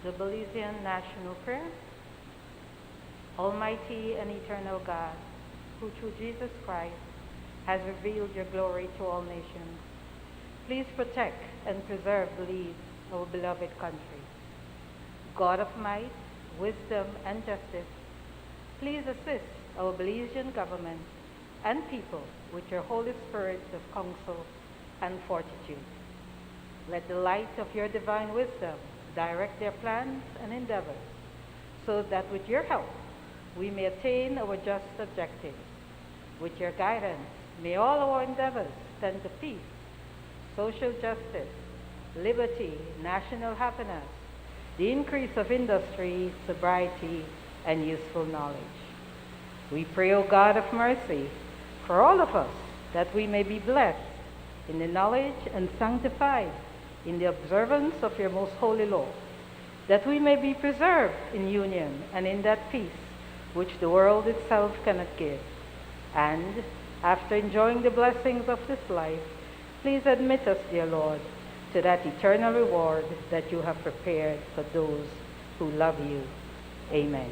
The Belizean National Prayer. Almighty and eternal God, who through Jesus Christ has revealed your glory to all nations, please protect and preserve Belize, our beloved country. God of might, wisdom, and justice, please assist our Belizean government and people with your Holy Spirit of counsel and fortitude. Let the light of your divine wisdom direct their plans and endeavors, so that with your help we may attain our just objectives. With your guidance, may all our endeavors tend to peace, social justice, liberty, national happiness, the increase of industry, sobriety, and useful knowledge. We pray, O God of mercy, for all of us, that we may be blessed in the knowledge and sanctified in the observance of your most holy law, that we may be preserved in union and in that peace which the world itself cannot give. And, after enjoying the blessings of this life, please admit us, dear Lord, to that eternal reward that you have prepared for those who love you. Amen.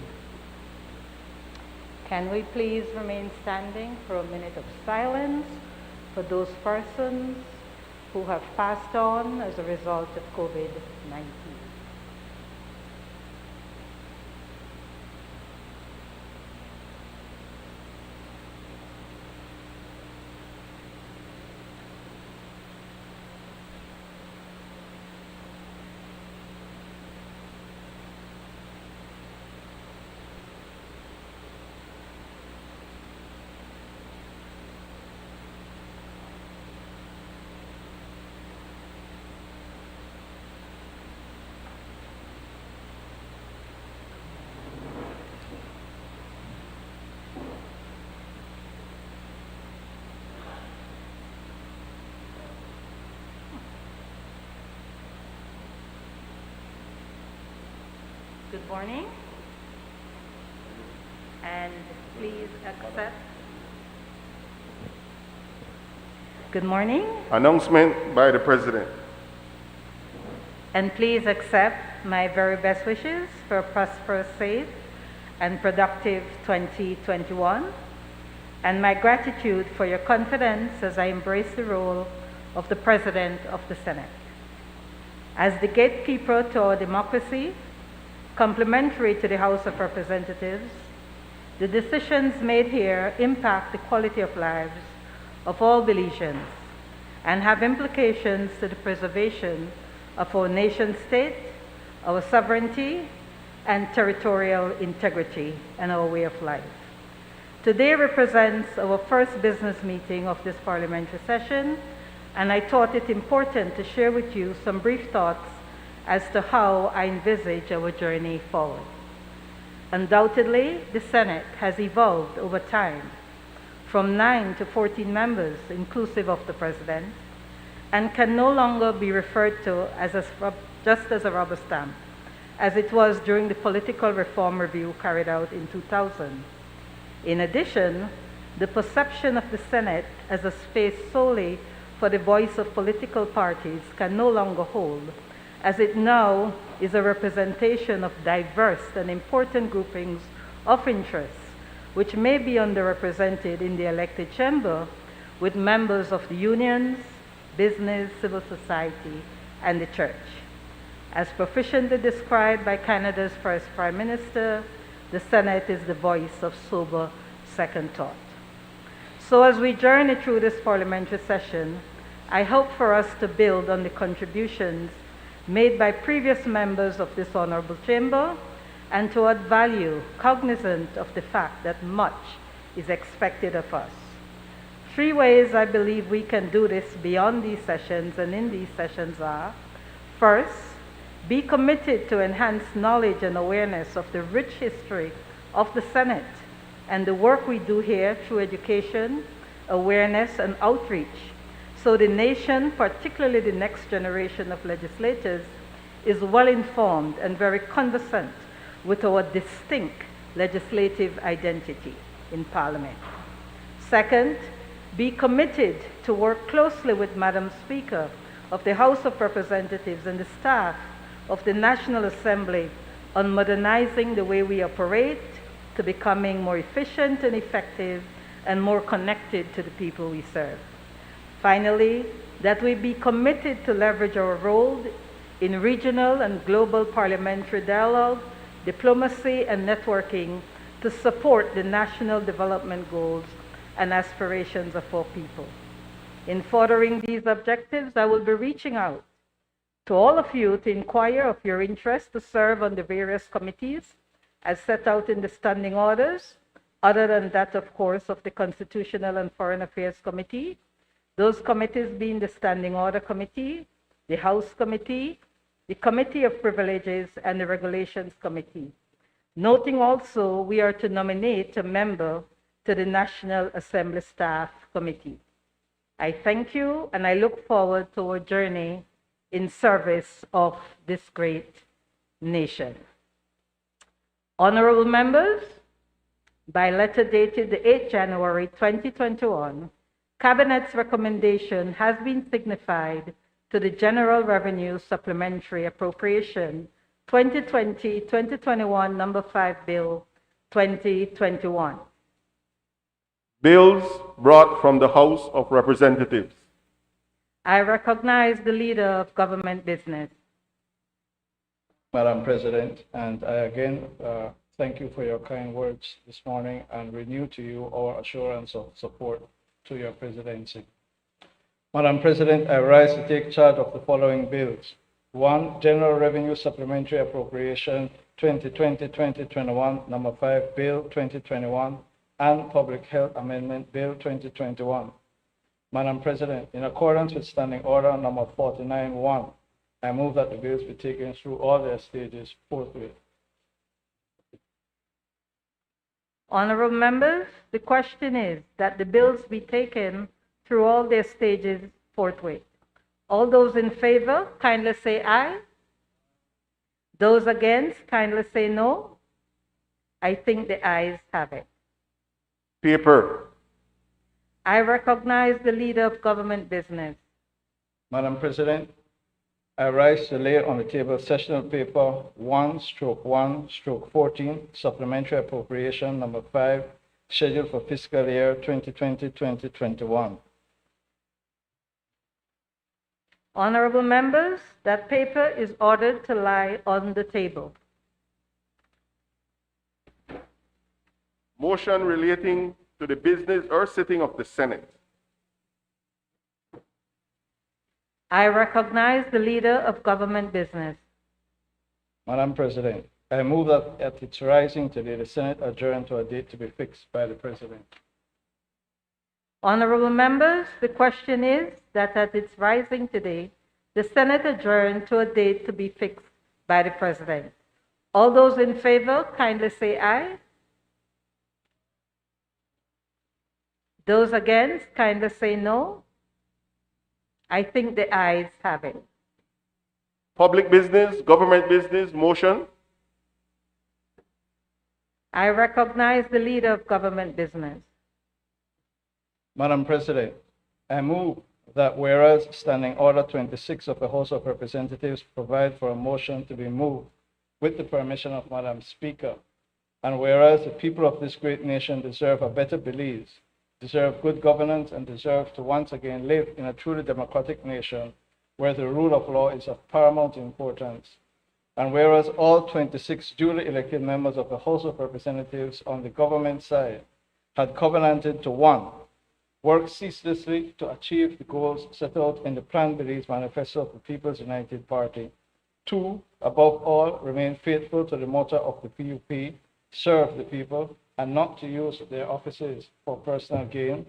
Can we please remain standing for a minute of silence for those persons who have passed on as a result of COVID-19. Good morning, and please accept. Good morning. Announcement by the President. And please accept my very best wishes for a prosperous, safe, and productive 2021, and my gratitude for your confidence as I embrace the role of the President of the Senate. As the gatekeeper to our democracy, complementary to the House of Representatives, the decisions made here impact the quality of lives of all Belizeans and have implications to the preservation of our nation state, our sovereignty, and territorial integrity, and our way of life. Today represents our first business meeting of this parliamentary session, and I thought it important to share with you some brief thoughts as to how I envisage our journey forward. Undoubtedly, the Senate has evolved over time from 9 to 14 members, inclusive of the President, and can no longer be referred to as just as a rubber stamp, as it was during the political reform review carried out in 2000. In addition, the perception of the Senate as a space solely for the voice of political parties can no longer hold, as it now is a representation of diverse and important groupings of interests, which may be underrepresented in the elected chamber, with members of the unions, business, civil society, and the church. As proficiently described by Canada's first Prime Minister, the Senate is the voice of sober second thought. So as we journey through this parliamentary session, I hope for us to build on the contributions made by previous members of this honorable chamber and to add value, cognizant of the fact that much is expected of us. 3 ways I believe we can do this beyond these sessions and in these sessions are: first, be committed to enhance knowledge and awareness of the rich history of the Senate and the work we do here through education, awareness, and outreach, so the nation, particularly the next generation of legislators, is well informed and very conversant with our distinct legislative identity in Parliament. Second, be committed to work closely with Madam Speaker of the House of Representatives and the staff of the National Assembly on modernizing the way we operate to becoming more efficient and effective and more connected to the people we serve. Finally, that we be committed to leverage our role in regional and global parliamentary dialogue, diplomacy, and networking to support the national development goals and aspirations of our people. In furthering these objectives, I will be reaching out to all of you to inquire of your interest to serve on the various committees as set out in the standing orders, other than that, of course, of the Constitutional and Foreign Affairs Committee. Those committees being the Standing Order Committee, the House Committee, the Committee of Privileges, and the Regulations Committee. Noting also we are to nominate a member to the National Assembly Staff Committee. I thank you, and I look forward to our journey in service of this great nation. Honorable members, by letter dated the 8th January 2021, Cabinet's recommendation has been signified to the General Revenue Supplementary Appropriation 2020-2021 Number 5 Bill 2021. Bills brought from the House of Representatives. I recognize the Leader of Government Business. Madam President, and I again thank you for your kind words this morning and renew to you our assurance of support to your presidency. Madam President, I rise to take charge of the following bills. 1. General Revenue Supplementary Appropriation 2020-2021, Number 5 Bill 2021, and Public Health Amendment Bill 2021. Madam President, in accordance with Standing Order Number 49-1, I move that the bills be taken through all their stages forthwith. Honorable members, the question is that the bills be taken through all their stages forthwith. All those in favor, kindly say aye. Those against, kindly say no. I think the ayes have it. Paper. I recognize the Leader of Government Business. Madam President, I rise to lay on the table sessional paper 1/1/14, Supplementary Appropriation Number 5, scheduled for fiscal year 2020-2021. Honorable members, that paper is ordered to lie on the table. Motion relating to the business or sitting of the Senate. I recognize the Leader of Government Business. Madam President, I move that at its rising today, the Senate adjourn to a date to be fixed by the President. Honorable members, the question is that at its rising today, the Senate adjourn to a date to be fixed by the President. All those in favor, kindly say aye. Those against, kindly say no. I think the ayes have it. Public business, government business, motion. I recognize the Leader of Government Business. Madam President, I move that whereas Standing Order 26 of the House of Representatives provide for a motion to be moved with the permission of Madam Speaker, and whereas the people of this great nation deserve a better Belize, deserve good governance, and deserve to once again live in a truly democratic nation where the rule of law is of paramount importance. And whereas all 26 duly elected members of the House of Representatives on the government side had covenanted to 1. Work ceaselessly to achieve the goals set out in the Plan Belize Manifesto of the People's United Party. 2. Above all, remain faithful to the motto of the PUP, serve the people, and not to use their offices for personal gain.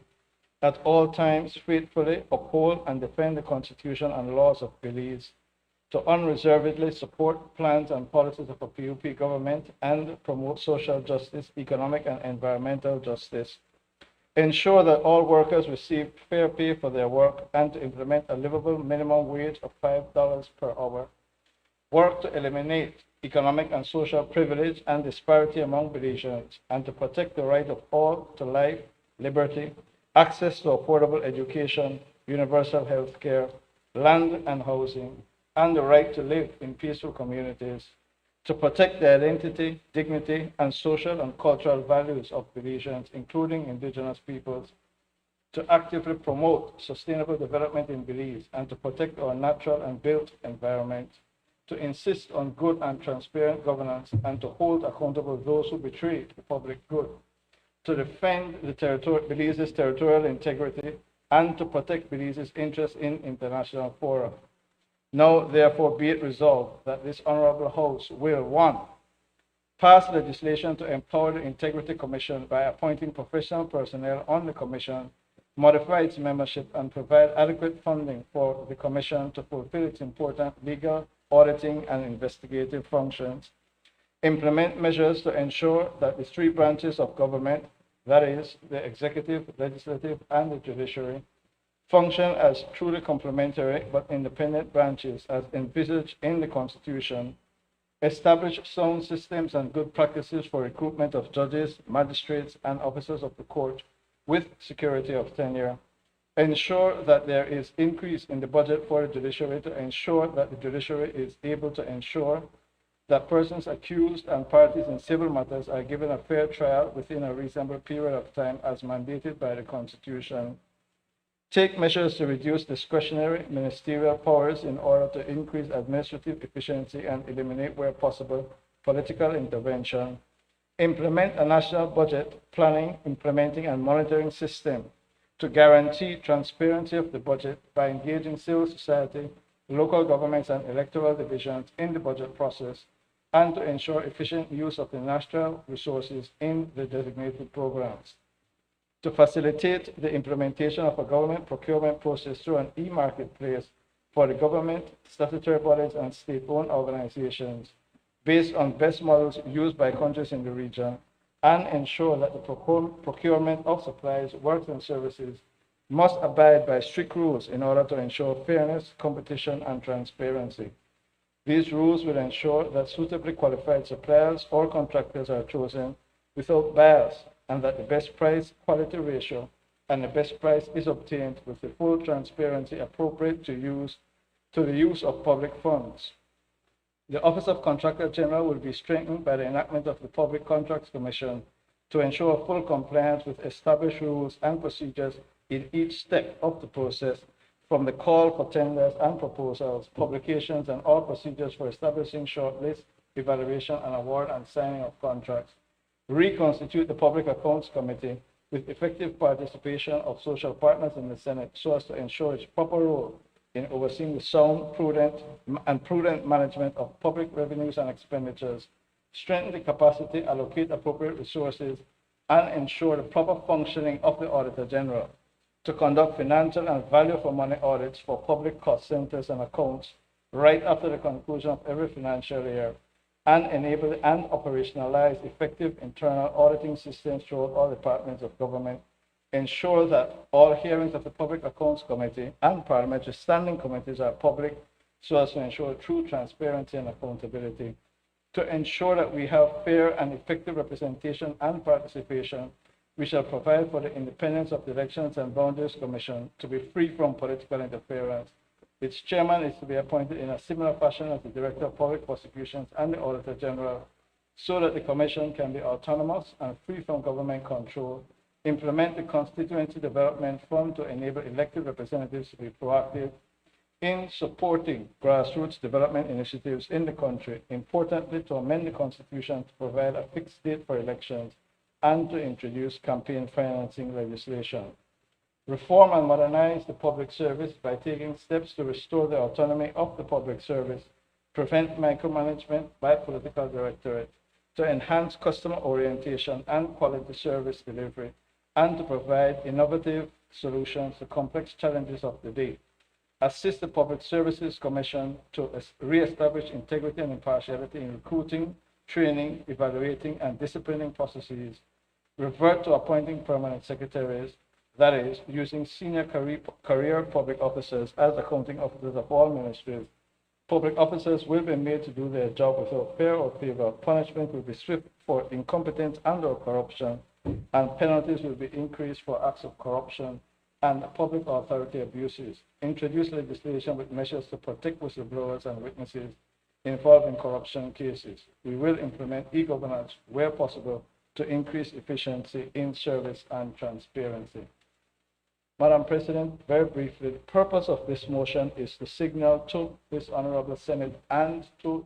At all times, faithfully uphold and defend the Constitution and laws of Belize. To unreservedly support plans and policies of a PUP government and promote social justice, economic and environmental justice. Ensure that all workers receive fair pay for their work and to implement a livable minimum wage of $5 per hour. Work to eliminate economic and social privilege and disparity among Belizeans, and to protect the right of all to life, liberty, access to affordable education, universal health care, land and housing, and the right to live in peaceful communities, to protect the identity, dignity, and social and cultural values of Belizeans, including indigenous peoples, to actively promote sustainable development in Belize, and to protect our natural and built environment, to insist on good and transparent governance, and to hold accountable those who betray the public good, to defend Belize's territorial integrity, and to protect Belize's interests in international fora. Now, therefore, be it resolved that this Honorable House will, 1, pass legislation to empower the Integrity Commission by appointing professional personnel on the Commission, modify its membership, and provide adequate funding for the Commission to fulfill its important legal, auditing, and investigative functions. Implement measures to ensure that the 3 branches of government, that is, the executive, legislative, and the judiciary, function as truly complementary but independent branches as envisaged in the Constitution. Establish sound systems and good practices for recruitment of judges, magistrates, and officers of the court with security of tenure. Ensure that there is increase in the budget for the judiciary to ensure that the judiciary is able to ensure that persons accused and parties in civil matters are given a fair trial within a reasonable period of time as mandated by the Constitution. Take measures to reduce discretionary ministerial powers in order to increase administrative efficiency and eliminate, where possible, political intervention. Implement a national budget planning, implementing, and monitoring system to guarantee transparency of the budget by engaging civil society, local governments, and electoral divisions in the budget process, and to ensure efficient use of the national resources in the designated programs. To facilitate the implementation of a government procurement process through an e-marketplace for the government, statutory bodies, and state-owned organizations based on best models used by countries in the region, and ensure that the procurement of supplies, works, and services must abide by strict rules in order to ensure fairness, competition, and transparency. These rules will ensure that suitably qualified suppliers or contractors are chosen without bias, and that the best price quality ratio and the best price is obtained with the full transparency appropriate to the use of public funds. The Office of Contractor General will be strengthened by the enactment of the Public Contracts Commission to ensure full compliance with established rules and procedures in each step of the process, from the call for tenders and proposals, publications, and all procedures for establishing shortlists, evaluation, and award and signing of contracts. Reconstitute the Public Accounts Committee with effective participation of social partners in the Senate so as to ensure its proper role in overseeing the sound, prudent management of public revenues and expenditures, strengthen the capacity, allocate appropriate resources, and ensure the proper functioning of the Auditor General, to conduct financial and value for money audits for public cost centers and accounts right after the conclusion of every financial year, and enable and operationalize effective internal auditing systems throughout all departments of government. Ensure that all hearings of the Public Accounts Committee and parliamentary standing committees are public so as to ensure true transparency and accountability. To ensure that we have fair and effective representation and participation, we shall provide for the independence of the Elections and Boundaries Commission to be free from political interference. Its chairman is to be appointed in a similar fashion as the Director of Public Prosecutions and the Auditor General, so that the Commission can be autonomous and free from government control. Implement the Constituency Development Fund to enable elected representatives to be proactive in supporting grassroots development initiatives in the country. Importantly, to amend the Constitution to provide a fixed date for elections and to introduce campaign financing legislation. Reform and modernize the public service by taking steps to restore the autonomy of the public service, prevent micromanagement by political directorate, to enhance customer orientation and quality service delivery, and to provide innovative solutions to complex challenges of the day. Assist the Public Services Commission to re-establish integrity and impartiality in recruiting, training, evaluating, and disciplining processes. Revert to appointing permanent secretaries, that is, using senior career public officers as accounting officers of all ministries. Public officers will be made to do their job without fear or favor. Punishment will be swift for incompetence and or corruption, and penalties will be increased for acts of corruption and public authority abuses, introduce legislation with measures to protect whistleblowers and witnesses involved in corruption cases. We will implement e-governance where possible to increase efficiency in service and transparency. Madam President, very briefly, the purpose of this motion is to signal to this Honorable Senate and to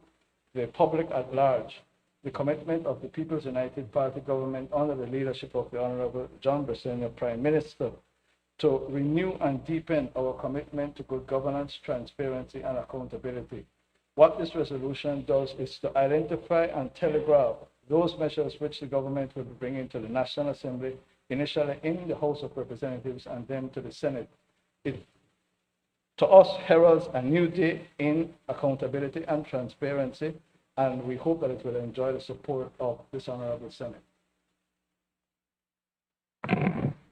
the public at large the commitment of the People's United Party government under the leadership of the Honorable John Bersenio, Prime Minister, to renew and deepen our commitment to good governance, transparency, and accountability. What this resolution does is to identify and telegraph those measures which the government will be bringing to the National Assembly, initially in the House of Representatives and then to the Senate. It, to us, heralds a new day in accountability and transparency, and we hope that it will enjoy the support of this Honorable Senate.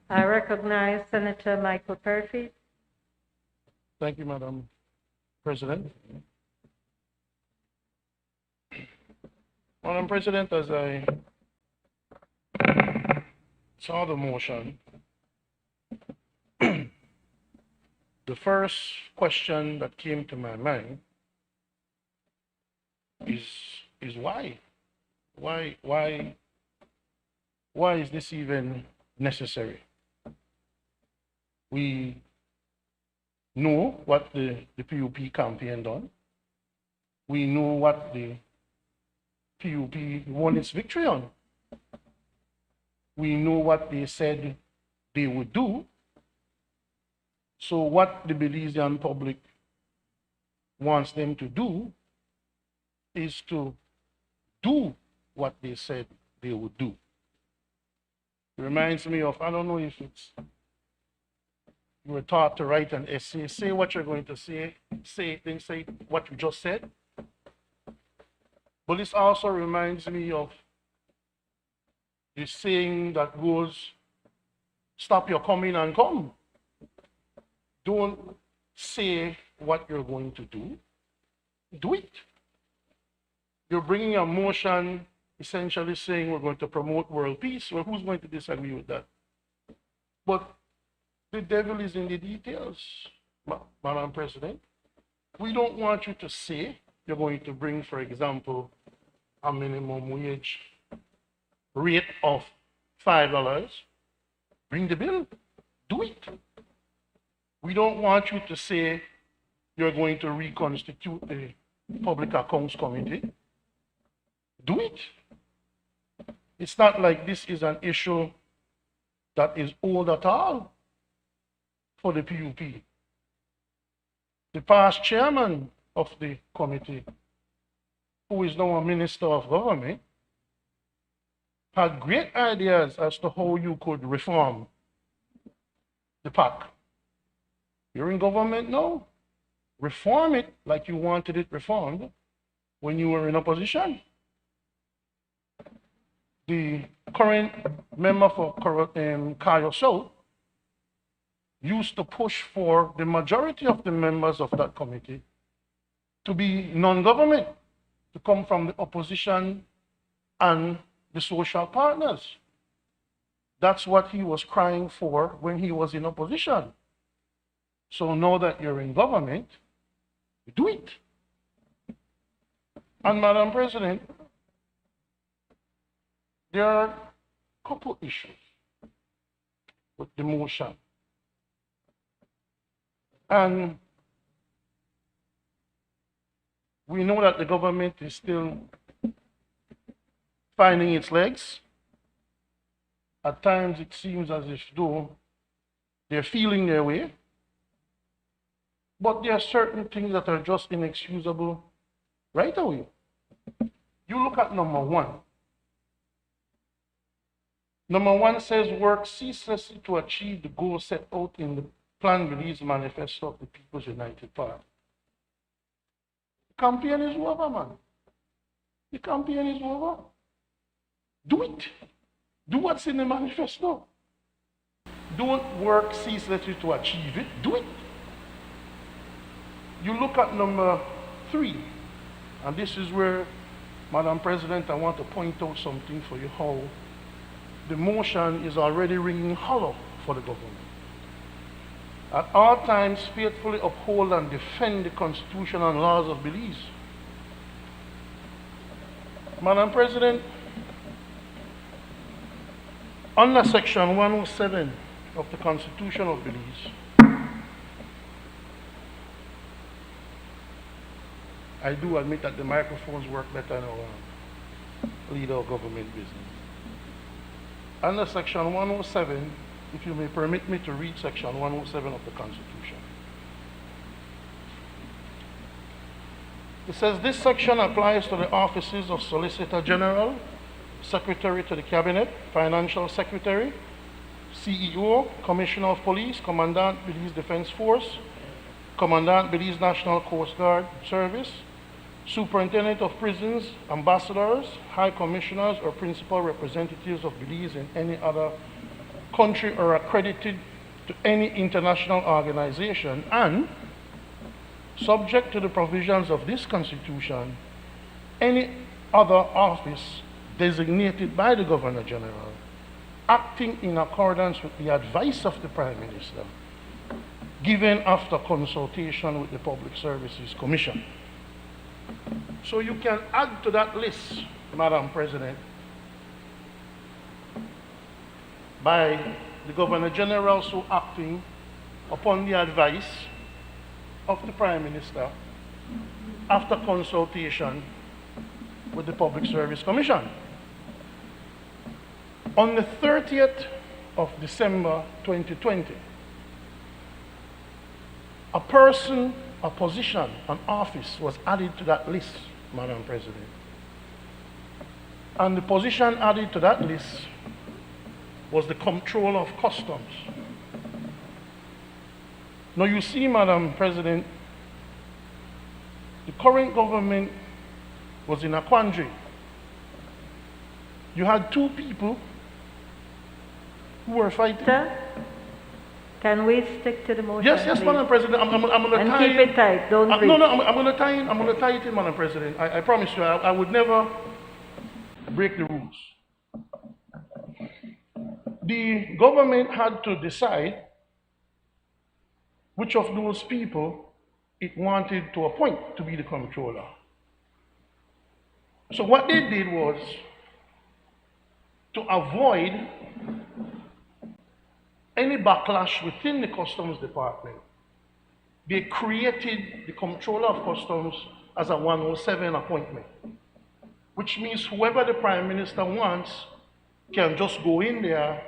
I recognize Senator Michael Perfy. Thank you, Madam President. Madam President, as I saw the motion, the first question that came to my mind is why? Why is this even necessary? We know what the PUP campaign done. We know what the PUP won its victory on. We know what they said they would do. So what the Belizean public wants them to do is to do what they said they would do. It reminds me of, I don't know if it's, you were taught to write an essay, say what you're going to say it, then say what you just said. But this also reminds me of the saying that goes, stop your coming and come. Don't say what you're going to do, do it. You're bringing a motion essentially saying we're going to promote world peace. Well, who's going to disagree with that? But the devil is in the details, Madam President. We don't want you to say you're going to bring, for example, a minimum wage rate of $5. Bring the bill. Do it. We don't want you to say you're going to reconstitute the Public Accounts Committee. Do it. It's not like this is an issue that is old at all for the PUP. The past chairman of the committee, who is now a minister of government, had great ideas as to how you could reform the PAC. You're in government now. Reform it like you wanted it reformed when you were in opposition. The current member for Cayo South used to push for the majority of the members of that committee to be non-government, to come from the opposition and the social partners. That's what he was crying for when he was in opposition. So now that you're in government, do it. And Madam President, there are a couple issues with the motion. And we know that the government is still finding its legs. At times it seems as if though they're feeling their way. But there are certain things that are just inexcusable right away. You look at number one. Number one says work ceaselessly to achieve the goals set out in the Plan Belize Manifesto of the People's United Party. The campaign is over, man. The campaign is over. Do it. Do what's in the manifesto. Don't work ceaselessly to achieve it. Do it. You look at number three, and this is where, Madam President, I want to point out something for you, how the motion is already ringing hollow for the government. at all times faithfully uphold and defend the Constitution and laws of Belize. Madam President, under Section 107 of the Constitution of Belize, I do admit that the microphones work better now. Lead our government business. Under Section 107, if you may permit me to read Section 107 of the Constitution. It says this section applies to the offices of Solicitor General, Secretary to the Cabinet, Financial Secretary, CEO, Commissioner of Police, Commandant Belize Defense Force, Commandant Belize National Coast Guard Service, Superintendent of Prisons, Ambassadors, High Commissioners, or Principal Representatives of Belize in any other country or accredited to any international organization, and, subject to the provisions of this Constitution, any other office designated by the Governor General, acting in accordance with the advice of the Prime Minister, given after consultation with the Public Services Commission. So you can add to that list, Madam President, by the Governor General so acting upon the advice of the Prime Minister after consultation with the Public Service Commission. On the 30th of December 2020, a person, a position, an office was added to that list, Madam President. And the position added to that list was the Comptroller of Customs. Now you see, Madam President, the current government was in a quandary. You had two people who were fighting. Sir, can we stick to the motion? Yes, yes, please? Madam President. I'm going to And tie keep it tight, don't No, breach. no, I'm going to tie in. I'm going to tie it in, Madam President. I promise you, I would never break the rules. The government had to decide which of those people it wanted to appoint to be the comptroller. So what they did was, to avoid any backlash within the Customs Department, they created the Comptroller of Customs as a 107 appointment, which means whoever the Prime Minister wants can just go in there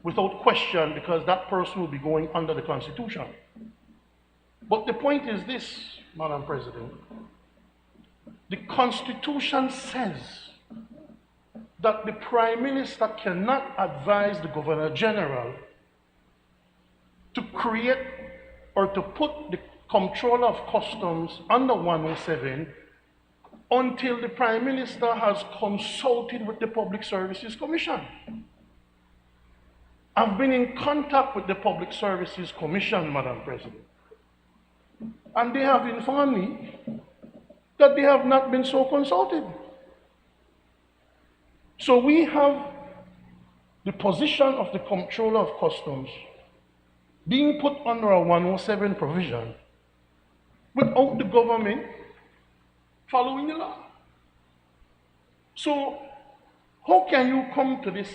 without question, because that person will be going under the Constitution. But the point is this, Madam President. The Constitution says that the Prime Minister cannot advise the Governor General to create or to put the Comptroller of Customs under 107 until the Prime Minister has consulted with the Public Services Commission. I've been in contact with the Public Services Commission, Madam President, and they have informed me that they have not been so consulted. So we have the position of the Comptroller of Customs being put under a 107 provision without the government following the law. So how can you come to this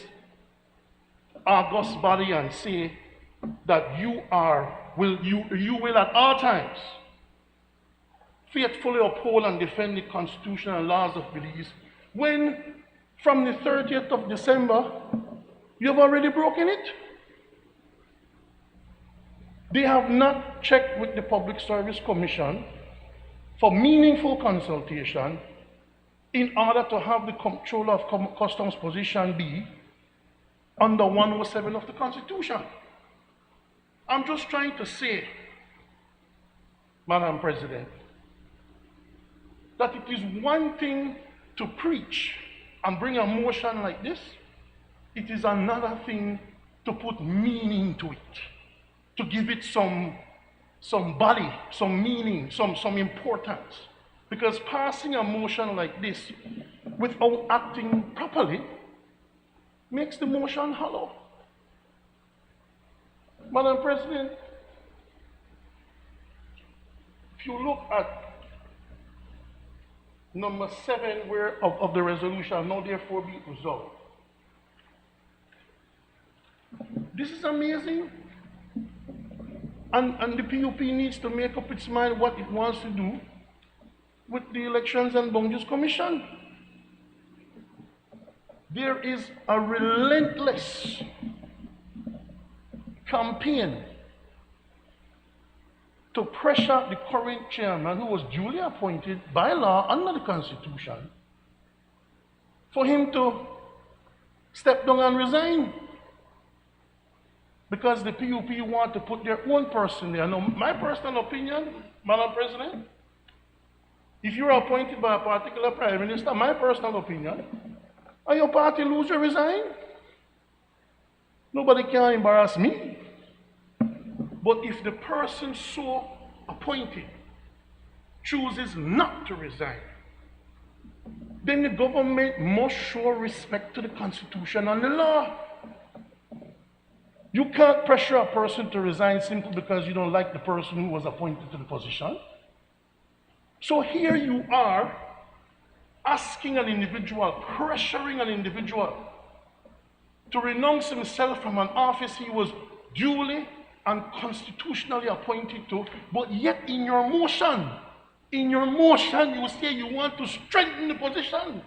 august body and say that you will at all times faithfully uphold and defend the Constitution and laws of Belize, when from the 30th of December, you have already broken it? They have not checked with the Public Service Commission for meaningful consultation in order to have the Comptroller of Customs position be under 107 of the Constitution. I'm just trying to say, Madam President, that it is one thing to preach and bring a motion like this. It is another thing to put meaning to it, to give it some body, some meaning, some importance. Because passing a motion like this without acting properly makes the motion hollow. Madam President, if you look at number 7 of the resolution, now therefore be it resolved. This is amazing. And the PUP needs to make up its mind what it wants to do with the Elections and Boundaries Commission. There is a relentless campaign to pressure the current chairman, who was duly appointed by law under the Constitution, for him to step down and resign. Because the PUP want to put their own person there. Now, my personal opinion, Madam President, if you're appointed by a particular Prime Minister, my personal opinion, and your party lose, you resign. Nobody can embarrass me. But if the person so appointed chooses not to resign, then the government must show respect to the Constitution and the law. You can't pressure a person to resign simply because you don't like the person who was appointed to the position. So here you are asking an individual, pressuring an individual to renounce himself from an office he was duly and constitutionally appointed to, but yet in your motion, you say you want to strengthen the position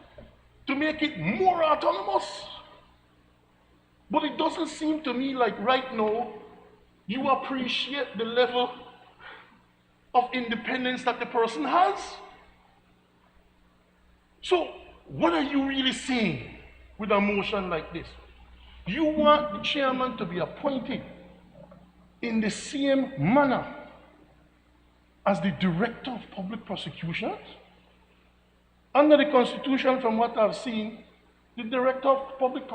to make it more autonomous. But it doesn't seem to me like right now you appreciate the level of independence that the person has. So, what are you really saying with a motion like this? You want the chairman to be appointed in the same manner as the director of public prosecutions? Under the Constitution, from what I've seen, the director of public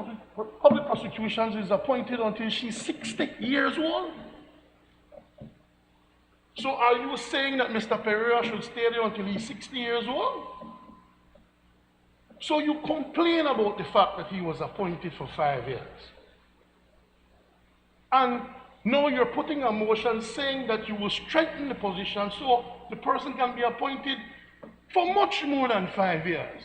prosecutions is appointed until she's 60 years old. So are you saying that Mr. Pereira should stay there until he's 60 years old? So you complain about the fact that he was appointed for 5 years. And now you're putting a motion saying that you will strengthen the position so the person can be appointed for much more than 5 years.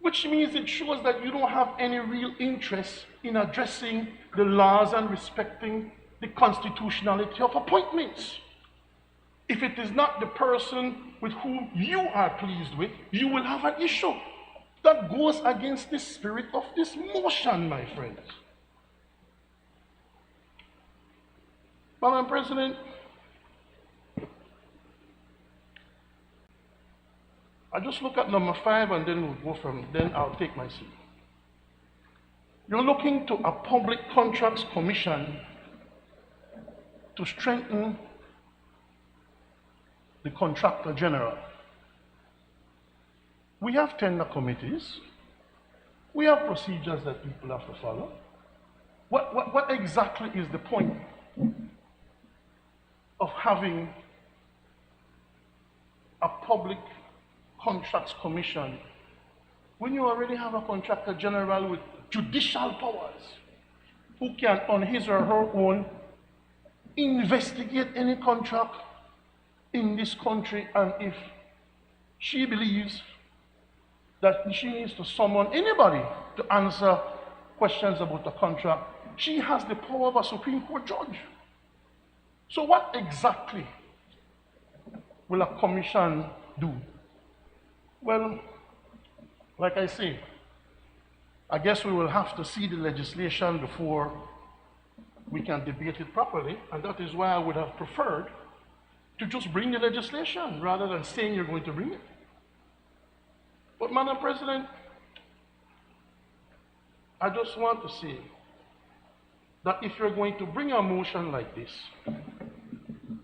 Which means it shows that you don't have any real interest in addressing the laws and respecting the constitutionality of appointments. If it is not the person with whom you are pleased with, you will have an issue. That goes against the spirit of this motion, my friends. Madam President, I just look at number 5 and then we'll go then I'll take my seat. You're looking to a public contracts commission to strengthen the contractor general. We have tender committees. We have procedures that people have to follow. What exactly is the point of having a public contracts commission when you already have a contractor general with judicial powers who can, on his or her own, investigate any contract in this country, and if she believes that she needs to summon anybody to answer questions about the contract, she has the power of a Supreme Court judge. So what exactly will a commission do? Well, like I say, I guess we will have to see the legislation before we can debate it properly, and that is why I would have preferred to just bring the legislation rather than saying you're going to bring it. But Madam President, I just want to say that if you're going to bring a motion like this,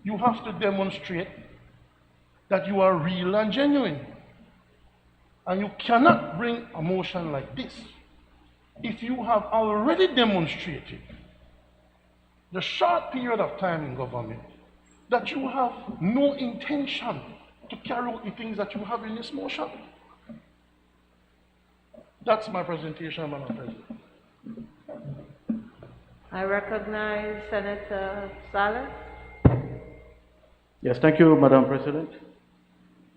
you have to demonstrate that you are real and genuine. And you cannot bring a motion like this if you have already demonstrated the short period of time in government that you have no intention to carry out the things that you have in this motion. That's my presentation, Madam President. I recognize Senator Salas. Yes, thank you, Madam President.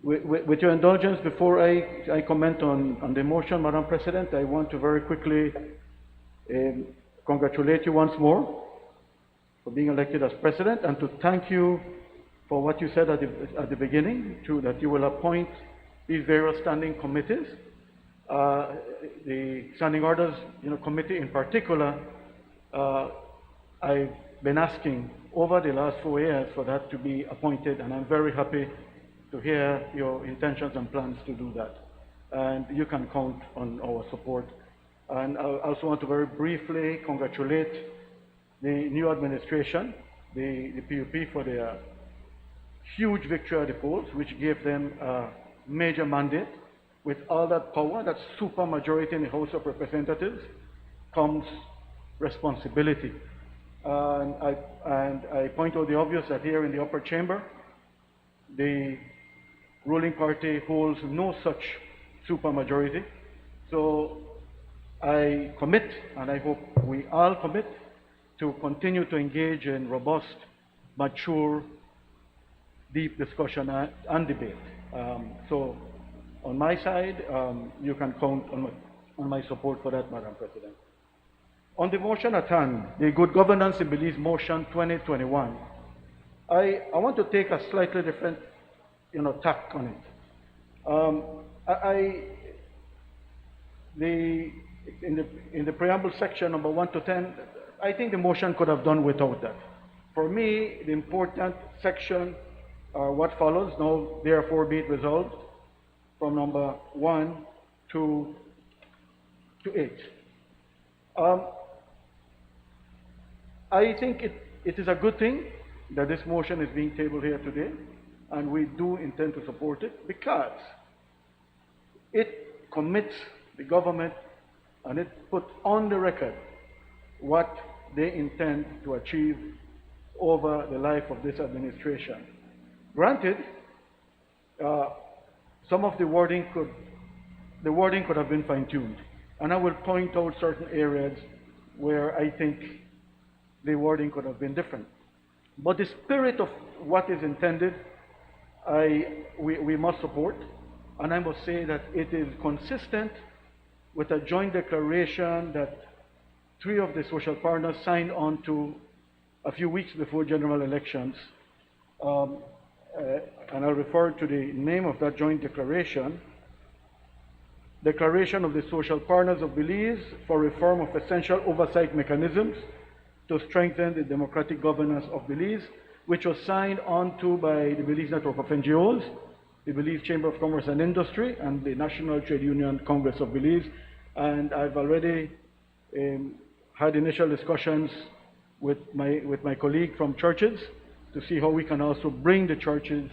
With your indulgence, before I comment on the motion, Madam President, I want to very quickly um, congratulate you once more for being elected as president and to thank you for what you said at the beginning, that you will appoint these various standing committees. The Standing Orders Committee in particular, I've been asking over the last 4 years for that to be appointed, and I'm very happy to hear your intentions and plans to do that. And you can count on our support. And I also want to very briefly congratulate the new administration, the PUP, for their huge victory at the polls, which gave them a major mandate. With all that power, that super majority in the House of Representatives, comes responsibility. And I point out the obvious that here in the upper chamber, the ruling party holds no such supermajority. So I commit, and I hope we all commit, to continue to engage in robust, mature, deep discussion and debate. So on my side, you can count on my support for that, Madam President. On the motion at hand, the Good Governance in Belize Motion 2021, I want to take a slightly different tack on it. In the preamble section number 1 to 10, I think the motion could have done without that. For me, the important section are what follows. Now, therefore, be it resolved from number 1 to 8. I think it is a good thing that this motion is being tabled here today, and we do intend to support it because it commits the government and it puts on the record what they intend to achieve over the life of this administration. Granted, some of the wording could have been fine-tuned, and I will point out certain areas where I think the wording could have been different. But the spirit of what is intended, we must support, and I must say that it is consistent with a joint declaration that 3 of the social partners signed on to a few weeks before general elections. And I'll refer to the name of that joint declaration. Declaration of the Social Partners of Belize for Reform of Essential Oversight Mechanisms to Strengthen the Democratic Governance of Belize, which was signed on to by the Belize Network of NGOs, the Belize Chamber of Commerce and Industry, and the National Trade Union Congress of Belize. And I've already had initial discussions with my colleague from churches to see how we can also bring the churches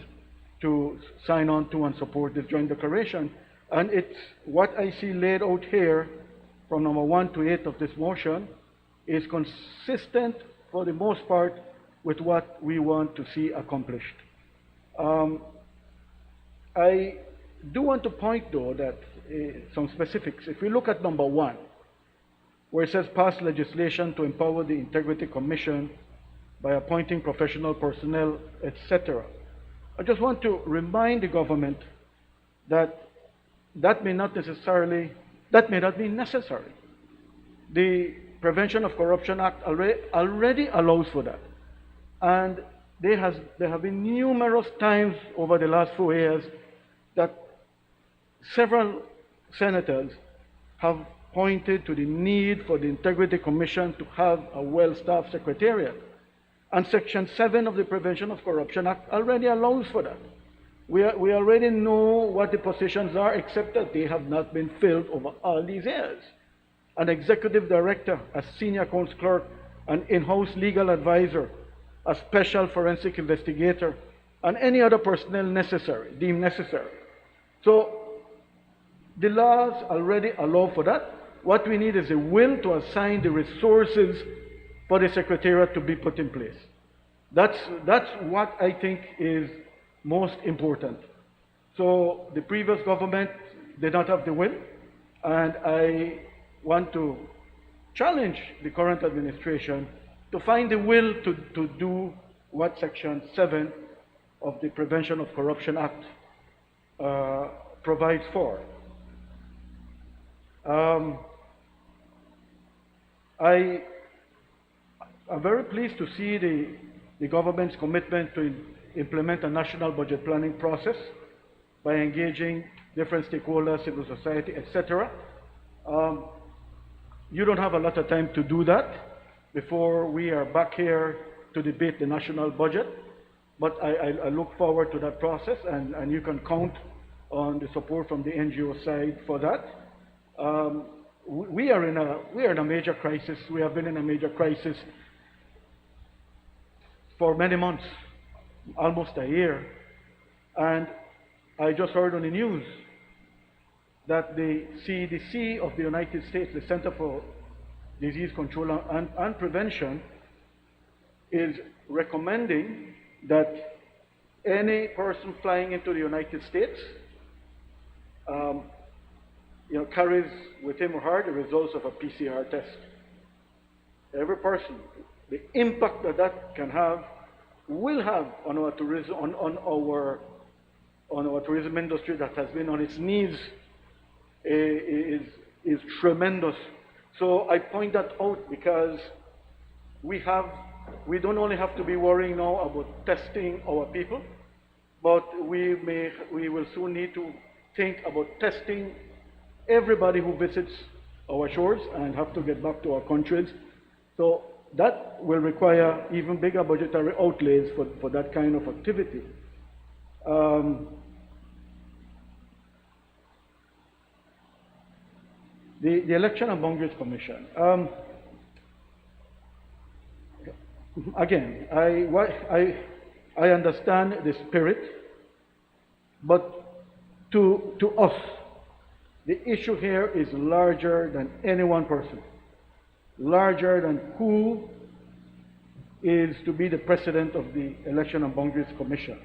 to sign on to and support this joint declaration. And it's what I see laid out here from number 1 to 8 of this motion is consistent for the most part with what we want to see accomplished. I do want to point though that some specifics. If we look at number 1, where it says pass legislation to empower the Integrity Commission by appointing professional personnel, etc. I just want to remind the government that that may not be necessary. The Prevention of Corruption Act already allows for that. And there have been numerous times over the last 4 years that several senators have pointed to the need for the Integrity Commission to have a well-staffed secretariat. And Section 7 of the Prevention of Corruption Act already allows for that. We already know what the positions are, except that they have not been filled over all these years. An executive director, a senior accounts clerk, an in-house legal advisor, a special forensic investigator, and any other personnel deemed necessary. So the laws already allow for that. What we need is a will to assign the resources for the secretariat to be put in place. That's what I think is most important. So the previous government did not have the will, and I want to challenge the current administration to find the will to do what Section 7 of the Prevention of Corruption Act provides for. I am very pleased to see the government's commitment to implement a national budget planning process by engaging different stakeholders, civil society, etc. You don't have a lot of time to do that before we are back here to debate the national budget, but I look forward to that process, and you can count on the support from the NGO side for that. We are in a major crisis. We have been in a major crisis for many months, almost a year, and I just heard on the news that the CDC of the United States, the Center for Disease Control and Prevention, is recommending that any person flying into the United States carries with him or her the results of a PCR test. Every person, the impact that that can have, will have on our tourism, on our tourism industry that has been on its knees, is tremendous. So I point that out because we don't only have to be worrying now about testing our people, but we will soon need to think about testing everybody who visits our shores and have to get back to our countries. So that will require even bigger budgetary outlays for that kind of activity. The Election and Boundaries Commission. Again, I understand the spirit, but to us, the issue here is larger than any one person, larger than who is to be the president of the Election and Boundaries Commission.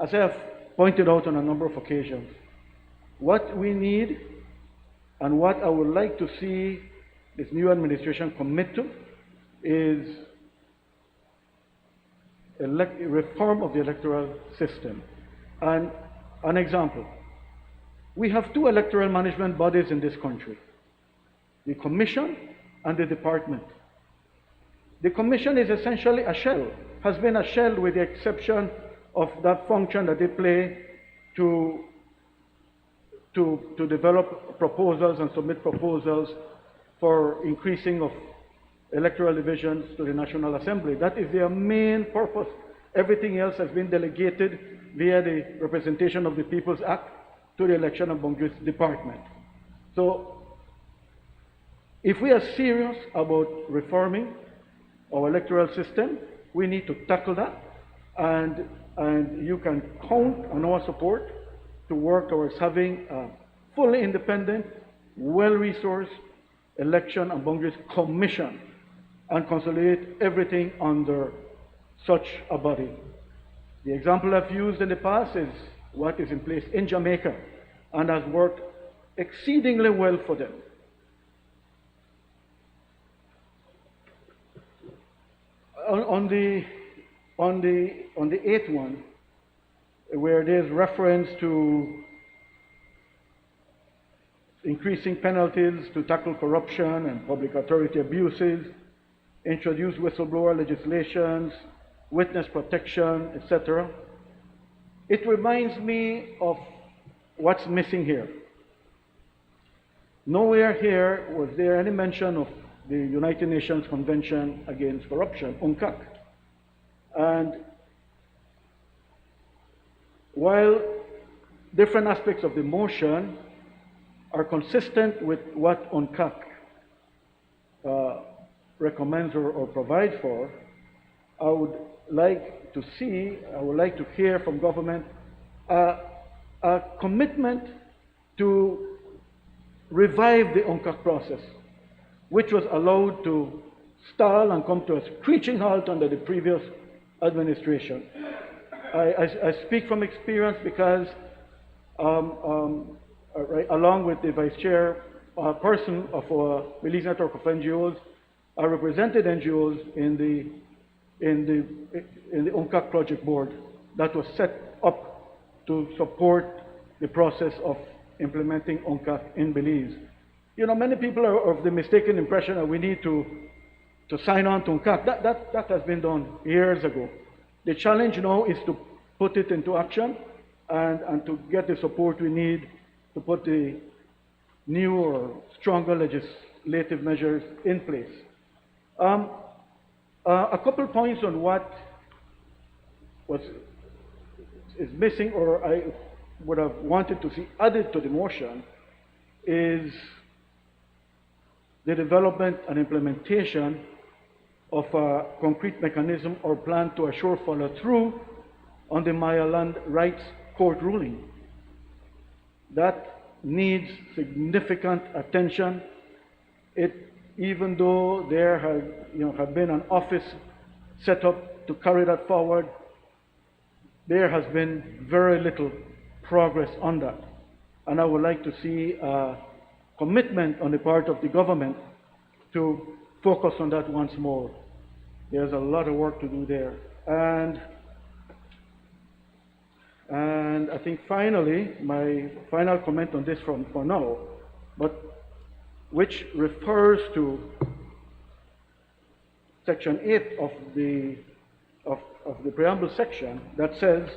As I have pointed out on a number of occasions, what we need and what I would like to see this new administration commit to is reform of the electoral system. And an example, we have two electoral management bodies in this country, the Commission and the Department. The Commission is essentially a shell, has been a shell with the exception of that function that they play to develop proposals and submit proposals for increasing of electoral divisions to the National Assembly. That is their main purpose. Everything else has been delegated via the Representation of the People's Act to the Election and Boundaries Department. So, if we are serious about reforming our electoral system, we need to tackle that, and you can count on our support to work towards having a fully independent, well-resourced Election and Boundaries Commission and consolidate everything under such a body. The example I've used in the past is what is in place in Jamaica and has worked exceedingly well for them. On the eighth one, where there's reference to increasing penalties to tackle corruption and public authority abuses, introduce whistleblower legislations, witness protection, etc. It reminds me of what's missing here. Nowhere here was there any mention of the United Nations Convention Against Corruption, UNCAC. And while different aspects of the motion are consistent with what UNCAC recommends or provides for, I would like to hear from government a commitment to revive the UNCAC process, which was allowed to stall and come to a screeching halt under the previous administration. I speak from experience because along with the vice chair person of our Belize network of NGOs, I represented NGOs in the UNCAC project board that was set up to support the process of implementing UNCAC in Belize. You know, many people are of the mistaken impression that we need to sign on to UNCAC. That has been done years ago. The challenge now is to put it into action and to get the support we need to put the new or stronger legislative measures in place. A couple points on what is missing, or I would have wanted to see added to the motion, is the development and implementation of a concrete mechanism or plan to assure follow-through on the Maya Land Rights Court ruling. That needs significant attention. Even though there have been an office set up to carry that forward, there has been very little progress on that. And I would like to see a commitment on the part of the government to focus on that once more. There's a lot of work to do there. And I think finally, my final comment on this for now, but which refers to Section 8 of the preamble section that says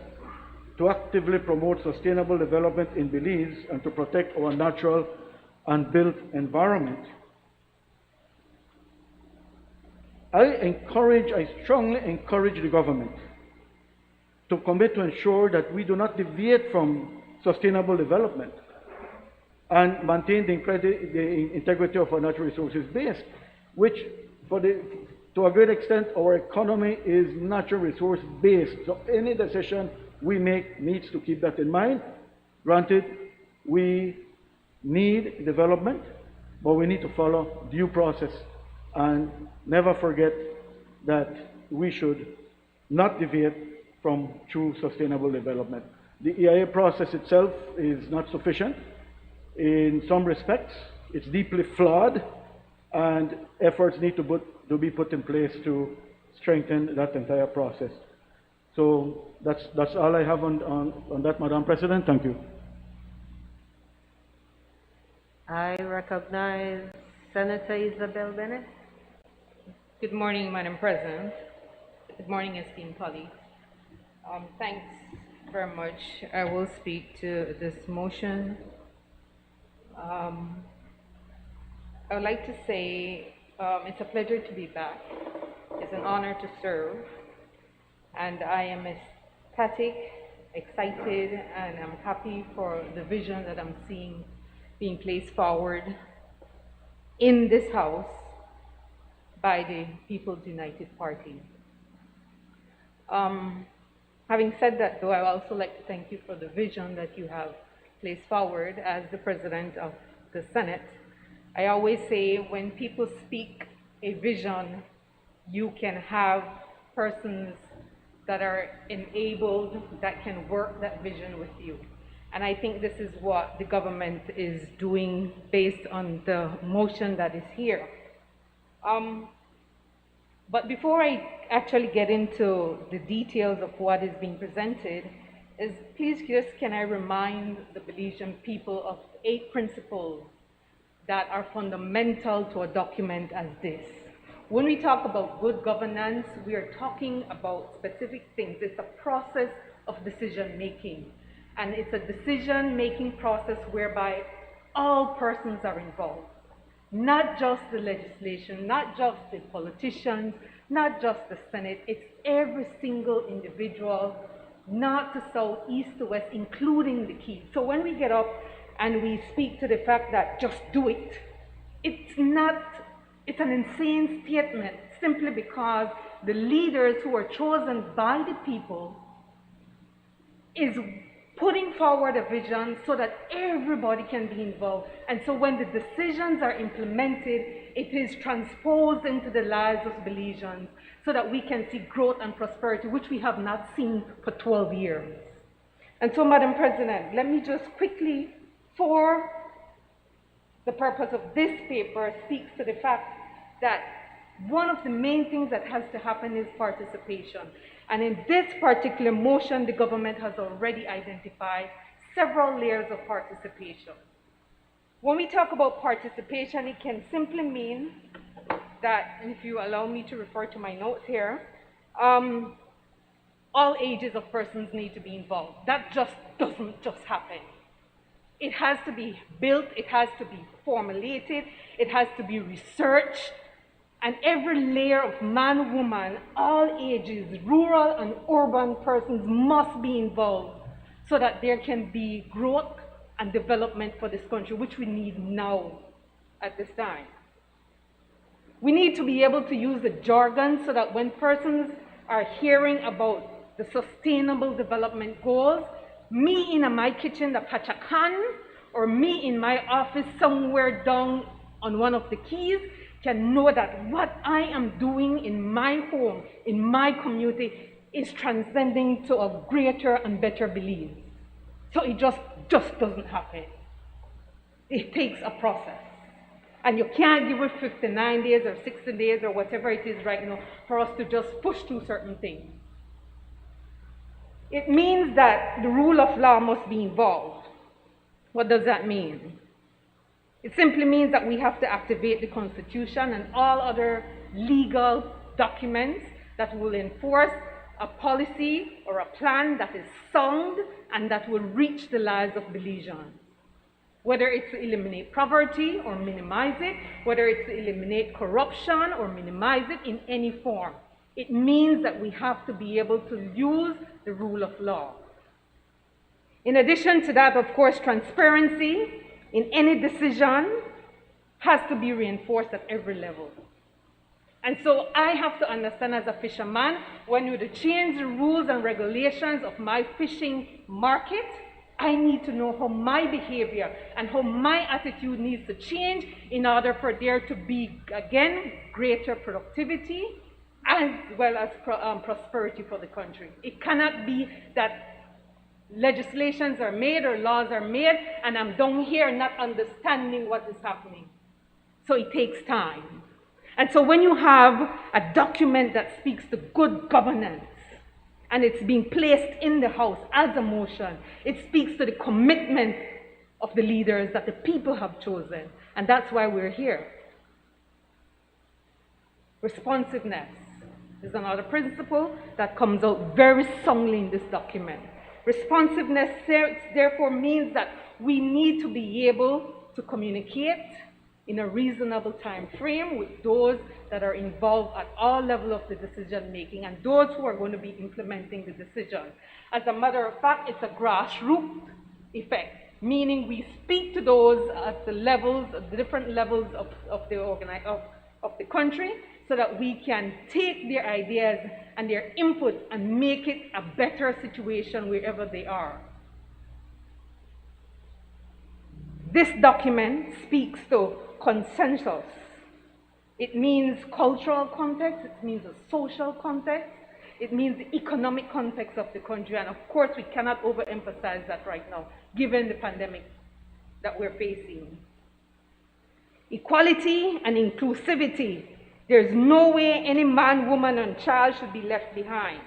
to actively promote sustainable development in Belize and to protect our natural and built environment. I strongly encourage the government to commit to ensure that we do not deviate from sustainable development and maintain the integrity of our natural resources base, which to a great extent our economy is natural resource based. So any decision we make needs to keep that in mind. Granted, we need development, but we need to follow due process and never forget that we should not deviate from true sustainable development. The EIA process itself is not sufficient. In some respects, it's deeply flawed, and efforts need to be put in place to strengthen that entire process. So that's all I have on that, Madam President. Thank you. I recognize Senator Isabel Bennett. Good morning, Madam President. Good morning, esteemed colleagues. Thanks very much. I will speak to this motion. I would like to say it's a pleasure to be back. It's an honor to serve. And I am ecstatic, excited, and I'm happy for the vision that I'm seeing being placed forward in this House by the People's United Party. Having said that, though, I would also like to thank you for the vision that you have placed forward as the President of the Senate. I always say when people speak a vision, you can have persons that are enabled, that can work that vision with you. And I think this is what the government is doing based on the motion that is here. But before I actually get into the details of what is being presented, please just can I remind the Belizean people of 8 principles that are fundamental to a document as this. When we talk about good governance, we are talking about specific things. It's a process of decision making. And it's a decision making process whereby all persons are involved. Not just the legislation, not just the politicians, not just the Senate, it's every single individual, north to south, east to west, including the key. So when we get up and we speak to the fact that just do it, it's an insane statement simply because the leaders who are chosen by the people is putting forward a vision so that everybody can be involved. And so when the decisions are implemented, it is transposed into the lives of Belizeans so that we can see growth and prosperity, which we have not seen for 12 years. And so, Madam President, let me just quickly, for the purpose of this paper, speaks to the fact that one of the main things that has to happen is participation. And in this particular motion, the government has already identified several layers of participation. When we talk about participation, it can simply mean that, and if you allow me to refer to my notes here, all ages of persons need to be involved. That just doesn't just happen. It has to be built, it has to be formulated, it has to be researched, and every layer of man, woman, all ages, rural and urban persons must be involved so that there can be growth and development for this country, which we need now at this time. We need to be able to use the jargon so that when persons are hearing about the sustainable development goals, me in my kitchen, the Pachakan, or me in my office somewhere down on one of the keys can know that what I am doing in my home, in my community, is transcending to a greater and better Belize. So it just doesn't happen. It takes a process. And you can't give it 59 days or 60 days or whatever it is right now for us to just push through certain things. It means that the rule of law must be involved. What does that mean? It simply means that we have to activate the Constitution and all other legal documents that will enforce a policy or a plan that is sound and that will reach the lives of Belizeans. Whether it's to eliminate poverty or minimize it, whether it's to eliminate corruption or minimize it in any form. It means that we have to be able to use the rule of law. In addition to that, of course, transparency in any decision has to be reinforced at every level. And so I have to understand as a fisherman, when you change the rules and regulations of my fishing market, I need to know how my behavior and how my attitude needs to change in order for there to be, again, greater productivity as well as prosperity for the country. It cannot be that legislations are made or laws are made and I'm down here not understanding what is happening. So it takes time. And so when you have a document that speaks to good governance and it's being placed in the House as a motion, it speaks to the commitment of the leaders that the people have chosen. And that's why we're here. Responsiveness is another principle that comes out very strongly in this document. Responsiveness therefore means that we need to be able to communicate in a reasonable time frame with those that are involved at all levels of the decision making and those who are going to be implementing the decision. As a matter of fact, it's a grassroots effect, meaning we speak to those at the levels, the different levels of the country, so that we can take their ideas and their input and make it a better situation wherever they are. This document speaks to consensus. It means cultural context, it means a social context, it means the economic context of the country, and of course we cannot overemphasize that right now, given the pandemic that we're facing. Equality and inclusivity. There's no way any man, woman, and child should be left behind.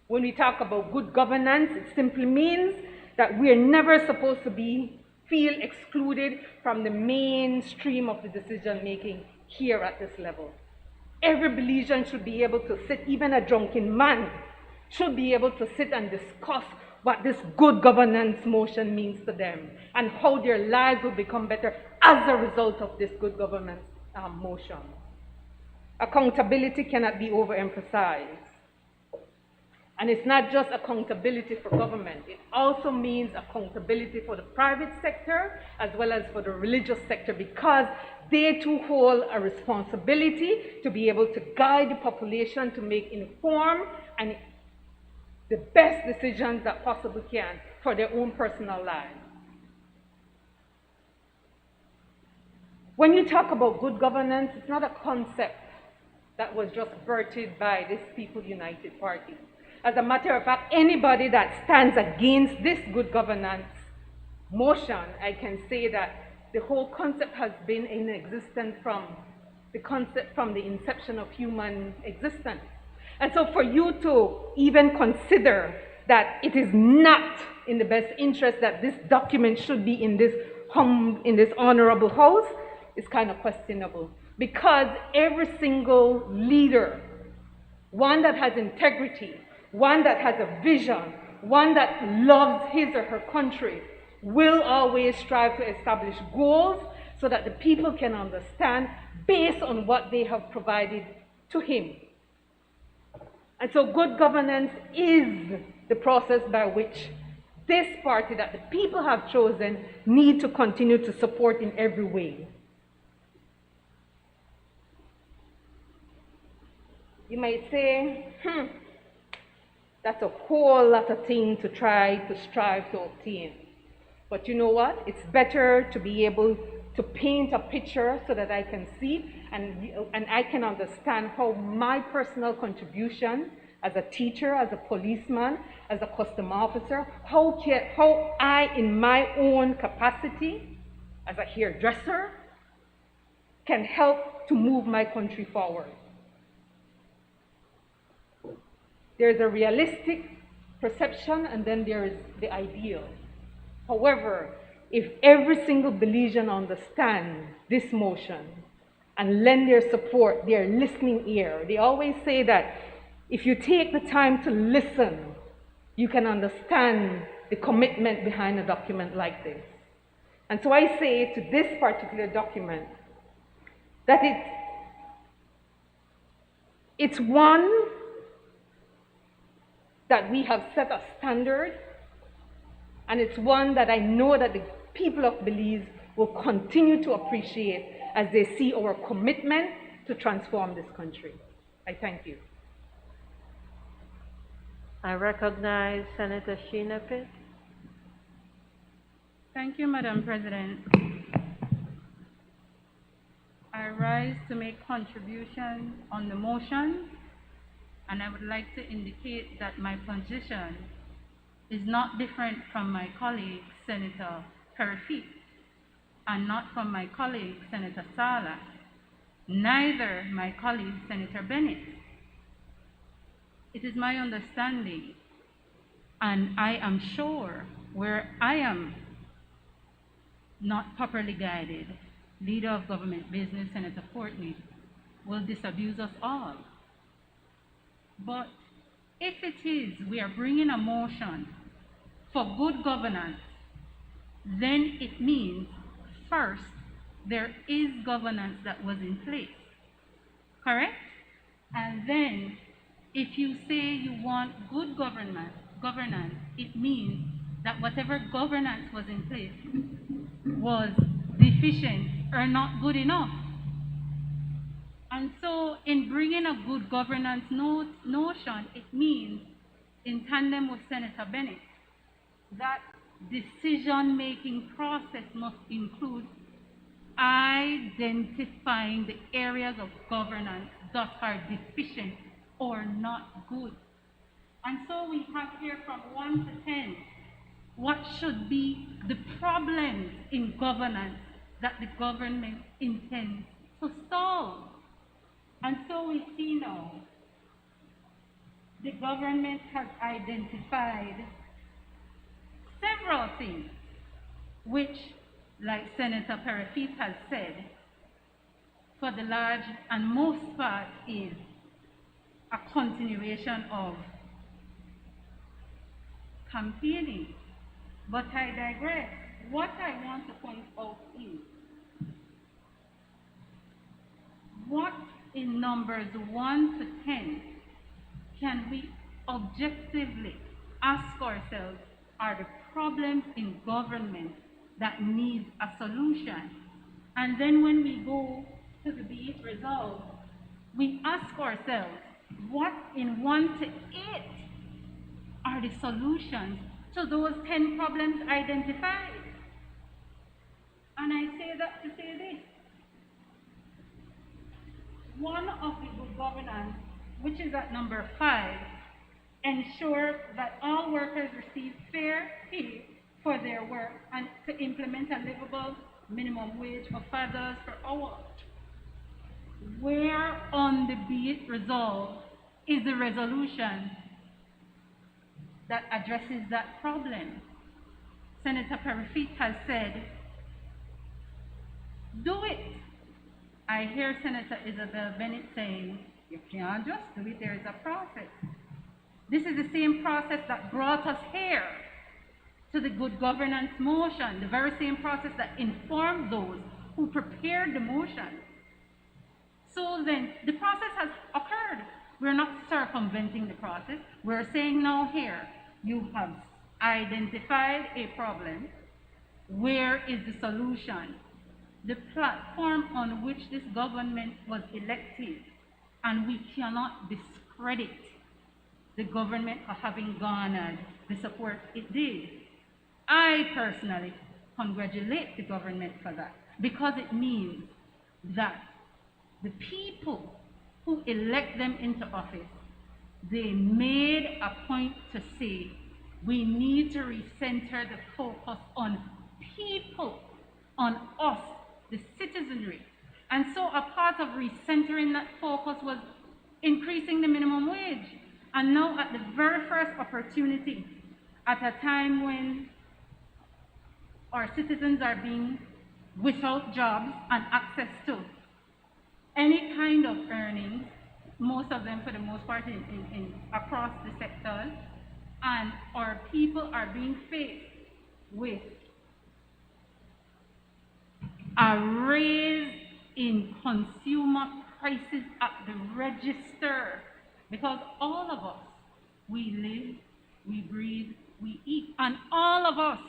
When we talk about good governance, it simply means that we're never supposed to feel excluded from the mainstream of the decision making here at this level. Every Belizean should be able to sit, even a drunken man should be able to sit and discuss what this good governance motion means to them and how their lives will become better as a result of this good governance motion. Accountability cannot be overemphasized. And it's not just accountability for government. It also means accountability for the private sector as well as for the religious sector, because they too hold a responsibility to be able to guide the population to make informed and the best decisions that possibly can for their own personal lives. When you talk about good governance, it's not a concept that was just birthed by this People United Party. As a matter of fact, anybody that stands against this good governance motion, I can say that the whole concept has been in existence from the concept from the inception of human existence. And so for you to even consider that it is not in the best interest that this document should be in this honorable house is kind of questionable. Because every single leader, one that has integrity, one that has a vision, one that loves his or her country, will always strive to establish goals so that the people can understand based on what they have provided to him. And so good governance is the process by which this party that the people have chosen need to continue to support in every way. You might say, that's a whole lot of things to try to strive to obtain. But you know what? It's better to be able to paint a picture so that I can see and I can understand how my personal contribution as a teacher, as a policeman, as a custom officer, how I, in my own capacity, as a hairdresser, can help to move my country forward. There's a realistic perception and then there is the ideal. However, if every single Belizean understands this motion and lend their support, their listening ear, they always say that if you take the time to listen, you can understand the commitment behind a document like this. And so I say to this particular document that it's one that we have set a standard, and it's one that I know that the people of Belize will continue to appreciate as they see our commitment to transform this country. I thank you. I recognize Senator Sheena Pitt. Thank you, Madam President. I rise to make contribution on the motion, and I would like to indicate that my position is not different from my colleague, Senator Perifit, and not from my colleague, Senator Sala, neither my colleague, Senator Bennett. It is my understanding, and I am sure where I am not properly guided, Leader of Government Business, Senator Courtney, will disabuse us all. But if it is we are bringing a motion for good governance, then it means first there is governance that was in place, correct? And then if you say you want good governance, it means that whatever governance was in place was deficient or not good enough. And so in bringing a good governance notion, it means, in tandem with Senator Bennett, that decision-making process must include identifying the areas of governance that are deficient or not good. And so we have here from 1 to 10 what should be the problems in governance that the government intends to solve. And so we see now the government has identified several things which, like Senator Perifit has said, for the large and most part is a continuation of campaigning. But I digress. What I want to point out is what in numbers 1 to 10 can we objectively ask ourselves are the problems in government that need a solution? And then when we go to the be it resolved, we ask ourselves, what in 1 to 8 are the solutions to those 10 problems identified? And I say that to say this. One of the good governance, which is at number 5, ensure that all workers receive fair pay for their work and to implement a livable minimum wage of $5 per hour. Where on the be it resolved is the resolution that addresses that problem. Senator Parafit has said, do it. I hear Senator Isabel Bennett saying, you can't just do it, there is a process. This is the same process that brought us here to the good governance motion, the very same process that informed those who prepared the motion. So then, the process has occurred. We're not circumventing the process. We're saying now here, you have identified a problem. Where is the solution? The platform on which this government was elected, and we cannot discredit the government for having garnered the support it did. I personally congratulate the government for that, because it means that the people who elect them into office, they made a point to say, we need to recenter the focus on people, on us, the citizenry. And so a part of recentering that focus was increasing the minimum wage. And now at the very first opportunity, at a time when our citizens are being without jobs and access to any kind of earnings, most of them for the most part in across the sectors, and our people are being faced with a raise in consumer prices at the register, because all of us, we live, we breathe, we eat, and all of us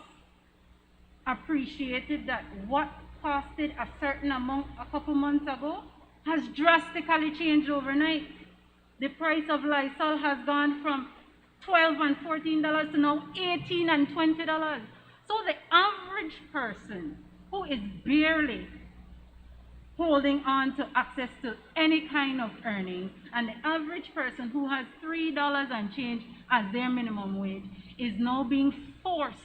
appreciated that what costed a certain amount a couple months ago has drastically changed overnight. The price of Lysol has gone from $12 and $14 to now $18 and $20. So the average person who is barely holding on to access to any kind of earnings, and the average person who has $3 and change as their minimum wage, is now being forced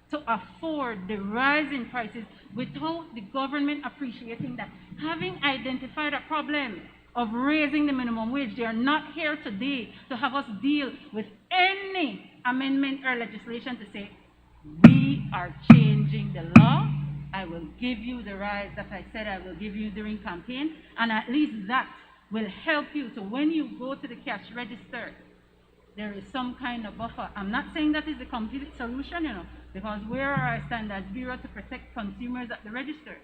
to afford the rise in prices without the government appreciating that. Having identified a problem of raising the minimum wage, they are not here today to have us deal with any amendment or legislation to say, we are changing the law. I will give you the rise that I said I will give you during campaign, and at least that will help you. So when you go to the cash register, there is some kind of buffer. I'm not saying that is the complete solution, because where are our standards bureau to protect consumers at the register?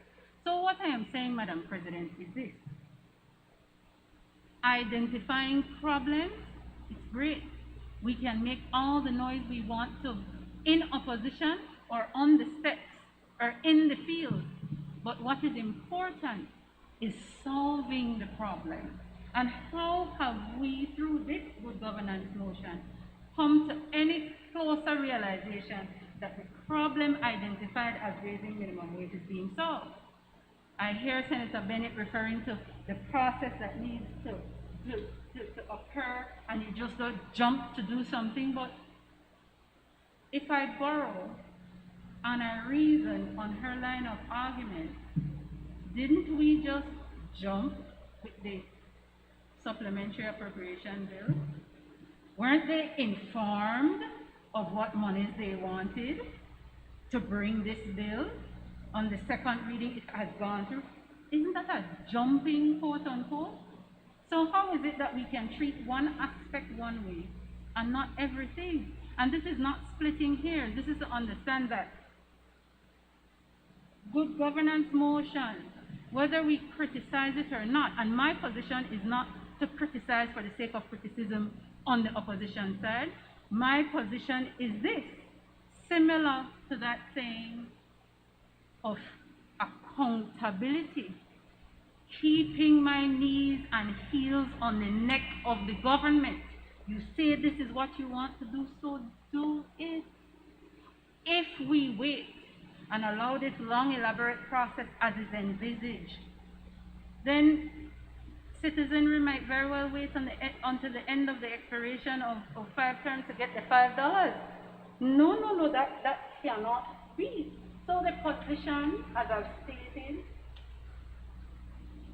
So what I am saying, Madam President, is this. Identifying problems, it's great. We can make all the noise we want to in opposition or on the steps or in the field. But what is important is solving the problem. And how have we, through this good governance motion, come to any closer realization that the problem identified as raising minimum wage is being solved? I hear Senator Bennett referring to the process that needs to occur, and you just don't jump to do something. But if I borrow and I reason on her line of argument, didn't we just jump with the supplementary appropriation bill? Weren't they informed of what monies they wanted to bring this bill? On the second reading, it has gone through. Isn't that a jumping, quote unquote? So how is it that we can treat one aspect one way and not everything? And this is not splitting hairs. This is to understand that good governance motion, whether we criticize it or not, and my position is not to criticize for the sake of criticism on the opposition side. My position is this, similar to that saying of accountability, keeping my knees and heels on the neck of the government. You say this is what you want to do, so do it. If we wait and allow this long, elaborate process as is envisaged, then citizenry might very well wait until the end of the expiration of 5 terms to get the $5. No, that cannot be. So the position, as I've stated,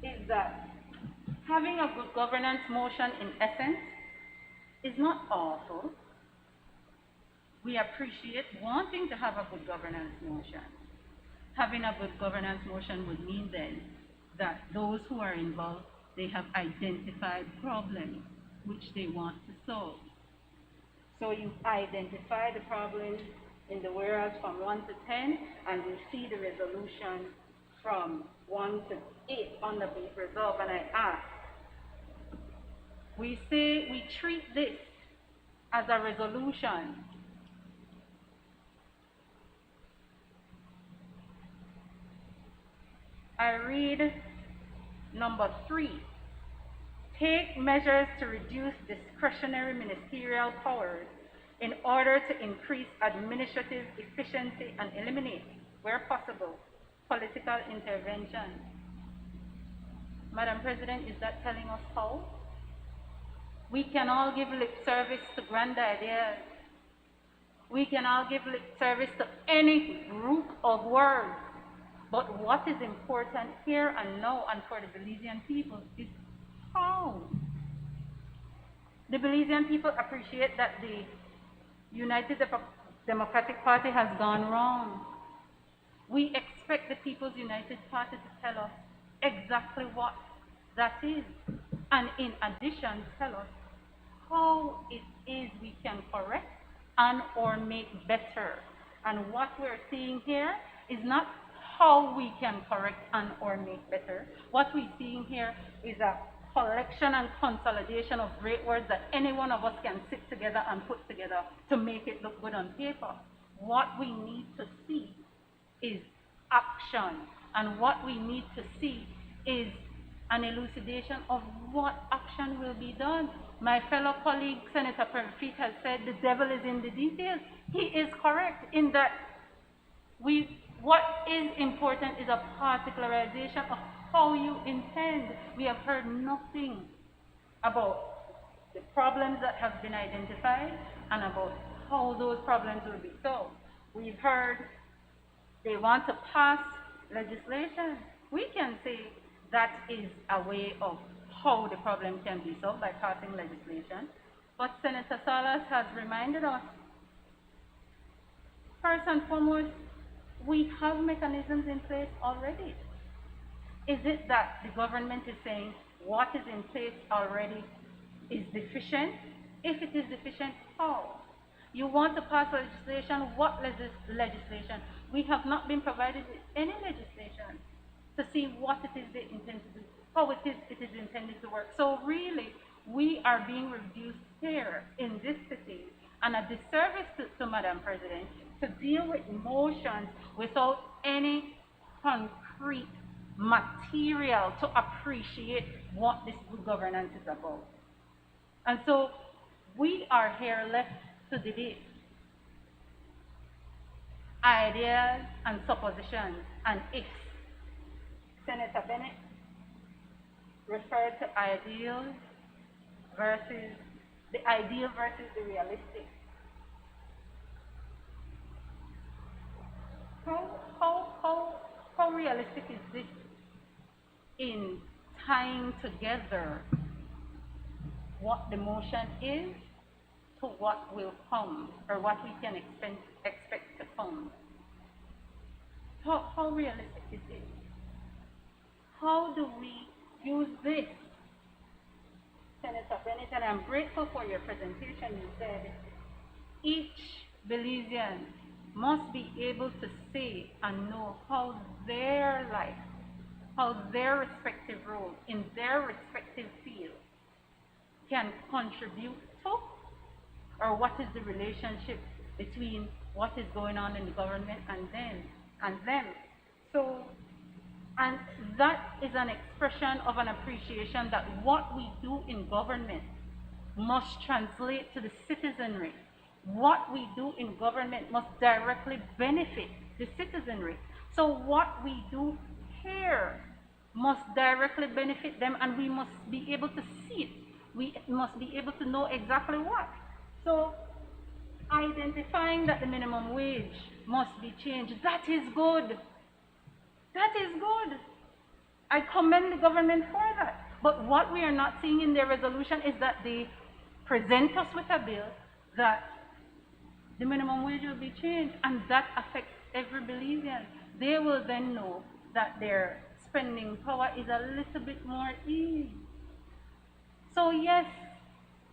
is that Having a good governance motion in essence is not awful. We appreciate wanting to have a good governance motion. Having a good governance motion would mean then that those who are involved, they have identified problems which they want to solve. So you identify the problems in the whereas from 1 to 10, and you see the resolution from 1 to 8 on the being resolved, and I ask, we say we treat this as a resolution. I read number 3. Take measures to reduce discretionary ministerial powers in order to increase administrative efficiency and eliminate, where possible, political intervention. Madam President, is that telling us how? We can all give lip service to grand ideas. We can all give lip service to any group of words. But what is important here and now and for the Belizean people is how. The Belizean people appreciate that the United Democratic Party has gone wrong. We expect the People's United Party to tell us exactly what that is. And in addition, tell us how it is we can correct and or make better. And what we're seeing here is not how we can correct and or make better. What we're seeing here is a collection and consolidation of great words that any one of us can sit together and put together to make it look good on paper. What we need to see is action, and what we need to see is an elucidation of what action will be done. My fellow colleague, Senator Perfit, has said the devil is in the details. He is correct in that what is important is a particularization of how you intend. We have heard nothing about the problems that have been identified and about how those problems will be solved. We've heard they want to pass legislation. We can say that is a way of how the problem can be solved by passing legislation. But Senator Salas has reminded us, first and foremost, we have mechanisms in place already. Is it that the government is saying what is in place already is deficient? If it is deficient, how? You want to pass legislation, what legislation? We have not been provided with any legislation to see what it is they intend to do, how it is intended to work. So really, we are being reduced here in this city, and a disservice to Madam President, to deal with motions without any concrete material to appreciate what this good governance is about. And so we are here left to debate ideas and suppositions and ifs. Senator Bennett referred to ideals versus the ideal versus the realistic. How realistic is this in tying together what the motion is to what will come, or what we can expect to come? How realistic is this? How do we use this? Senator Bennett, and I'm grateful for your presentation. You said each Belizean must be able to say and know how their life, how their respective role in their respective field can contribute to, or what is the relationship between what is going on in the government and them. So, and that is an expression of an appreciation that what we do in government must translate to the citizenry. What we do in government must directly benefit the citizenry. So what we do here must directly benefit them, and we must be able to see it. We must be able to know exactly what. So identifying that the minimum wage must be changed, that is good. That is good. I commend the government for that. But what we are not seeing in their resolution is that they present us with a bill that the minimum wage will be changed, and that affects every Belizean. They will then know that their spending power is a little bit more easy. So yes,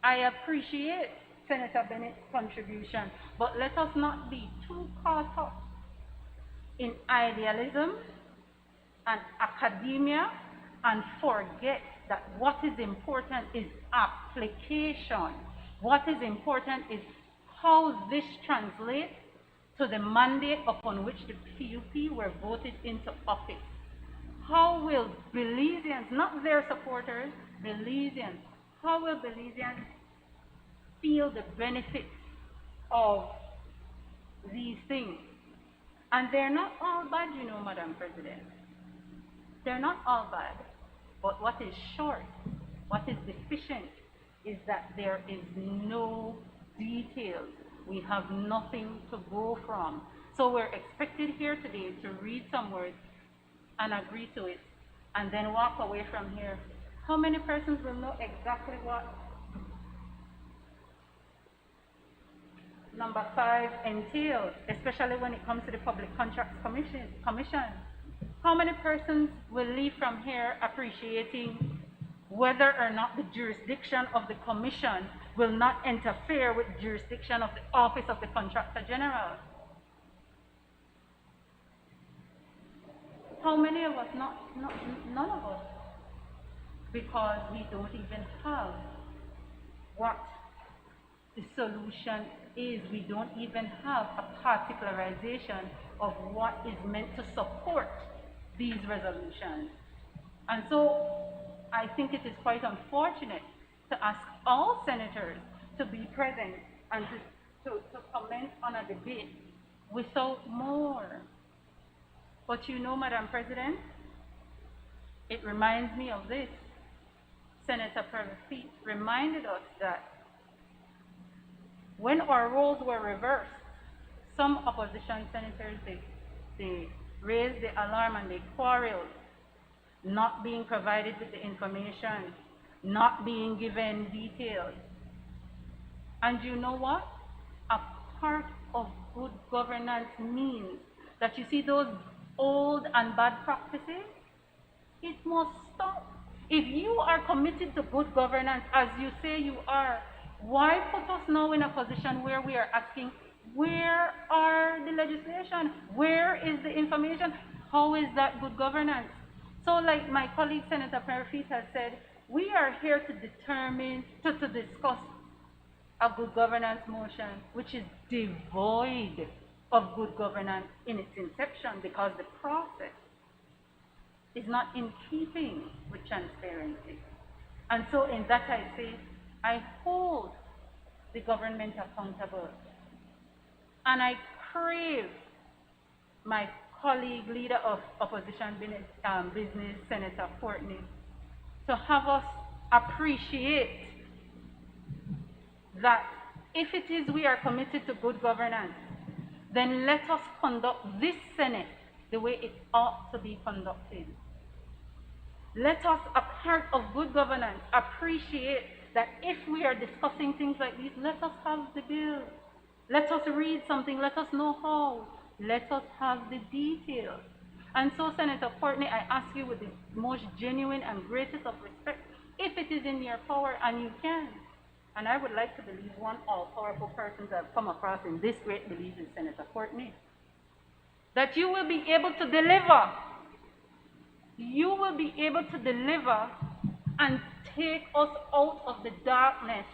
I appreciate Senator Bennett's contribution, but let us not be too caught up in idealism and academia and forget that what is important is application. What is important is how this translates to the mandate upon which the PUP were voted into office. How will Belizeans, not their supporters, Belizeans, how will Belizeans feel the benefits of these things? And they're not all bad, you know, Madam President. They're not all bad. But what is short, what is deficient, is that there is no details. We have nothing to go from. So we're expected here today to read some words and agree to it, and then walk away from here. How many persons will know exactly what number 5 entails, especially when it comes to the Public Contracts Commission? How many persons will leave from here appreciating whether or not the jurisdiction of the Commission will not interfere with the jurisdiction of the Office of the Contractor General? How many of us? None of us. Because we don't even have what the solution is. We don't even have a particularization of what is meant to support these resolutions. And so I think it is quite unfortunate to ask all senators to be present and to comment on a debate without more. But you know, Madam President, it reminds me of this. Senator Prevost reminded us that when our roles were reversed, some opposition senators, they raised the alarm and they quarreled, not being provided with the information, not being given details. And you know what? A part of good governance means that you see those old and bad practices, it must stop. If you are committed to good governance, as you say you are, why put us now in a position where we are asking, where are the legislation? Where is the information? How is that good governance? So like my colleague Senator Prevost has said, we are here to determine, to discuss a good governance motion, which is devoid of good governance in its inception, because the process is not in keeping with transparency. And so in that I say, I hold the government accountable. And I crave my colleague, leader of opposition business, Senator Courtney, to have us appreciate that if it is we are committed to good governance, then let us conduct this Senate the way it ought to be conducted. Let us, a part of good governance, appreciate that if we are discussing things like this, let us have the bill. Let us read something, let us know how. Let us have the details. And so, Senator Courtney, I ask you with the most genuine and greatest of respect, if it is in your power, and you can, and I would like to believe one all-powerful person that I've come across in this great Belize is Senator Courtney, that you will be able to deliver. You will be able to deliver and take us out of the darkness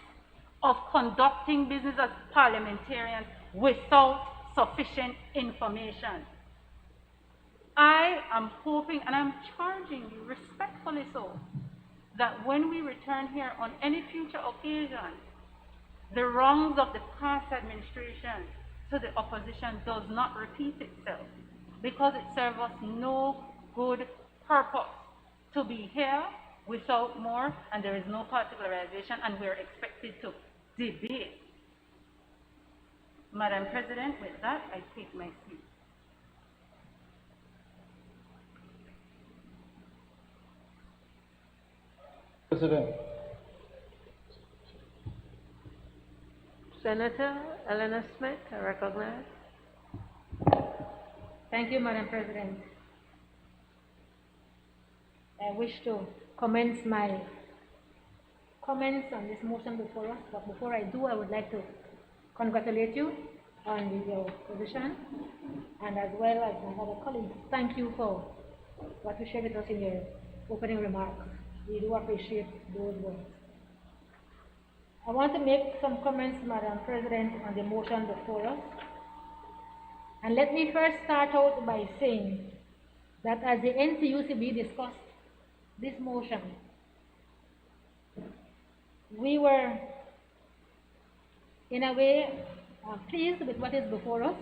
of conducting business as parliamentarians without sufficient information. I am hoping, and I'm charging you respectfully so, that when we return here on any future occasion, the wrongs of the past administration to the opposition does not repeat itself, because it serves us no good purpose to be here without more, and there is no particularization, and we're expected to debate. Madam President, with that, I take my seat. President. Senator Eleanor Smith, I recognize. Thank you, Madam President. I wish to commence my comments on this motion before us, but before I do, I would like to congratulate you on your position, and as well as my other colleagues. Thank you for what you shared with us in your opening remarks. We do appreciate those words. I want to make some comments, Madam President, on the motion before us. And let me first start out by saying that as the NCUCB discussed this motion, we were, in a way, pleased with what is before us,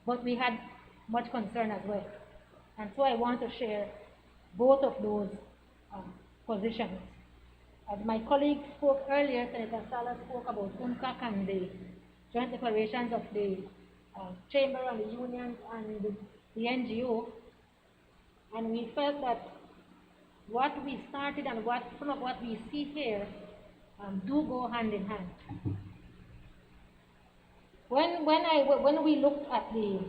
but we had much concern as well. And so I want to share both of those positions. As my colleague spoke earlier, Senator Salah spoke about UNCAC and the joint declarations of the Chamber and the unions and the NGO, and we felt that what we started and some of what we see here do go hand in hand. When we looked at the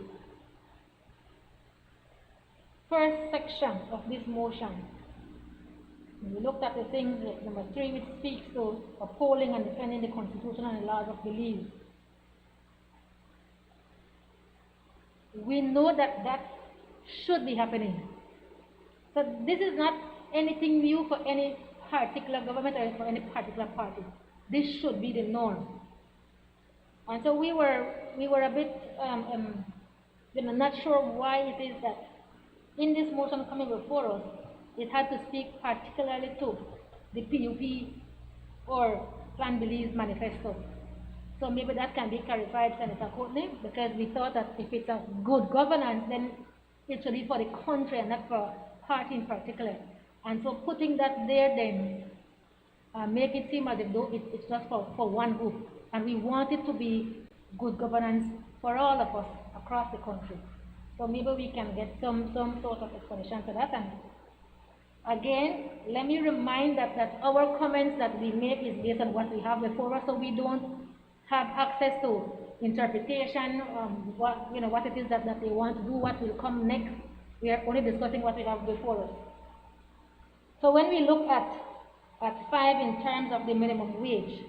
first section of this motion, we looked at the things like number 3, which speaks to upholding and defending the Constitution and the laws of Belize. We know that that should be happening. So this is not anything new for any particular government or for any particular party. This should be the norm. And so we were a bit not sure why it is that in this motion coming before us, it had to speak particularly to the PUP or Plan Belize manifesto. So maybe that can be clarified, Senator Courtney, because we thought that if it's a good governance, then it should be for the country and not for a party in particular. And so putting that there then make it seem as if though it's just for one group. And we want it to be good governance for all of us across the country. So maybe we can get some sort of explanation for that. And again, let me remind that our comments that we make is based on what we have before us, so we don't have access to interpretation, what it is that they want to do, what will come next. We are only discussing what we have before us. So when we look at 5 in terms of the minimum wage,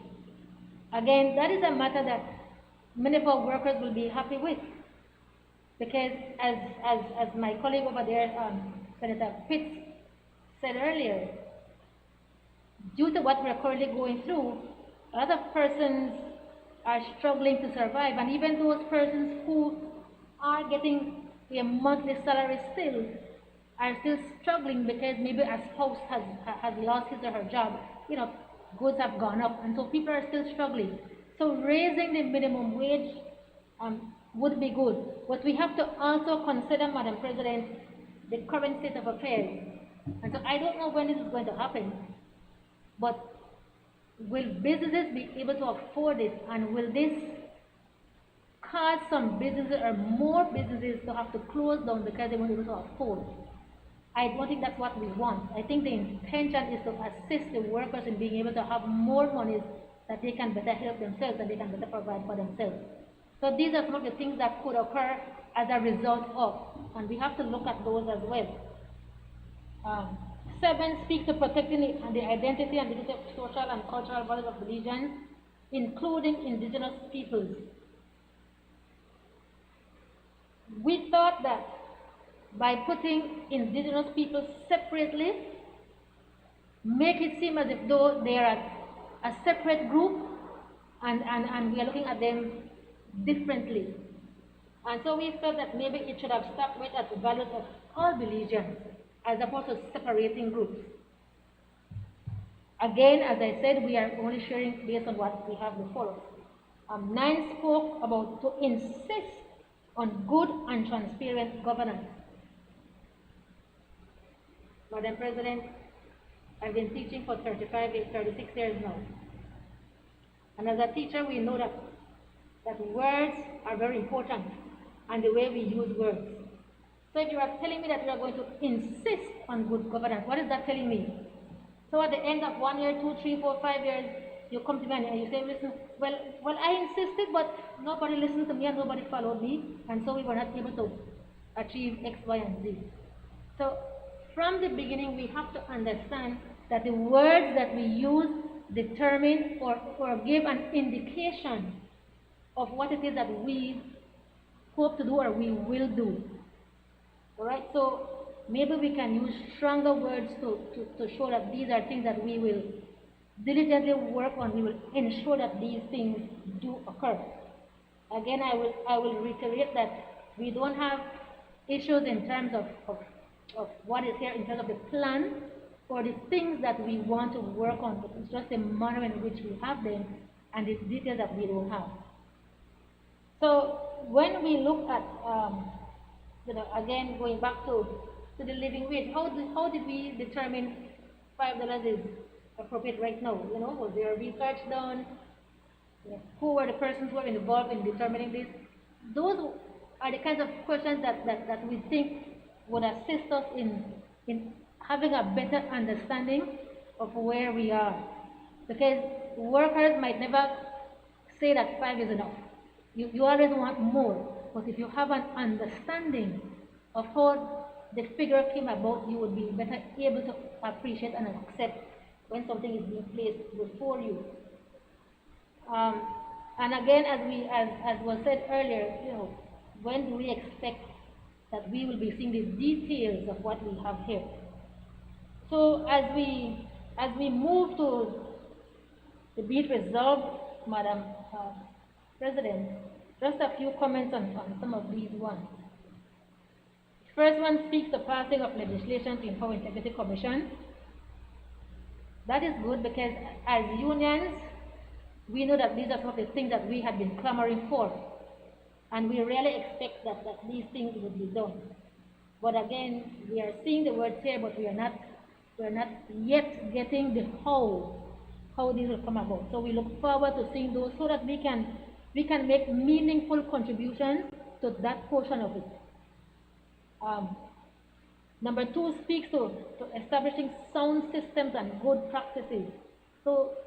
again, that is a matter that many of our workers will be happy with, because as my colleague over there, Senator Pitts, said earlier, due to what we're currently going through, a lot of persons are struggling to survive, and even those persons who are getting a monthly salary still are still struggling because maybe a spouse has lost his or her job. Goods have gone up, and so people are still struggling. So raising the minimum wage would be good, but we have to also consider, Madam President, the current state of affairs. And so I don't know when this is going to happen, but will businesses be able to afford it, and will this cause some businesses or more businesses to have to close down because they won't be able to afford? I don't think that's what we want. I think the intention is to assist the workers in being able to have more money that they can better help themselves and they can better provide for themselves. So these are some of the things that could occur as a result of, and we have to look at those as well. 7 speaks to protecting the identity and the social and cultural values of Belizeans, including indigenous peoples. We thought that by putting indigenous people separately, make it seem as if though they are a separate group, and we are looking at them differently. And so we felt that maybe it should have stuck with at the values of all Belizeans, as opposed to separating groups. Again, as I said, we are only sharing based on what we have before us. 9 spoke about to insist on good and transparent governance. Madam President, I've been teaching for 36 years now. And as a teacher, we know that words are very important, and the way we use words. So if you are telling me that you are going to insist on good governance, what is that telling me? So at the end of 1 year, 2, 3, 4, 5 years, you come to me and you say, listen, well, I insisted, but nobody listened to me and nobody followed me, and so we were not able to achieve X, Y, and Z. So from the beginning, we have to understand that the words that we use determine or give an indication of what it is that we hope to do or we will do. All right, so maybe we can use stronger words to show that these are things that we will diligently work on. We will ensure that these things do occur. Again, I will reiterate that we don't have issues in terms of what is here in terms of the plan or the things that we want to work on, but it's just the manner in which we have them and the details that we don't have. So when we look at, again, going back to the living wage, how did we determine $5 is appropriate right now? Was there research done? Who were the persons who were involved in determining this? Those are the kinds of questions that we think would assist us in having a better understanding of where we are. Because workers might never say that 5 is enough. You always want more, but if you have an understanding of how the figure came about, you would be better able to appreciate and accept when something is being placed before you. And again, as was said earlier, when do we expect that we will be seeing the details of what we have here? So as we move to the be it resolved, Madam President, just a few comments on some of these ones. First one speaks the passing of legislation to empower Integrity Commission. That is good because as unions, we know that these are some of the things that we have been clamoring for. And we really expect that these things would be done. But again, we are seeing the words here, but we are not yet getting the how these will come about. So we look forward to seeing those so that we can make meaningful contributions to that portion of it. Number 2 speaks to establishing sound systems and good practices. So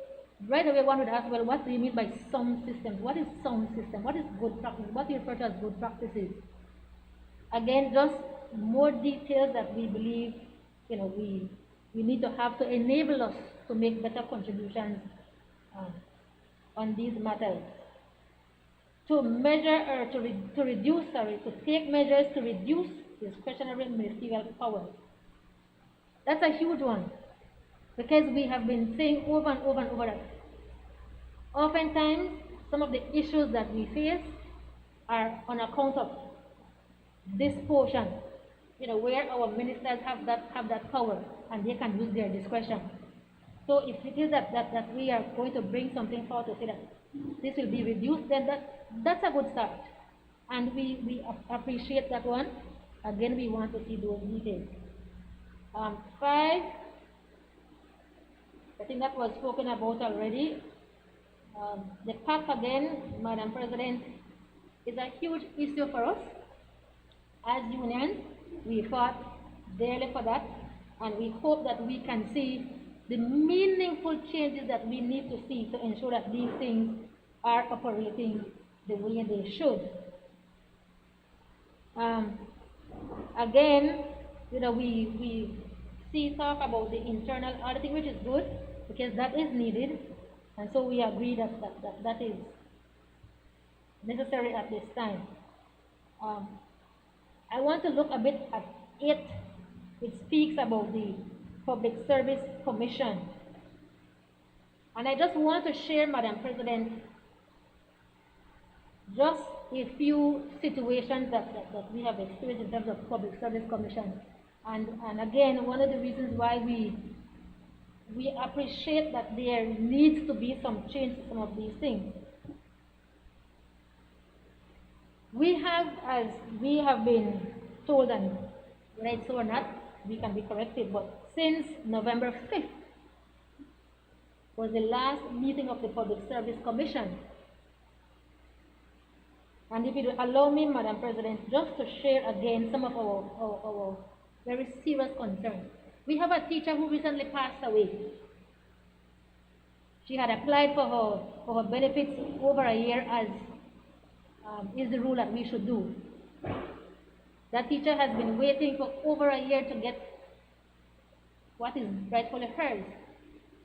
right away one would ask, well, what do you mean by sound systems? What is sound system? What is good practice? What do you refer to as good practices? Again, just more details that we believe, we need to have to enable us to make better contributions on these matters. To measure or to take measures to reduce discretionary ministerial powers. That's a huge one, because we have been saying over and over and over that oftentimes some of the issues that we face are on account of this portion, where our ministers have that power and they can use their discretion. So if it is that we are going to bring something forward to say that this will be reduced, then that's a good start. And we appreciate that one. Again, we want to see those details. 5, I think that was spoken about already. The PAC, again, Madam President, is a huge issue for us. As unions, we fought daily for that, and we hope that we can see the meaningful changes that we need to see to ensure that these things are operating the way they should. Again, we see talk about the internal auditing, which is good because that is needed, and so we agree that is necessary at this time. I want to look a bit at 8, which speaks about the Public Service Commission. And I just want to share, Madam President, just a few situations that we have experienced in terms of Public Service Commission. And again, one of the reasons why we appreciate that there needs to be some change to some of these things. We have, as we have been told, and whether it's so or not, we can be corrected, but since November 5th was the last meeting of the Public Service Commission. And if you allow me, Madam President, just to share again some of our very serious concerns. We have a teacher who recently passed away. She had applied for her benefits over a year, as is the rule that we should do. That teacher has been waiting for over a year to get what is rightfully hers.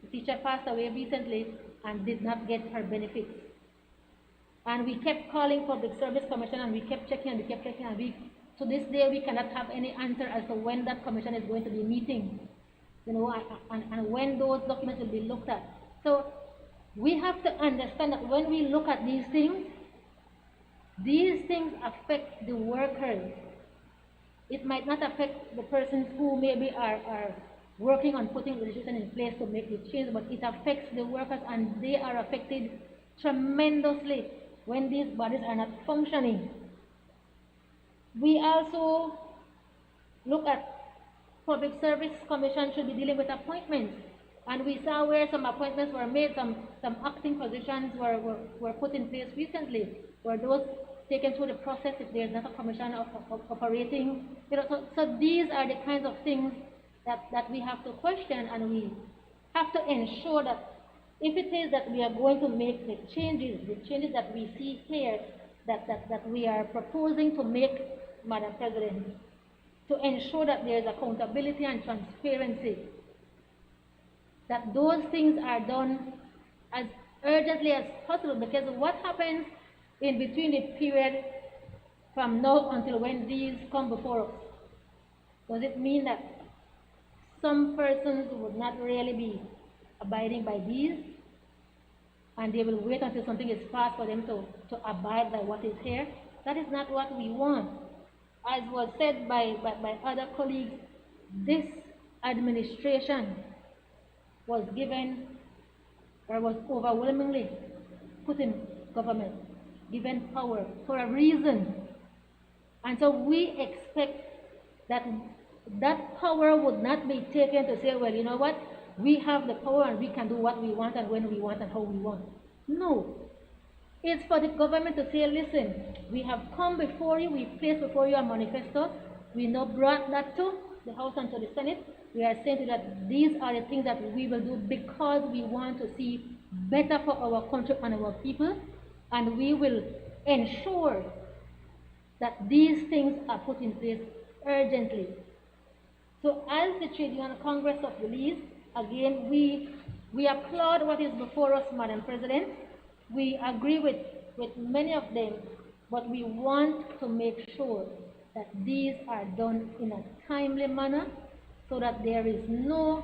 The teacher passed away recently and did not get her benefits. And we kept calling Public Service Commission, and we kept checking and we kept checking, and to this day we cannot have any answer as to when that commission is going to be meeting, and when those documents will be looked at. So we have to understand that when we look at these things affect the workers. It might not affect the persons who maybe are working on putting legislation in place to make the change, but it affects the workers, and they are affected tremendously when these bodies are not functioning. We also look at Public Service Commission should be dealing with appointments, and we saw where some appointments were made, some acting positions were put in place recently, where those taken through the process if there's not a commission of operating. So these are the kinds of things that we have to question, and we have to ensure that if it is that we are going to make the changes that we see here, that we are proposing to make, Madam President, to ensure that there is accountability and transparency, that those things are done as urgently as possible, because what happens in between the period from now until when these come before us? Does it mean that some persons would not really be abiding by these, and they will wait until something is passed for them to abide by what is here? That is not what we want. As was said by other colleagues, this administration was given, or was overwhelmingly put in government, given power for a reason. And so we expect that that power would not be taken to say, well, you know what, we have the power and we can do what we want and when we want and how we want. No. It's for the government to say, listen, we have come before you, we placed before you a manifesto, we now brought that to the House and to the Senate. We are saying that these are the things that we will do because we want to see better for our country and our people, and we will ensure that these things are put in place urgently. So as the Trade Union Congress of Belize, again, we applaud what is before us, Madam President. We agree with many of them, but we want to make sure that these are done in a timely manner so that there is no,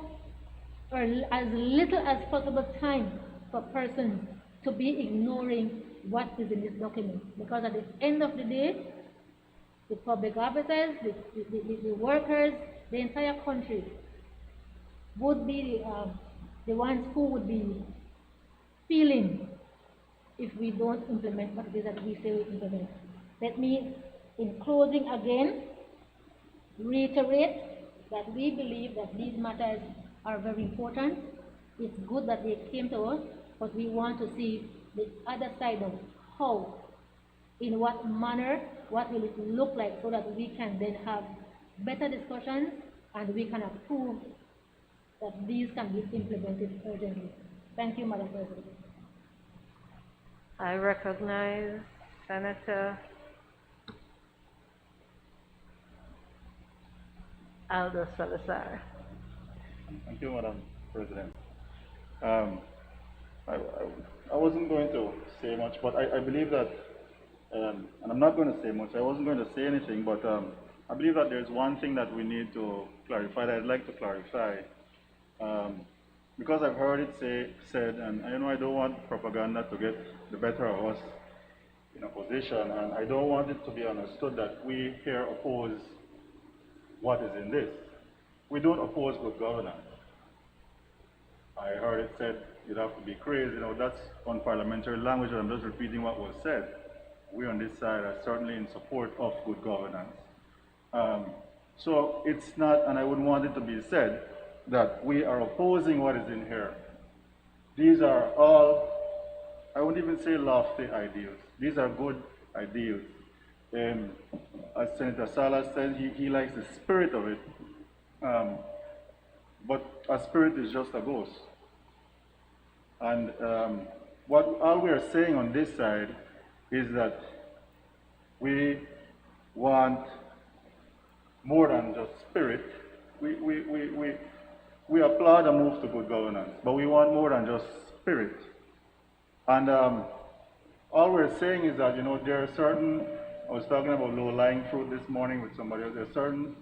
or as little as possible, time for persons to be ignoring what is in this document. Because at the end of the day, the public officers, the workers, the entire country would be the ones who would be feeling if we don't implement what it is that we say we implement. Let me, in closing again, reiterate that we believe that these matters are very important. It's good that they came to us, but we want to see the other side of how, in what manner, what will it look like, so that we can then have better discussions and we can approve that these can be implemented urgently. Thank you, Madam President. I recognize Senator Aldo Salazar. Thank you, Madam President. I wasn't going to say much, but I believe that, and I'm not going to say much, I wasn't going to say anything, but I believe that there's one thing that we need to clarify, that I'd like to clarify. Because I've heard it said, and I don't want propaganda to get the better of us in opposition, and I don't want it to be understood that we here oppose what is in this. We don't oppose good governance. I heard it said you'd have to be crazy. That's unparliamentary language, and I'm just repeating what was said. We on this side are certainly in support of good governance. So it's not, and I wouldn't want it to be said, that we are opposing what is in here. These are all, I wouldn't even say lofty ideals. These are good ideals. As Senator Salas said, he likes the spirit of it. but a spirit is just a ghost. And what all we are saying on this side is that we want more than just spirit. We applaud a move to good governance, but we want more than just spirit. And all we're saying is that, there are certain, I was talking about low-lying fruit this morning with somebody else, there are certain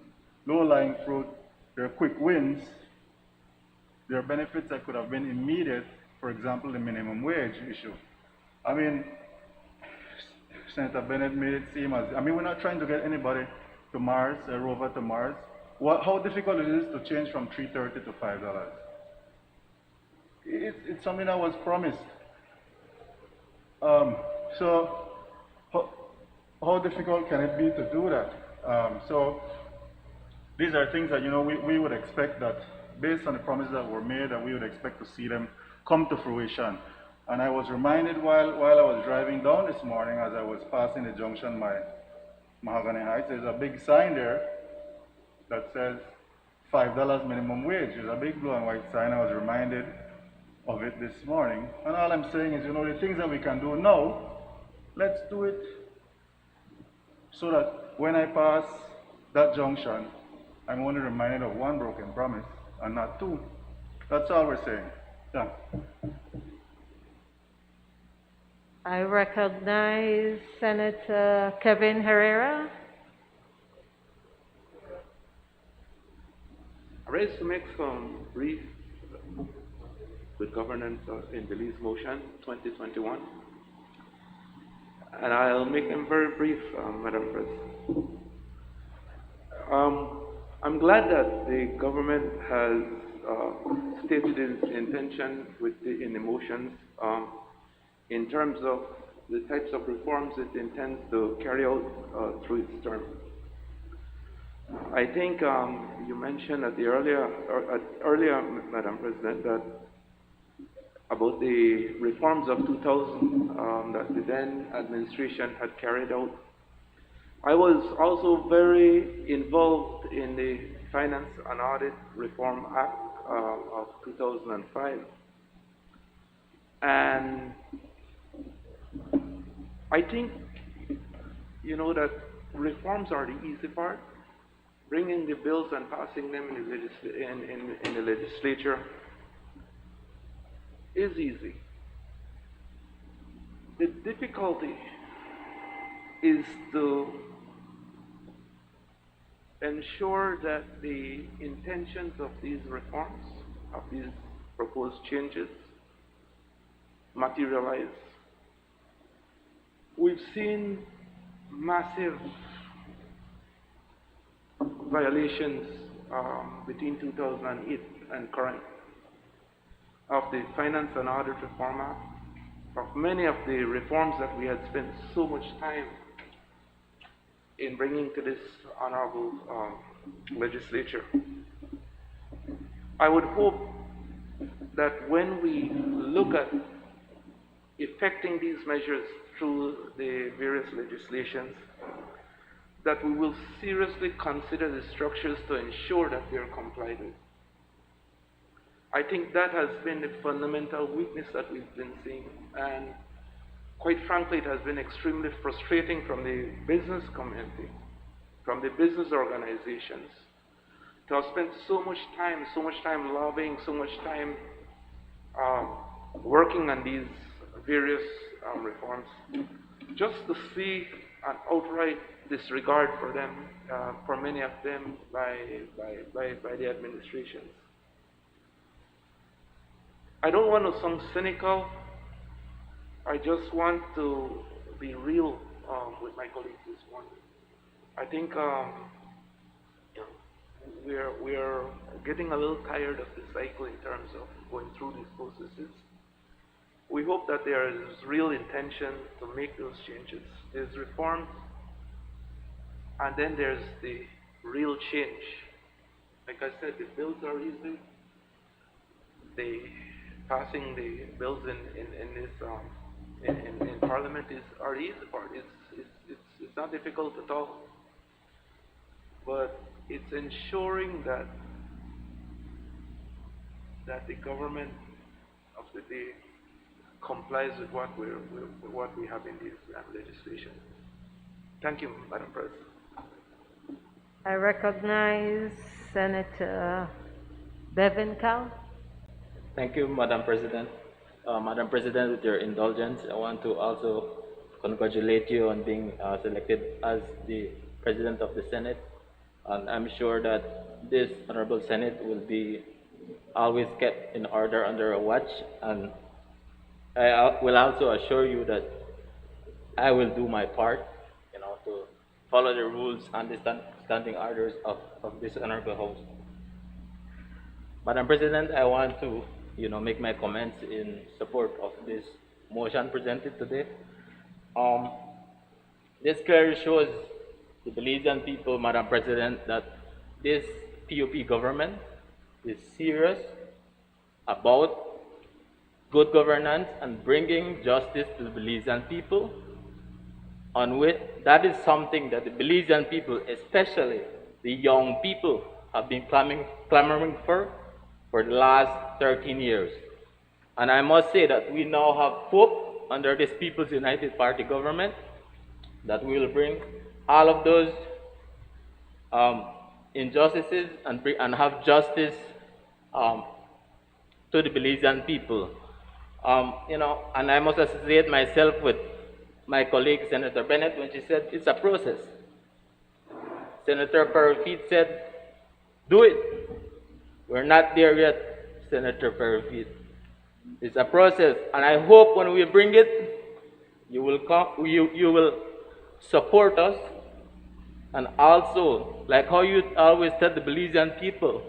low-lying fruit, there are quick wins, there are benefits that could have been immediate, for example, the minimum wage issue. I mean, Senator Bennett made it seem as, we're not trying to get anybody to Mars, a rover to Mars. How difficult it is to change from $3.30 to $5. It's something that was promised. So how difficult can it be to do that? So these are things that, we would expect that, based on the promises that were made, that we would expect to see them come to fruition. And I was reminded while I was driving down this morning, as I was passing the junction by Mahogany Heights, there's a big sign there that says $5 minimum wage. There's a big blue and white sign. I was reminded of it this morning. And all I'm saying is, the things that we can do now, let's do it so that when I pass that junction, I'm only reminded of one broken promise and not two. That's all we're saying. Yeah. I recognize Senator Kevin Herrera. I raise to make some brief good governance in Belize motion 2021. And I'll make them very brief, Madam President. I'm glad that the government has stated its intention in the motions in terms of the types of reforms it intends to carry out through its term. I think you mentioned earlier, Madam President, that about the reforms of 2000 that the then administration had carried out. I was also very involved in the Finance and Audit Reform Act of 2005. And I think, that reforms are the easy part. Bringing the bills and passing them in the legislature is easy. The difficulty is to ensure that the intentions of these reforms, of these proposed changes, materialize. We've seen massive violations between 2008 and current of the Finance and Audit Reform Act, of many of the reforms that we had spent so much time in bringing to this honorable legislature. I would hope that when we look at effecting these measures through the various legislations, that we will seriously consider the structures to ensure that they are complied with. I think that has been the fundamental weakness that we've been seeing, and quite frankly, it has been extremely frustrating from the business community, from the business organizations, to have spent so much time lobbying, so much time working on these various reforms, just to see an outright disregard for them, for many of them, by the administrations. I don't want to sound cynical. I just want to be real with my colleagues this morning. I think we are getting a little tired of the cycle in terms of going through these processes. We hope that there is real intention to make those changes. There's reforms, and then there's the real change. Like I said, the bills are easy. Passing the bills in Parliament are the easy part. It's not difficult at all. But it's ensuring that that the government of the day complies with what we have in this legislation. Thank you, Madam President. I recognize Senator Bevan Cal. Thank you, Madam President. Madam President, with your indulgence, I want to also congratulate you on being selected as the President of the Senate. And I'm sure that this Honorable Senate will be always kept in order under a watch. And I will also assure you that I will do my part, to follow the rules and the standing orders of this Honorable House. Madam President, I want to, make my comments in support of this motion presented today. This clearly shows the Belizean people, Madam President, that this PUP government is serious about good governance and bringing justice to the Belizean people. On which that is something that the Belizean people, especially the young people, have been clamoring for the last 13 years. And I must say that we now have hope under this People's United Party government that we will bring all of those injustices and have justice to the Belizean people. And I must associate myself with my colleague, Senator Bennett, when she said it's a process. Senator Perry said, do it. We're not there yet, Senator Perry. It's a process, and I hope when we bring it, you will support us, and also, like how you always tell the Belizean people,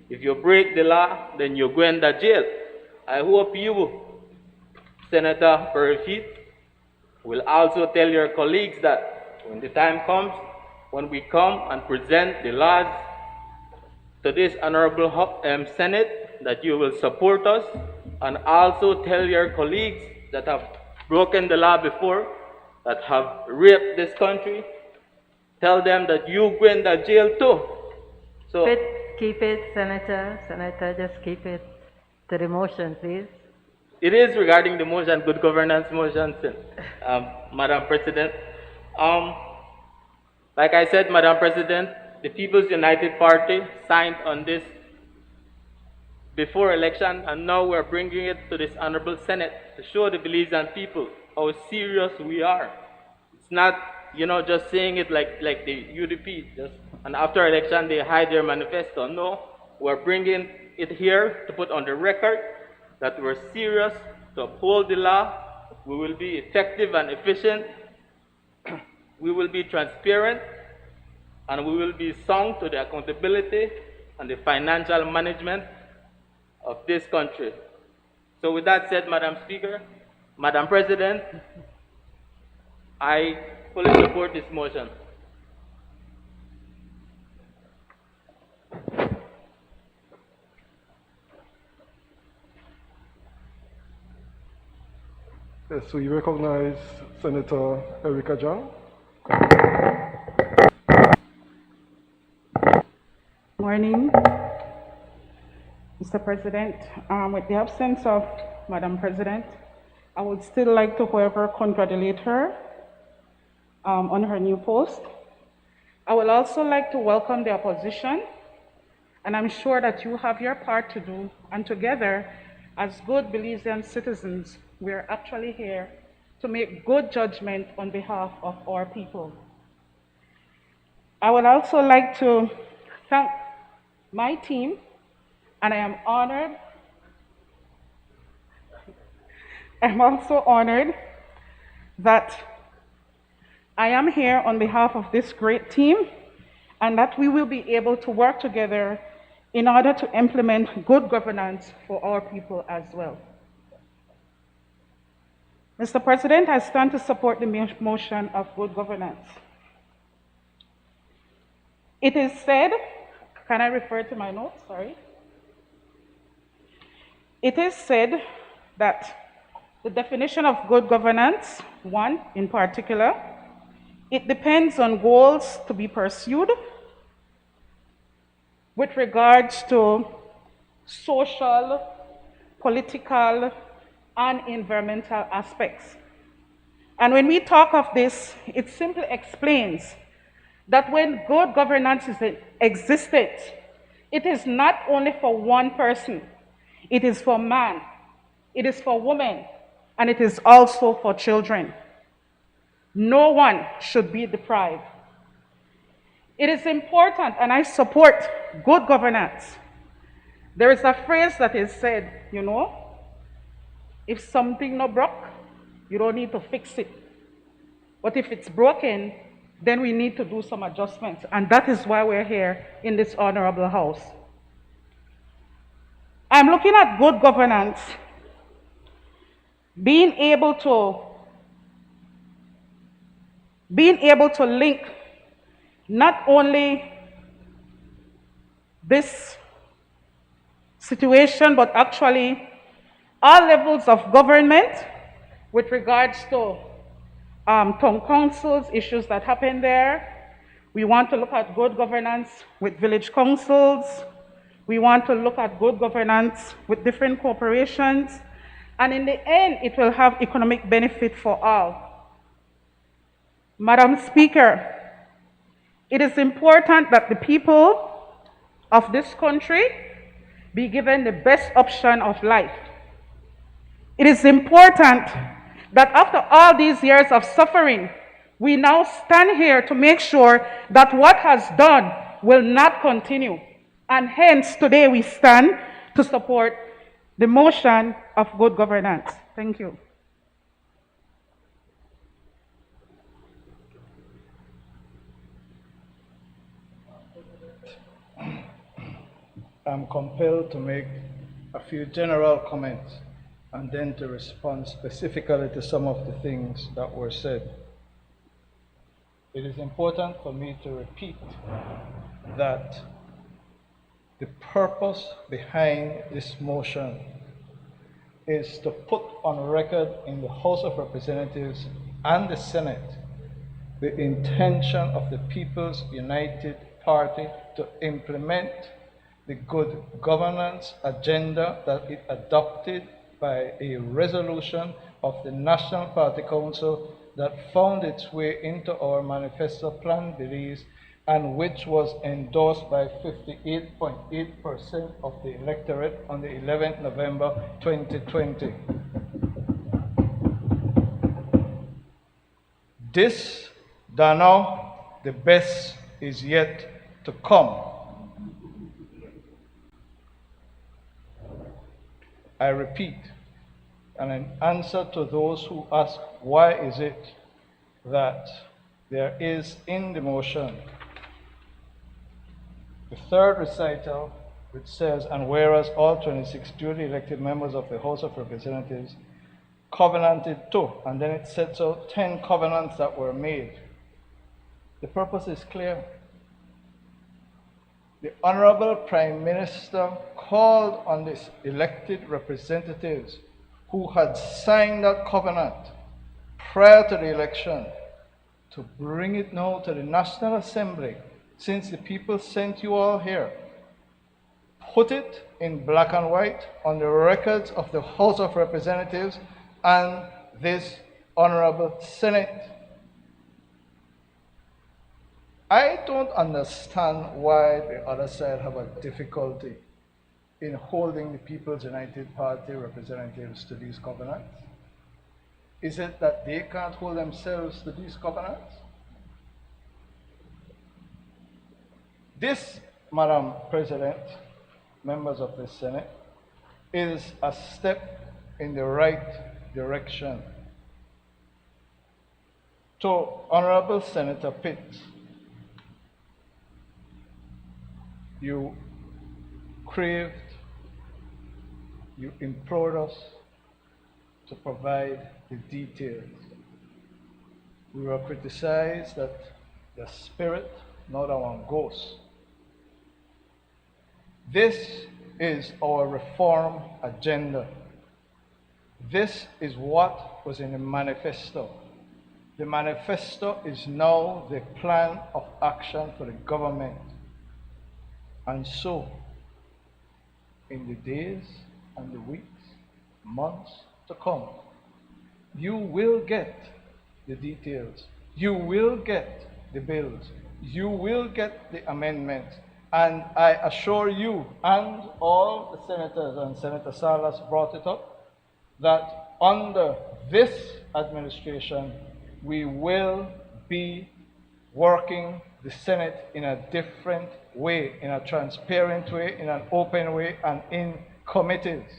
if you break the law, then you go into jail. I hope you, Senator Perry, will also tell your colleagues that when the time comes, when we come and present the laws to this Honorable Senate, that you will support us, and also tell your colleagues that have broken the law before, that have raped this country, tell them that you go in the jail too. So Keep it, Senator. Senator, just keep it to the motion, please. it is regarding the motion, good governance motion, Madam President. Like I said, Madam President, the People's United Party signed on this before election, and now we're bringing it to this Honorable Senate to show the Belizean people how serious we are. It's not, just saying it like the UDP, and after election they hide their manifesto. No, we're bringing it here to put on the record that we're serious to uphold the law. We will be effective and efficient. We will be transparent, and we will be sound to the accountability and the financial management of this country. So with that said, Madam Speaker, Madam President, I fully support this motion. Yes, we recognize Senator Erica Jang. Morning, Mr. President. With the absence of Madam President, I would still like to, however, congratulate her on her new post. I would also like to welcome the opposition, and I'm sure that you have your part to do, and together, as good Belizean citizens, we're actually here to make good judgment on behalf of our people. I would also like to thank my team, and I am honored. I'm also honored that I am here on behalf of this great team, and that we will be able to work together in order to implement good governance for our people as well. Mr. President, I stand to support the motion of good governance. It is said, can I refer to my notes? Sorry. It is said that the definition of good governance, one in particular, it depends on goals to be pursued with regards to social, political, and environmental aspects. And when we talk of this, it simply explains that when good governance existed, it is not only for one person, it is for man, it is for women, and it is also for children. No one should be deprived. It is important, and I support good governance. There is a phrase that is said, if something not broke, you don't need to fix it. But if it's broken, then we need to do some adjustments. And that is why we're here in this honorable house. I'm looking at good governance, being able to link not only this situation, but actually all levels of government with regards to town councils, issues that happen there. We want to look at good governance with village councils. We want to look at good governance with different corporations. And in the end, it will have economic benefit for all. Madam Speaker, it is important that the people of this country be given the best option of life. It is important that after all these years of suffering, we now stand here to make sure that what has done will not continue. And hence, today we stand to support the motion of good governance. Thank you. I'm compelled to make a few general comments and then to respond specifically to some of the things that were said. It is important for me to repeat that the purpose behind this motion is to put on record in the House of Representatives and the Senate the intention of the People's United Party to implement the good governance agenda that it adopted by a resolution of the National Party Council that found its way into our manifesto plan Belize and which was endorsed by 58.8% of the electorate on the 11th November 2020. This, Dano, the best is yet to come. I repeat, and in answer to those who ask why is it that there is in the motion the third recital which says, and whereas all 26 duly elected members of the House of Representatives covenanted to, and then it sets out 10 covenants that were made. The purpose is clear. The Honorable Prime Minister called on these elected representatives who had signed that covenant prior to the election to bring it now to the National Assembly, since the people sent you all here. Put it in black and white on the records of the House of Representatives and this Honorable Senate. I don't understand why the other side have a difficulty in holding the People's United Party representatives to these covenants. Is it that they can't hold themselves to these covenants? This, Madam President, members of the Senate, is a step in the right direction. To Honorable Senator Pitts, you craved, you implored us to provide the details. We were criticized that the spirit, not our ghost. This is our reform agenda. This is what was in the manifesto. The manifesto is now the plan of action for the government. And so, in the days and the weeks, months to come. You will get the details. You will get the bills. You will get the amendments. And I assure you, and all the senators, and Senator Salas brought it up, that under this administration, we will be working the Senate in a different way, in a transparent way, in an open way, and in committees.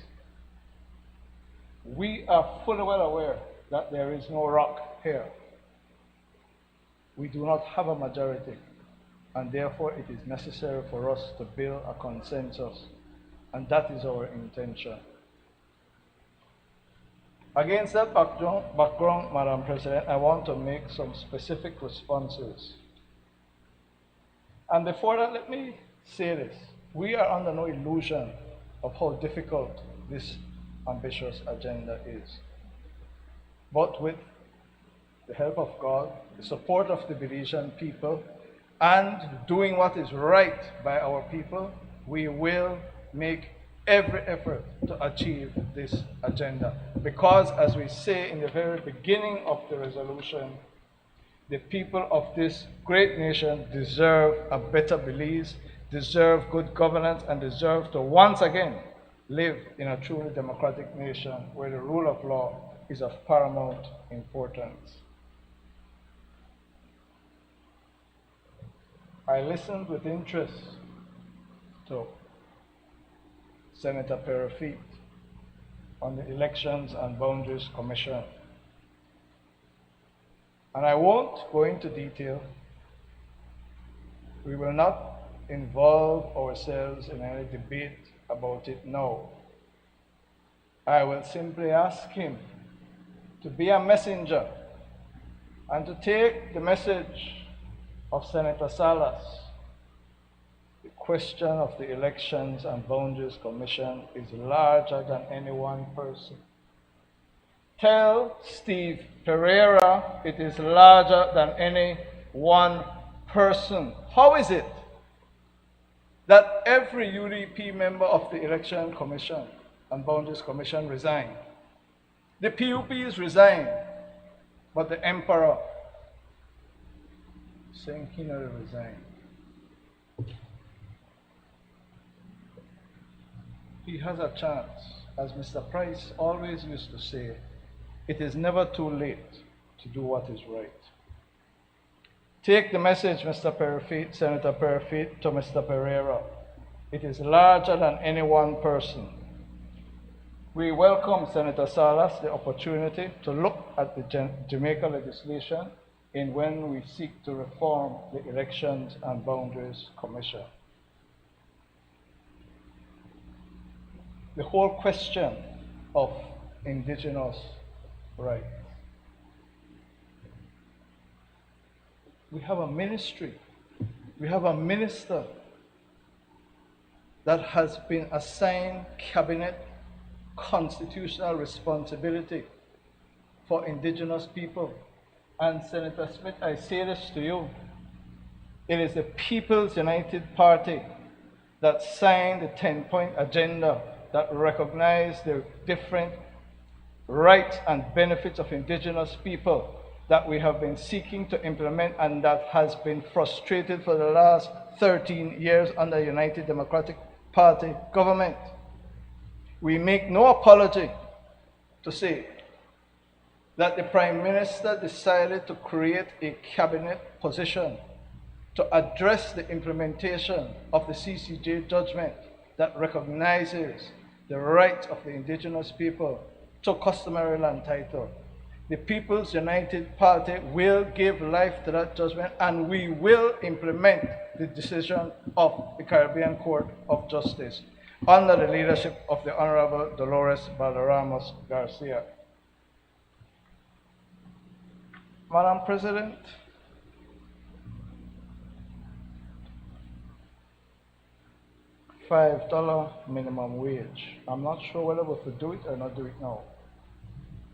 We are fully well aware that there is no rock here. We do not have a majority, and therefore it is necessary for us to build a consensus, and that is our intention. Against that background, Madam President, I want to make some specific responses. And before that, let me say this. We are under no illusion of how difficult this ambitious agenda is. But with the help of God, the support of the Belizean people, and doing what is right by our people, we will make every effort to achieve this agenda. Because, as we say in the very beginning of the resolution, the people of this great nation deserve a better Belize, deserve good governance, and deserve to once again live in a truly democratic nation where the rule of law is of paramount importance. I listened with interest to Senator Perry on the Elections and Boundaries Commission. And I won't go into detail. We will not involve ourselves in any debate about it now. I will simply ask him to be a messenger and to take the message of Senator Salas. The question of the Elections and Boundaries Commission is larger than any one person. Tell Steve Pereira it is larger than any one person. How is it that every UDP member of the Election Commission and Boundaries Commission resigned? The PUPs resigned, but the Emperor saying he never resigned. He has a chance. As Mr. Price always used to say, it is never too late to do what is right. Take the message, Mr. Perry, Senator Perry, to Mr. Pereira. It is larger than any one person. We welcome Senator Salas the opportunity to look at the Jamaica legislation in when we seek to reform the Elections and Boundaries Commission. The whole question of indigenous rights. We have a ministry, we have a minister that has been assigned cabinet constitutional responsibility for indigenous people. And Senator Smith, I say this to you, it is the People's United Party that signed the 10-point agenda that recognized the different rights and benefits of indigenous people that we have been seeking to implement and that has been frustrated for the last 13 years under United Democratic Party government. We make no apology to say that the Prime Minister decided to create a cabinet position to address the implementation of the CCJ judgment that recognizes the right of the indigenous people to customary land title. The People's United Party will give life to that judgment, and we will implement the decision of the Caribbean Court of Justice under the leadership of the Honorable Dolores Valderramos Garcia. Madam President, $5 minimum wage. I'm not sure whether we could do it or not do it now.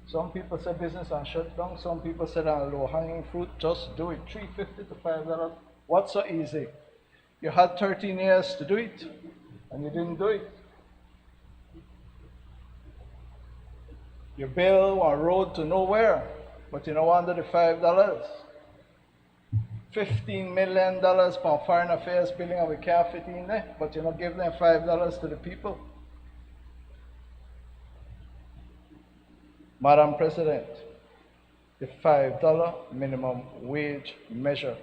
Some people say business and shut down. Some people say that low-hanging fruit, just do it. $3.50 to $5. What's so easy? You had 13 years to do it, and you didn't do it. You build a road to nowhere, but you know under the $5. $15 million for foreign affairs building and we can't fit in there, but you don't give them $5 to the people. Madam President, the $5 minimum wage measure,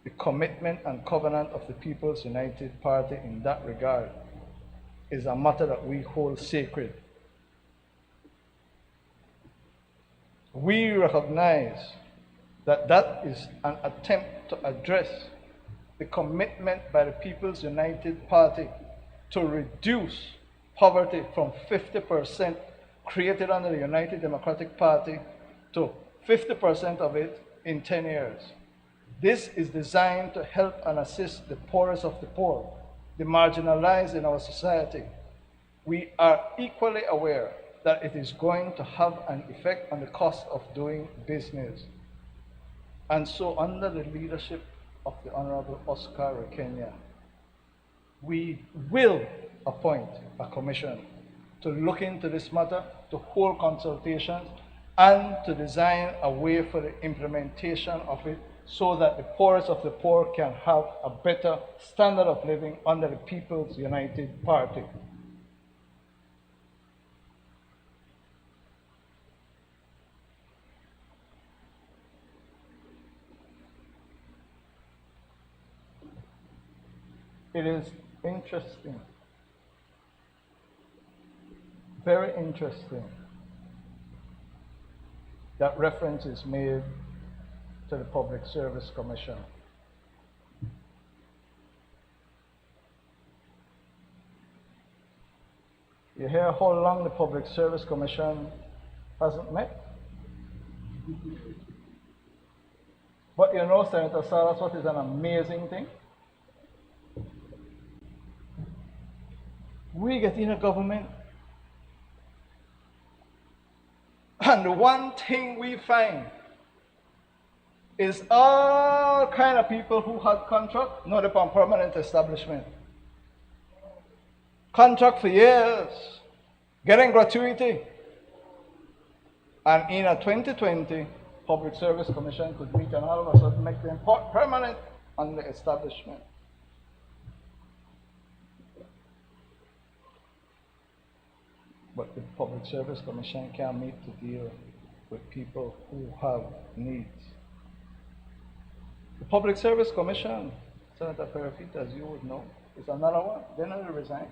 the commitment and covenant of the People's United Party in that regard is a matter that we hold sacred. We recognize that that is an attempt to address the commitment by the People's United Party to reduce poverty from 50% created under the United Democratic Party to 50% of it in 10 years. This is designed to help and assist the poorest of the poor, the marginalized in our society. We are equally aware that it is going to have an effect on the cost of doing business. And so under the leadership of the Honorable Oscar Rekenya, we will appoint a commission to look into this matter, to hold consultations, and to design a way for the implementation of it so that the poorest of the poor can have a better standard of living under the People's United Party. It is interesting, very interesting, that reference is made to the Public Service Commission. You hear how long the Public Service Commission hasn't met? But you know, Senator Salas, what is an amazing thing? We get in a government, and the one thing we find is all kind of people who had contract, not upon permanent establishment. Contract for years, getting gratuity. And in a 2020, Public Service Commission could meet and all of a sudden make them permanent on the establishment. But the Public Service Commission can't meet to deal with people who have needs. The Public Service Commission, Senator Perafit, as you would know, is another one. They never resign.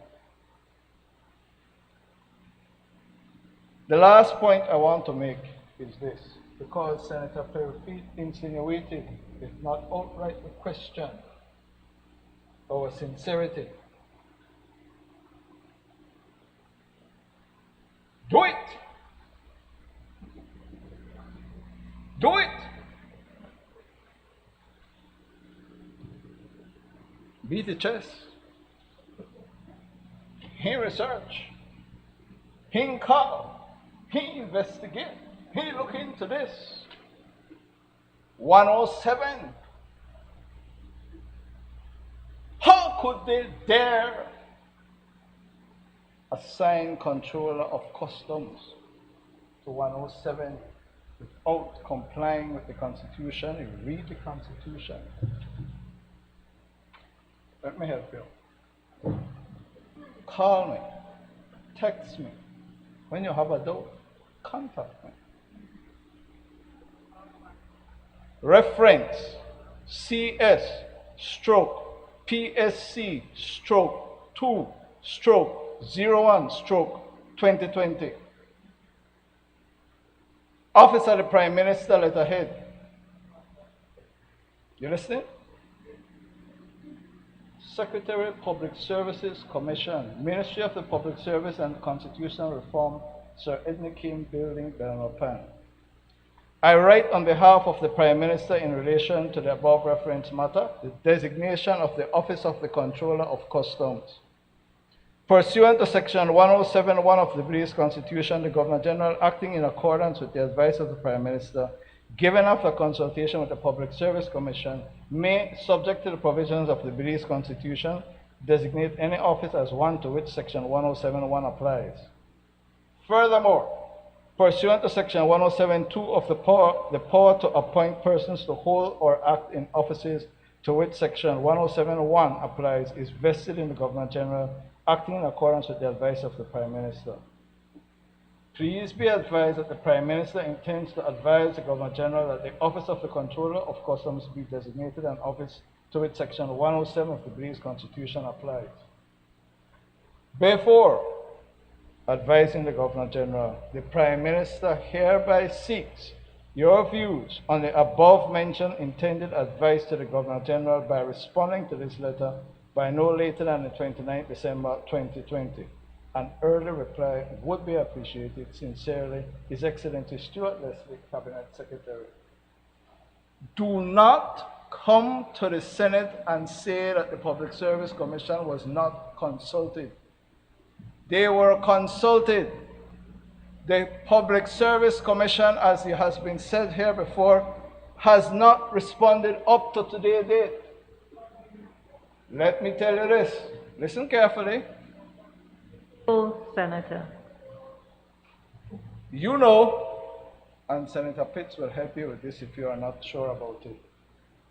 The last point I want to make is this, because Senator Perafit insinuated, if not outrightly questioned, our sincerity. Do it! Do it! Beat the chest. He research. He call. He investigate. He look into this. 107. How could they dare assign controller of customs to 107 without complying with the Constitution? You read the Constitution. Let me help you. Call me, text me. When you have a doubt, contact me. Reference CS stroke PSC stroke 2 stroke 01 stroke 2020. Office of the Prime Minister, letterhead. You listening? Secretary Public Services Commission, Ministry of the Public Service and Constitutional Reform, Sir Edney King Building, Belmopan. I write on behalf of the Prime Minister in relation to the above reference matter, the designation of the Office of the Controller of Customs. Pursuant to Section 107(1) of the Belize Constitution, the Governor General, acting in accordance with the advice of the Prime Minister, given after consultation with the Public Service Commission, may, subject to the provisions of the Belize Constitution, designate any office as one to which Section 107(1) applies. Furthermore, pursuant to Section 107(2) of the power to appoint persons to hold or act in offices to which Section 107(1) applies, is vested in the Governor General, acting in accordance with the advice of the Prime Minister. Please be advised that the Prime Minister intends to advise the Governor General that the office of the Controller of Customs be designated an office to which Section 107 of the Belize Constitution applies. Therefore, advising the Governor General, the Prime Minister hereby seeks your views on the above-mentioned intended advice to the Governor General by responding to this letter by no later than the 29th December 2020. An early reply would be appreciated. Sincerely, His Excellency Stuart Leslie, Cabinet Secretary. Do not come to the Senate and say that the Public Service Commission was not consulted. They were consulted. The Public Service Commission, as it has been said here before, has not responded up to today's date. Let me tell you this. Listen carefully. Senator. You know, and Senator Pitts will help you with this if you are not sure about it,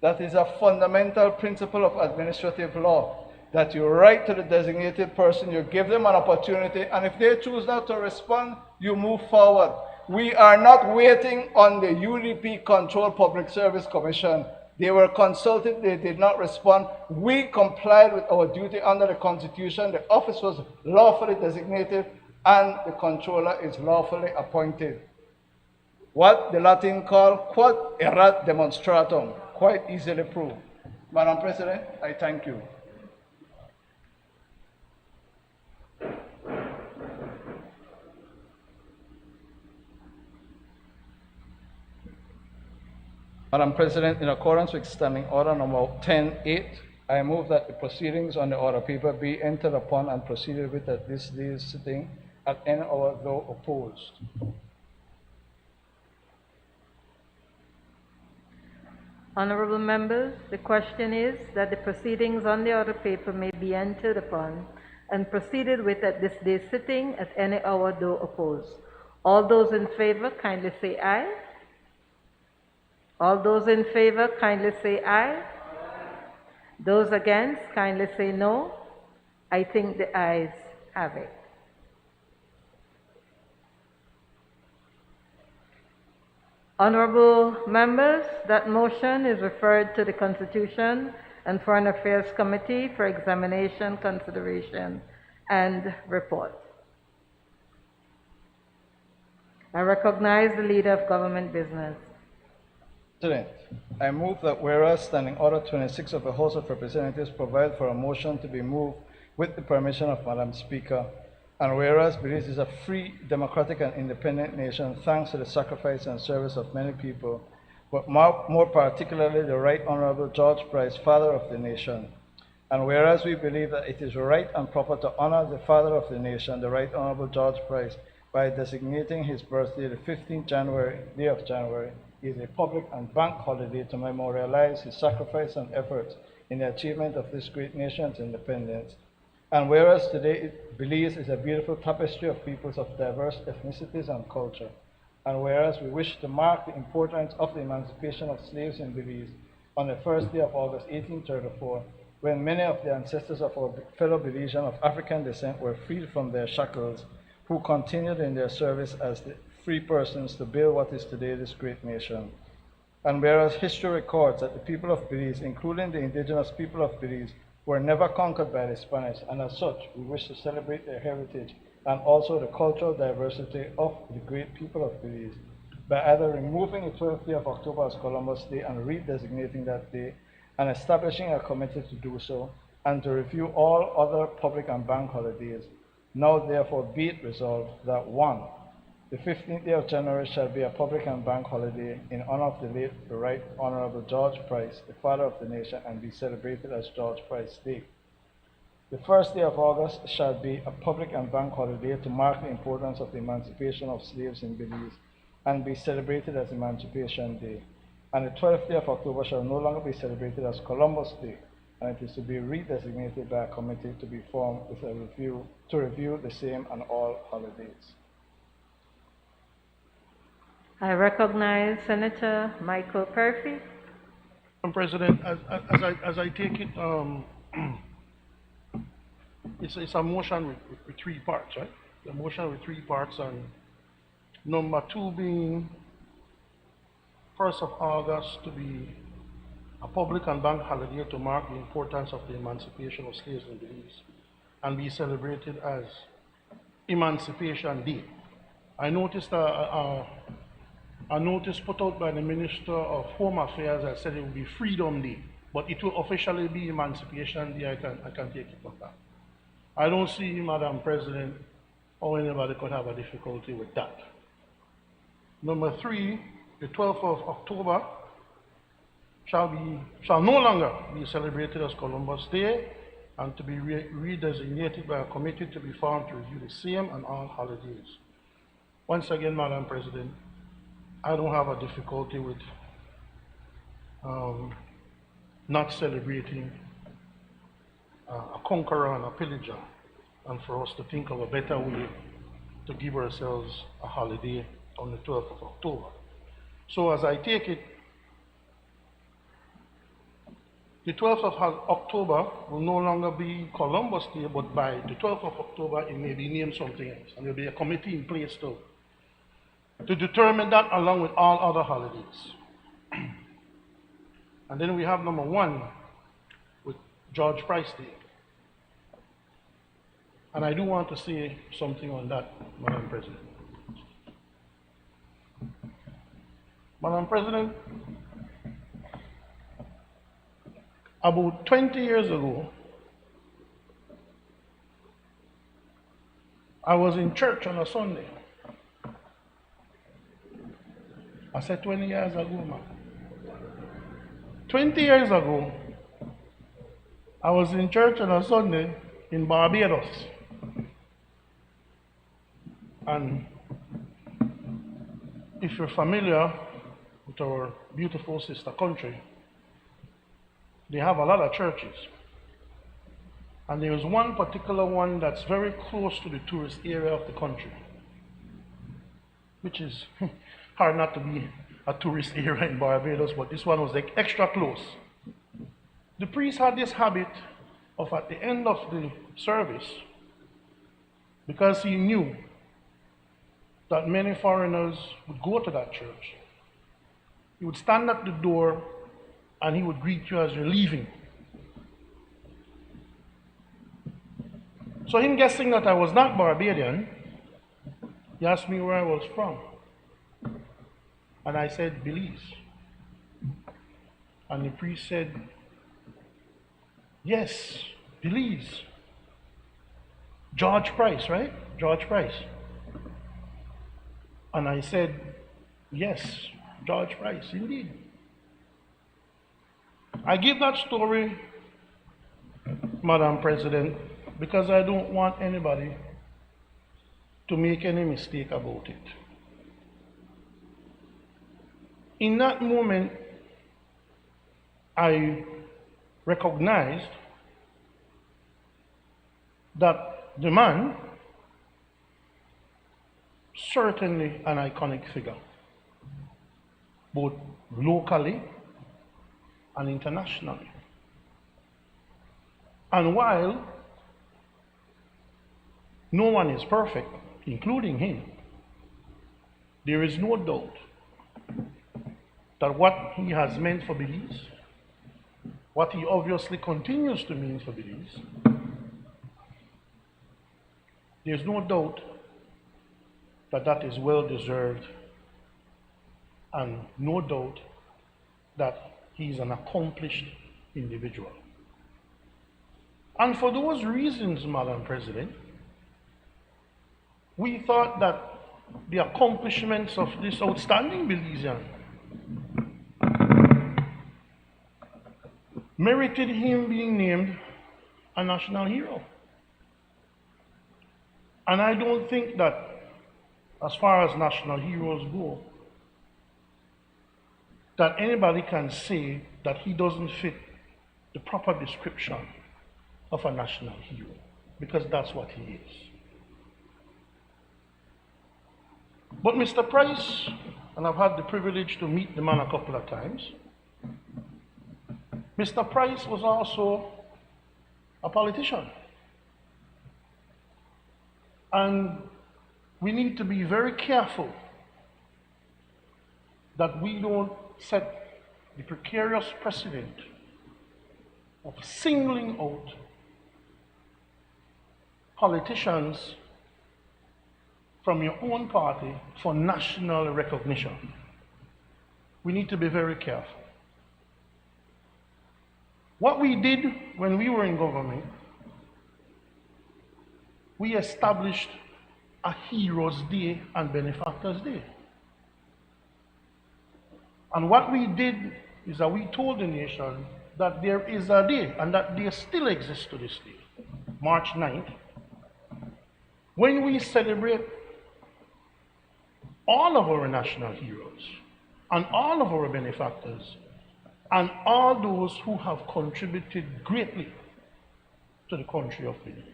that is a fundamental principle of administrative law, that you write to the designated person, you give them an opportunity, and if they choose not to respond, you move forward. We are not waiting on the UDP-controlled Public Service Commission. They were consulted, they did not respond. We complied with our duty under the Constitution. The office was lawfully designated, and the controller is lawfully appointed. What the Latin call quod erat demonstratum, quite easily proved. Madam President, I thank you. Madam President, in accordance with Standing Order number 10.8, I move that the proceedings on the order paper be entered upon and proceeded with at this day's sitting at any hour though opposed. Honorable members, the question is that the proceedings on the order paper may be entered upon and proceeded with at this day's sitting at any hour though opposed. All those in favor, kindly say aye. All those in favor, kindly say aye. Those against, kindly say no. I think the ayes have it. Honorable members, that motion is referred to the Constitution and Foreign Affairs Committee for examination, consideration, and report. I recognize the Leader of Government Business. President, I move that whereas Standing Order 26 of the House of Representatives provide for a motion to be moved with the permission of Madam Speaker, and whereas Belize is a free, democratic, and independent nation thanks to the sacrifice and service of many people, but more particularly the Right Honorable George Price, Father of the Nation, and whereas we believe that it is right and proper to honor the Father of the Nation, the Right Honorable George Price, by designating his birthday the 15th January, day of January, is a public and bank holiday to memorialize his sacrifice and efforts in the achievement of this great nation's independence. And whereas today Belize is a beautiful tapestry of peoples of diverse ethnicities and culture, and whereas we wish to mark the importance of the emancipation of slaves in Belize on the first day of August 1834, when many of the ancestors of our fellow Belizeans of African descent were freed from their shackles, who continued in their service as the free persons to build what is today this great nation. And whereas history records that the people of Belize, including the indigenous people of Belize, were never conquered by the Spanish, and as such, we wish to celebrate their heritage and also the cultural diversity of the great people of Belize by either removing the 12th day of October as Columbus Day and redesignating that day, and establishing a committee to do so, and to review all other public and bank holidays. Now therefore be it resolved that 1. The 15th day of January shall be a public and bank holiday in honor of the late Right Honorable George Price, the Father of the Nation, and be celebrated as George Price Day. The first day of August shall be a public and bank holiday to mark the importance of the emancipation of slaves in Belize, and be celebrated as Emancipation Day. And the 12th day of October shall no longer be celebrated as Columbus Day, and it is to be redesignated by a committee to be formed with a review the same and all holidays. I recognize Senator Michael Perfy. Madam President, as I take it, it's a motion with three parts, right? The motion with three parts, and number two being 1st of August to be a public and bank holiday to mark the importance of the emancipation of slaves in Belize and be celebrated as Emancipation Day. I noticed a notice put out by the Minister of Home Affairs that said it would be Freedom Day, but it will officially be Emancipation Day. I can take it from that. I don't see, Madam President, how anybody could have a difficulty with that. Number three, the 12th of October shall no longer be celebrated as Columbus Day and to be redesignated by a committee to be formed to review the same and all holidays. Once again, Madam President, I don't have a difficulty with not celebrating a conqueror and a pillager, and for us to think of a better way to give ourselves a holiday on the 12th of October. So as I take it, the 12th of October will no longer be Columbus Day, but by the 12th of October, it may be named something else, and there will be a committee in place to determine that along with all other holidays. And then we have number one with George Price Day. And I do want to say something on that, Madam President. Madam President, about 20 years ago, I was in church on a Sunday. I said 20 years ago, man. 20 years ago, I was in church on a Sunday in Barbados. And if you're familiar with our beautiful sister country, they have a lot of churches. And there is one particular one that's very close to the tourist area of the country, which is hard not to be a tourist area in Barbados, but this one was like extra close. The priest had this habit of at the end of the service, because he knew that many foreigners would go to that church, he would stand at the door and he would greet you as you're leaving. So him guessing that I was not Barbadian, he asked me where I was from. And I said, Belize. And the priest said, yes, Belize. George Price, right? George Price. And I said, yes, George Price, indeed. I give that story, Madam President, because I don't want anybody to make any mistake about it. In that moment, I recognized that the man, certainly an iconic figure, both locally and internationally. And while no one is perfect, including him, there is no doubt that what he has meant for Belize, what he obviously continues to mean for Belize, there's no doubt that that is well deserved, and no doubt that he is an accomplished individual. And for those reasons, Madam President, we thought that the accomplishments of this outstanding Belizean merited him being named a national hero. And I don't think that, as far as national heroes go, that anybody can say that he doesn't fit the proper description of a national hero, because that's what he is. But Mr. Price, and I've had the privilege to meet the man a couple of times. Mr. Price was also a politician. And we need to be very careful that we don't set the precarious precedent of singling out politicians from your own party for national recognition. We need to be very careful. What we did when we were in government, we established a Heroes Day and Benefactors Day. And what we did is that we told the nation that there is a day, and that day still exists to this day, March 9th, when we celebrate all of our national heroes and all of our benefactors and all those who have contributed greatly to the country of Belize.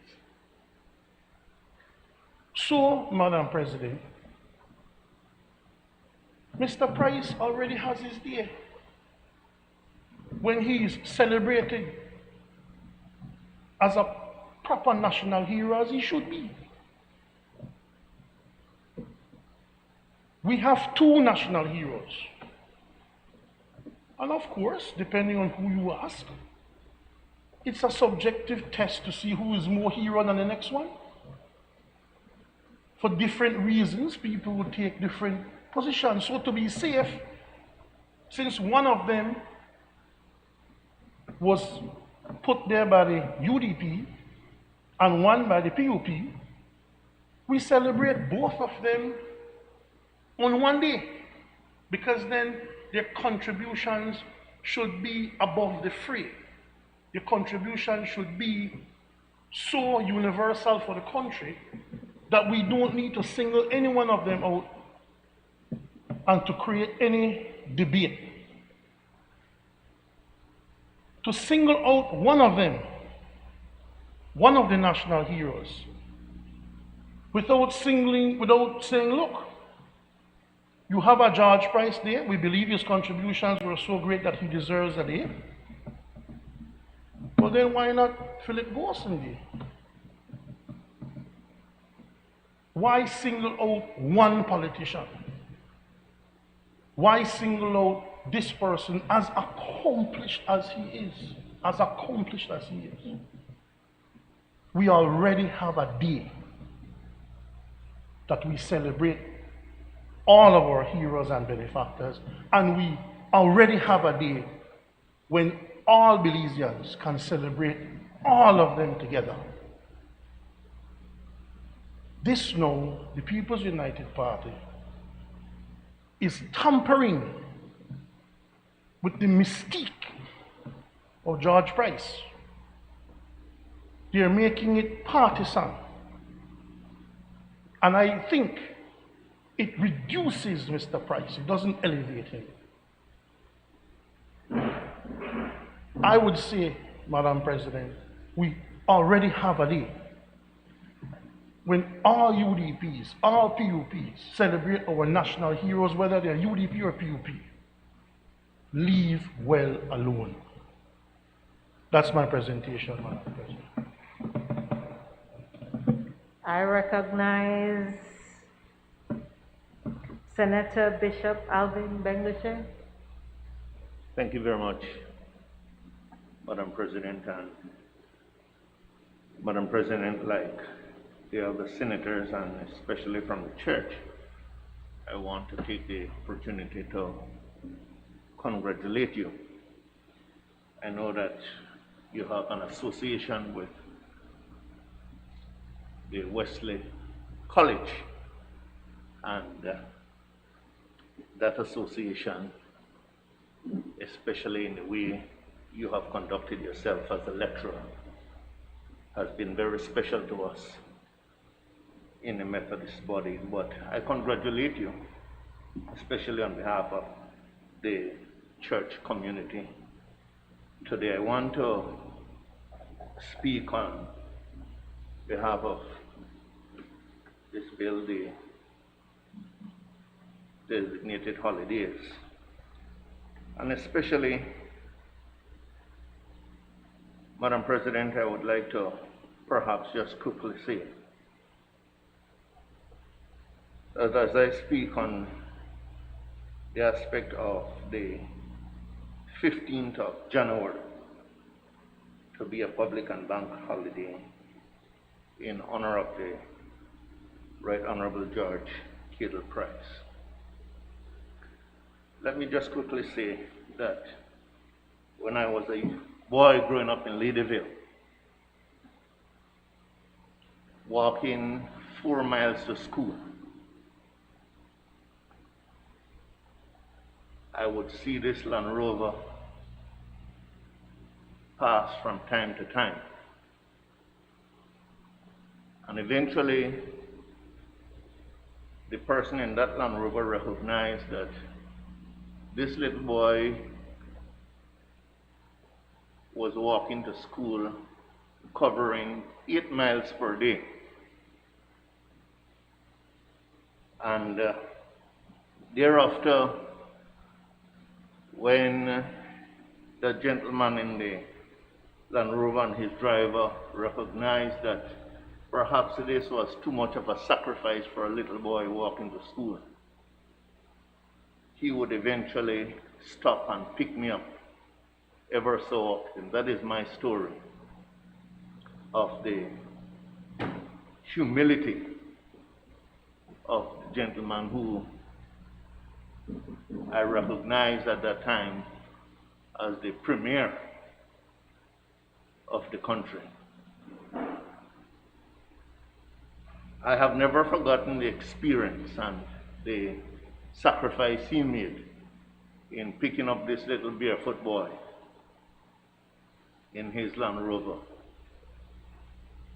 So, Madam President, Mr. Price already has his day when he is celebrated as a proper national hero as he should be. We have two national heroes. And of course, depending on who you ask, it's a subjective test to see who is more hero than the next one. For different reasons, people would take different positions. So to be safe, since one of them was put there by the UDP and one by the PUP, we celebrate both of them on one day, because then their contributions should be above the fray. Their contribution should be so universal for the country that we don't need to single any one of them out and to create any debate. To single out one of them, one of the national heroes, without saying, look, you have a George Price Day. We believe his contributions were so great that he deserves a day. Well, then why not Philip Gorson Day? Why single out one politician? Why single out this person as accomplished as he is? As accomplished as he is. We already have a day that we celebrate all of our heroes and benefactors, and we already have a day when all Belizeans can celebrate all of them together. This now, the People's United Party, is tampering with the mystique of George Price. They're making it partisan. And I think it reduces Mr. Price. It doesn't elevate him. I would say, Madam President, we already have a day when all UDPs, all PUPs celebrate our national heroes, whether they're UDP or PUP. Leave well alone. That's my presentation, Madam President. I recognize Senator Bishop Alvin Benglishe. Thank you very much, Madam President. And Madam President, like the other senators, and especially from the church, I want to take the opportunity to congratulate you. I know that you have an association with the Wesley College, and that association, especially in the way you have conducted yourself as a lecturer, has been very special to us in the Methodist body. But I congratulate you, especially on behalf of the church community. Today I want to speak on behalf of this bill, the designated holidays. And especially, Madam President, I would like to perhaps just quickly say that as I speak on the aspect of the 15th of January to be a public and bank holiday in honor of the Right Honorable George Cadle Price. Let me just quickly say that when I was a boy growing up in Ladyville, walking 4 miles to school, I would see this Land Rover pass from time to time. And eventually, the person in that Land Rover recognized that this little boy was walking to school covering 8 miles per day. And thereafter, when the gentleman in the Land Rover and his driver recognized that perhaps this was too much of a sacrifice for a little boy walking to school, he would eventually stop and pick me up ever so often. That is my story of the humility of the gentleman who I recognized at that time as the premier of the country. I have never forgotten the experience and the sacrifice he made in picking up this little barefoot boy in his Land Rover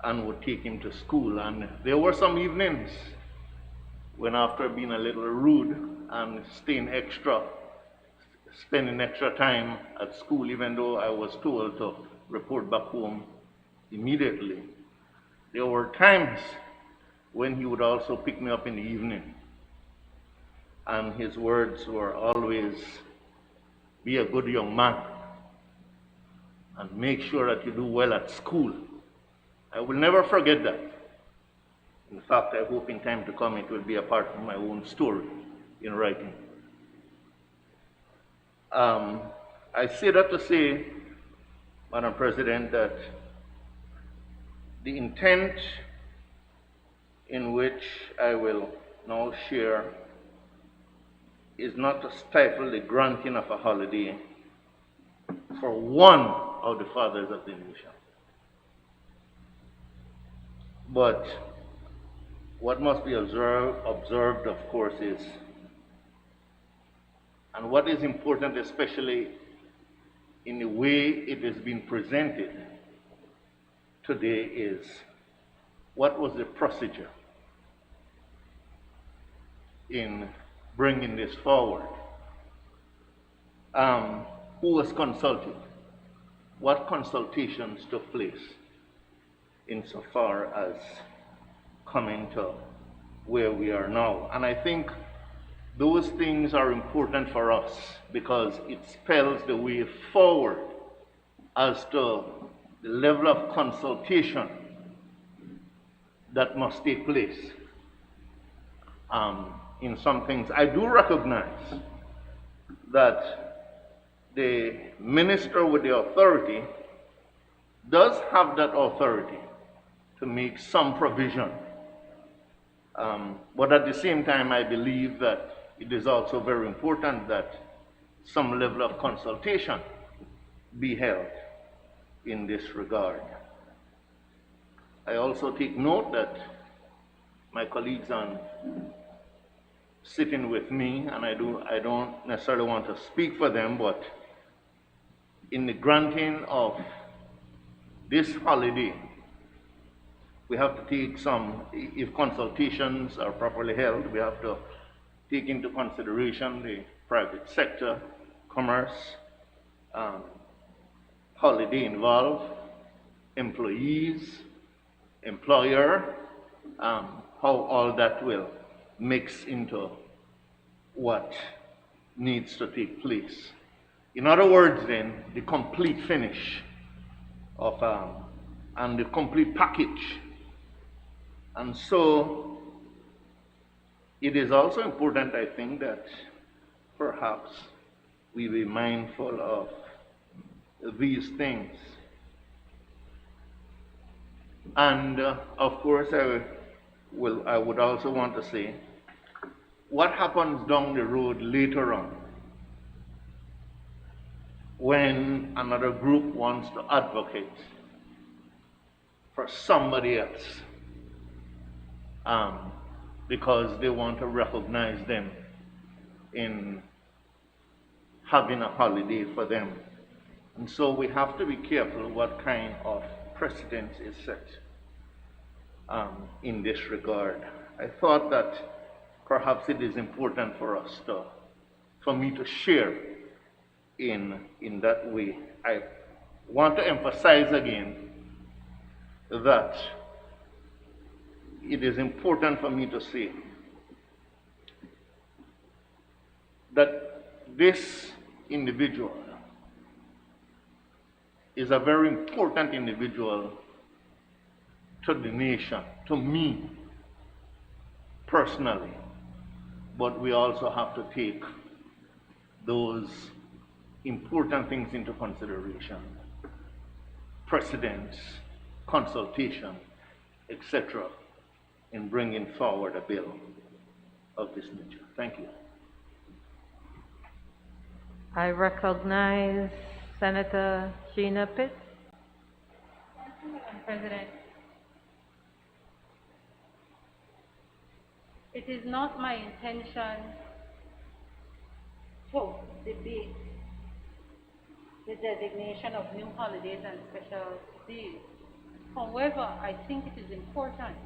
and would take him to school. And there were some evenings when, after being a little rude and spending extra time at school, even though I was told to report back home immediately, there were times when he would also pick me up in the evening. And his words were always, "Be a good young man and make sure that you do well at school." I will never forget that. In fact, I hope in time to come it will be a part of my own story in writing. I say that to say, Madam President, that the intent in which I will now share is not to stifle the granting of a holiday for one of the fathers of the nation. But what must be observed, of course, is, and what is important especially in the way it is being presented today, is what was the procedure in bringing this forward? Who was consulted? What consultations took place insofar as coming to where we are now? And I think those things are important for us because it spells the way forward as to the level of consultation that must take place. In some things, I do recognize that the minister with the authority does have that authority to make some provision. But at the same time, I believe that it is also very important that some level of consultation be held in this regard. I also take note that my colleagues on sitting with me, and I don't necessarily want to speak for them, but in the granting of this holiday, we have to take some, if consultations are properly held, we have to take into consideration the private sector, commerce, holiday involved, employees, employer, how all that will mix into what needs to take place. In other words, then, the complete finish of and the complete package. And so it is also important, I think, that perhaps we be mindful of these things. And of course, I would also want to say, what happens down the road later on when another group wants to advocate for somebody else because they want to recognize them in having a holiday for them. And so we have to be careful what kind of precedent is set in this regard. I thought that perhaps it is important for me to share in that way. I want to emphasize again that it is important for me to say that this individual is a very important individual to the nation, to me personally, but we also have to take those important things into consideration: precedents, consultation, etc., in bringing forward a bill of this nature. Thank you. I recognize Senator Sheena Pitt. Madam President, it is not my intention to debate the designation of new holidays and special days. However, I think it is important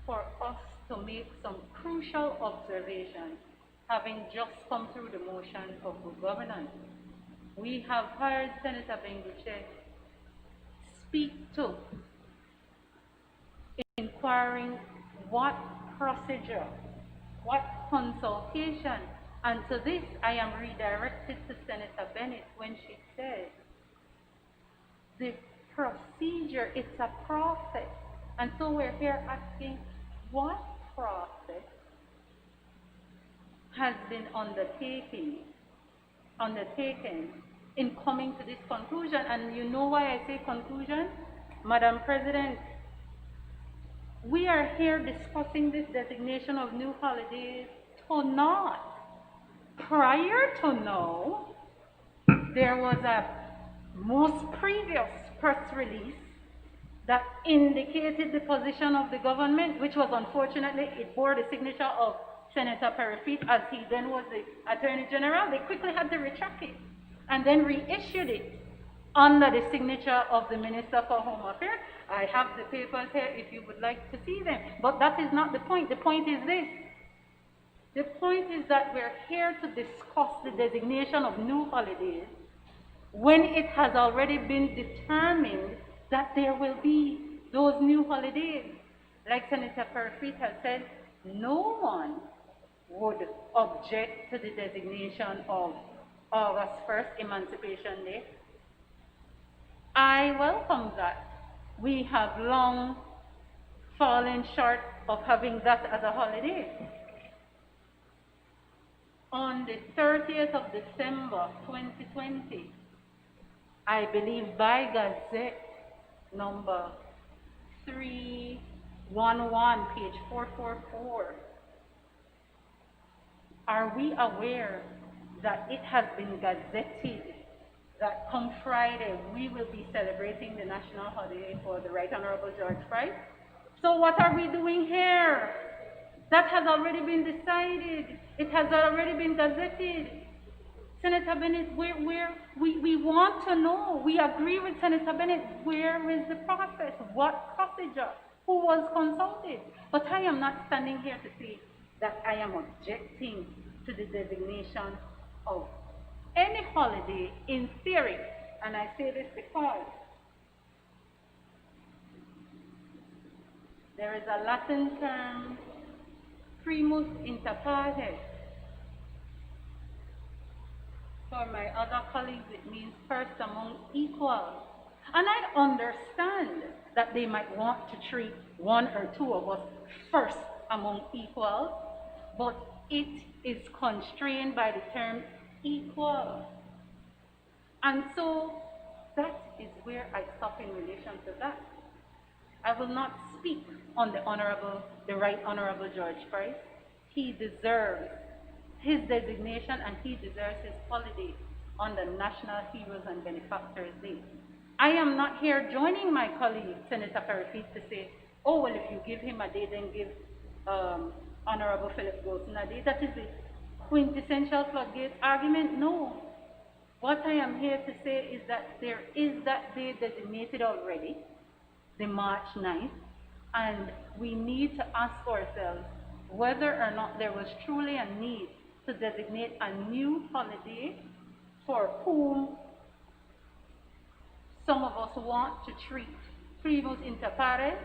for us to make some crucial observations, having just come through the motion of good governance. We have heard Senator Benguche speak to inquiring what procedure, what consultation, and to this I am redirected to Senator Bennett when she said the procedure, it's a process. And so we're here asking what process has been undertaken in coming to this conclusion. And you know why I say conclusion? Madam President, we are here discussing this designation of new holidays or not. Prior to now, there was a most previous press release that indicated the position of the government, which was unfortunately, it bore the signature of Senator Perry, as he then was the Attorney General. They quickly had to retract it and then reissued it under the signature of the Minister for Home Affairs. I have the papers here if you would like to see them. But that is not the point. The point is this. The point is that we're here to discuss the designation of new holidays when it has already been determined that there will be those new holidays. Like Senator Perry has said, no one would object to the designation of August 1st, Emancipation Day. I welcome that. We have long fallen short of having that as a holiday. On the 30th of December 2020, I believe by Gazette number 311, page 444, are we aware that it has been gazetted that come Friday we will be celebrating the national holiday for the Right Honorable George Price? So what are we doing here? That has already been decided. It has already been gazetted. Senator Bennett, we want to know, we agree with Senator Bennett, where is the process? What procedure? Who was consulted? But I am not standing here to say that I am objecting to the designation of any holiday in theory. And I say this because there is a Latin term, primus inter pares, for my other colleagues, it means first among equals. And I understand that they might want to treat one or two of us first among equals, but it is constrained by the term equal. And so that is where I stop in relation to that. I will not speak on the Right Honorable George Price. He deserves his designation and he deserves his holiday on the National Heroes and Benefactors Day. I am not here joining my colleague, Senator Perifit, to say, oh, well, if you give him a day, then give Honorable Philip Golson a day. That is the quintessential floodgate argument. No. What I am here to say is that there is that day designated already, the March 9th, and we need to ask ourselves whether or not there was truly a need to designate a new holiday for whom some of us want to treat primus inter pares,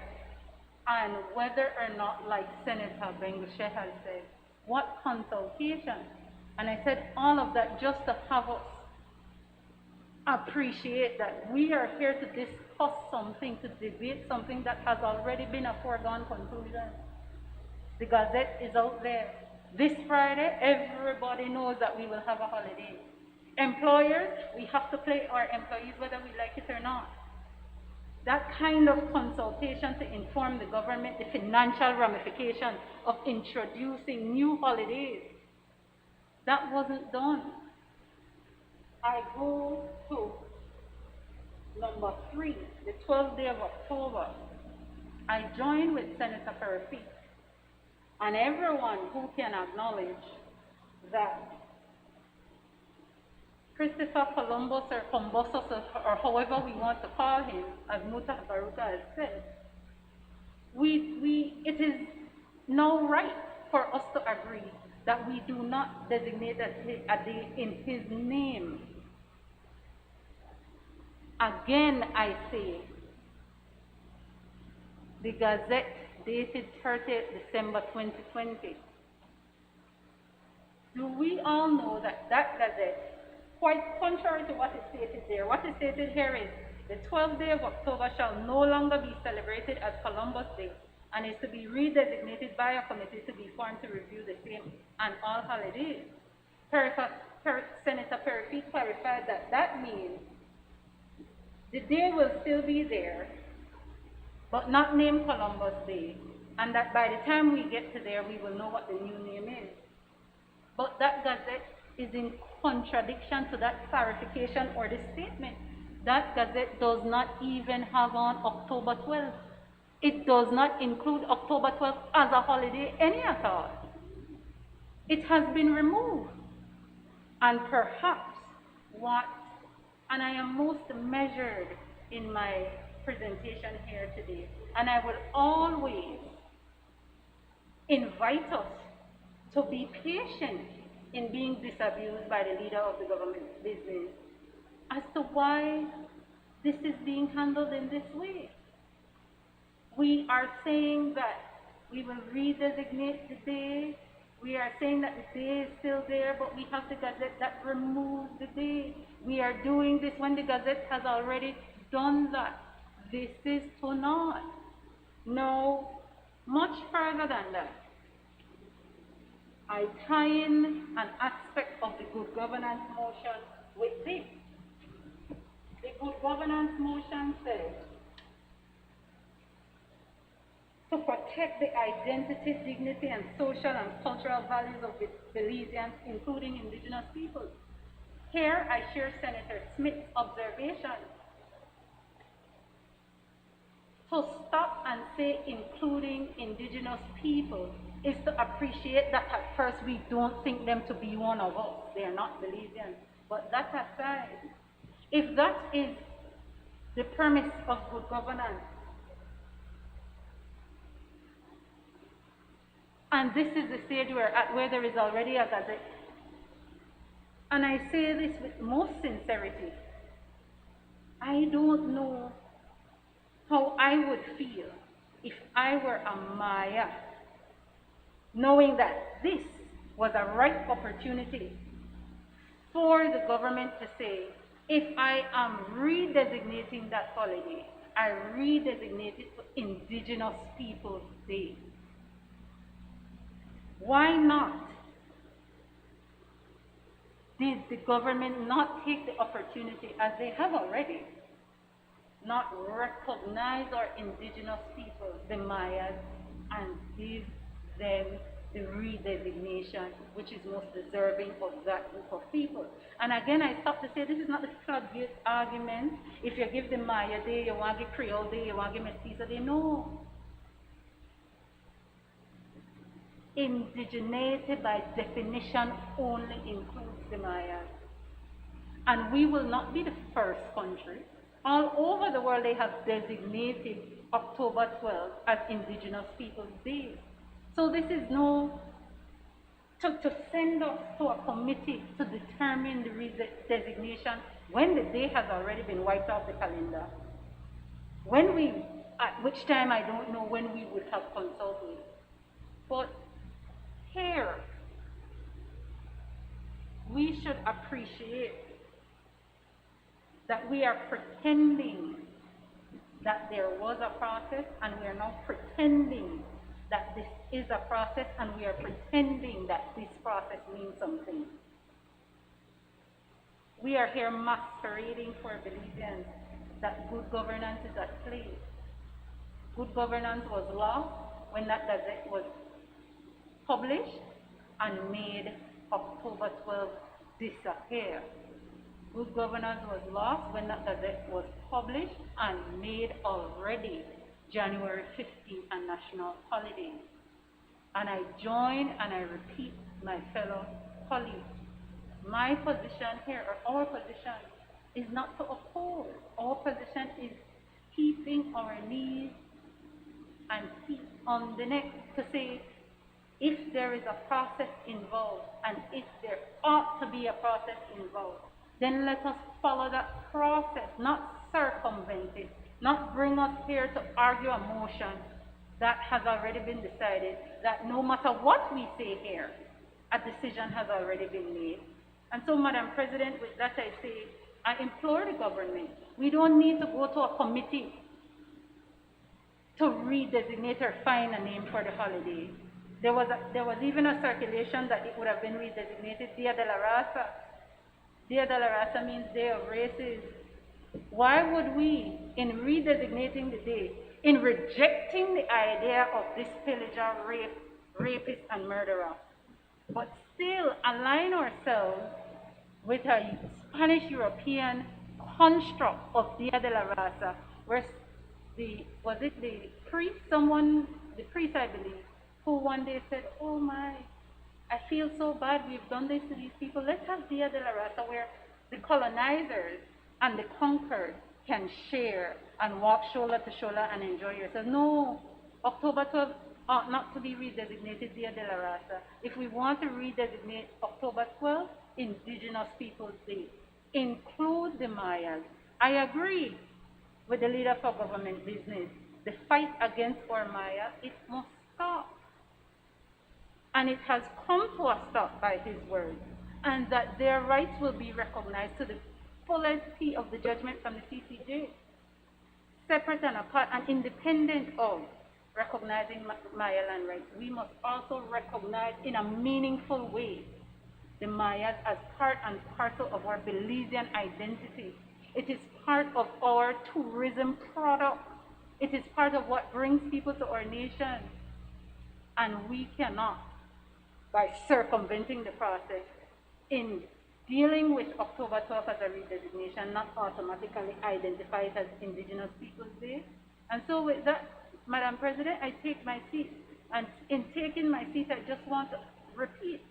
and whether or not, like Senator Bengushe has said, what consultation. And I said all of that just to have us appreciate that we are here to discuss something, to debate something that has already been a foregone conclusion. The Gazette is out there. This Friday, everybody knows that we will have a holiday. Employers, we have to pay our employees whether we like it or not. That kind of consultation to inform the government the financial ramifications of introducing new holidays, that wasn't done. I go to number 3, the 12th day of October. I join with Senator Perifit and everyone who can acknowledge that Christopher Columbus or Combosos or however we want to call him, as Muta Baruka has said, it is now right for us to agree that we do not designate a day in his name. Again, I say, the Gazette dated 30th December 2020. Do we all know that that Gazette, quite contrary to what is stated there, what is stated here is the 12th day of October shall no longer be celebrated as Columbus Day and is to be redesignated by a committee to be formed to review the same and all holidays. Senator Perifit clarified that that means the day will still be there, but not named Columbus Day, and that by the time we get to there, we will know what the new name is. But that Gazette is in contradiction to that clarification or the statement. That Gazette does not even have on October 12th. It does not include October 12th as a holiday any at all. It has been removed. And perhaps and I am most measured in my presentation here today, and I will always invite us to be patient in being disabused by the leader of the government business as to why this is being handled in this way. We are saying that we will redesignate the day. We are saying that the day is still there, but we have the Gazette that removes the day. We are doing this when the Gazette has already done that. This is to not. No, much further than that. I tie in an aspect of the good governance motion with this. The good governance motion says, to protect the identity, dignity, and social and cultural values of the Belizeans, including indigenous peoples. Here I share Senator Smith's observation. To stop and say including indigenous people is to appreciate that at first we don't think them to be one of us. They are not Belizeans. But that aside, if that is the premise of good governance, and this is the stage we're at where there is already a Gazette, and I say this with most sincerity, I don't know how I would feel if I were a Maya, knowing that this was a ripe opportunity for the government to say, if I am redesignating that holiday, I redesignate it to Indigenous Peoples Day. Why not? Did the government not take the opportunity, as they have already, not recognize our indigenous people, the Mayas, and give them the redesignation, which is most deserving of that group of people? And again, I stop to say this is not the floodgate argument. If you give the Maya Day, you want to give Creole Day, you want to give Mestizo Day. No. Indigeneity by definition only includes the Mayas. And we will not be the first country. All over the world, they have designated October 12th as Indigenous Peoples Day. So this is no, to send us to a committee to determine the designation when the day has already been wiped off the calendar. When we, at which time I don't know when we would have consulted. But here, we should appreciate that we are pretending that there was a process, and we are not pretending that this is a process, and we are pretending that this process means something. We are here masquerading for Belizeans that good governance is at play. Good governance was lost when that gazette was published and made October 12th disappear. Good governance was lost when that gazette was published and made already January 15th a national holiday. And I join and I repeat, my fellow colleagues, my position here, or our position, is not to oppose. Our position is keeping our knees and feet on the neck to say, if there is a process involved, and if there ought to be a process involved, then let us follow that process, not circumvent it, not bring us here to argue a motion that has already been decided, that no matter what we say here, a decision has already been made. And so, Madam President, with that I say, I implore the government, we don't need to go to a committee to redesignate or find a name for the holiday. There was even a circulation that it would have been redesignated Dia de la Raza. Dia de la Raza means Day of Races. Why would we, in redesignating the day, in rejecting the idea of this pillager, rapist, and murderer, but still align ourselves with a Spanish-European construct of Dia de la Raza, where the priest, I believe, who one day said, oh my, I feel so bad, we've done this to these people. Let's have Dia de la Raza where the colonizers and the conquered can share and walk shoulder to shoulder and enjoy yourself. No, October 12th ought not to be redesignated Dia de la Raza. If we want to redesignate October 12th Indigenous Peoples Day, include the Mayas. I agree with the leader for government business. The fight against our Maya, it must stop. And it has come to a stop by his words, and that their rights will be recognized to the fullest of the judgment from the CCJ, separate and apart and independent of recognizing Maya land rights. We must also recognize in a meaningful way the Mayas as part and parcel of our Belizean identity. It is part of our tourism product. It is part of what brings people to our nation. And we cannot, by circumventing the process, in dealing with October 12th as a redesignation, not automatically identify it as Indigenous Peoples Day. And so with that, Madam President, I take my seat. And in taking my seat, I just want to repeat,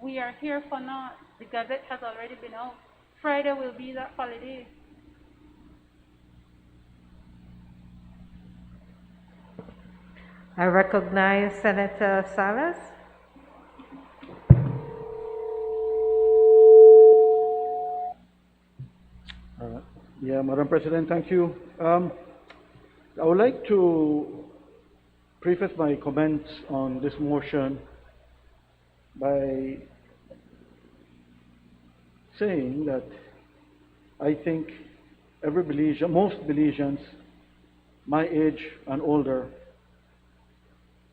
we are here for naught. The Gazette has already been out. Friday will be that holiday. I recognize Senator Salas. Madam President, thank you. I would like to preface my comments on this motion by saying that I think every Belizean, most Belizeans, my age and older,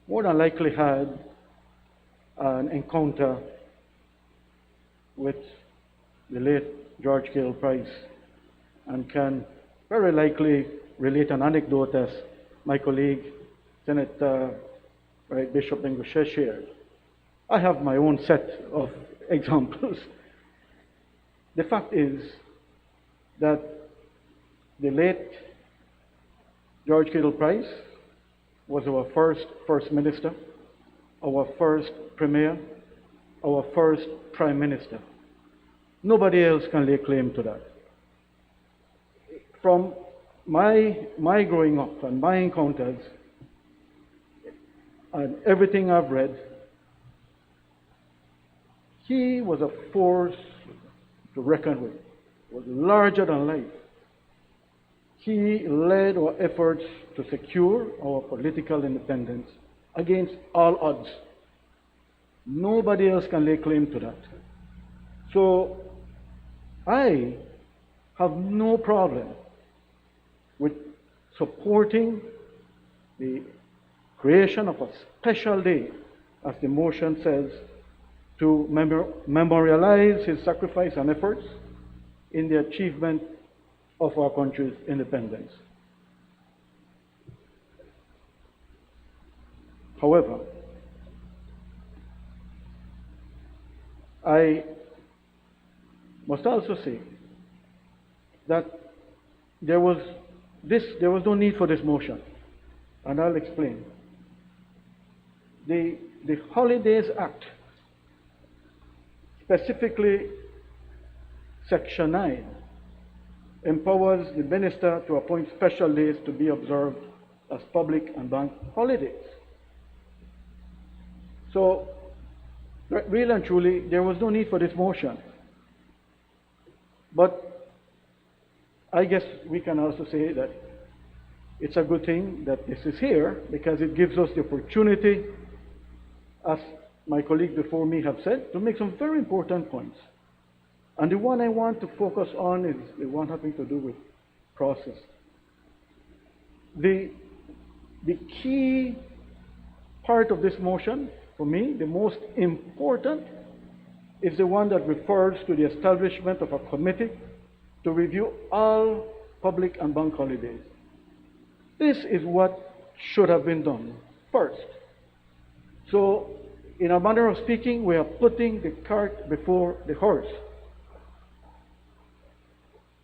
more than likely had an encounter with the late George Gale Price and can very likely relate an anecdote as my colleague, Senator Bishop Ngushe shared. I have my own set of examples. The fact is that the late George Gale Price was our first minister, our first premier, our first prime minister. Nobody else can lay claim to that. From my growing up and my encounters and everything I've read, he was a force to reckon with. He was larger than life. He led our efforts to secure our political independence against all odds. Nobody else can lay claim to that. So I have no problem with supporting the creation of a special day, as the motion says, to memorialize his sacrifice and efforts in the achievement of our country's independence. However, I must also say that there was no need for this motion, and I'll explain. The Holidays Act, specifically Section 9, empowers the minister to appoint special days to be observed as public and bank holidays. So, really and truly, there was no need for this motion. But I guess we can also say that it's a good thing that this is here, because it gives us the opportunity, as my colleague before me have said, to make some very important points. And the one I want to focus on is the one having to do with process. The key part of this motion, for me, the most important, is the one that refers to the establishment of a committee to review all public and bank holidays. This is what should have been done first. So, in a manner of speaking, we are putting the cart before the horse.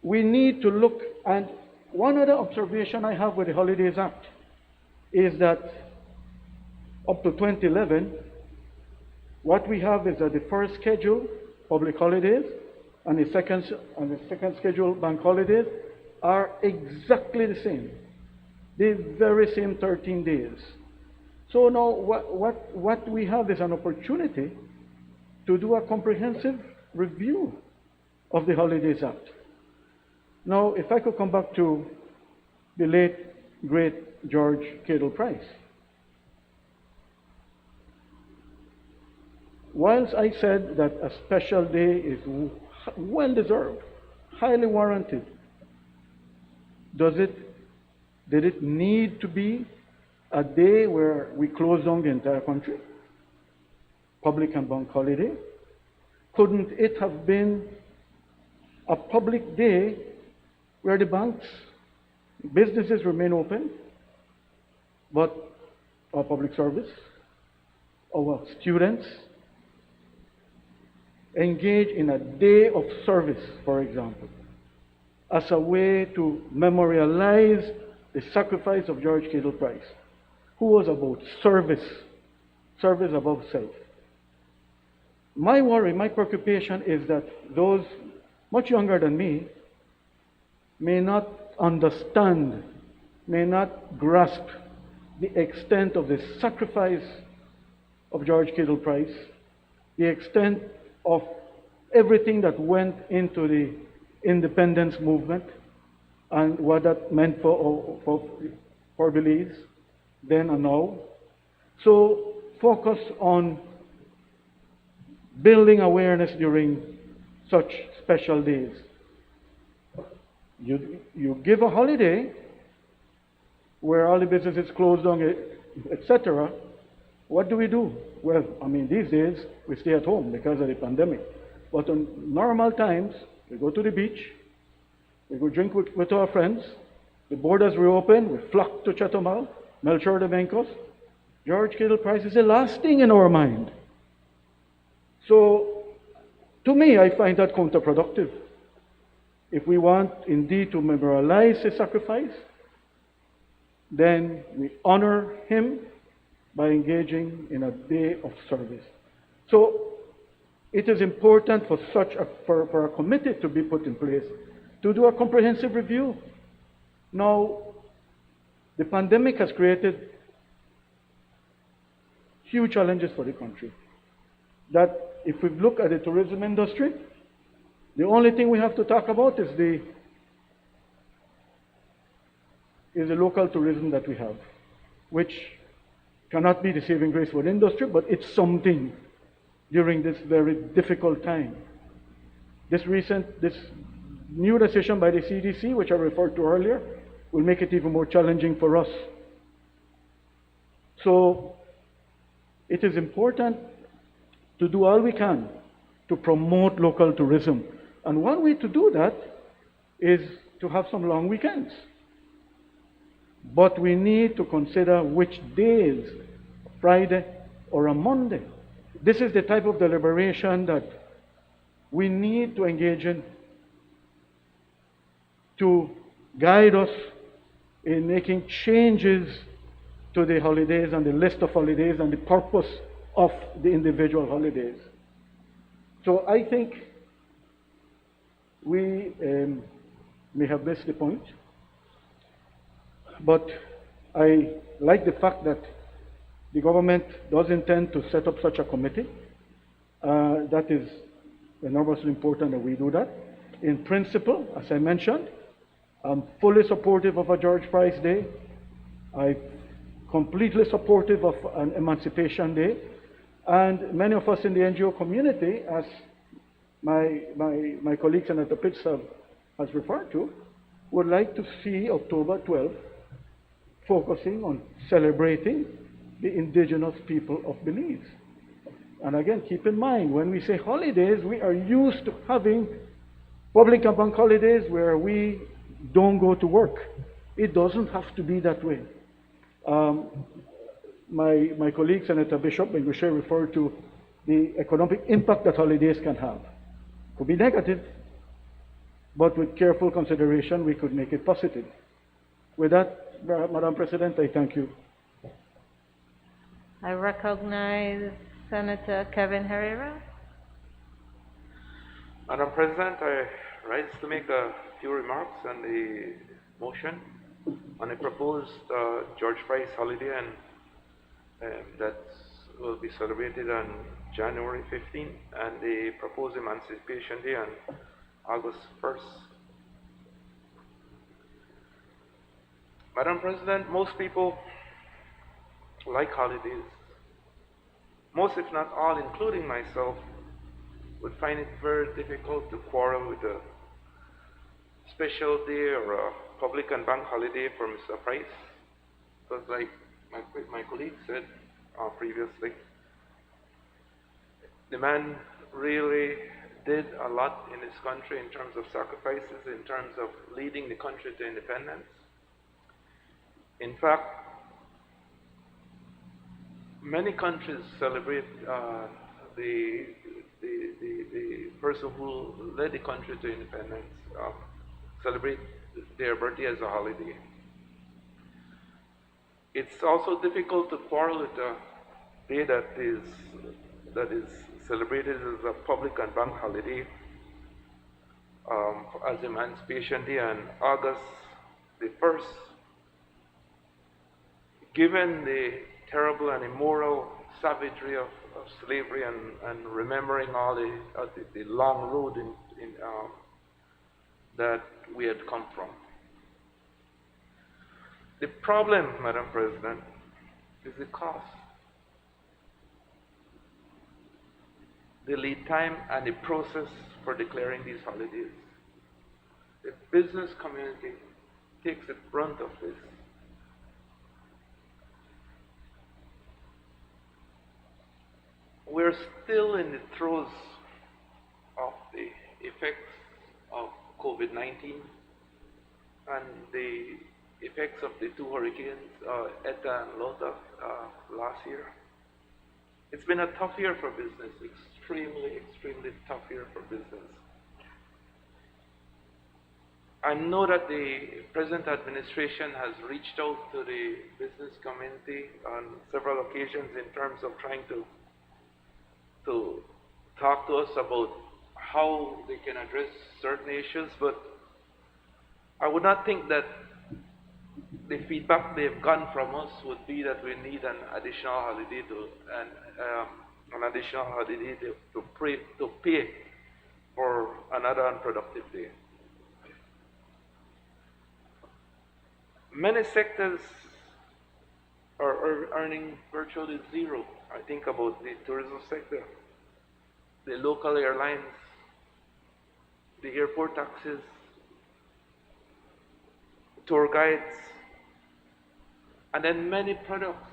We need to look, and one other observation I have with the Holidays Act is that up to 2011, what we have is that the first schedule, public holidays, and the second schedule, bank holidays, are exactly the same. The very same 13 days. So now what we have is an opportunity to do a comprehensive review of the Holidays Act. Now, if I could come back to the late, great George Gale Price. Whilst I said that a special day is well deserved, highly warranted, did it need to be a day where we close down the entire country? Public and bank holiday? Couldn't it have been a public day where the banks, businesses remain open, but our public service, our students, engage in a day of service, for example, as a way to memorialize the sacrifice of George Gale Price, who was about service above self. My worry, my preoccupation is that those much younger than me may not understand, may not grasp the extent of the sacrifice of George Gale Price, the extent of everything that went into the independence movement, and what that meant for Belize then and now. So focus on building awareness during such special days. You give a holiday where all the businesses closed down, etc. What do we do? Well, I mean, these days we stay at home because of the pandemic. But on normal times, we go to the beach, we go drink with our friends, the borders reopen, we flock to Chatham, Melchor de Bencos. George Kittle Prize is the last thing in our mind. So, to me, I find that counterproductive. If we want indeed to memorialize his sacrifice, then we honor him by engaging in a day of service. So it is important for for a committee to be put in place to do a comprehensive review. Now, the pandemic has created huge challenges for the country. That if we look at the tourism industry, the only thing we have to talk about is the local tourism that we have, which cannot be the saving grace for the industry, but it's something during this very difficult time. This new decision by the CDC, which I referred to earlier, will make it even more challenging for us. So it is important to do all we can to promote local tourism. And one way to do that is to have some long weekends. But we need to consider which days, Friday or a Monday. This is the type of deliberation that we need to engage in to guide us in making changes to the holidays and the list of holidays and the purpose of the individual holidays. So I think we may have missed the point, but I like the fact that the government does intend to set up such a committee. That is enormously important that we do that. In principle, as I mentioned, I'm fully supportive of a George Price Day. I'm completely supportive of an Emancipation Day. And many of us in the NGO community, as my colleague Senator Pitts has referred to, would like to see October 12th focusing on celebrating the indigenous people of Belize. And again, keep in mind, when we say holidays, we are used to having public and bank holidays where we don't go to work. It doesn't have to be that way. My colleague, Senator Bishop Benguche, referred to the economic impact that holidays can have. Could be negative, but with careful consideration, we could make it positive. With that, Madam President, I thank you. I recognize Senator Kevin Herrera. Madam President, I rise to make a few remarks on the motion on the proposed George Price holiday that will be celebrated on January 15th and the proposed Emancipation Day on August 1st. Madam President, most people like holidays. Most, if not all, including myself, would find it very difficult to quarrel with a special day or a public and bank holiday for Mr. Price. Because like my colleague said previously, the man really did a lot in this country in terms of sacrifices, in terms of leading the country to independence. In fact, many countries celebrate the person who led the country to independence, celebrate their birthday as a holiday. It's also difficult to quarrel with a day that is celebrated as a public and bank holiday, as Emancipation Day on August the 1st. Given the terrible and immoral savagery of slavery and remembering all the long road that we had come from. The problem, Madam President, is the cost. The lead time and the process for declaring these holidays. The business community takes the brunt of this. We're still in the throes of the effects of COVID-19 and the effects of the two hurricanes, Eta and Lota, last year. It's been a tough year for business, extremely tough year for business. I know that the present administration has reached out to the business community on several occasions in terms of trying to talk to us about how they can address certain issues, but I would not think that the feedback they've gotten from us would be that we need an additional holiday to pay for another unproductive day. Many sectors are earning virtually zero. I think about the tourism sector, the local airlines, the airport taxis, tour guides, and then many products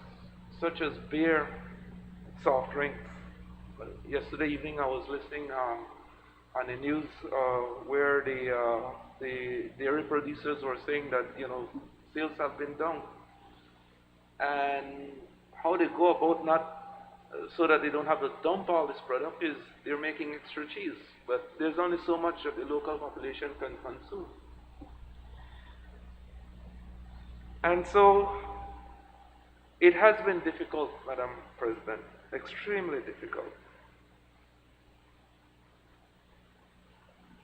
such as beer, soft drinks. Yesterday evening I was listening on the news where the dairy producers were saying that sales have been down, and how they go about not so that they don't have to dump all this product is they're making extra cheese, but there's only so much that the local population can consume. And so it has been difficult, Madam President, extremely difficult.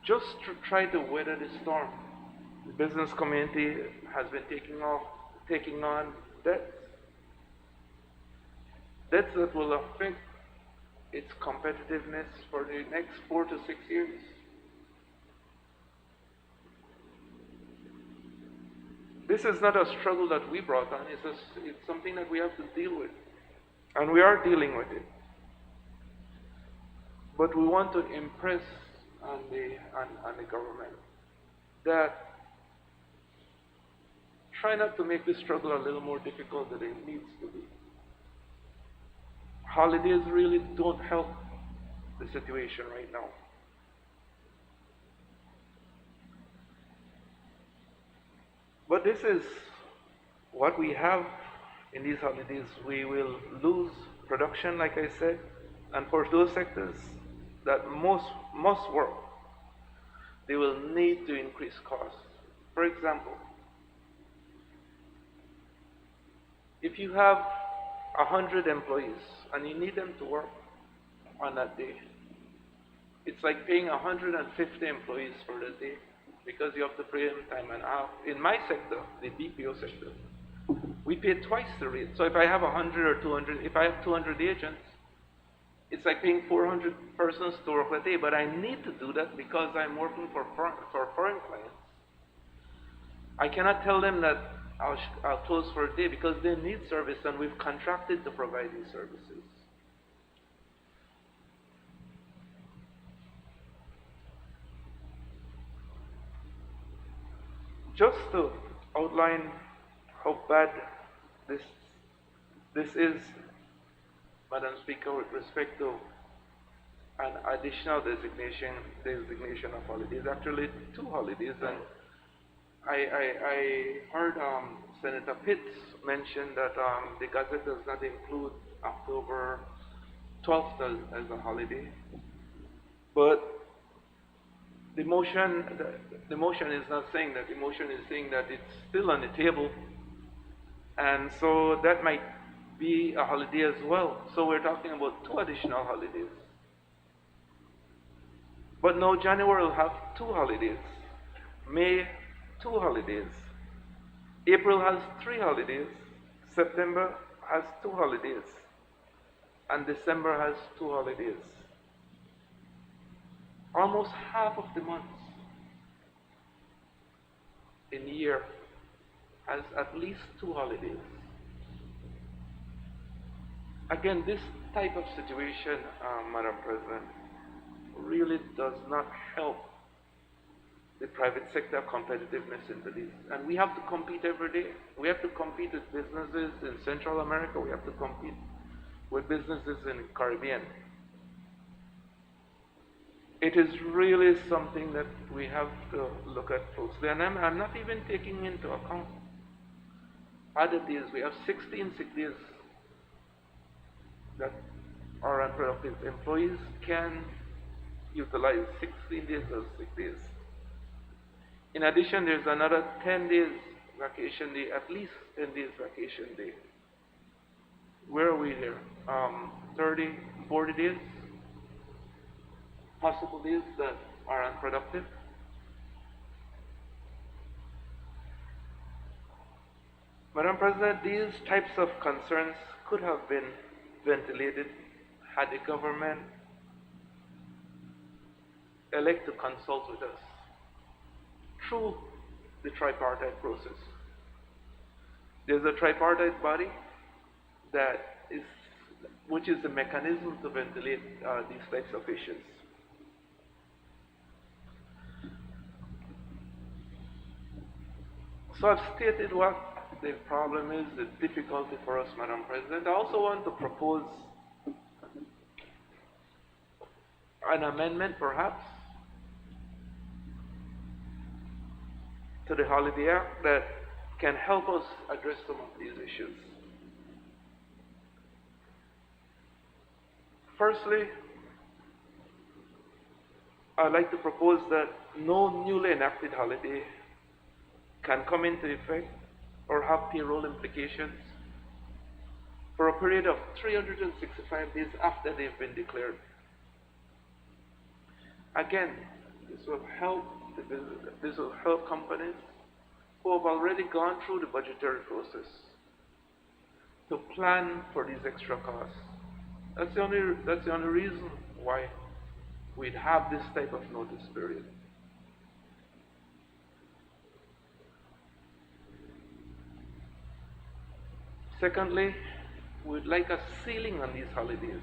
Just to try to weather the storm, the business community has been taking on debts that will affect its competitiveness for the next 4 to 6 years. This is not a struggle that we brought on, it's something that we have to deal with. And we are dealing with it. But we want to impress on the government that try not to make this struggle a little more difficult than it needs to be. Holidays really don't help the situation right now. But this is what we have in these holidays. We will lose production, like I said, and for those sectors that must work, they will need to increase costs. For example, if you have 100 employees and you need them to work on that day, it's like paying 150 employees for the day because you have to pay them time and a half. In my sector, the BPO sector, we pay twice the rate. So if I have 100 or 200, if I have 200 agents, it's like paying 400 persons to work a day, but I need to do that because I'm working for foreign clients. I cannot tell them that I'll close for a day because they need service and we've contracted to provide these services. Just to outline how bad this is, Madam Speaker, with respect to an additional designation of holidays, actually 2 holidays, and I heard Senator Pitts mention that the Gazette does not include October 12th as a holiday, but the motion is not saying that. The motion is saying that it's still on the table, and so that might be a holiday as well. So we're talking about 2 additional holidays. But no, January will have 2 holidays. May, 2 holidays. April has 3 holidays. September has 2 holidays. And December has 2 holidays. Almost half of the months in a year has at least 2 holidays. Again, this type of situation, Madam President, really does not help the private sector competitiveness in Belize. And we have to compete every day. We have to compete with businesses in Central America. We have to compete with businesses in the Caribbean. It is really something that we have to look at closely. And I'm not even taking into account other days. We have 16 sick days that our unproductive employees can utilize 16 days of sick days. In addition, there's another 10 days vacation day, at least 10 days vacation day. Where are we here? 30, 40 days? Possible days that are unproductive. Madam President, these types of concerns could have been ventilated had the government elect to consult with us through the tripartite process. There's a tripartite body which is the mechanism to ventilate these types of issues. So I've stated what the problem is, the difficulty for us, Madam President. I also want to propose an amendment, perhaps, to the Holiday Act that can help us address some of these issues. Firstly, I'd like to propose that no newly enacted holiday can come into effect or have payroll implications for a period of 365 days after they've been declared. Again, this will help companies who have already gone through the budgetary process to plan for these extra costs. That's the only reason why we'd have this type of notice period. Secondly, we'd like a ceiling on these holidays.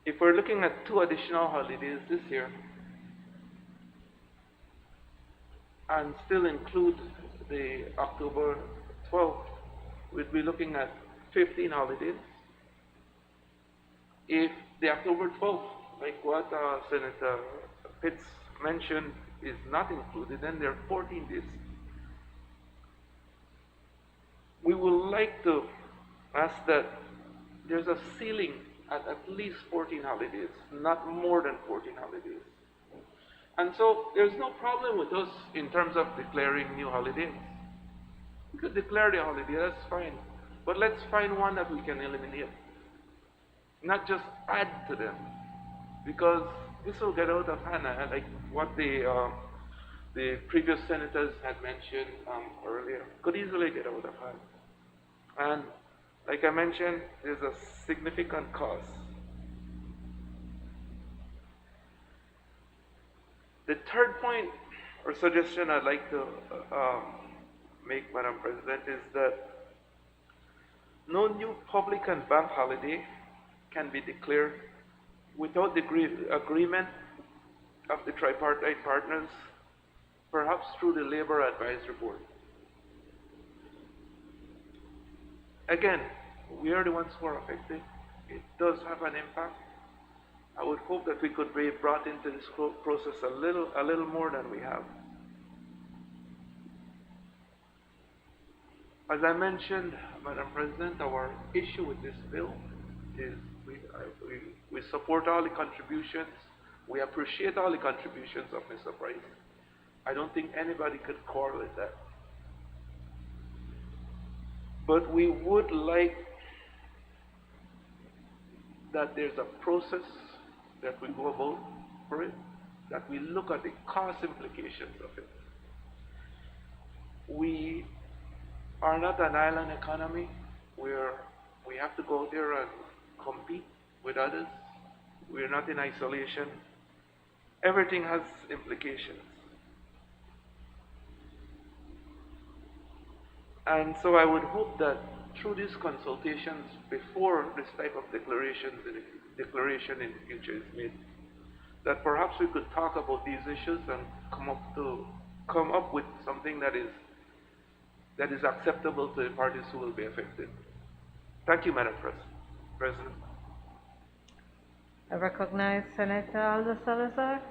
If we're looking at 2 additional holidays this year, and still include the October 12th, we'd be looking at 15 holidays. If the October 12th, like what Senator Pitts mentioned, is not included, then there are 14 days. We would like to ask that there's a ceiling at least 14 holidays, not more than 14 holidays. And so there's no problem with us in terms of declaring new holidays. We could declare the holiday, that's fine. But let's find one that we can eliminate, not just add to them, because this will get out of hand, like what the previous senators had mentioned earlier, could easily get out of hand. And like I mentioned, there's a significant cost. The third point or suggestion I'd like to make, Madam President, is that no new public and bank holiday can be declared without the agreement of the tripartite partners, perhaps through the Labor Advisory Board. Again, we are the ones who are affected. It does have an impact. I would hope that we could be brought into this process a little more than we have. As I mentioned, Madam President, our issue with this bill is we support all the contributions. We appreciate all the contributions of Mr. Price. I don't think anybody could quarrel with that. But we would like that there's a process that we go about for it, that we look at the cost implications of it. We are not an island economy where we have to go out there and compete with others. We are not in isolation. Everything has implications. And so I would hope that through these consultations, before this type of declarations declaration in the future is made, that perhaps we could talk about these issues and come up with something that is acceptable to the parties who will be affected. Thank you, Madam President. I recognize Senator Aldo Salazar.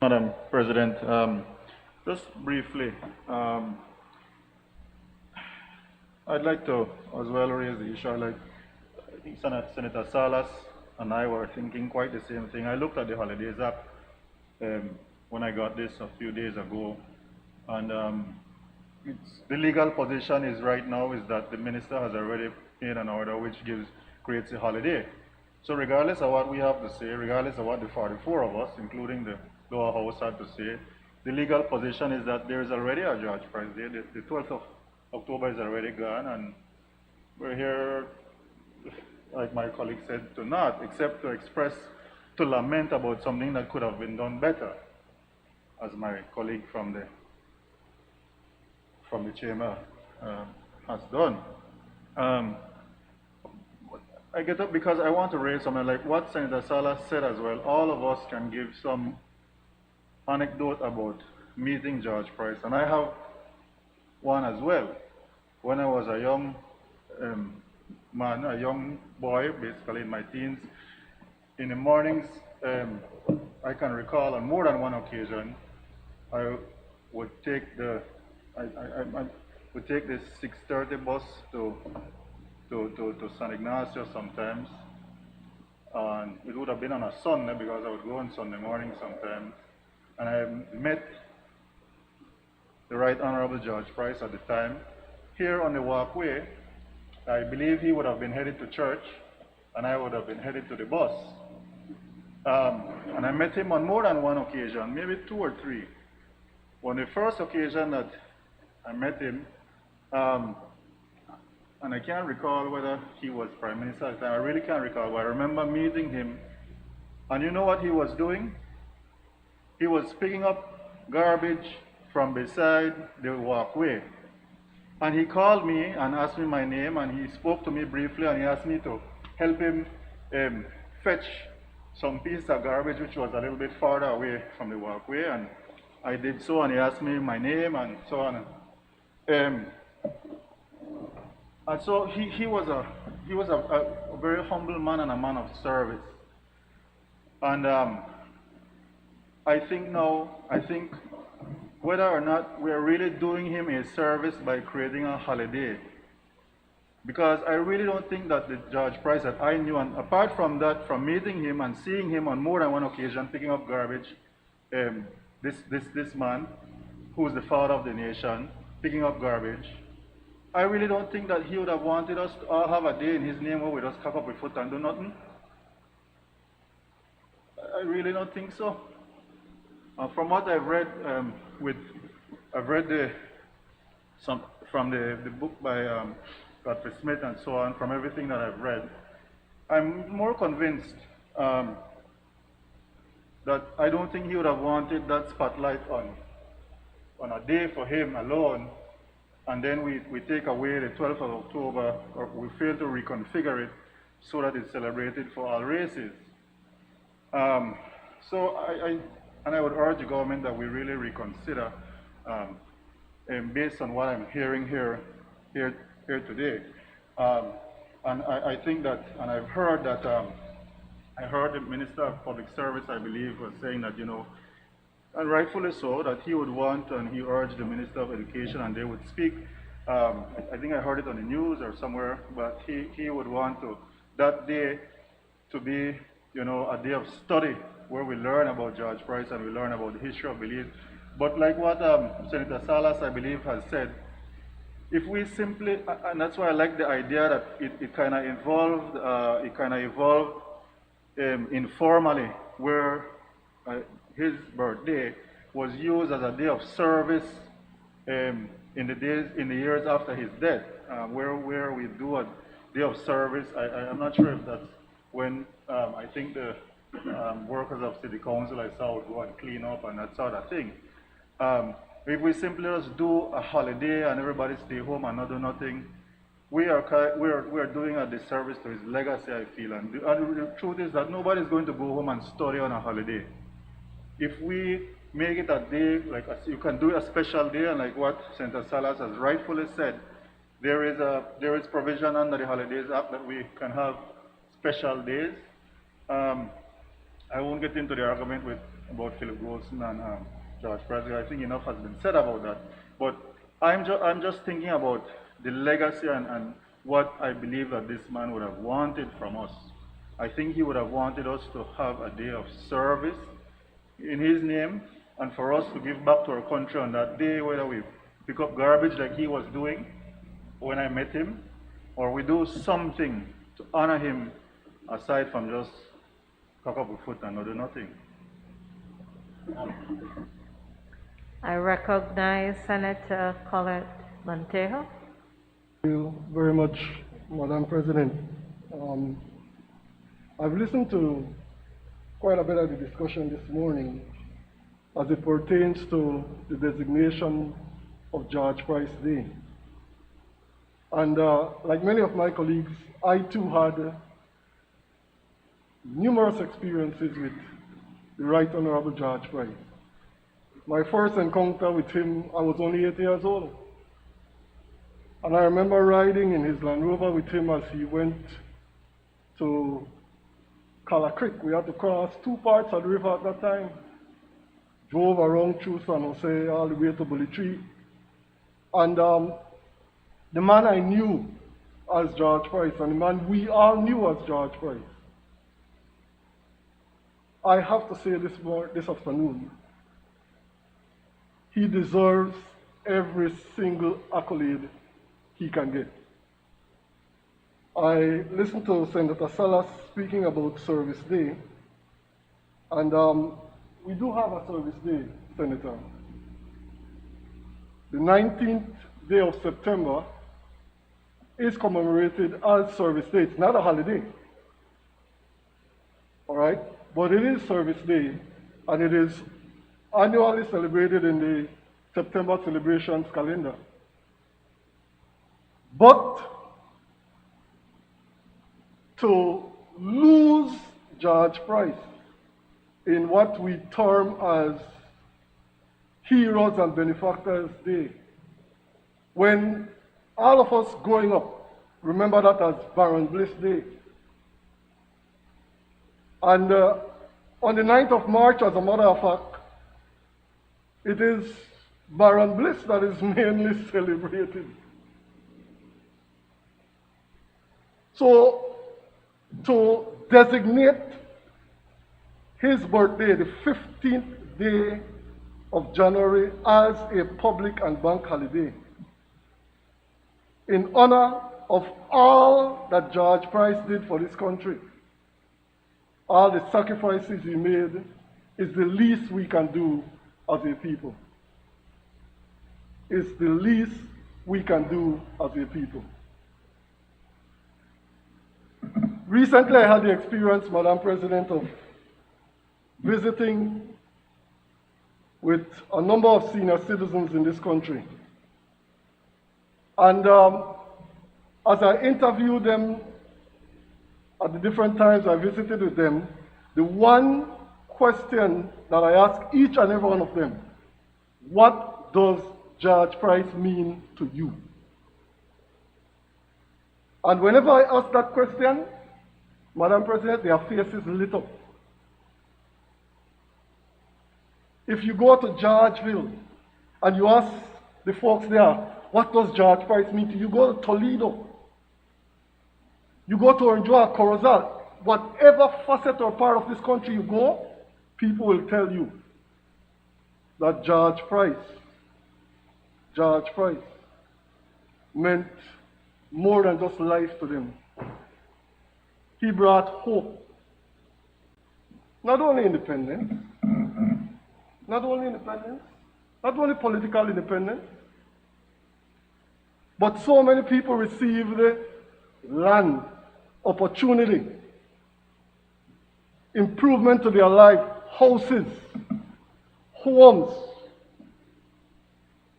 Madam President, just briefly, I'd like to as well raise the issue. I think Senator Salas and I were thinking quite the same thing. I looked at the Holidays Act when I got this a few days ago, and the legal position is right now is that the minister has already made an order which creates a holiday. So regardless of what we have to say, regardless of what the 44 of us, including the lower house, had to say, the legal position is that there is already a George Price Day. The 12th of October is already gone, and we're here, like my colleague said, to not, except to express, to lament about something that could have been done better, as my colleague from the chamber has done. I get up because I want to raise something like what Senator Salas said as well. All of us can give some anecdote about meeting George Price, and I have one as well. When I was a young man, a young boy, basically in my teens, in the mornings, I can recall on more than one occasion, I would take the I would take this 6:30 bus to San Ignacio sometimes, and it would have been on a Sunday because I would go on Sunday morning sometimes, and I met the Right Honorable George Price at the time here on the walkway. I believe he would have been headed to church, and I would have been headed to the bus. And I met him on more than one occasion, maybe 2 or 3. On the first occasion that I met him, and I can't recall whether he was Prime Minister at the time, I really can't recall, but I remember meeting him, and you know what he was doing? He was picking up garbage from beside the walkway. And he called me and asked me my name, and he spoke to me briefly, and he asked me to help him fetch some piece of garbage which was a little bit farther away from the walkway, and I did so, and he asked me my name and so on. And so he was a very humble man and a man of service. And I think whether or not we're really doing him a service by creating a holiday, because I really don't think that the George Price that I knew, and apart from that, from meeting him and seeing him on more than one occasion picking up garbage, this man, who's the father of the nation, picking up garbage, I really don't think that he would have wanted us to all have a day in his name where we just cock up our foot and do nothing. I really don't think so. From what I've read, I've read from the book by Godfrey Smith and so on. From everything that I've read, I'm more convinced that I don't think he would have wanted that spotlight on a day for him alone, and then we take away the 12th of October, or we fail to reconfigure it so that it's celebrated for all races. So I would urge the government that we really reconsider, based on what I'm hearing here today. And I think that, and I've heard that, I heard the Minister of Public Service, I believe, was saying that, and rightfully so, that he would want, and he urged the Minister of Education, and they would speak. I think I heard it on the news or somewhere, but he would want that day to be, a day of study where we learn about George Price and we learn about the history of Belize. But like what Senator Salas, I believe, has said, if we simply, and that's why I like the idea that it kind of evolved informally, where his birthday was used as a day of service in the years after his death, where we do a day of service. I'm not sure if that's when I think the workers of City Council I saw would go and clean up and that sort of thing. If we simply just do a holiday and everybody stay home and not do nothing, we're doing a disservice to his legacy, I feel. And the truth is that nobody's going to go home and study on a holiday. If we make it a day, like you can do a special day, and like what Senator Salas has rightfully said, there is provision under the Holidays Act that we can have special days. I won't get into the argument about Philip Wilson and George Presley. I think enough has been said about that. But I'm just thinking about the legacy and what I believe that this man would have wanted from us. I think he would have wanted us to have a day of service in his name, and for us to give back to our country on that day, whether we pick up garbage like he was doing when I met him, or we do something to honor him aside from just cock up a foot and not do nothing. I recognize Senator Colette Montejo. Thank you very much, Madam President. I've listened to quite a bit of the discussion this morning as it pertains to the designation of George Price Day. And like many of my colleagues, I too had numerous experiences with the Right Honorable George Price. My first encounter with him, I was only 8 years old. And I remember riding in his Land Rover with him as he went to Cala Creek. We had to cross two parts of the river at that time. Drove around through San Jose all the way to Bully Tree. And the man I knew as George Price, and the man we all knew as George Price, I have to say this afternoon, he deserves every single accolade he can get. I listened to Senator Salas speaking about Service Day, and we do have a Service Day, Senator. The 19th day of September is commemorated as Service Day. It's not a holiday, all right? But it is Service Day, and it is annually celebrated in the September celebrations calendar. But to lose George Price in what we term as Heroes and Benefactors Day, when all of us growing up remember that as Baron Bliss Day. And on the 9th of March, as a matter of fact, it is Baron Bliss that is mainly celebrated. So, to designate his birthday, the 15th day of January, as a public and bank holiday, in honor of all that George Price did for this country, all the sacrifices he made, is the least we can do as a people. It's the least we can do as a people. Recently, I had the experience, Madam President, of visiting with a number of senior citizens in this country. And as I interviewed them at the different times I visited with them, the one question that I asked each and every one of them, what does George Price mean to you? And whenever I ask that question, Madam President, their faces lit up. If you go to Georgeville and you ask the folks there, what does George Price mean to you? You go to Toledo, you go to Oranjua, Corozal, whatever facet or part of this country you go, people will tell you that George Price meant more than just life to them. He brought hope. Not only independence, not only political independence, but so many people received land, opportunity, improvement to their life, houses, homes.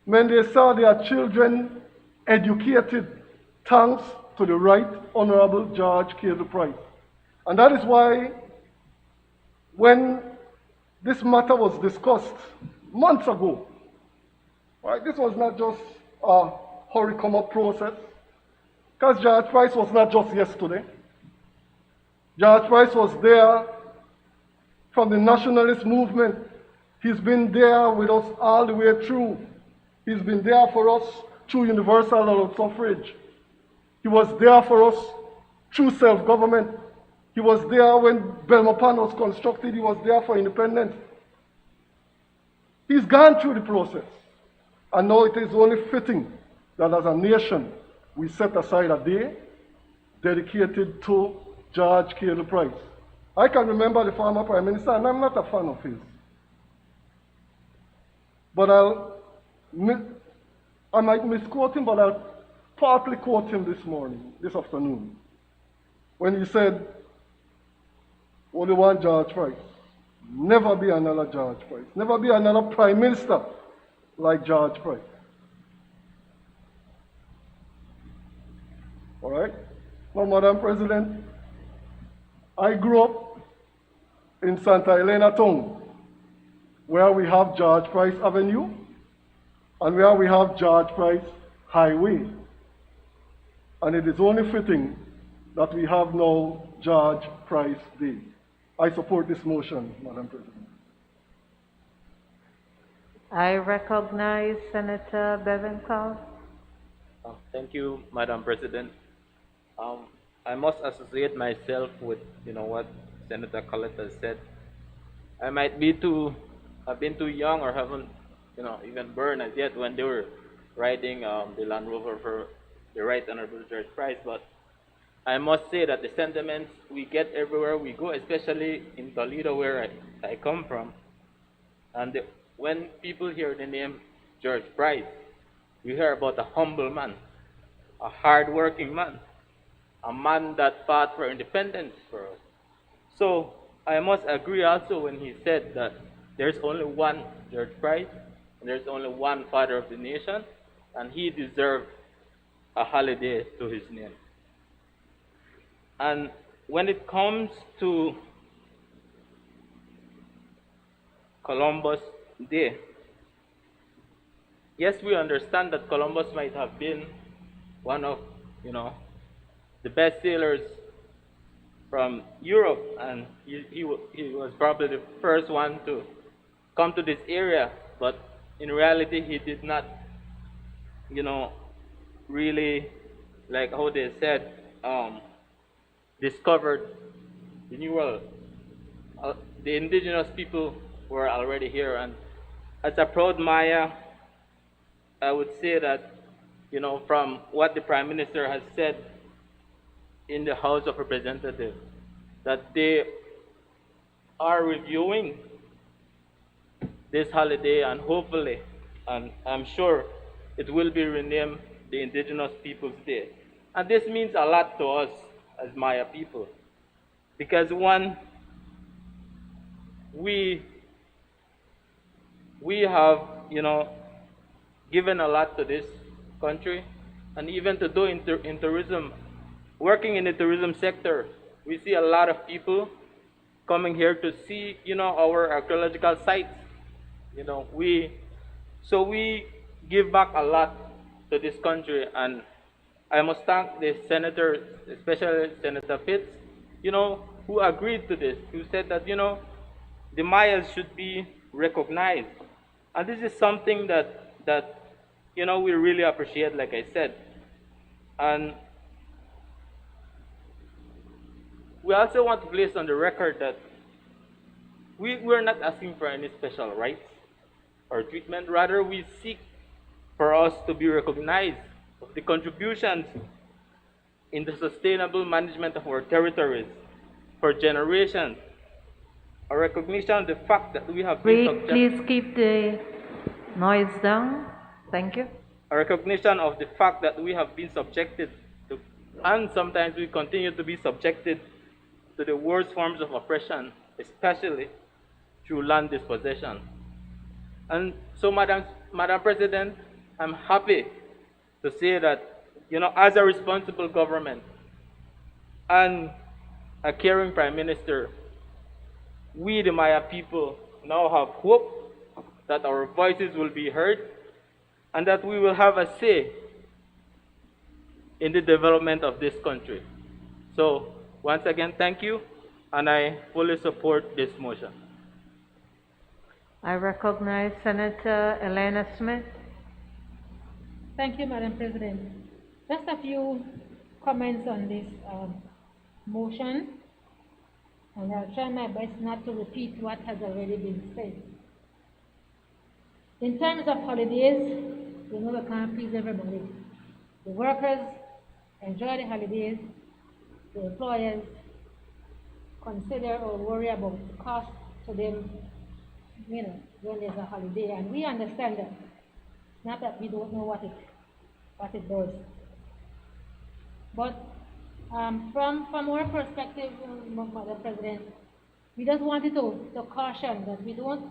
When they saw their children educated thanks to the Right Honorable George Cable Price. And that is why when this matter was discussed months ago, right, this was not just a hurry-come-up process, because George Price was not just yesterday. George Price was there from the nationalist movement. He's been there with us all the way through. He's been there for us through universal adult suffrage. He was there for us through self-government. He was there when Belmopan was constructed. He was there for independence. He's gone through the process. And now it is only fitting that as a nation, we set aside a day dedicated to George Cable Price. I can remember the former Prime Minister, and I'm not a fan of his. But I might misquote him, but I'll partly quote him this afternoon, when he said, only one George Price. Never be another George Price. Never be another Prime Minister like George Price. All right? Now, Madam President, I grew up in Santa Elena town, where we have George Price Avenue and where we have George Price Highway. And it is only fitting that we have now George Price Day. I support this motion, Madam President. I recognize Senator Bevencal. Thank you, Madam President. I must associate myself with, what Senator Collett has said. I might be I've been too young or haven't, even born as yet when they were riding the Land Rover for the Right Honorable George Price, but I must say that the sentiments we get everywhere we go, especially in Toledo, where I come from, and when people hear the name George Price, you hear about a humble man, a hard-working man, a man that fought for independence for us. So I must agree also when he said that there's only one George Price, and there's only one father of the nation, and he deserved a holiday to his name. And when it comes to Columbus Day, yes, we understand that Columbus might have been one of, the best sailors from Europe, and he was probably the first one to come to this area, but in reality, he did not, really, like how they said, discovered the New World. The indigenous people were already here, and as a proud Maya, I would say that, from what the Prime Minister has said in the House of Representatives, that they are reviewing this holiday, and hopefully, and I'm sure it will be renamed the Indigenous Peoples Day. And this means a lot to us as Maya people, because one, we have, given a lot to this country, and even to do in tourism, working in the tourism sector, we see a lot of people coming here to see, our archaeological sites. We give back a lot to this country, and I must thank the senators, especially Senator Fitz, who agreed to this, who said that, the Mayas should be recognized. And this is something that we really appreciate, like I said. And we also want to place on the record that we're not asking for any special rights or treatment. Rather, we seek for us to be recognized of the contributions in the sustainable management of our territories for generations. A recognition of the fact that we have been subjected. Please keep the noise down. Thank you. A recognition of the fact that we have been subjected to, and sometimes we continue to be subjected to the worst forms of oppression, especially through land dispossession. And so, Madam President, I'm happy to say that as a responsible government and a caring Prime Minister, we, the Maya people, now have hope that our voices will be heard and that we will have a say in the development of this country. So, once again, thank you, and I fully support this motion. I recognize Senator Elena Smith. Thank you, Madam President. Just a few comments on this motion, and I'll try my best not to repeat what has already been said. In terms of holidays, we know we can't please everybody. The workers enjoy the holidays, the employers consider or worry about the cost to them, when there's a holiday, and we understand that. It's not that we don't know what it does. But from our perspective, Madam President, we just wanted to caution that we don't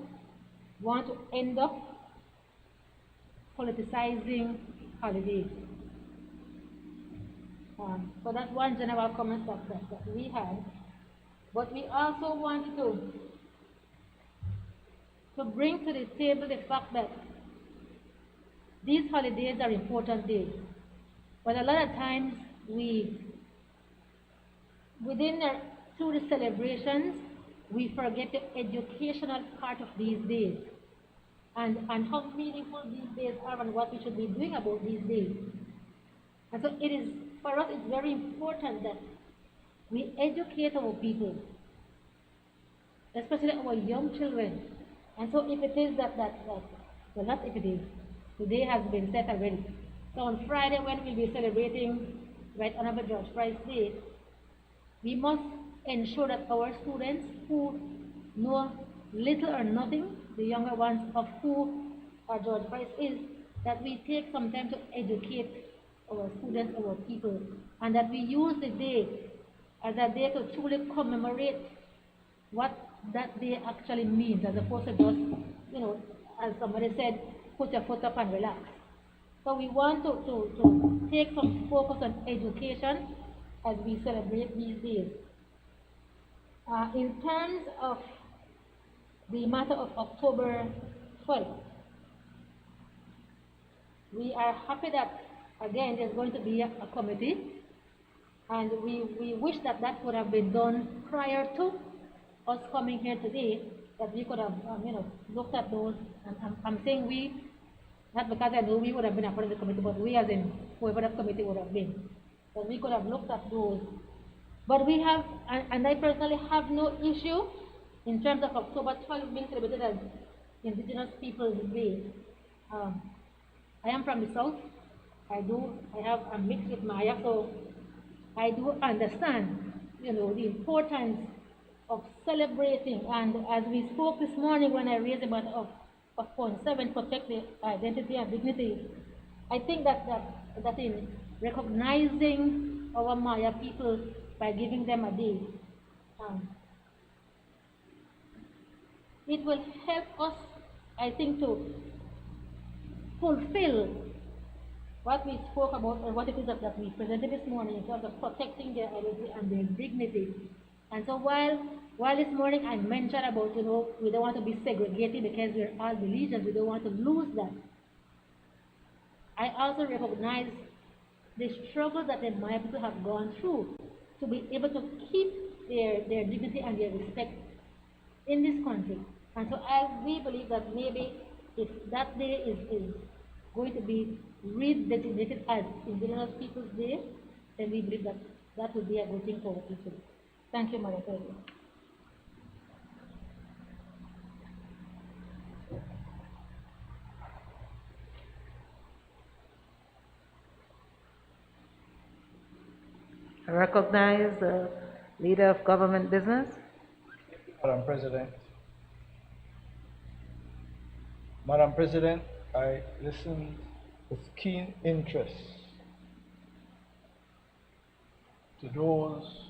want to end up politicizing holidays. So that's one general comment that we had. But we also want to bring to the table the fact that these holidays are important days. But a lot of times through the celebrations, we forget the educational part of these days and how meaningful these days are and what we should be doing about these days. And so for us, it's very important that we educate our people, especially our young children. And so if it is well, not if it is, today has been set already. So on Friday, when we'll be celebrating Right Honorable George Price Day, we must ensure that our students who know little or nothing, the younger ones, of who George Price is, that we take some time to educate our students, our people, and that we use the day as a day to truly commemorate what that day actually means, as opposed to just, as somebody said, put your foot up and relax. So we want to take some focus on education as we celebrate these days. In terms of the matter of October 12th, we are happy that, again, there's going to be a committee, and we wish that would have been done prior to us coming here today, that we could have, looked at those. And I'm saying we, not because I know we would have been a part of the committee, but we as in whoever that committee would have been, that we could have looked at those. But we have, and I personally have no issue in terms of October 12th being celebrated as Indigenous Peoples Day. I am from the South. I'm mixed with Maya, so I do understand, the importance of celebrating. And as we spoke this morning when I raised the matter of point 7, protect the identity and dignity, I think that in recognizing our Maya people by giving them a day, it will help us, I think, to fulfill what we spoke about and what it is that we presented this morning in terms of protecting their identity and their dignity. And so while this morning I mentioned about, we don't want to be segregated because we're all Belizeans, we don't want to lose that. I also recognize the struggle that the Maya people have gone through to be able to keep their dignity and their respect in this country. And so we believe that maybe if that day is going to be redesignated as Indigenous Peoples Day, then we believe that would be a good thing for our people. Thank you, Madam President. I recognize the Leader of Government Business. Madam President. Madam President, I listened with keen interest to those,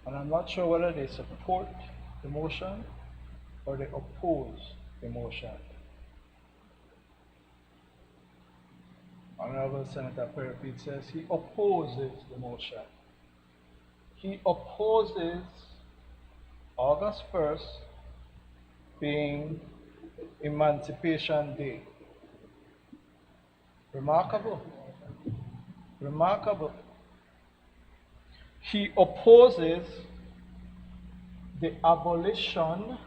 and I'm not sure whether they support the motion or they oppose the motion. Honorable Senator Perry says he opposes the motion. He opposes August 1st being Emancipation Day. Remarkable. Remarkable. He opposes the abolition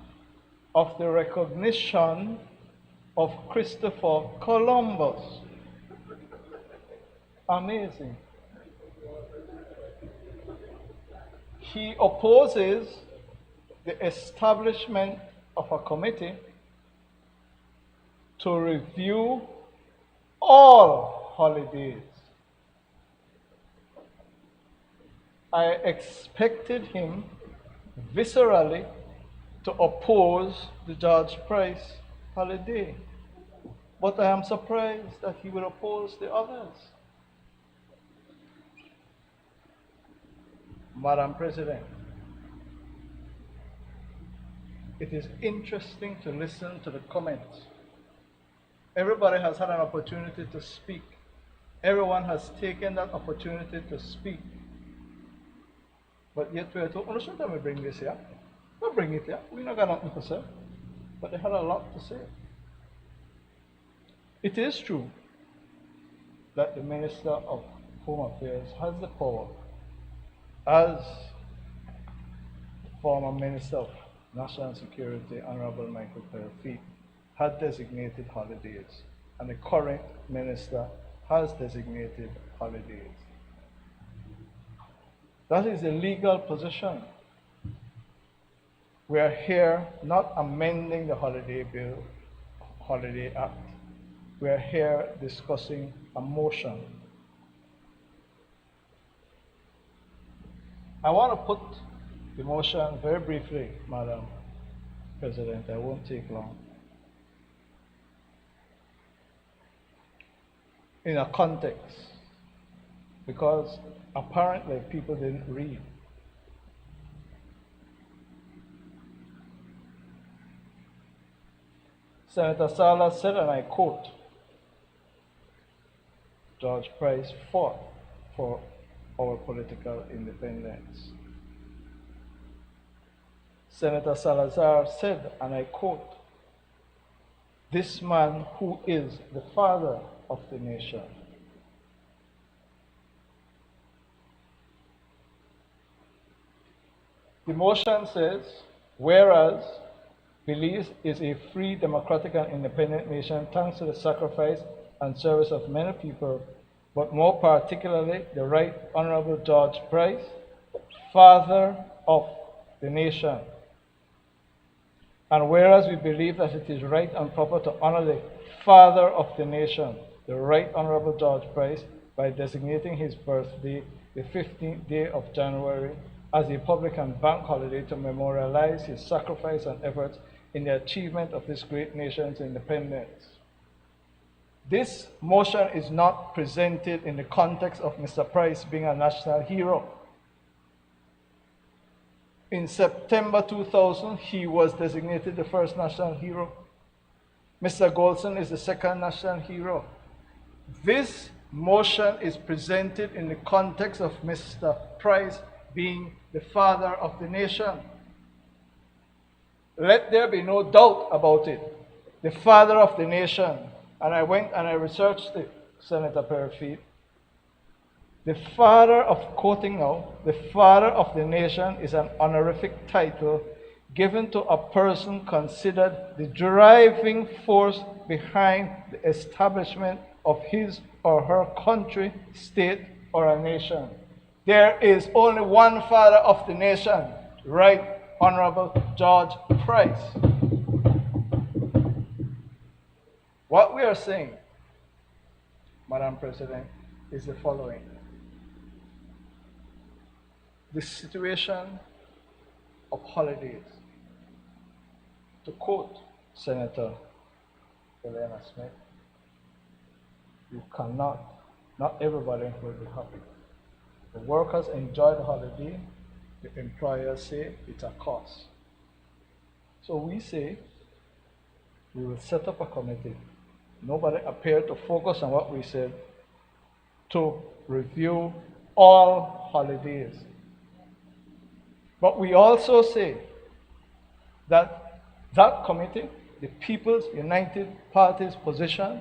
of the recognition of Christopher Columbus. Amazing. He opposes the establishment of a committee to review all holidays. I expected him viscerally to oppose the George Price holiday, but I am surprised that he would oppose the others. Madam President, it is interesting to listen to the comments. Everybody has had an opportunity to speak. Everyone has taken that opportunity to speak. But yet we are told, oh, sometimes we bring this here. We'll bring it here. We're not got nothing to say. But they had a lot to say. It is true that the Minister of Home Affairs has the power, as former Minister of National Security, Honorable Michael Perry, had designated holidays, and the current minister has designated holidays. That is a legal position. We are here not amending the Holiday Bill, Holiday Act. We are here discussing a motion. I want to put the motion very briefly, Madam President. I won't take long. In a context, because apparently people didn't read. Senator Salas said, and I quote, George Price fought for our political independence. Senator Salazar said, and I quote, this man who is the father of the nation. The motion says, whereas Belize is a free, democratic, and independent nation thanks to the sacrifice and service of many people, but more particularly the Right Honorable George Price, father of the nation. And whereas we believe that it is right and proper to honor the father of the nation, the Right Honorable George Price, by designating his birthday, the 15th day of January, as a public and bank holiday to memorialize his sacrifice and efforts in the achievement of this great nation's independence. This motion is not presented in the context of Mr. Price being a national hero. In September 2000, he was designated the first national hero. Mr. Golson is the second national hero. This motion is presented in the context of Mr. Price being the father of the nation. Let there be no doubt about it. The father of the nation. And I went and I researched it, Senator Perry. The father of, quoting now, the father of the nation is an honorific title given to a person considered the driving force behind the establishment of his or her country, state, or a nation. There is only one father of the nation, Right Honorable George Price. What we are saying, Madam President, is the following. The situation of holidays, to quote Senator Elena Smith, you cannot, not everybody will be happy. The workers enjoy the holiday, the employers say it's a cost. So we say we will set up a committee. Nobody appeared to focus on what we said. to review all holidays. But we also say that that committee, the People's United Party's position,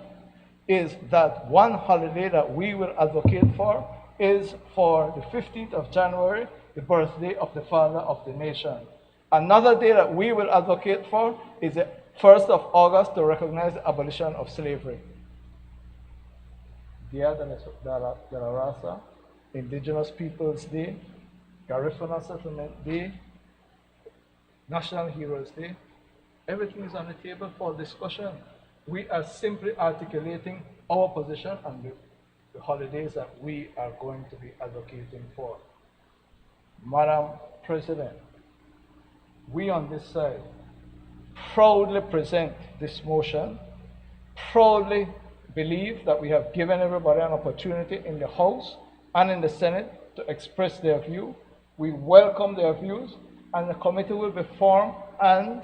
is that one holiday that we will advocate for is for the 15th of January, the birthday of the father of the nation. Another day that we will advocate for is the 1st of August to recognize the abolition of slavery. Dia de la Raza, Indigenous Peoples Day, Garifuna Settlement Day, National Heroes Day. Everything is on the table for discussion. We are simply articulating our position on the holidays that we are going to be advocating for. Madam President, we on this side proudly present this motion, proudly believe that we have given everybody an opportunity in the House and in the Senate to express their view. We welcome their views, and the committee will be formed, and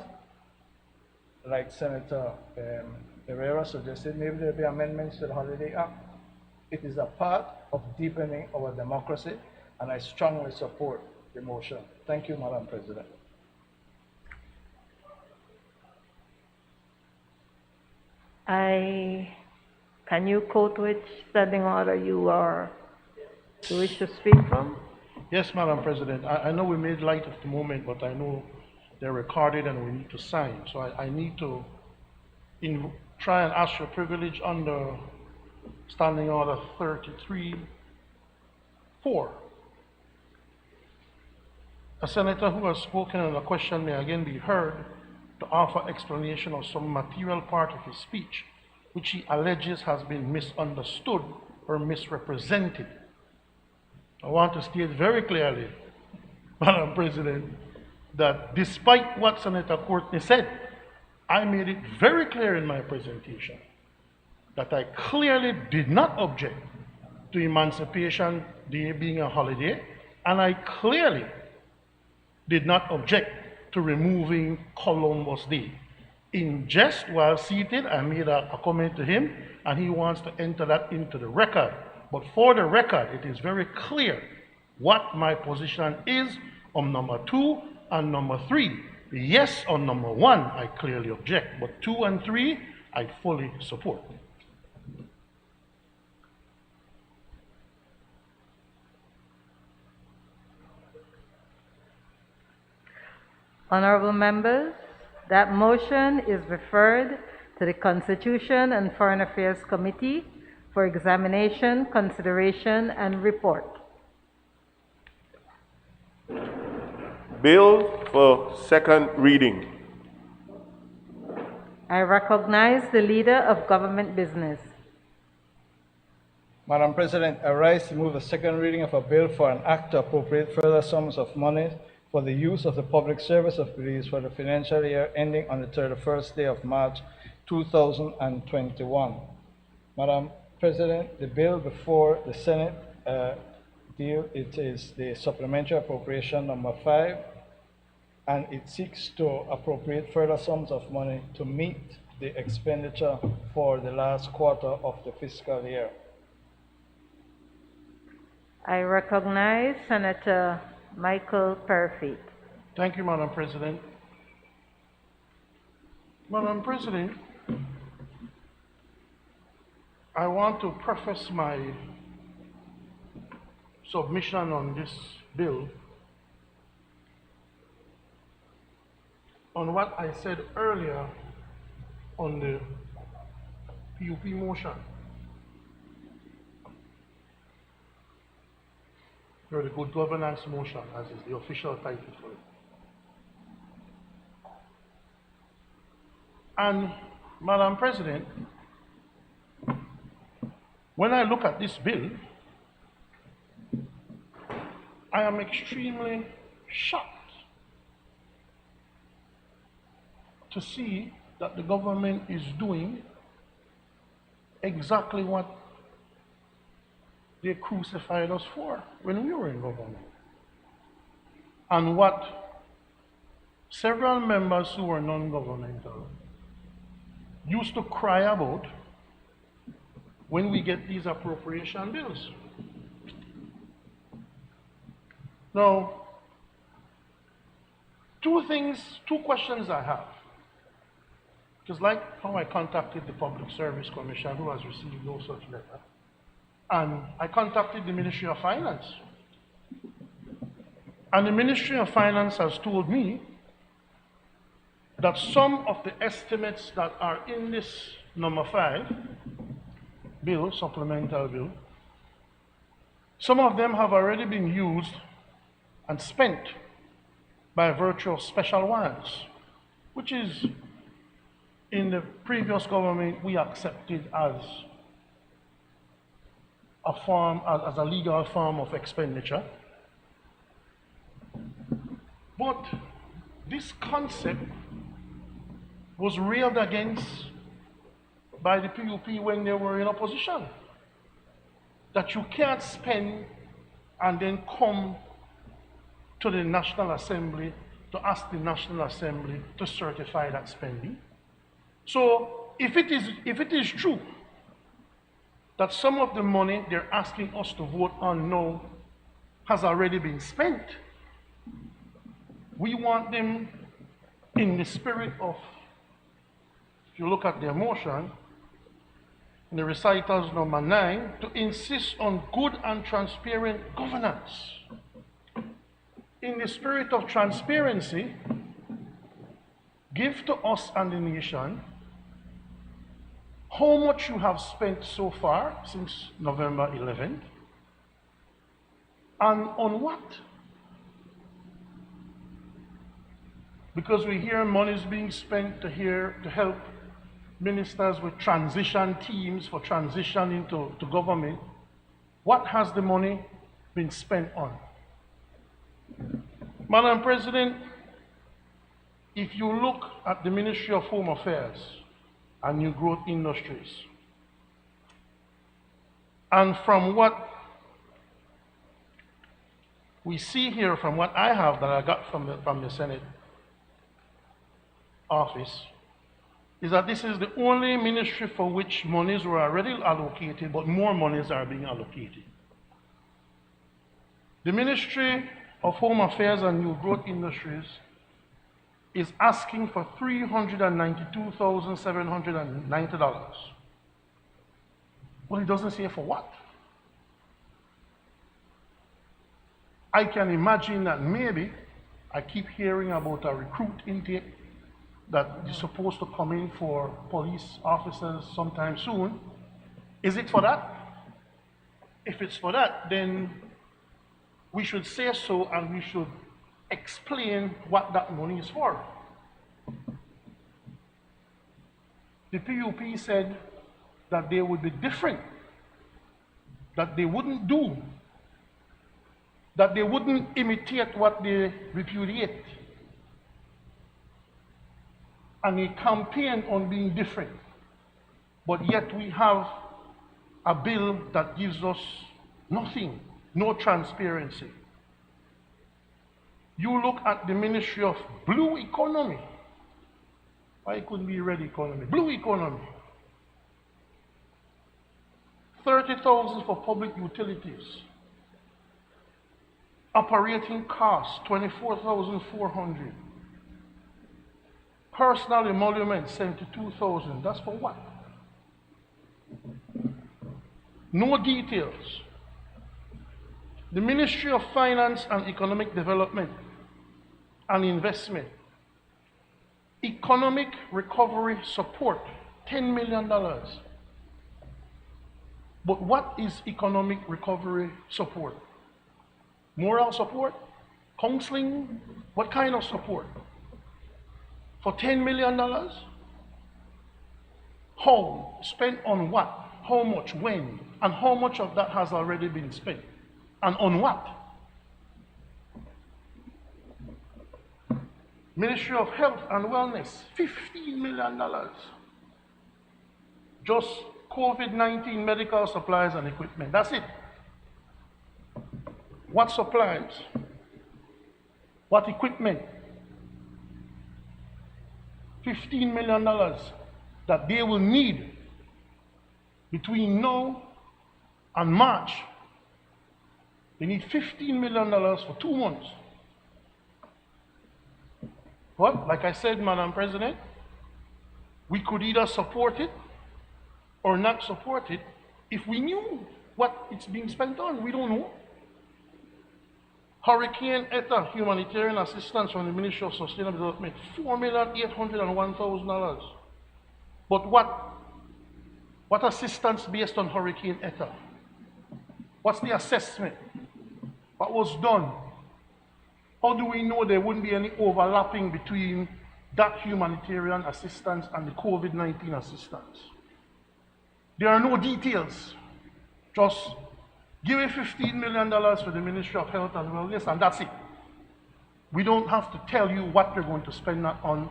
like Senator Herrera suggested, maybe there'll be amendments to the Holiday Act. It is a part of deepening our democracy, and I strongly support the motion. Thank you, Madam President. Can you quote which standing order you wish to speak from? Yes, Madam President. I know we made light of the moment, but I know they're recorded and we need to sign. So I need to try and ask your privilege under Standing Order 33-4. A senator who has spoken on a question may again be heard to offer explanation of some material part of his speech which he alleges has been misunderstood or misrepresented. I want to state very clearly, Madam President, that despite what Senator Courtney said, I made it very clear in my presentation that I clearly did not object to Emancipation Day being a holiday, and I clearly did not object to removing Columbus Day. In jest, while seated, I made a comment to him, and he wants to enter that into the record. But for the record, it is very clear what my position is on number 2 and number 3. Yes, on number 1, I clearly object, but 2 and 3, I fully support. Honorable members, that motion is referred to the Constitution and Foreign Affairs Committee for examination, consideration, and report. Bill for second reading. I recognize the Leader of Government Business. Madam President, I rise to move a second reading of a bill for an act to appropriate further sums of money for the use of the public service of Belize for the financial year ending on the 31st day of March 2021. Madam President, the bill before the Senate it is the supplementary appropriation number 5, and it seeks to appropriate further sums of money to meet the expenditure for the last quarter of the fiscal year. I recognize Senator Michael Perfeet. Thank you, Madam President. Madam President, I want to preface my submission on this bill on what I said earlier on the PUP motion, or the Good Governance motion, as is the official title for it. And, Madam President, when I look at this bill, I am extremely shocked to see that the government is doing exactly what they crucified us for when we were in government, and what several members who were non-governmental used to cry about when we get these appropriation bills. Now, two questions I have. Because like how I contacted the Public Service Commission, who has received no such letter, and I contacted the Ministry of Finance. And the Ministry of Finance has told me that some of the estimates that are in this number 5 bill, supplemental bill, some of them have already been used and spent by virtue of special warrants, which is in the previous government we accepted as a legal form of expenditure. But this concept was railed against by the PUP when they were in opposition. That you can't spend and then come to the National Assembly to ask the National Assembly to certify that spending. So if it is true that some of the money they're asking us to vote on now has already been spent, we want them in the spirit of, if you look at their motion, in the recitals number 9, to insist on good and transparent governance. In the spirit of transparency, give to us and the nation how much you have spent so far since November 11th, and on what? Because we hear money is being spent to help ministers with transition teams for transition into government. What has the money been spent on? Madam President, if you look at the Ministry of Home Affairs and New Growth Industries, and from what we see here, from what I have that I got from the Senate office, is that this is the only ministry for which monies were already allocated, but more monies are being allocated. The Ministry of Home Affairs and New Growth Industries is asking for $392,790. Well, it doesn't say for what. I can imagine that maybe, I keep hearing about a recruit intake that is supposed to come in for police officers sometime soon. Is it for that? If it's for that, then we should say so, and we should explain what that money is for. The PUP said that they would be different, that they wouldn't do, that they wouldn't imitate what they repudiate. And they campaign on being different. But yet we have a bill that gives us nothing, no transparency. You look at the Ministry of Blue Economy. Why couldn't be Red Economy? Blue Economy. 30,000 for public utilities. Operating costs, 24,400. Personal emoluments, 72,000. That's for what? No details. The Ministry of Finance and Economic Development and Investment. Economic recovery support, $10 million. But what is economic recovery support? Moral support? Counseling? What kind of support? For $10 million? How? Spent on what? How much? When? And how much of that has already been spent? And on what? Ministry of Health and Wellness, $15 million. Just COVID-19 medical supplies and equipment. That's it. What supplies? What equipment? $15 million that they will need between now and March, they need $15 million for 2 months. But, like I said, Madam President, we could either support it or not support it if we knew what it's being spent on. We don't know. Hurricane ETA humanitarian assistance from the Ministry of Sustainable Development, $4,801,000. But what assistance based on Hurricane ETA? What's the assessment? What was done? How do we know there wouldn't be any overlapping between that humanitarian assistance and the COVID-19 assistance? There are no details. Just give me $15 million for the Ministry of Health and Wellness, and that's it. We don't have to tell you what you're going to spend that on.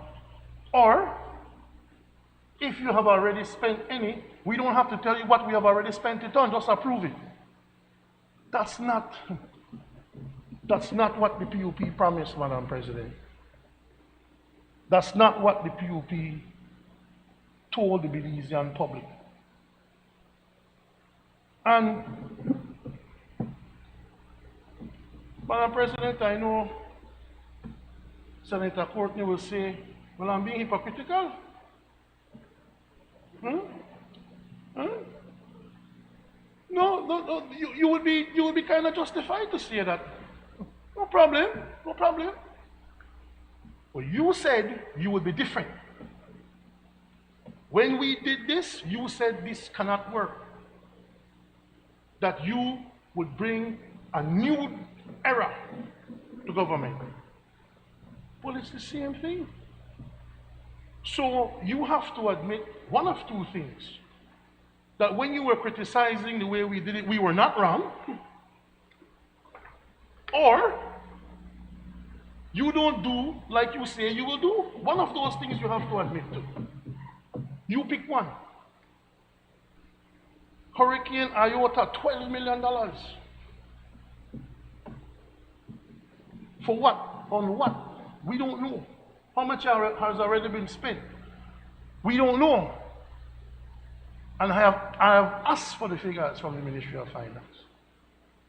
Or, if you have already spent any, we don't have to tell you what we have already spent it on, just approve it. That's not what the PUP promised, Madam President. That's not what the PUP told the Belizean public. And, Madam President, I know Senator Courtney will say, well, I'm being hypocritical. No, you would be kind of justified to say that. No problem. Well, you said you would be different. When we did this, you said this cannot work. That you would bring a new era to government. Well, it's the same thing. So you have to admit one of two things. That when you were criticizing the way we did it, we were not wrong. Or you don't do like you say you will do. One of those things you have to admit to. You pick one. Hurricane Iota, $12 million. For what? On what? We don't know. How much has already been spent? We don't know. And I have asked for the figures from the Ministry of Finance.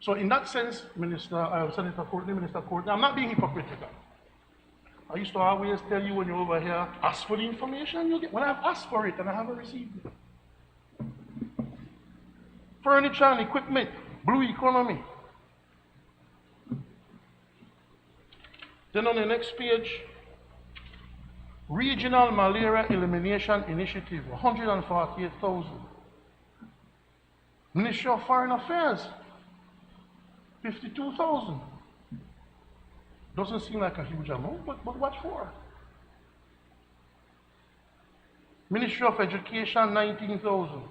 So in that sense, Senator Courtney, Minister Courtney, I'm not being hypocritical. I used to always tell you when you're over here, ask for the information you get. Well, I've asked for it and I haven't received it. Furniture and equipment, blue economy. Then on the next page, Regional Malaria Elimination Initiative, 148,000. Ministry of Foreign Affairs, 52,000. Doesn't seem like a huge amount, but what for? Ministry of Education, 19,000.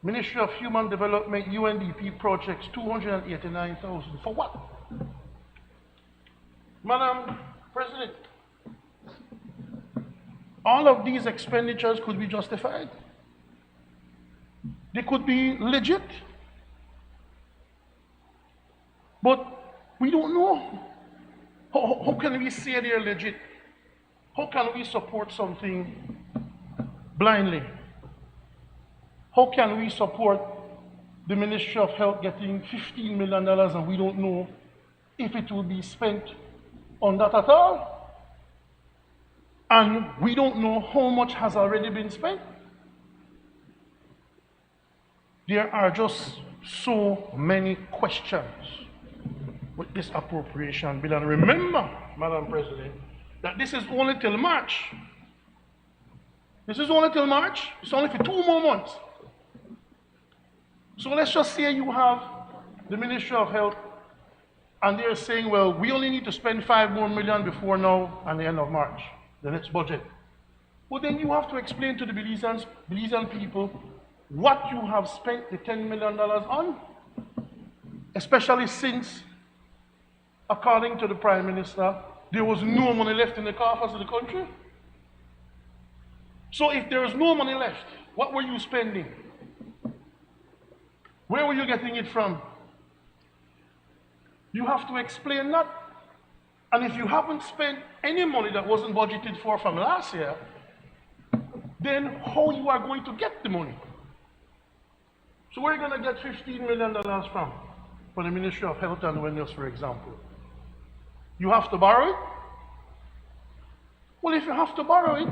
Ministry of Human Development, UNDP projects, 289,000. For what? Madam President, all of these expenditures could be justified. They could be legit. But we don't know. How can we say they're legit? How can we support something blindly? How can we support the Ministry of Health getting $15 million and we don't know if it will be spent on that at all? And we don't know how much has already been spent. There are just so many questions with this appropriation bill. And remember, Madam President, that this is only till March. This is only till March. It's only for 2 more months. So let's just say you have the Ministry of Health and they're saying, well, we only need to spend $5 more million before now and the end of March, the next budget. Well, then you have to explain to the Belizean people what you have spent the $10 million on, especially since, according to the Prime Minister, there was no money left in the coffers of the country. So if there is no money left, what were you spending? Where were you getting it from? You have to explain that. And if you haven't spent any money that wasn't budgeted for from last year, then how you are going to get the money? So where are you going to get $15 million from? For the Ministry of Health and Wellness, for example. You have to borrow it? Well, if you have to borrow it,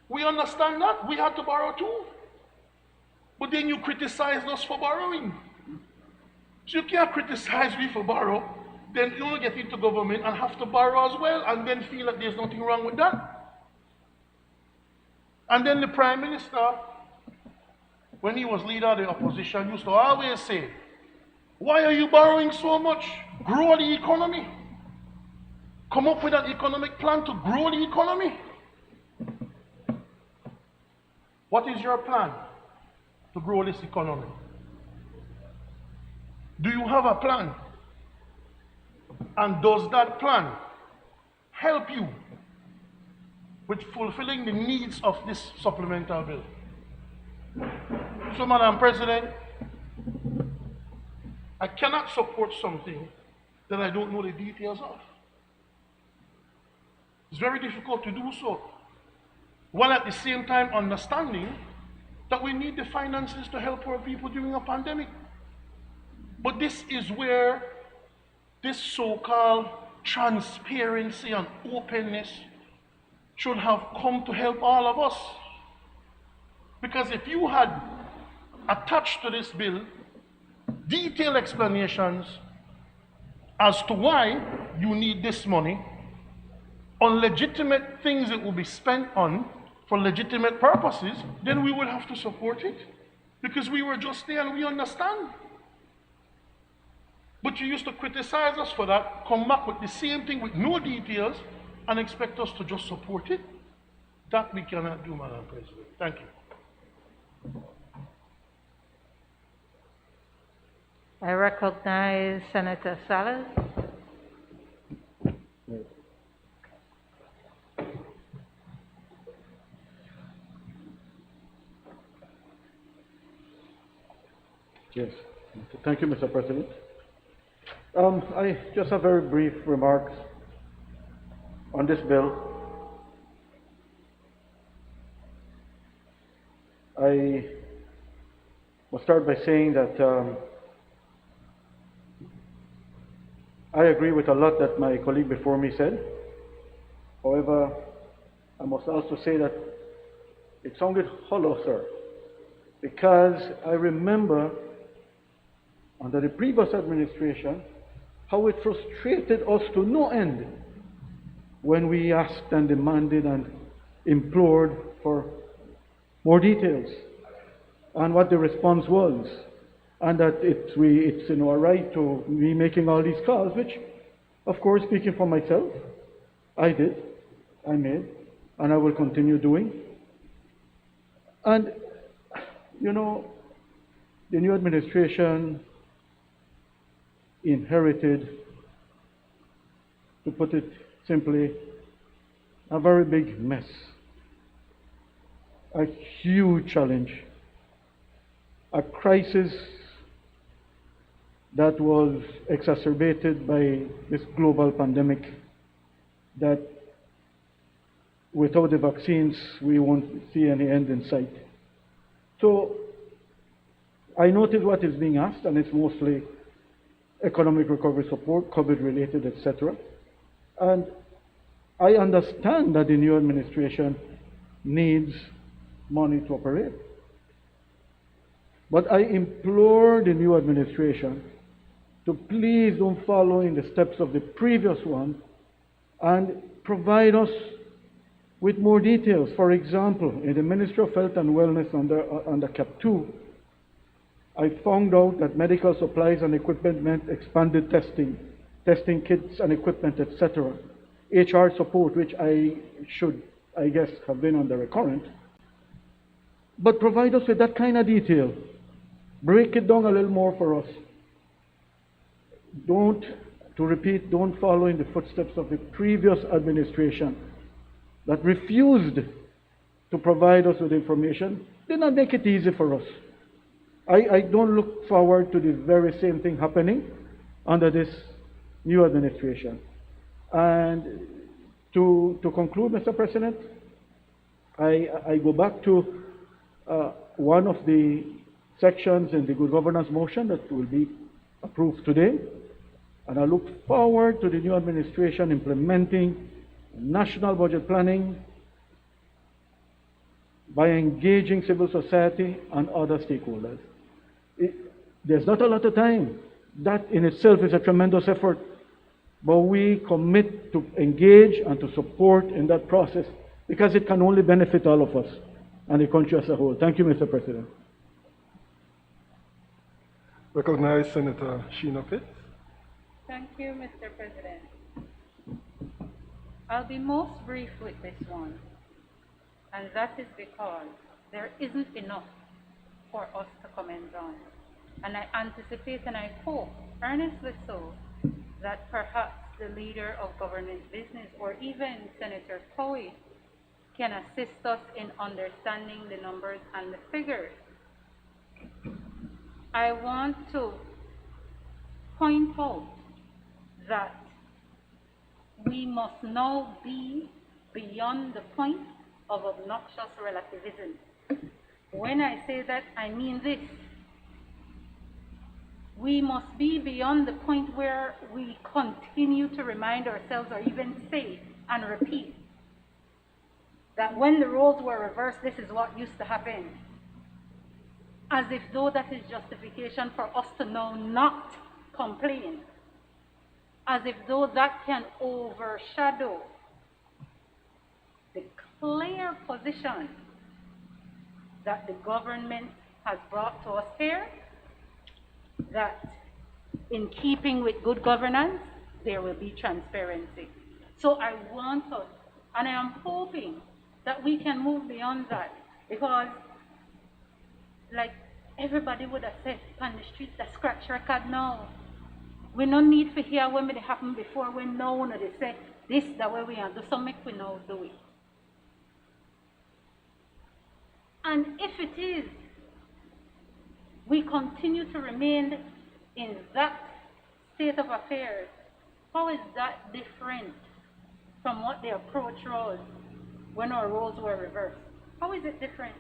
we understand that. We had to borrow too. But then you criticized us for borrowing. So you can't criticize me for borrow, then you get into government and have to borrow as well, and then feel that there's nothing wrong with that. And then the Prime Minister, when he was leader of the opposition, used to always say, why are you borrowing so much? Grow the economy. Come up with an economic plan to grow the economy. What is your plan to grow this economy? Do you have a plan? And does that plan help you with fulfilling the needs of this supplemental bill? So, Madam President, I cannot support something that I don't know the details of. It's very difficult to do so, while at the same time understanding that we need the finances to help our people during a pandemic. But this is where this so-called transparency and openness should have come to help all of us. Because if you had attached to this bill detailed explanations as to why you need this money on legitimate things it will be spent on for legitimate purposes, then we would have to support it. Because we were just there and we understand. But you used to criticize us for that, come back with the same thing with no details, and expect us to just support it. That we cannot do, Madam President. Thank you. I recognize Senator Salas. Yes. Thank you, Mr. President. I just have very brief remarks on this bill. I will start by saying that I agree with a lot that my colleague before me said. However, I must also say that it sounded hollow, sir, because I remember under the previous administration how it frustrated us to no end when we asked and demanded and implored for more details, and what the response was, and that it's in our right to be making all these calls, which, of course, speaking for myself, I did, I made, and I will continue doing. And, you know, the new administration inherited, to put it simply, a very big mess, a huge challenge, a crisis that was exacerbated by this global pandemic that without the vaccines we won't see any end in sight. So I noted what is being asked, and it's mostly economic recovery support, COVID-related, etc. And I understand that the new administration needs money to operate. But I implore the new administration to please don't follow in the steps of the previous one and provide us with more details. For example, in the Ministry of Health and Wellness under Cap 2, I found out that medical supplies and equipment meant expanded testing kits and equipment, etc. HR support, which I should, I guess, have been under a current. But provide us with that kind of detail. Break it down a little more for us. Don't follow in the footsteps of the previous administration that refused to provide us with information. Did not make it easy for us. I don't look forward to the very same thing happening under this new administration. And to conclude, Mr. President, I go back to one of the sections in the good governance motion that will be approved today. And I look forward to the new administration implementing national budget planning by engaging civil society and other stakeholders. There's not a lot of time. That in itself is a tremendous effort. But we commit to engage and to support in that process because it can only benefit all of us and the country as a whole. Thank you, Mr. President. Recognize Senator Sheena Pitts. Thank you, Mr. President. I'll be most brief with this one, and that is because there isn't enough for us to comment on. And I anticipate and I hope, earnestly so, that perhaps the leader of government business or even Senator Cowie can assist us in understanding the numbers and the figures. I want to point out that we must now be beyond the point of obnoxious relativism. When I say that, I mean this. We must be beyond the point where we continue to remind ourselves or even say and repeat that when the roles were reversed, this is what used to happen. As if though that is justification for us to now not complain. As if though that can overshadow the clear position that the government has brought to us here, that in keeping with good governance, there will be transparency. So I want us, and I am hoping that we can move beyond that, because like everybody would have said on the streets, that scratch record now. We no need to hear when it happened before, when no one they say this the way we are do, so make we now do it. And if it is, we continue to remain in that state of affairs, how is that different from what the approach was when our roles were reversed? How is it different?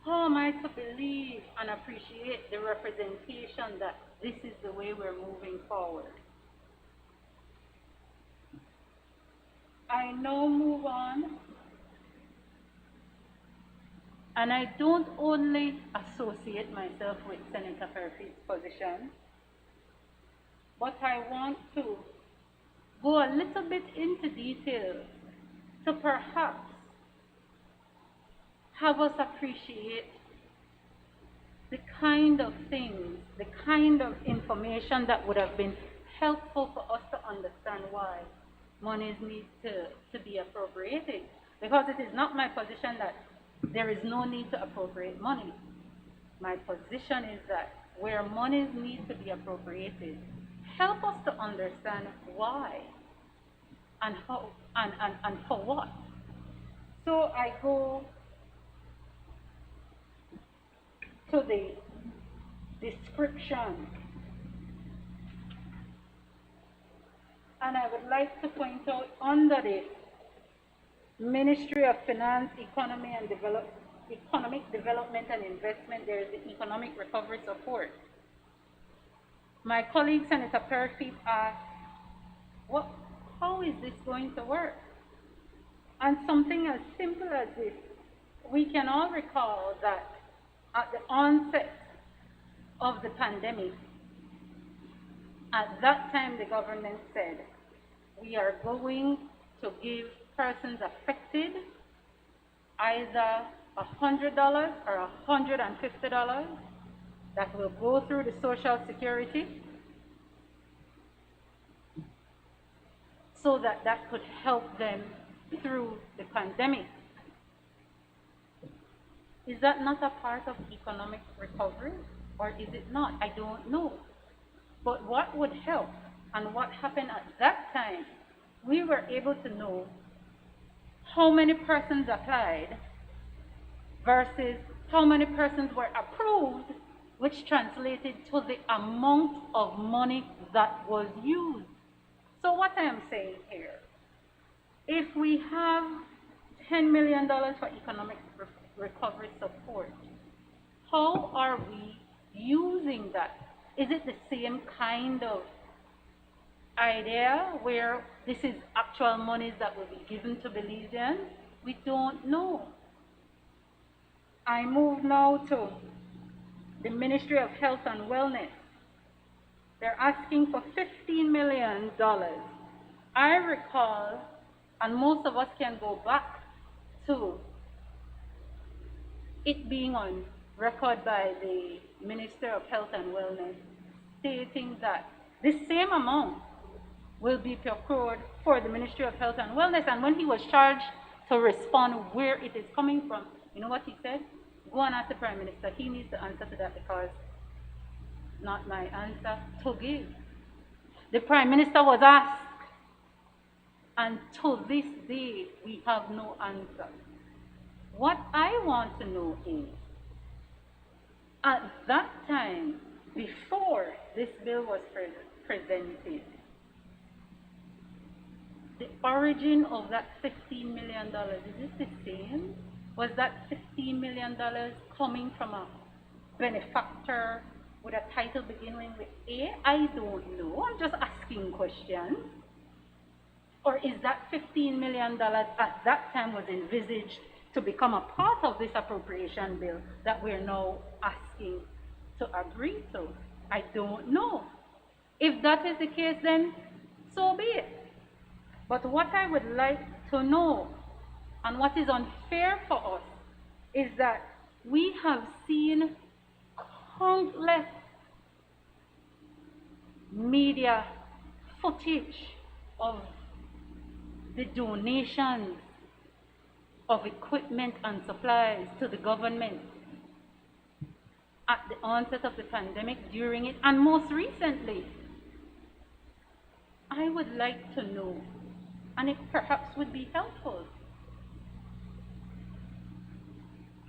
How am I to believe and appreciate the representation that this is the way we're moving forward? I now move on. And I don't only associate myself with Senator Perfeet's position, but I want to go a little bit into detail to perhaps have us appreciate the kind of things, the kind of information that would have been helpful for us to understand why monies need to be appropriated. Because it is not my position that there is no need to appropriate money. My position is that where monies need to be appropriated, help us to understand why and how and for what. So I go to the description, and I would like to point out under the Ministry of Finance, Economic Development and Investment, there is the Economic Recovery Support. My colleague Senator Perfeet asked, how is this going to work? And something as simple as this, we can all recall that at the onset of the pandemic, at that time the government said, we are going to give persons affected either $100 or $150 that will go through the Social Security, so that that could help them through the pandemic. Is that not a part of economic recovery, or is it not? I don't know. But what would help and what happened at that time, we were able to know how many persons applied versus how many persons were approved, which translated to the amount of money that was used. So what I am saying here, if we have $10 million for economic recovery support, how are we using that? Is it the same kind of idea where this is actual monies that will be given to Belizeans? We don't know. I move now to the Ministry of Health and Wellness. They're asking for $15 million. I recall, and most of us can go back to it being on record by the Minister of Health and Wellness, stating that this same amount will be procured for the Ministry of Health and Wellness. And when he was charged to respond where it is coming from, you know what he said? Go and ask the Prime Minister. He needs to answer to that because not my answer to give. The Prime Minister was asked, and to this day, we have no answer. What I want to know is, at that time, before this bill was presented, the origin of that $15 million, is it the same? Was that $15 million coming from a benefactor with a title beginning with A? I don't know. I'm just asking questions. Or is that $15 million at that time was envisaged to become a part of this appropriation bill that we're now asking to agree to? I don't know. If that is the case, then so be it. But what I would like to know, and what is unfair for us, is that we have seen countless media footage of the donations of equipment and supplies to the government at the onset of the pandemic, during it, and most recently. I would like to know, and it perhaps would be helpful,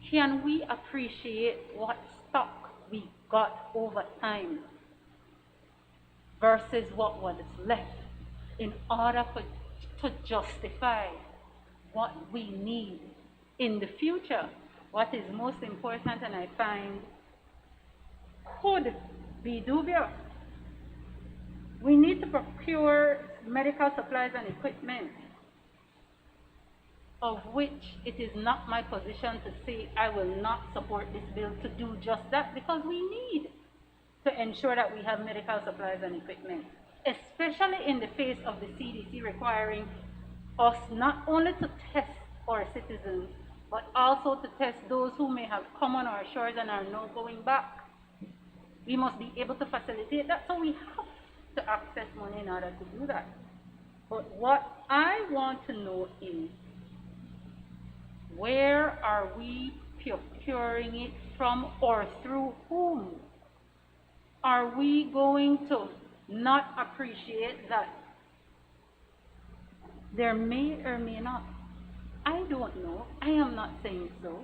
can we appreciate what stock we got over time versus what was left in order to justify what we need in the future? What is most important, and I find could be dubious. We need to procure medical supplies and equipment, of which it is not my position to say I will not support this bill to do just that, because we need to ensure that we have medical supplies and equipment, especially in the face of the CDC requiring us not only to test our citizens, but also to test those who may have come on our shores and are now going back. We must be able to facilitate that, so we have to access money in order to do that. But what I want to know is, where are we procuring it from, or through whom? Are we going to not appreciate that there may or may not, I don't know, I am not saying so,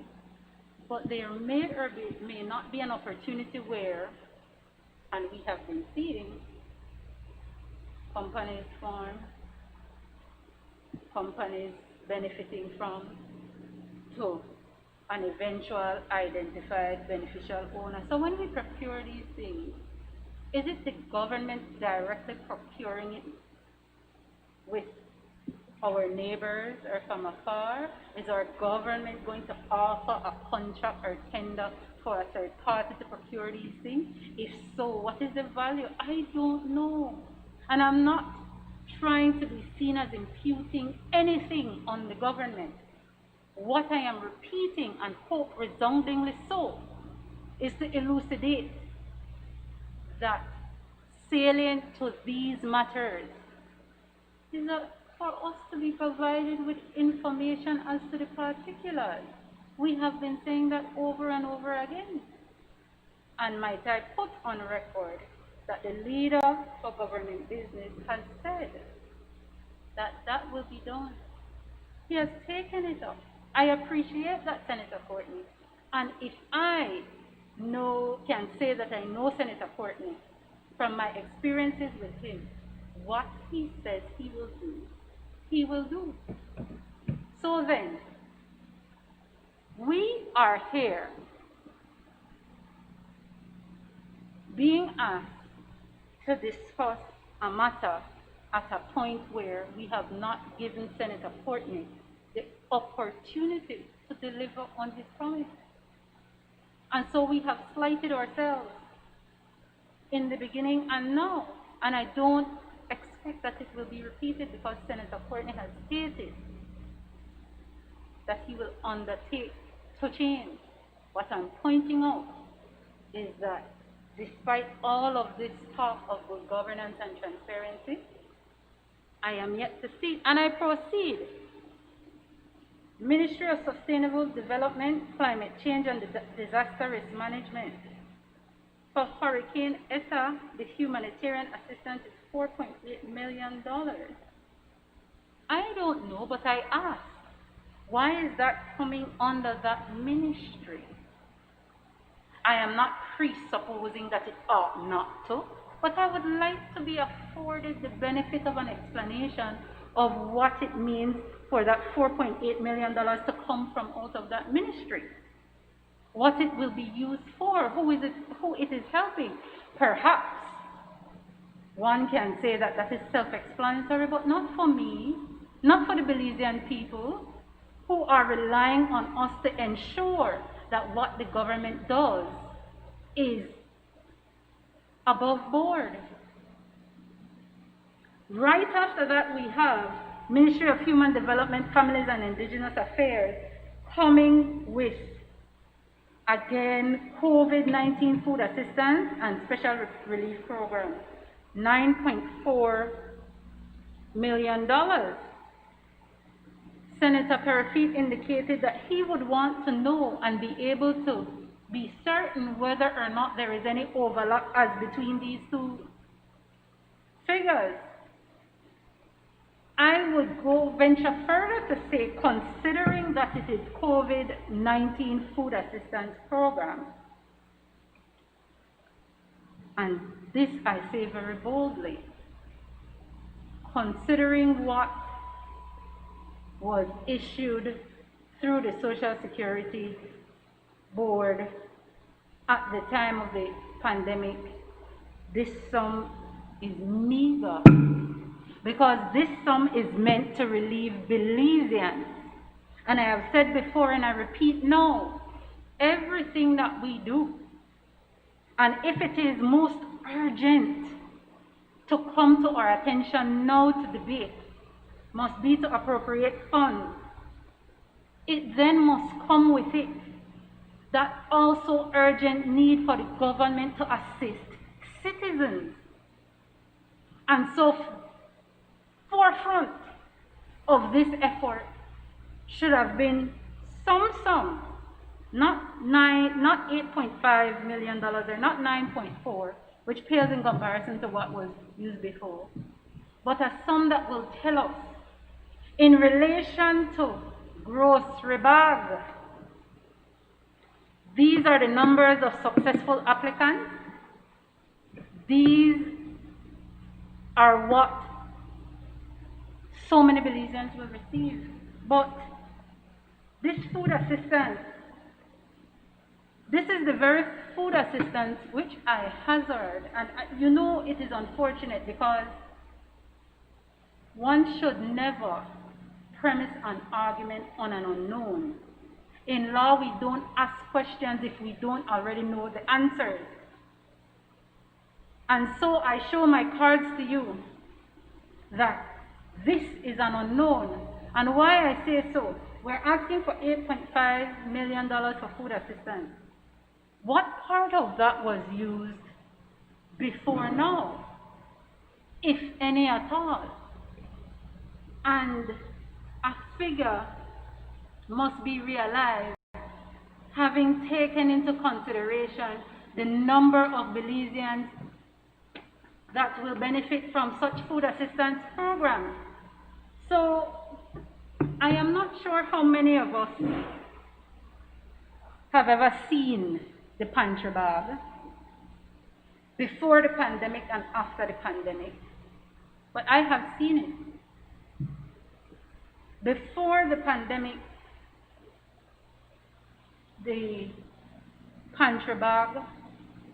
but there may or may not be an opportunity where, and we have been seeing companies form, companies benefiting from, to an eventual identified beneficial owner. So when we procure these things, is it the government directly procuring it with our neighbors or from afar? Is our government going to offer a contract or tender for a third party to procure these things? If so, what is the value? I don't know. And I'm not trying to be seen as imputing anything on the government. What I am repeating, and hope resoundingly so, is to elucidate that salient to these matters is that for us to be provided with information as to the particulars. We have been saying that over and over again. And might I put on record that the leader for government business has said that that will be done. He has taken it up. I appreciate that, Senator Courtney. And if I can say that I know Senator Courtney from my experiences with him, what he says he will do, he will do. So then, we are here being asked to discuss a matter at a point where we have not given Senator Courtney the opportunity to deliver on his promise. And so we have slighted ourselves in the beginning and now. And I don't expect that it will be repeated because Senator Courtney has stated that he will undertake to change. What I'm pointing out is that despite all of this talk of good governance and transparency, I am yet to see, and I proceed. Ministry of Sustainable Development, Climate Change and Disaster Risk Management. For Hurricane Eta, the humanitarian assistance is $4.8 million. I don't know, but I ask, why is that coming under that ministry? I am not presupposing that it ought not to, but I would like to be afforded the benefit of an explanation of what it means for that $4.8 million to come from out of that ministry. What it will be used for, who it is helping. Perhaps one can say that that is self-explanatory, but not for me, not for the Belizean people who are relying on us to ensure that what the government does is above board. Right after that, we have Ministry of Human Development, Families and Indigenous Affairs coming with, again, COVID-19 food assistance and special relief program, $9.4 million. Senator Perifete indicated that he would want to know and be able to be certain whether or not there is any overlap as between these two figures. I would go venture further to say, considering that it is COVID-19 food assistance program, and this I say very boldly, considering what was issued through the Social Security Board at the time of the pandemic, this sum is meager, because this sum is meant to relieve Belizeans. And I have said before and I repeat now, everything that we do, and if it is most urgent to come to our attention now to debate, must be to appropriate funds. It then must come with it that also urgent need for the government to assist citizens. And so, forefront of this effort should have been some sum, not $8.5 million or not 9.4, which pales in comparison to what was used before, but a sum that will tell us in relation to grocery bag. These are the numbers of successful applicants. These are what so many Belizeans will receive. But this food assistance, this is the very food assistance which I hazard, and you know it is unfortunate because one should never premise an argument on an unknown. In law, we don't ask questions if we don't already know the answers. And so I show my cards to you that this is an unknown. And why I say so, we're asking for $8.5 million for food assistance. What part of that was used before now, if any at all? And a figure must be realized, having taken into consideration the number of Belizeans that will benefit from such food assistance programs. So I am not sure how many of us have ever seen the pantry bag before the pandemic and after the pandemic, but I have seen it. Before the pandemic, the pantry bag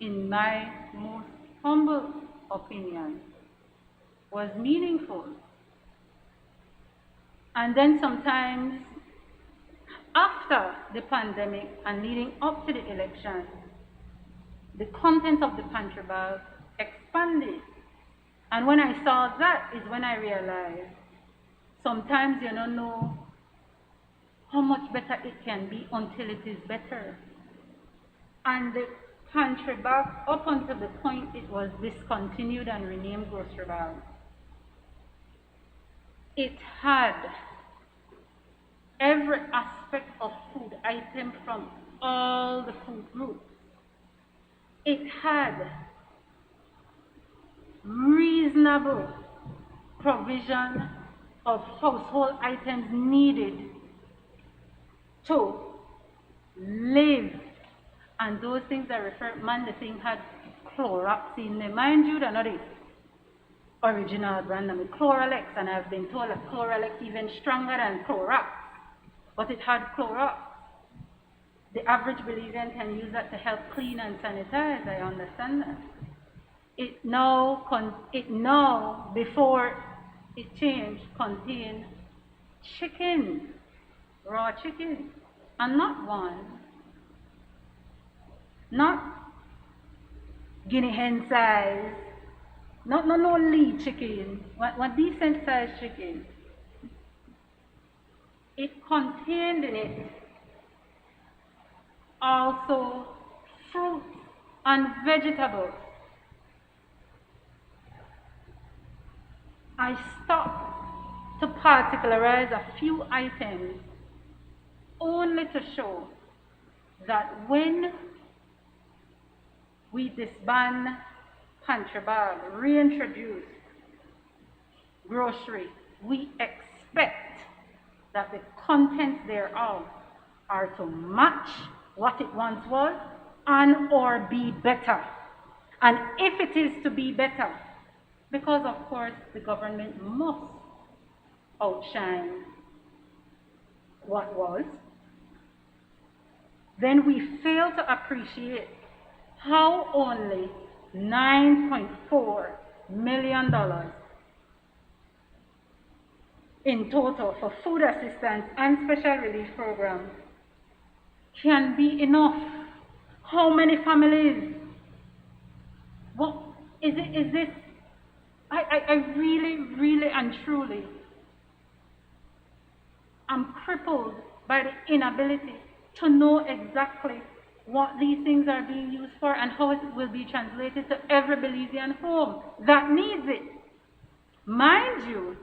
in my most humble opinion, was meaningful. And then sometimes after the pandemic and leading up to the election, the content of the pantry bag expanded. And when I saw that is when I realized sometimes you don't know how much better it can be until it is better. And the pantry bag, up until the point it was discontinued and renamed grocery bag, it had every aspect of food item from all the food groups. It had reasonable provision of household items needed to live. And those things I refer, man, the thing had Clorox in there. Mind you, they're not the original brand, I mean Cloralex, and I've been told that Cloralex even stronger than Clorox, but it had Clorox. The average Belizean can use that to help clean and sanitize, I understand that. It now, before it changed, contained chicken, raw chicken, and not one, not guinea hen size, not no lead chicken, one decent sized chicken. It contained in it also fruit and vegetables. I stopped to particularize a few items only to show that when we disband pantry bag, reintroduce grocery, we expect that the contents thereof are to match what it once was and or be better. And if it is to be better, because of course the government must outshine what was, then we fail to appreciate how only $9.4 million in total for food assistance and special relief programs can be enough. How many families? What is it? Is this? I really and truly am crippled by the inability to know exactly what these things are being used for and how it will be translated to every Belizean home that needs it. Mind you,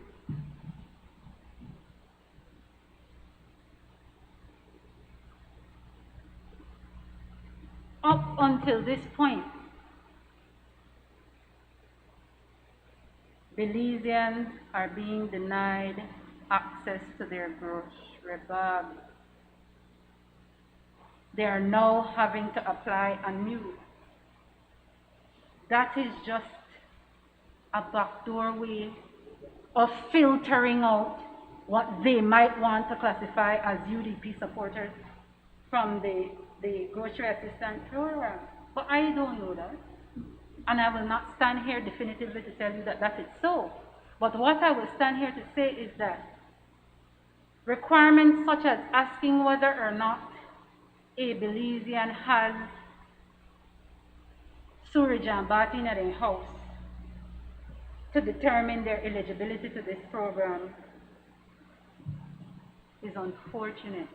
up until this point, Belizeans are being denied access to their grocery bag. They are now having to apply anew. That is just a backdoor way of filtering out what they might want to classify as UDP supporters from the grocery assistance program. But I don't know that. And I will not stand here definitively to tell you that that is so. But what I will stand here to say is that requirements such as asking whether or not a Belizean has sewage and bathing at a house to determine their eligibility to this program is unfortunate.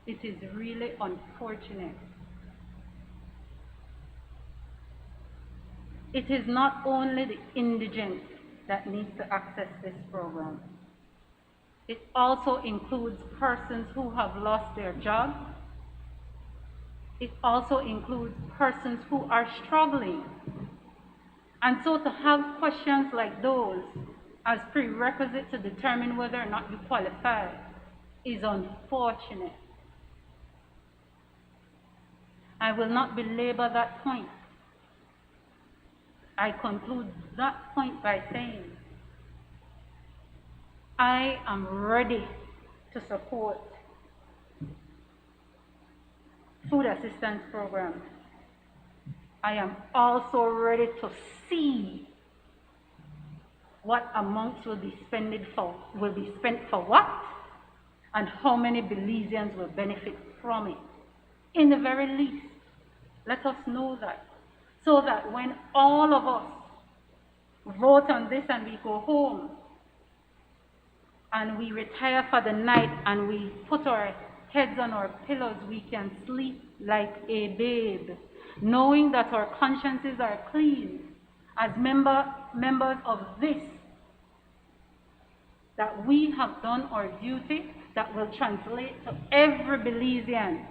It is really unfortunate. It is not only the indigent that needs to access this program. It also includes persons who have lost their jobs. It also includes persons who are struggling. And so to have questions like those as prerequisite to determine whether or not you qualify is unfortunate. I will not belabor that point. I conclude that point by saying I am ready to support food assistance programs I am also ready to see what amounts will be spent for what, and how many Belizeans will benefit from it. In the very least, let us know that, so that when all of us vote on this and we go home and we retire for the night and we put our heads on our pillows, we can sleep like a babe, knowing that our consciences are clean as members of this, that we have done our duty that will translate to every Belizean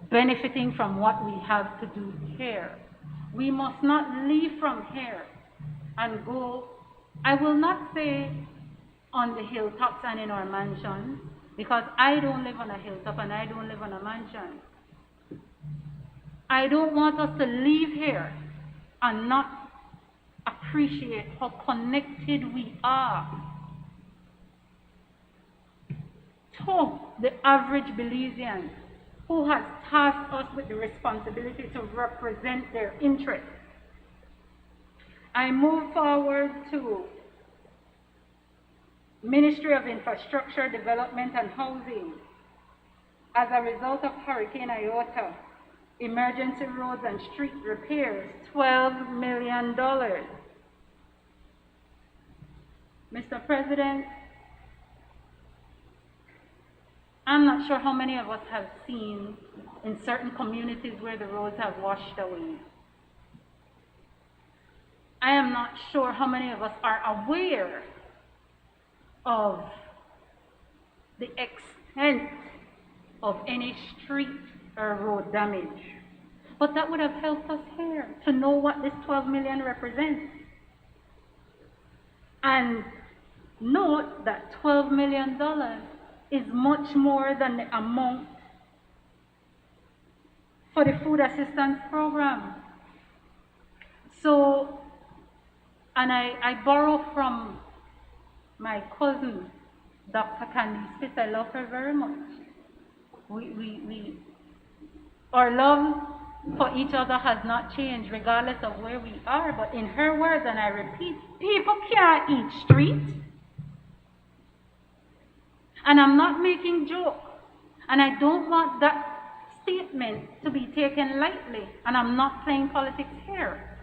benefiting from what we have to do here. We must not leave from here and go, I will not say on the hilltops and in our mansions, because I don't live on a hilltop and I don't live on a mansion. I don't want us to leave here and not appreciate how connected we are to the average Belizean who has tasked us with the responsibility to represent their interests. I move forward to Ministry of Infrastructure, Development and Housing. As a result of Hurricane Iota, emergency roads and street repairs, $12 million. Mr. President, I'm not sure how many of us have seen in certain communities where the roads have washed away. I am not sure how many of us are aware of the extent of any street or road damage. But that would have helped us here to know what this 12 million represents. And note that $12 million is much more than the amount for the food assistance program. So, and I borrow from my cousin, Dr. Candice Fitz. I love her very much. Our love for each other has not changed regardless of where we are, but in her words, and I repeat, people can't eat street. And I'm not making joke, and I don't want that statement to be taken lightly, and I'm not playing politics here.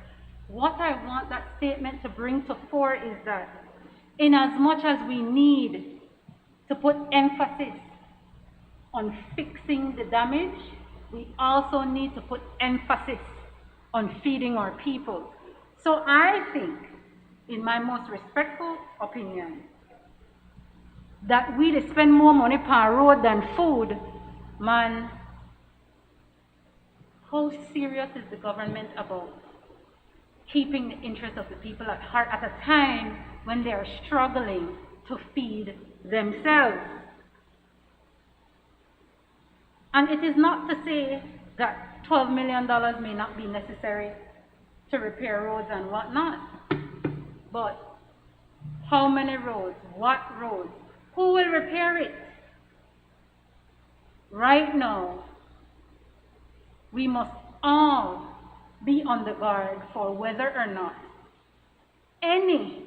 What I want that statement to bring to fore is that in as much as we need to put emphasis on fixing the damage, we also need to put emphasis on feeding our people. So I think, in my most respectful opinion, that we spend more money per road than food, man, how serious is the government about keeping the interests of the people at heart at a time when they are struggling to feed themselves? And it is not to say that $12 million may not be necessary to repair roads and whatnot, but how many roads, what roads, who will repair it? Right now, we must all be on the guard for whether or not any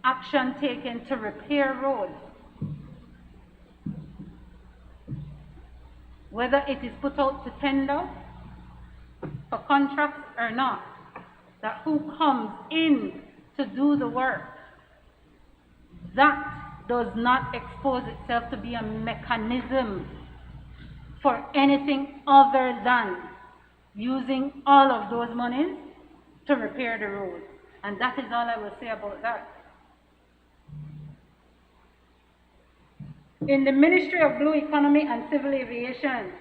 action taken to repair roads, whether it is put out to tender for contracts or not, that who comes in to do the work, that does not expose itself to be a mechanism for anything other than using all of those monies to repair the road. And that is all I will say about that. In the Ministry of Blue Economy and Civil Aviation,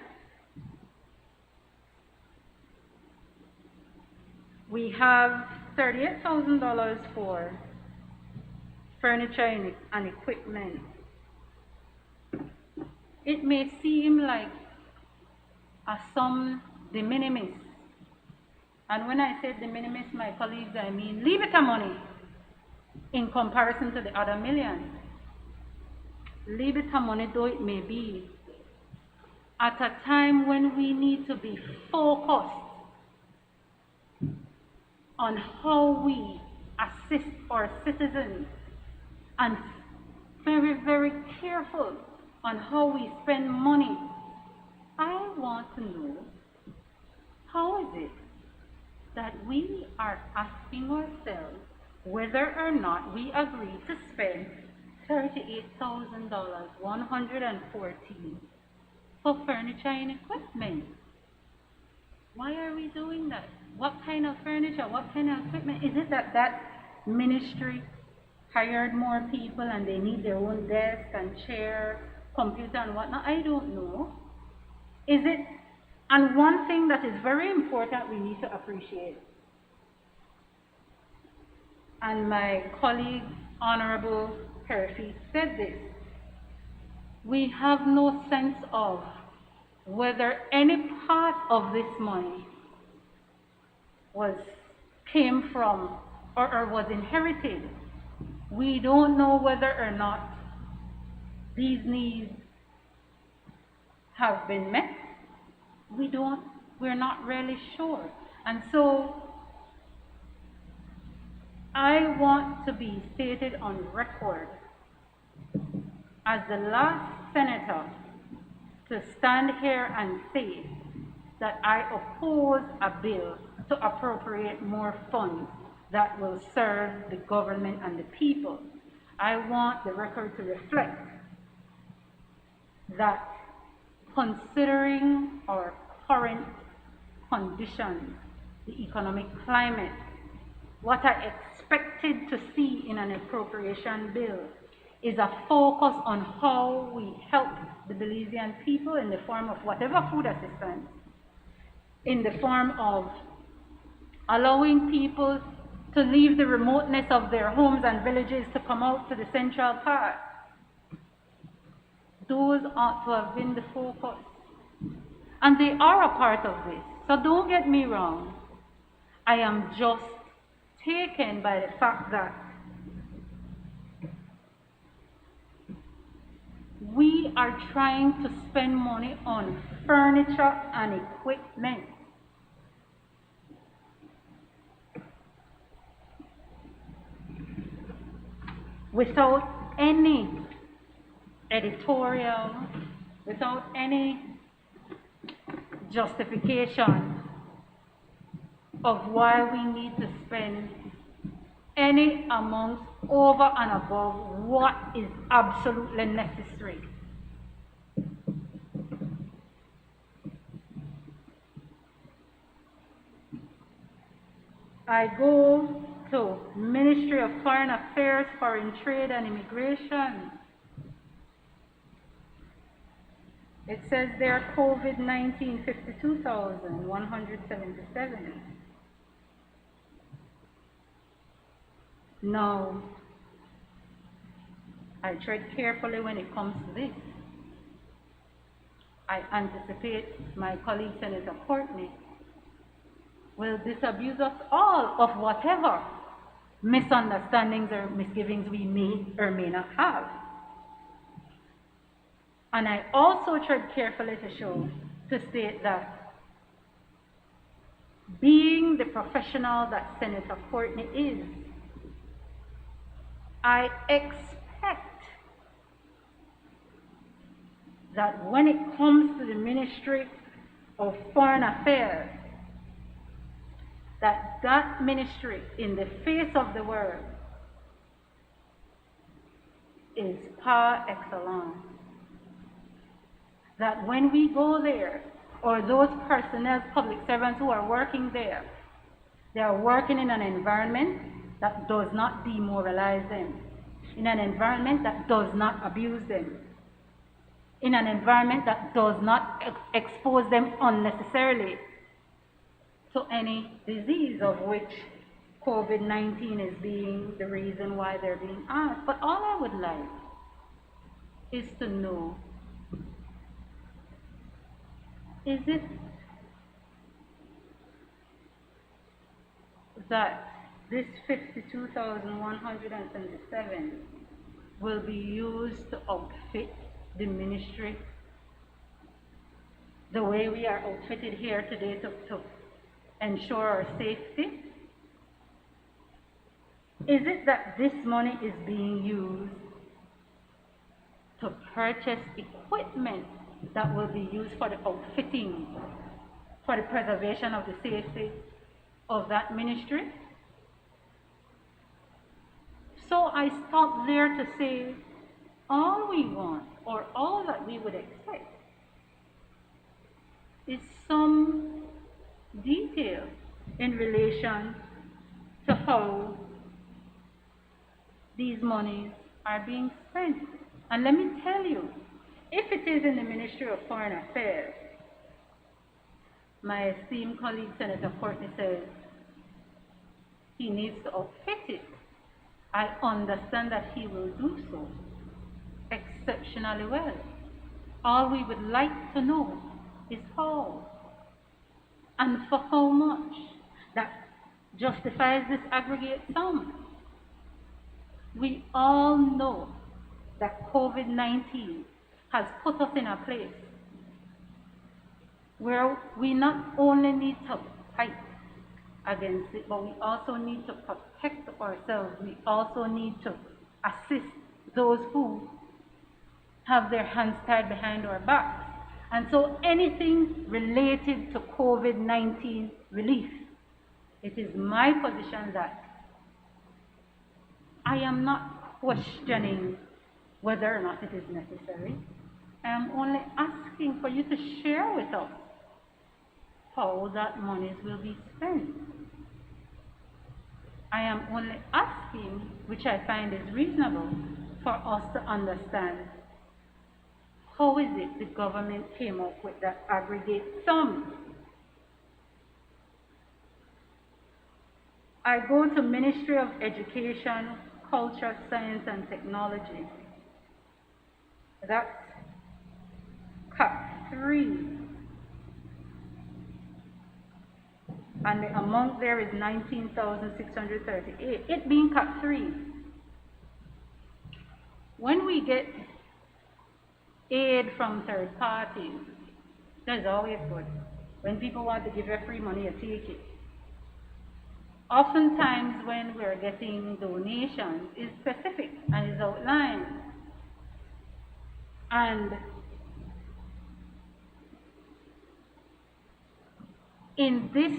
we have $38,000 for furniture and equipment. It may seem like a sum de minimis. And when I say de minimis, my colleagues, I mean leave it a money in comparison to the other millions. Leave it a money though it may be, at a time when we need to be focused on how we assist our citizens and very, very careful on how we spend money. I want to know, how is it that we are asking ourselves whether or not we agree to spend $38,000, 114, for furniture and equipment? Why are we doing that? What kind of furniture? What kind of equipment? Is it that that ministry hired more people and they need their own desk and chair, computer and whatnot? I don't know. Is it? And one thing that is very important we need to appreciate, and my colleague, Honorable Perfy, said this, we have no sense of whether any part of this money came from or was inherited. We don't know whether or not these needs have been met. We're not really sure. And so I want to be stated on record as the last senator to stand here and say that I oppose a bill to appropriate more funds that will serve the government and the people. I want the record to reflect that considering our current conditions, the economic climate, what I expected to see in an appropriation bill is a focus on how we help the Belizean people in the form of whatever food assistance, in the form of allowing people to leave the remoteness of their homes and villages to come out to the central part. Those ought to have been the focus. And they are a part of this. So don't get me wrong. I am just taken by the fact that we are trying to spend money on furniture and equipment. Without any editorial, without any justification of why we need to spend any amount over and above what is absolutely necessary. I go to Ministry of Foreign Affairs, Foreign Trade and Immigration. It says there COVID-19 52,177. Now, I tread carefully when it comes to this. I anticipate my colleague Senator Courtney will disabuse us all of whatever misunderstandings or misgivings we may or may not have. And I also tread carefully to state that being the professional that Senator Courtney is, I expect that when it comes to the Ministry of Foreign Affairs, that ministry in the face of the world is par excellence. That when we go there, or those personnel, public servants who are working there, they are working in an environment that does not demoralize them, in an environment that does not abuse them, in an environment that does not expose them unnecessarily to any disease of which COVID-19 is being the reason why they're being asked. But all I would like is to know, is it that this 52,177 will be used to outfit the ministry the way we are outfitted here today to ensure our safety? Is it that this money is being used to purchase equipment that will be used for the outfitting, for the preservation of the safety of that ministry? So I stop there to say, all we want, or all that we would expect, is some detail in relation to how these monies are being spent. And let me tell you, if it is in the Ministry of Foreign Affairs, my esteemed colleague Senator Courtney says he needs to outfit it. I understand that he will do so exceptionally well. All we would like to know is how and for how much that justifies this aggregate sum. We all know that COVID-19 has put us in a place where we not only need to fight against it, but we also need to protect ourselves. We also need to assist those who have their hands tied behind our backs. And so anything related to COVID-19 relief, it is my position that I am not questioning whether or not it is necessary. I am only asking for you to share with us how that monies will be spent. I am only asking, which I find is reasonable, for us to understand how is it the government came up with that aggregate sum. I go to Ministry of Education, Culture, Science and Technology. That's Cut 3. And the amount there is 19,638, it being Cut 3. When we get aid from third parties, that's always good. When people want to give you free money, you take it. Oftentimes when we're getting donations, it's specific and is outlined. And in this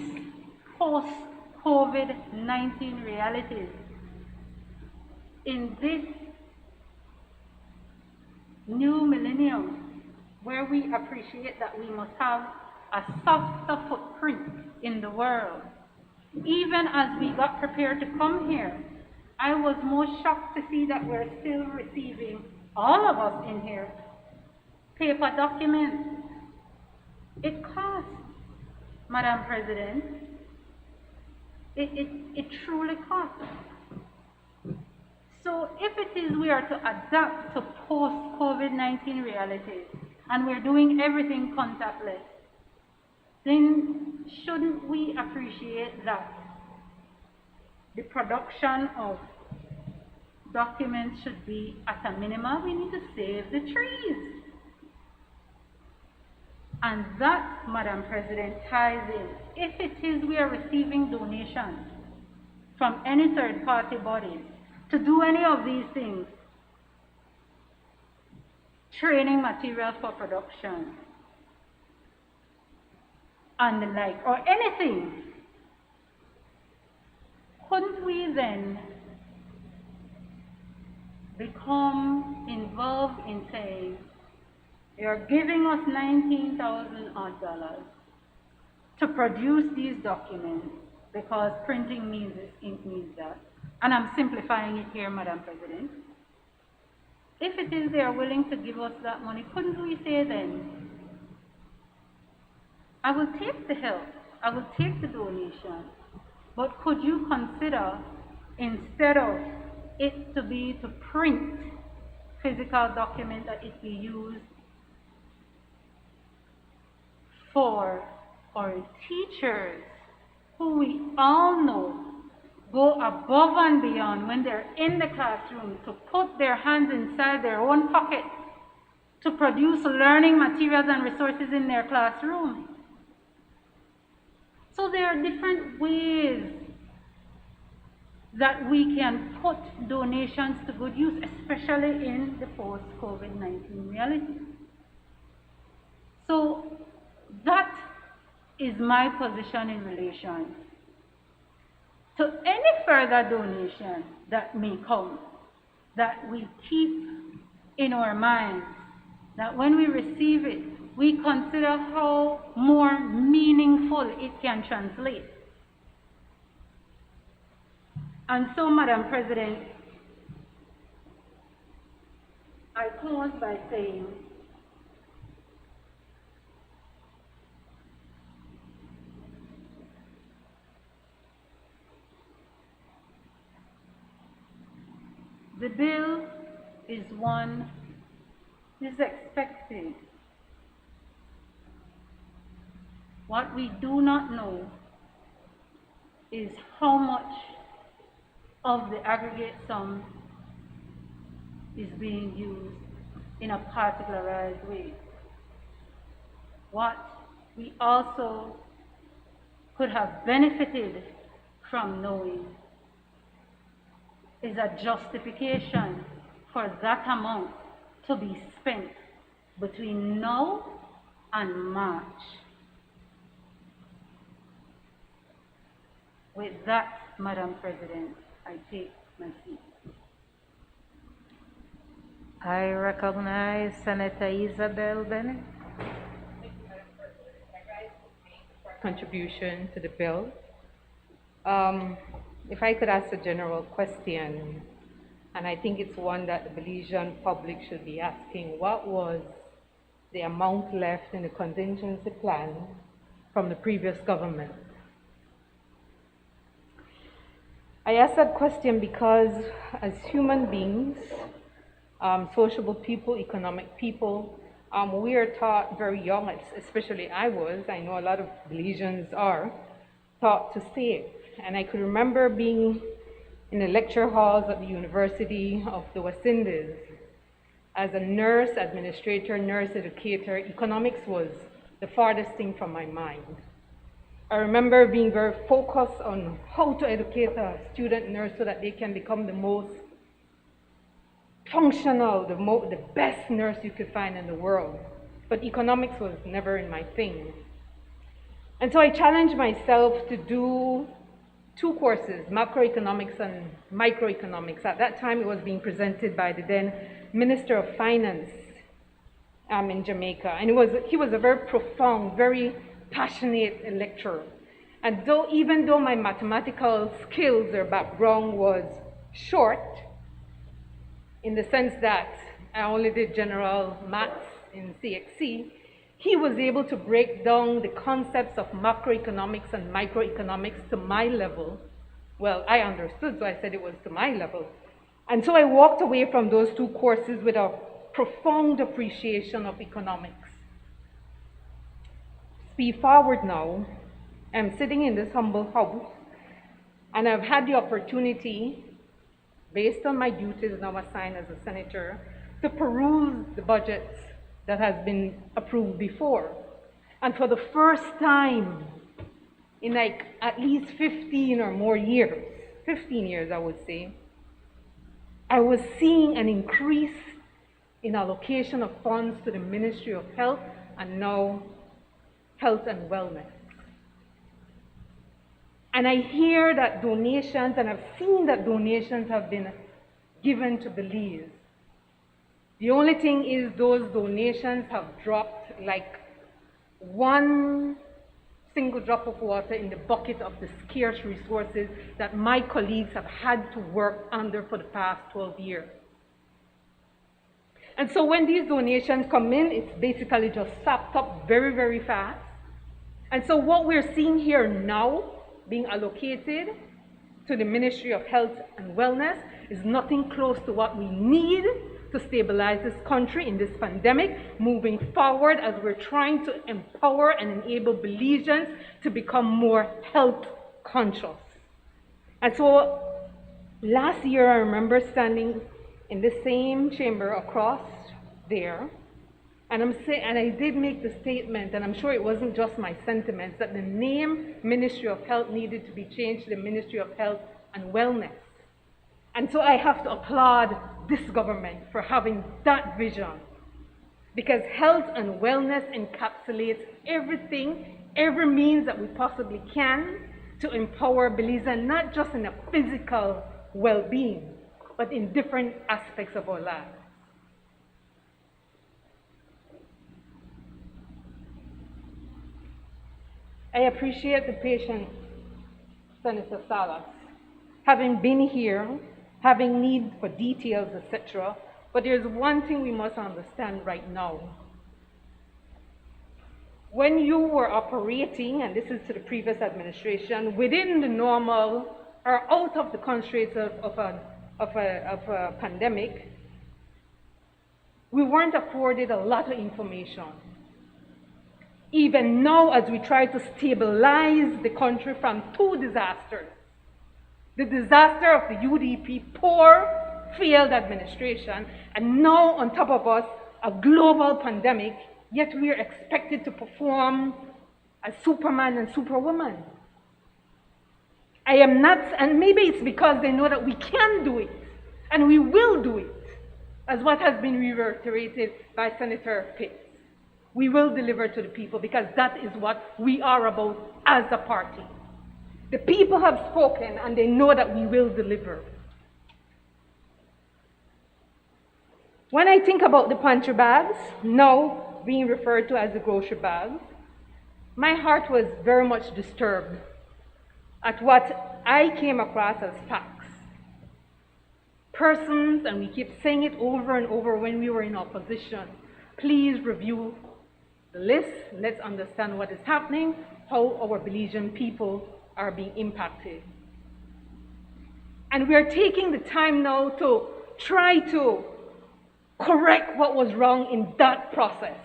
post-COVID-19 realities, in this new millennium, where we appreciate that we must have a softer footprint in the world, even as we got prepared to come here, I was most shocked to see that we're still receiving, all of us in here, paper documents. It costs, Madam President. It truly costs. So if it is we are to adapt to post-COVID-19 realities, and we're doing everything contactless, then shouldn't we appreciate that the production of documents should be at a minimum? We need to save the trees. And that, Madam President, ties in. If it is we are receiving donations from any third-party bodies to do any of these things, training materials for production, and the like, or anything, couldn't we then become involved in saying, you're giving us $19,000 odd to produce these documents because printing means this, ink means that. And I'm simplifying it here, Madam President. If it is they are willing to give us that money, couldn't we say then, I will take the help, I will take the donation, but could you consider, instead of it to be to print physical document, that it be used for our teachers, who we all know go above and beyond when they're in the classroom to put their hands inside their own pocket to produce learning materials and resources in their classroom. So there are different ways that we can put donations to good use, especially in the post-COVID-19 reality. So that is my position in relation to any further donation that may come, that we keep in our minds, that when we receive it, we consider how more meaningful it can translate. And so, Madam President, I close by saying the bill is expected. What we do not know is how much of the aggregate sum is being used in a particularized way. What we also could have benefited from knowing is a justification for that amount to be spent between now and March. With that, Madam President, I take my seat. I recognize Senator Isabel Bennett. Contribution to the bill. If I could ask a general question, and I think it's one that the Belizean public should be asking, what was the amount left in the contingency plan from the previous government? I ask that question because as human beings, sociable people, economic people, we are taught very young, especially I know a lot of Belizeans are, taught to save. And I could remember being in the lecture halls at the University of the West Indies. As a nurse, administrator, nurse educator, economics was the farthest thing from my mind. I remember being very focused on how to educate a student nurse so that they can become the most functional, the best nurse you could find in the world. But economics was never in my thing. And so I challenged myself to do 2 courses, macroeconomics and microeconomics. At that time, it was being presented by the then Minister of Finance in Jamaica. And he was a very profound, very passionate lecturer. And even though my mathematical skills or background was short, in the sense that I only did general maths in CXC, he was able to break down the concepts of macroeconomics and microeconomics to my level. Well, I understood, so I said it was to my level. And so I walked away from those 2 courses with a profound appreciation of economics. Speed forward now, I'm sitting in this humble house, and I've had the opportunity, based on my duties now assigned as a senator, to peruse the budgets that has been approved before. And for the first time in like at least 15 or more years, 15 years I would say, I was seeing an increase in allocation of funds to the Ministry of Health and now Health and Wellness. And I hear that donations, and I've seen that donations have been given to Belize. The only thing is those donations have dropped like 1 single drop of water in the bucket of the scarce resources that my colleagues have had to work under for the past 12 years. And so when these donations come in, it's basically just sapped up very, very fast. And so what we're seeing here now being allocated to the Ministry of Health and Wellness is nothing close to what we need to stabilize this country in this pandemic, moving forward as we're trying to empower and enable Belizeans to become more health conscious. And so last year, I remember standing in the same chamber across there, and I did make the statement, and I'm sure it wasn't just my sentiments, that the name Ministry of Health needed to be changed to the Ministry of Health and wellness. And so I have to applaud this government for having that vision, because health and wellness encapsulates everything, every means that we possibly can to empower Belizeans, not just in a physical well-being, but in different aspects of our lives. I appreciate the patience, Senator Salas, having been here, having need for details, etc. But there's one thing we must understand right now. When you were operating, and this is to the previous administration, within the normal or out of the constraints of a pandemic, we weren't afforded a lot of information. Even now, as we try to stabilize the country from two disasters, the disaster of the UDP, poor, failed administration, and now on top of us, a global pandemic, yet we are expected to perform as Superman and Superwoman. I am not, and maybe it's because they know that we can do it, and we will do it, as what has been reiterated by Senator Pitts. We will deliver to the people, because that is what we are about as a party. The people have spoken, and they know that we will deliver. When I think about the pantry bags, now being referred to as the grocery bags, my heart was very much disturbed at what I came across as facts. Persons, and we keep saying it over and over when we were in opposition, please review the list, let's understand what is happening, how our Belizean people are being impacted. And we are taking the time now to try to correct what was wrong in that process,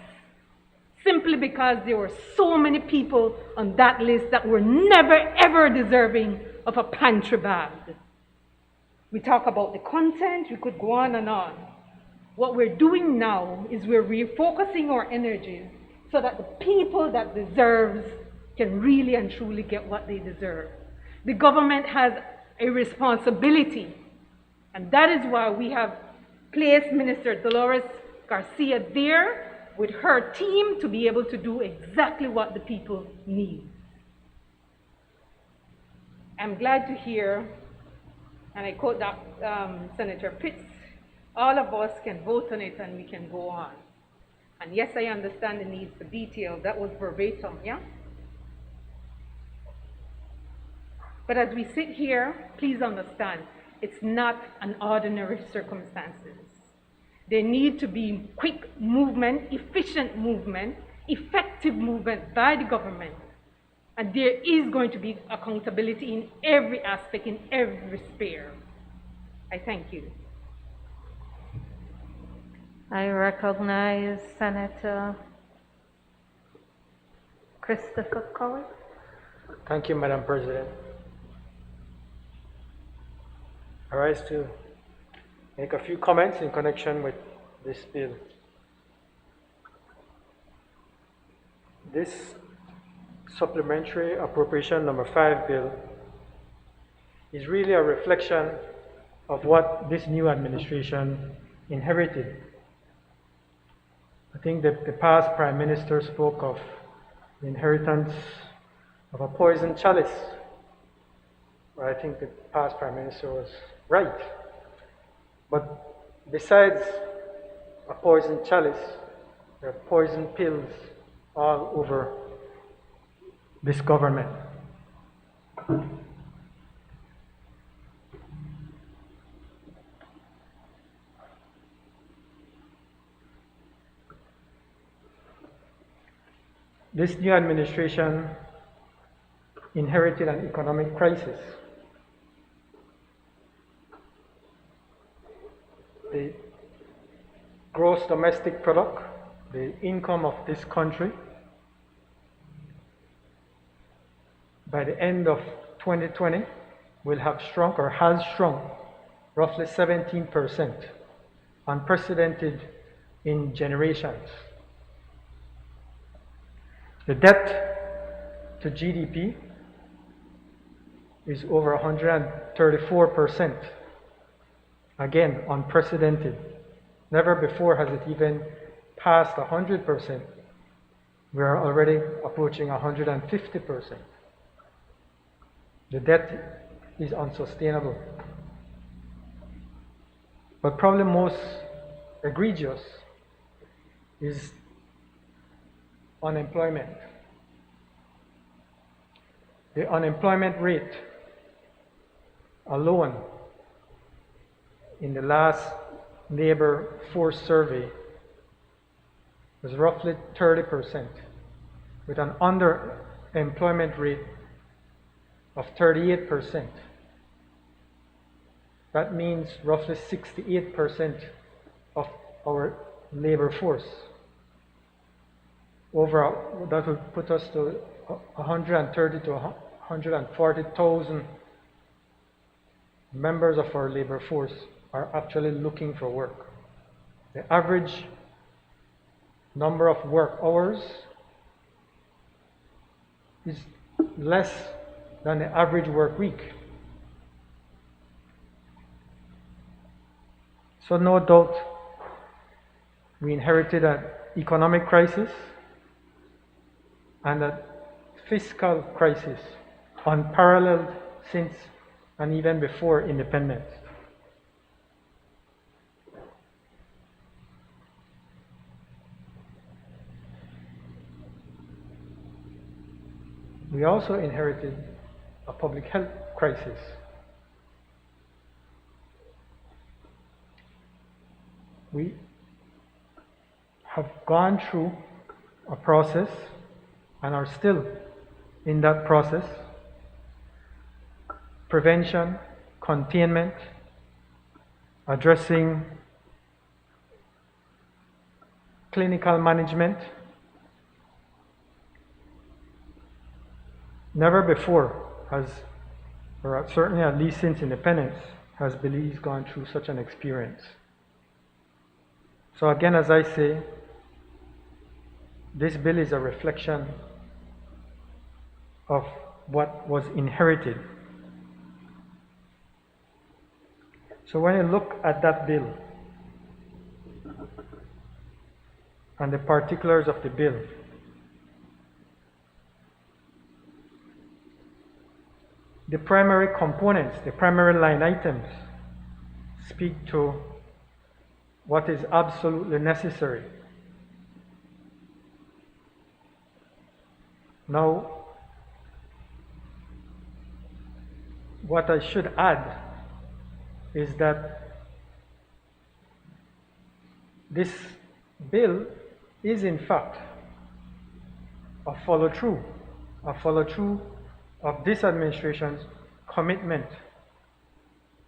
simply because there were so many people on that list that were never ever deserving of a pantry bag. We talk about the content, we could go on and on. What we're doing now is we're refocusing our energies so that the people that deserve can really and truly get what they deserve. The government has a responsibility, and that is why we have placed Minister Dolores Garcia there with her team to be able to do exactly what the people need. I'm glad to hear, and I quote Senator Pitts, all of us can vote on it and we can go on. And yes, I understand the need for detail. That was verbatim, yeah? But as we sit here, please understand, it's not an ordinary circumstances. There need to be quick movement, efficient movement, effective movement by the government. And there is going to be accountability in every aspect, in every sphere. I thank you. I recognize Senator Christopher Coward. Thank you, Madam President. I rise to make a few comments in connection with this bill. This supplementary appropriation number 5 bill is really a reflection of what this new administration inherited. I think that the past Prime Minister spoke of the inheritance of a poisoned chalice. Well, I think the past Prime Minister was right. But besides a poisoned chalice, there are poison pills all over this government. This new administration inherited an economic crisis. The gross domestic product, the income of this country, by the end of 2020 will have shrunk or has shrunk roughly 17%, unprecedented in generations. The debt to GDP is over 134%. Again, unprecedented. Never before has it even passed 100%. We are already approaching 150%. The debt is unsustainable. But probably most egregious is unemployment. The unemployment rate alone in the last labor force survey was roughly 30%, with an underemployment rate of 38%. That means roughly 68% of our labor force. Overall, that would put us to 130 to 140,000 members of our labor force are actually looking for work. The average number of work hours is less than the average work week. So no doubt we inherited an economic crisis and a fiscal crisis unparalleled since and even before independence. We also inherited a public health crisis. We have gone through a process and are still in that process. Prevention, containment, addressing clinical management. Never before has, or certainly at least since independence, has Belize gone through such an experience. So again, as I say, this bill is a reflection of what was inherited. So when you look at that bill and the particulars of the bill, the primary components, the primary line items speak to what is absolutely necessary. Now, what I should add is that this bill is in fact a follow-through of this administration's commitment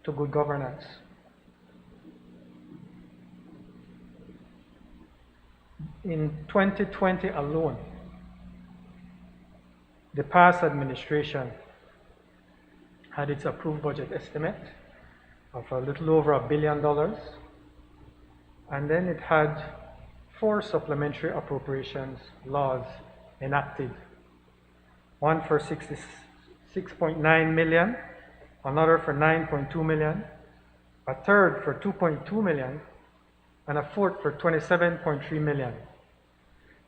to good governance. In 2020 alone, the past administration had its approved budget estimate of a little over $1 billion, and then it had 4 supplementary appropriations laws enacted. One for 66.9 million, another for 9.2 million, a third for 2.2 million, and a fourth for 27.3 million.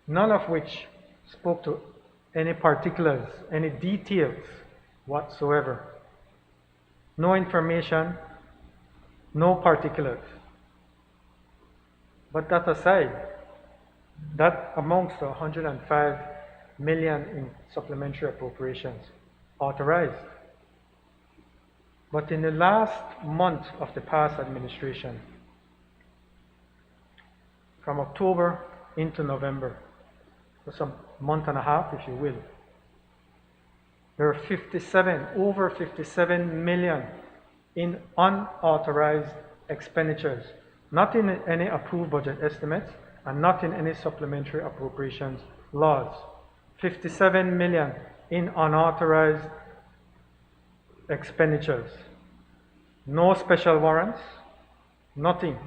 None of which spoke to any particulars, any details whatsoever. No information, no particulars. But that aside, that amounts to 105 million in supplementary appropriations authorized. But in the last month of the past administration, from October into November, for some month and a half, if you will, there are over 57 million in unauthorized expenditures, not in any approved budget estimates and not in any supplementary appropriations laws. 57 million in unauthorized expenditures. No special warrants, nothing.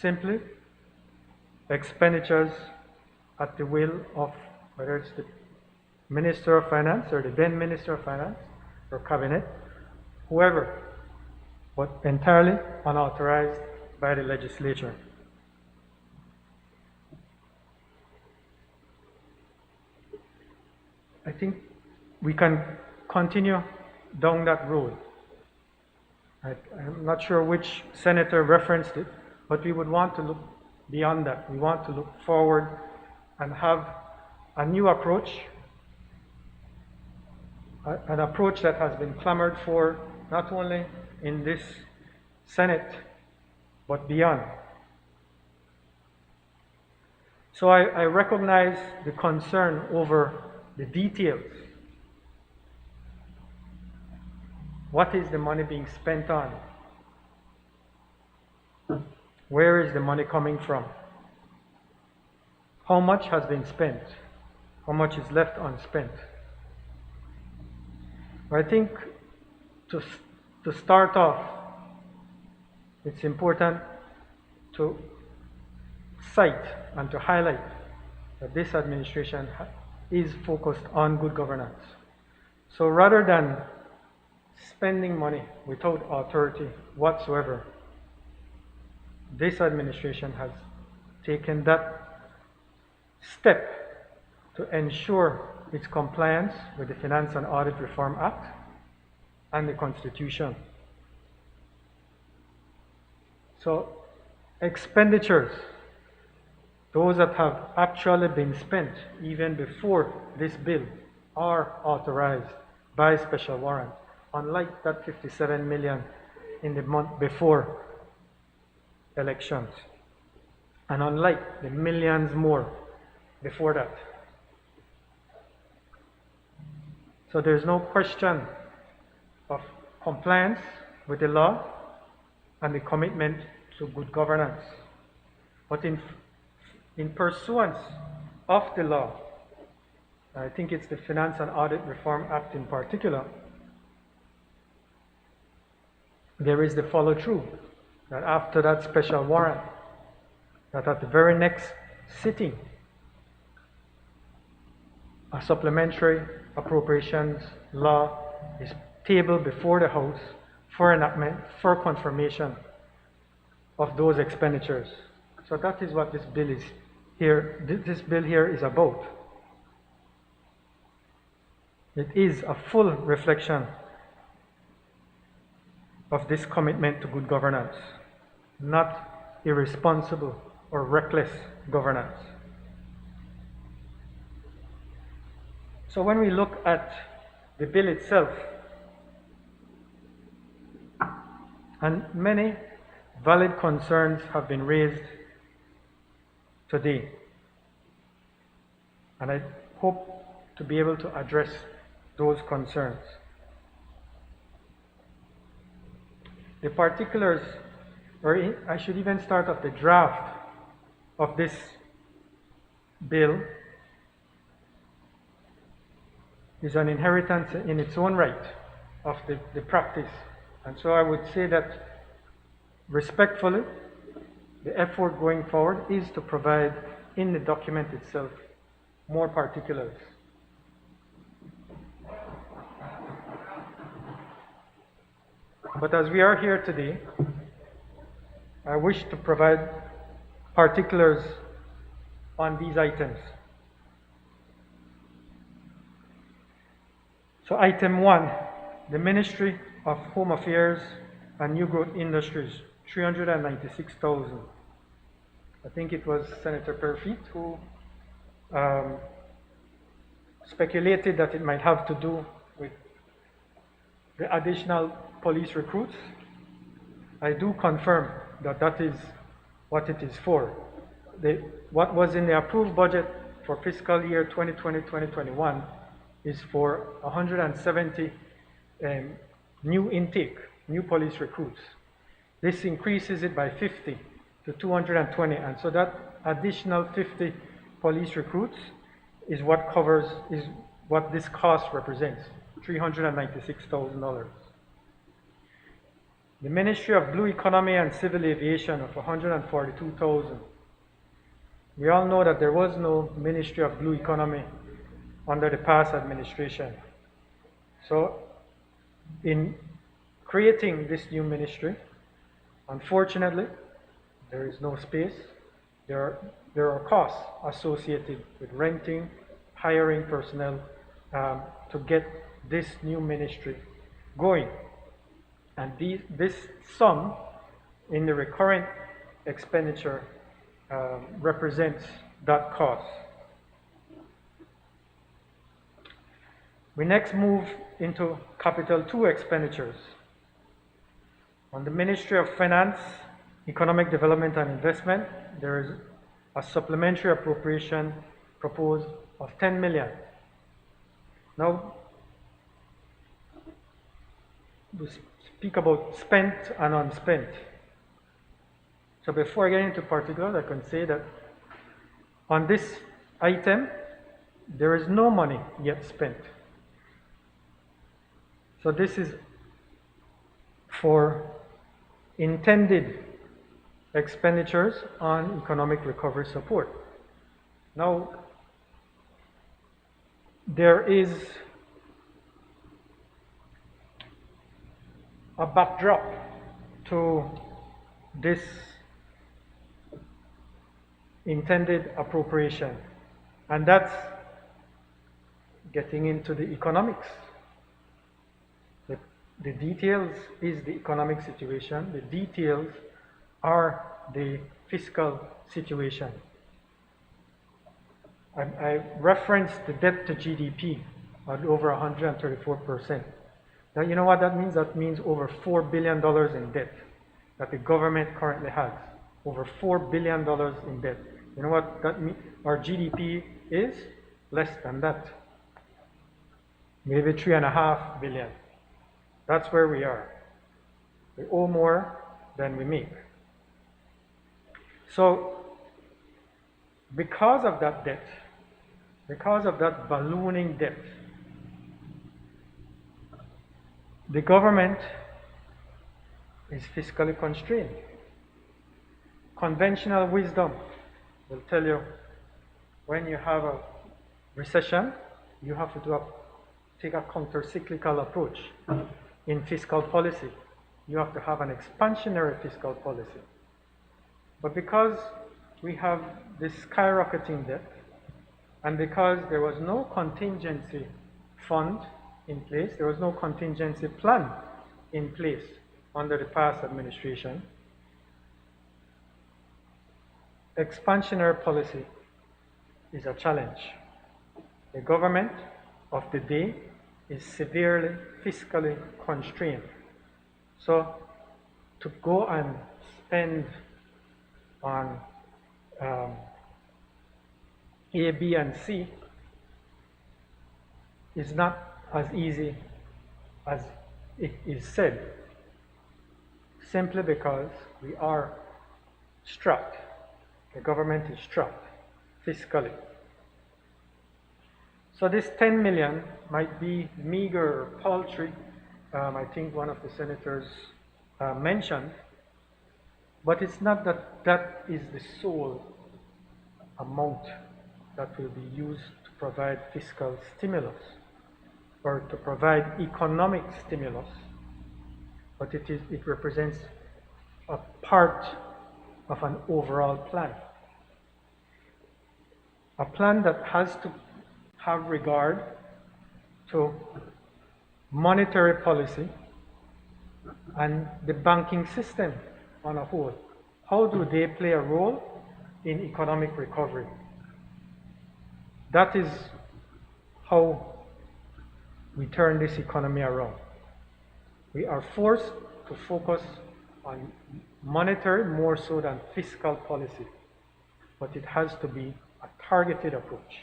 Simply expenditures at the will of whether it's the Minister of Finance or the then Minister of Finance or Cabinet whoever, but entirely unauthorized by the legislature. I think we can continue down that road. I'm not sure which senator referenced it, but we would want to look beyond that. We want to look forward and have a new approach, an approach that has been clamored for not only in this Senate, but beyond. So I recognize the concern over the details. What is the money being spent on? Where is the money coming from? How much has been spent? How much is left unspent? I think to start off, it's important to cite and to highlight that this administration is focused on good governance. So rather than spending money without authority whatsoever, this administration has taken that step to ensure its compliance with the Finance and Audit Reform Act and the Constitution. So expenditures, those that have actually been spent even before this bill, are authorized by special warrant, unlike that 57 million in the month before elections, and unlike the millions more before that. So there's no question of compliance with the law and the commitment to good governance. But in pursuance of the law, I think it's the Finance and Audit Reform Act in particular, there is the follow-through, that after that special warrant, that at the very next sitting, a supplementary appropriations law is tabled before the House for enactment, for confirmation of those expenditures. So that is what this bill is here. This bill here is about. It is a full reflection of this commitment to good governance, not irresponsible or reckless governance. So when we look at the bill itself, and many valid concerns have been raised today, and I hope to be able to address those concerns. The particulars, or I should even start off the draft of this bill, is an inheritance in its own right of the practice. And so I would say that respectfully, the effort going forward is to provide in the document itself more particulars. But as we are here today, I wish to provide particulars on these items. So item 1, the Ministry of Home Affairs and New Growth Industries, 396,000. I think it was Senator Perfit who speculated that it might have to do with the additional police recruits. I do confirm that that is what it is for. What was in the approved budget for fiscal year 2020-2021 is for 170 new intake, new police recruits. This increases it by 50 to 220, and so that additional 50 police recruits is what covers, is what this cost represents, $396,000. The Ministry of Blue Economy and Civil Aviation of 142,000. We all know that there was no Ministry of Blue Economy under the past administration. So in creating this new ministry. Unfortunately, there is no space. There are costs associated with renting, hiring personnel to get this new ministry going. And this sum in the recurrent expenditure represents that cost. We next move into Capital 2 expenditures. On the Ministry of Finance, Economic Development and Investment, there is a supplementary appropriation proposed of 10 million. Now, we speak about spent and unspent. So before I get into particulars, I can say that on this item, there is no money yet spent. So this is for intended expenditures on economic recovery support. Now, there is a backdrop to this intended appropriation, and that's getting into the economics. The details is the economic situation. The details are the fiscal situation. I referenced the debt to GDP at over 134%. Now, you know what that means? That means over $4 billion in debt that the government currently has. Over $4 billion in debt. You know what that means? Our GDP is less than that. Maybe $3.5 billion. That's where we are. We owe more than we make. So, because of that debt, because of that ballooning debt, the government is fiscally constrained. Conventional wisdom will tell you when you have a recession, you have to take a counter-cyclical approach. In fiscal policy, you have to have an expansionary fiscal policy. But because we have this skyrocketing debt, and because there was no contingency fund in place, there was no contingency plan in place under the past administration, expansionary policy is a challenge. The government of the day is severely fiscally constrained. So to go and spend on A, B, and C is not as easy as it is said, simply because we are strapped. The government is strapped fiscally. So this 10 million might be meager or paltry. I think one of the senators mentioned, but it's not that that is the sole amount that will be used to provide fiscal stimulus or to provide economic stimulus, but it represents a part of an overall plan. A plan that has to have regard to monetary policy and the banking system on a whole. How do they play a role in economic recovery? That is how we turn this economy around. We are forced to focus on monetary more so than fiscal policy, but it has to be a targeted approach.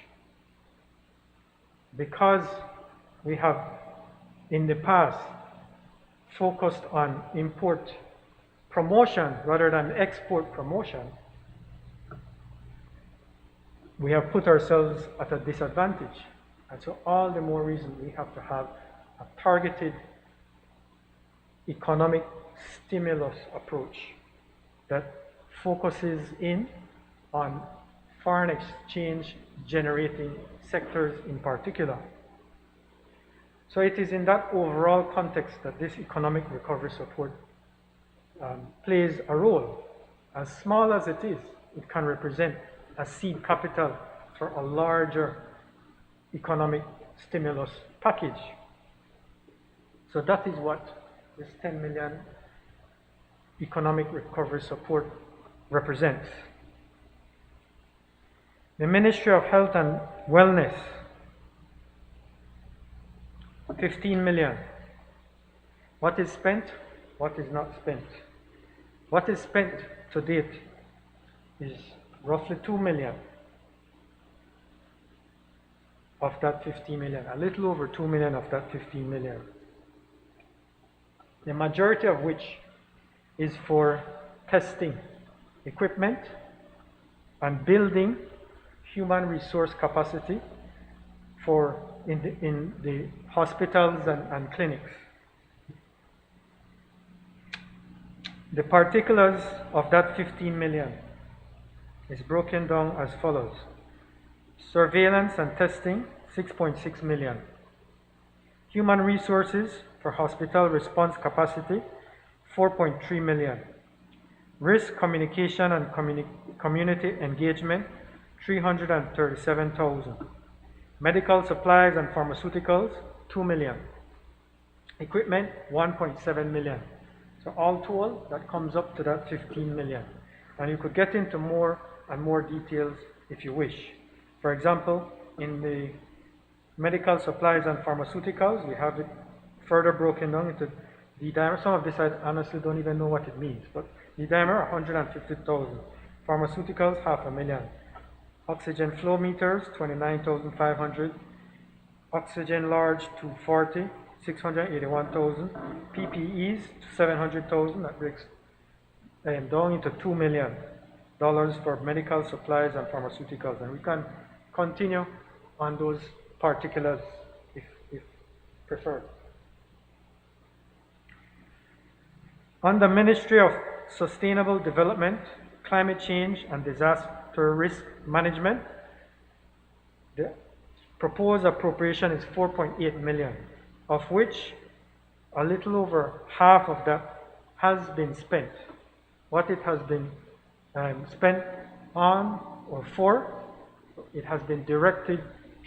Because we have in the past focused on import promotion rather than export promotion, we have put ourselves at a disadvantage. And so all the more reason we have to have a targeted economic stimulus approach that focuses in on foreign exchange generating sectors in particular. So it is in that overall context that this economic recovery support plays a role. As small as it is, it can represent a seed capital for a larger economic stimulus package. So that is what this 10 million economic recovery support represents. The Ministry of Health and Wellness, 15 million. What is spent? What is not spent? What is spent to date is roughly 2 million of that 15 million, a little over 2 million of that 15 million. The majority of which is for testing equipment and building human resource capacity for in the hospitals and clinics. The particulars of that 15 million is broken down as follows. Surveillance and testing, 6.6 million. Human resources for hospital response capacity, 4.3 million. Risk communication and community engagement, 337,000. Medical supplies and pharmaceuticals, 2 million. Equipment, 1.7 million. So all told, that comes up to that 15 million. And you could get into more and more details if you wish. For example, in the medical supplies and pharmaceuticals, we have it further broken down into D-dimer. Some of this I honestly don't even know what it means, but D-dimer, 150,000. Pharmaceuticals, 500,000. Oxygen flow meters, 29,500. Oxygen large, 240, 681,000. PPEs, 700,000. That breaks down into $2 million for medical supplies and pharmaceuticals. And we can continue on those particulars if preferred. On the Ministry of Sustainable Development, Climate Change and Disaster Risk Management, the proposed appropriation is 4.8 million, of which a little over half of that has been spent. What it has been spent on or for, it has been directed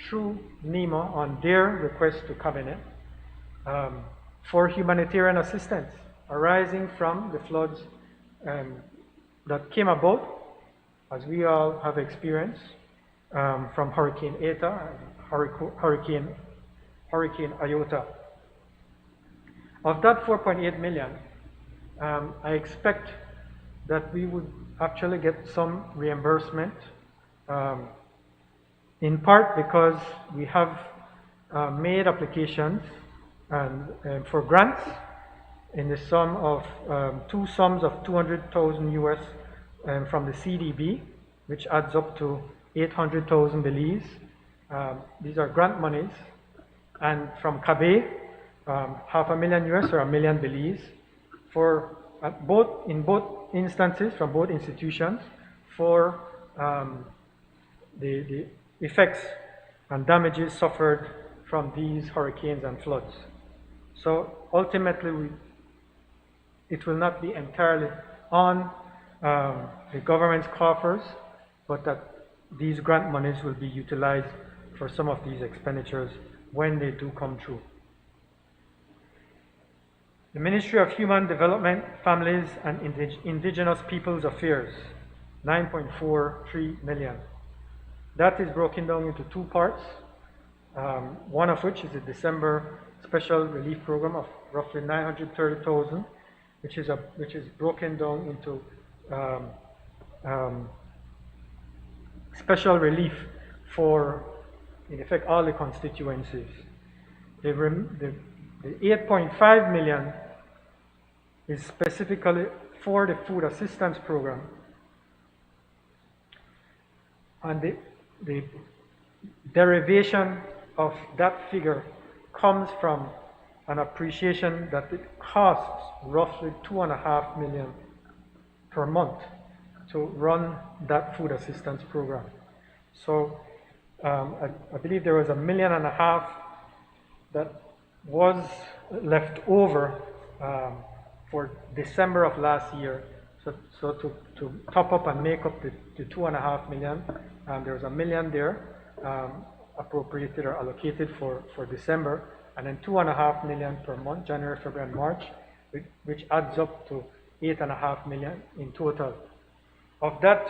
through NEMA on their request to Cabinet for humanitarian assistance arising from the floods that came about, as we all have experienced, from Hurricane Eta and Hurricane Iota. Of that 4.8 million, I expect that we would actually get some reimbursement, in part because we have made applications for grants in the sum of two sums of 200,000 US from the CDB, which adds up to 800,000 Belize. These are grant monies, and from CABE, $500,000 US or $1 million Belize, for in both instances from both institutions for the effects and damages suffered from these hurricanes and floods. So ultimately, it will not be entirely on the government's coffers, but that these grant monies will be utilized for some of these expenditures when they do come true. The Ministry of Human Development, Families and Indigenous Peoples Affairs, 9.43 million. That is broken down into two parts, one of which is the December Special Relief Program of roughly 930,000, which is broken down into special relief for, in effect, all the constituencies. The 8.5 million is specifically for the food assistance program, and the derivation of that figure comes from an appreciation that it costs roughly 2.5 million per month to run that food assistance program. So I believe there was $1.5 million that was left over for December of last year. So to top up and make up the 2.5 million, there's $1 million there appropriated or allocated for December, and then 2.5 million per month, January, February, and March, which adds up to 8.5 million in total. Of that,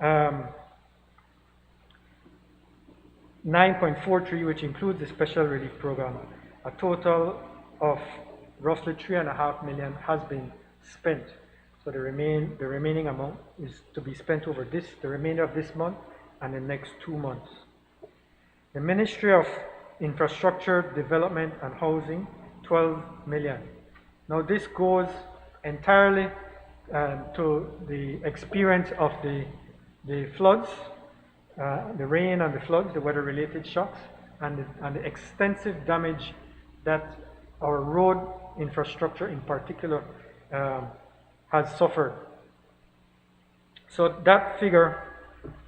9.43, which includes the special relief program, a total of roughly 3.5 million has been spent. So the remaining amount is to be spent over the remainder of this month and the next 2 months. The Ministry of Infrastructure, Development and Housing, 12 million. Now this goes entirely to the experience of the floods, the rain and the floods, the weather-related shocks, and the extensive damage that our road infrastructure in particular has suffered. So that figure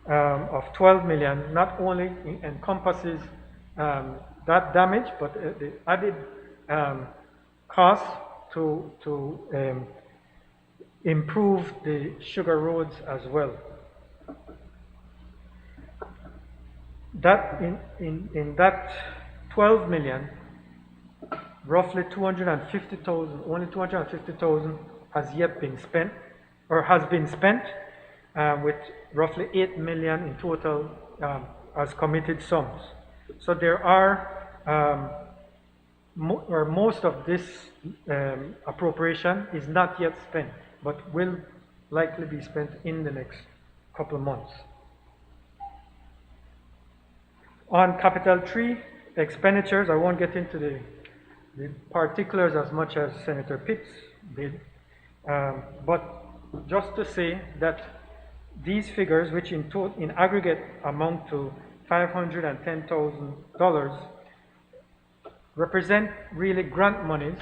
of 12 million not only encompasses that damage, but the added cost to improve the sugar roads as well. That in that 12 million, roughly 250,000, only 250,000 has yet been spent, or has been spent, with roughly 8 million in total as committed sums. So there are, most of this appropriation is not yet spent, but will likely be spent in the next couple of months. On Capital 3 expenditures, I won't get into the particulars as much as Senator Pitts did, but just to say that these figures, which in aggregate amount to $510,000, represent really grant monies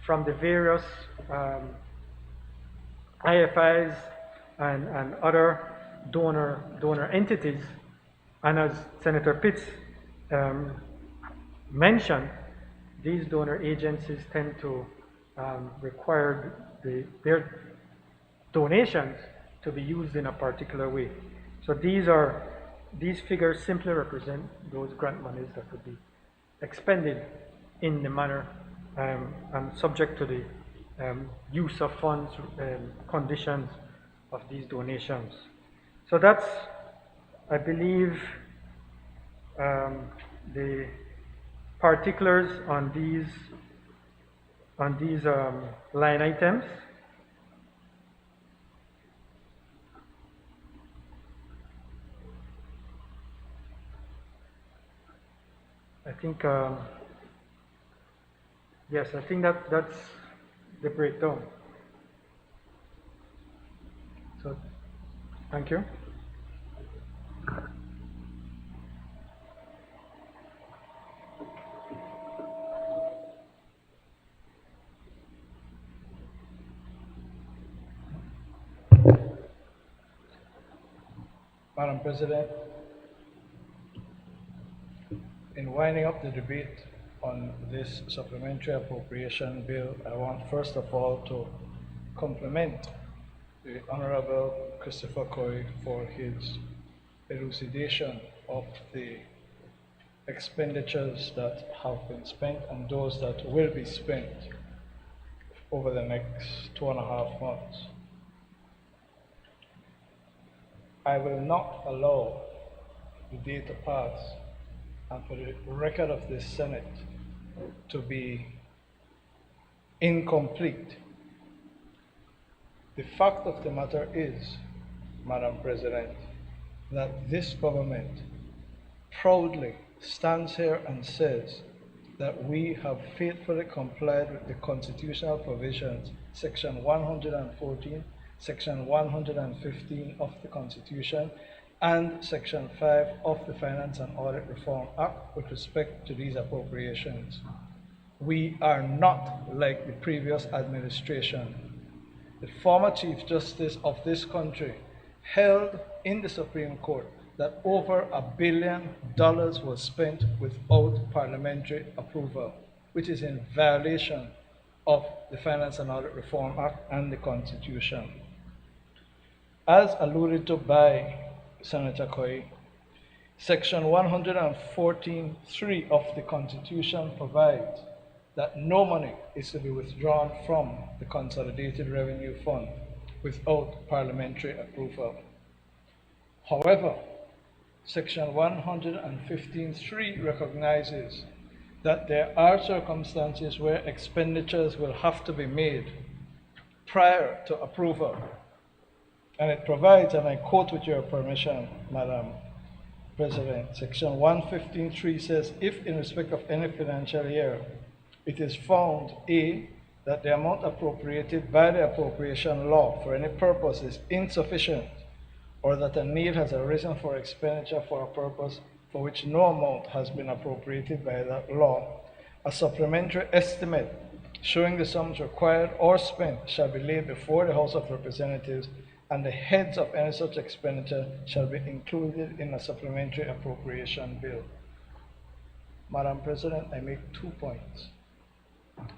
from the various IFIs and other donor entities. And as Senator Pitts mentioned, these donor agencies tend to require their donations to be used in a particular way. So these figures simply represent those grant monies that would be expended in the manner and subject to the use of funds conditions of these donations. So that's, I believe, the particulars on these line items. I think, yes, I think that's the breakdown. So, thank you. Madam President, in winding up the debate on this supplementary appropriation bill, I want first of all to compliment the Honorable Christopher Coy for his elucidation of the expenditures that have been spent and those that will be spent over the next 2.5 months. I will not allow the day to pass and for the record of this Senate to be incomplete. The fact of the matter is, Madam President, that this government proudly stands here and says that we have faithfully complied with the constitutional provisions, Section 114, Section 115 of the Constitution, and Section 5 of the Finance and Audit Reform Act with respect to these appropriations. We are not like the previous administration. The former Chief Justice of this country held in the Supreme Court that over $1 billion was spent without parliamentary approval. which is in violation of the Finance and Audit Reform Act and the Constitution. As alluded to by Senator Coy, Section 114(3) of the Constitution provides that no money is to be withdrawn from the Consolidated Revenue Fund without parliamentary approval. However, Section 115(3) recognizes that there are circumstances where expenditures will have to be made prior to approval. And it provides, and I quote with your permission, Madam President, Section 115(3) says, if in respect of any financial year, it is found, A, that the amount appropriated by the appropriation law for any purpose is insufficient, or that a need has arisen for expenditure for a purpose for which no amount has been appropriated by that law, a supplementary estimate showing the sums required or spent shall be laid before the House of Representatives, and the heads of any such expenditure shall be included in a supplementary appropriation bill. Madam President, I make 2 points.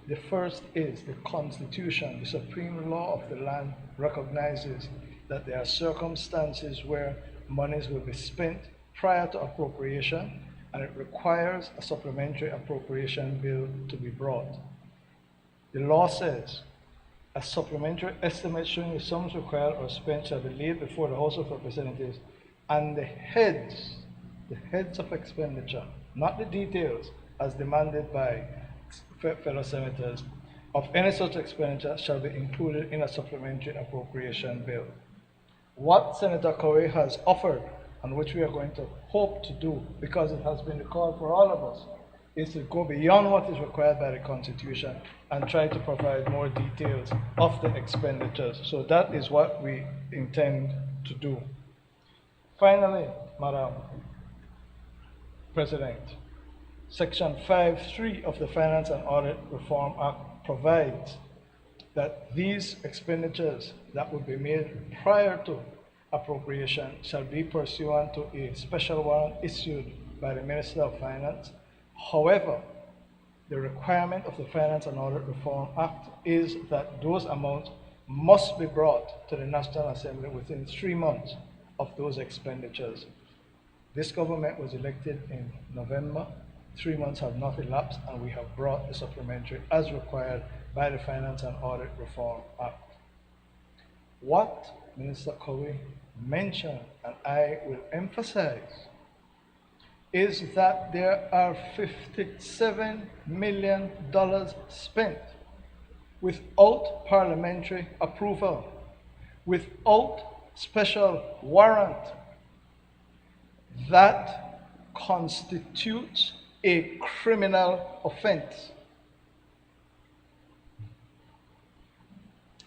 The first is the Constitution, the supreme law of the land, recognizes that there are circumstances where monies will be spent prior to appropriation, and it requires a supplementary appropriation bill to be brought. The law says a supplementary estimate showing the sums required or spent shall be laid before the House of Representatives, and the heads of expenditure, not the details as demanded by fellow senators, of any such expenditure shall be included in a supplementary appropriation bill. What Senator Corey has offered, and which we are going to hope to do, because it has been the call for all of us, is to go beyond what is required by the Constitution and try to provide more details of the expenditures. So that is what we intend to do. Finally, Madam President, Section 5(3) of the Finance and Audit Reform Act provides that these expenditures that will be made prior to appropriation shall be pursuant to a special warrant issued by the Minister of Finance. However, the requirement of the Finance and Audit Reform Act is that those amounts must be brought to the National Assembly within 3 months of those expenditures. This government was elected in November. 3 months have not elapsed, and we have brought the supplementary as required by the Finance and Audit Reform Act. What Minister Cowie mentioned, and I will emphasize, is that there are $57 million spent without parliamentary approval, without special warrant. That constitutes a criminal offense.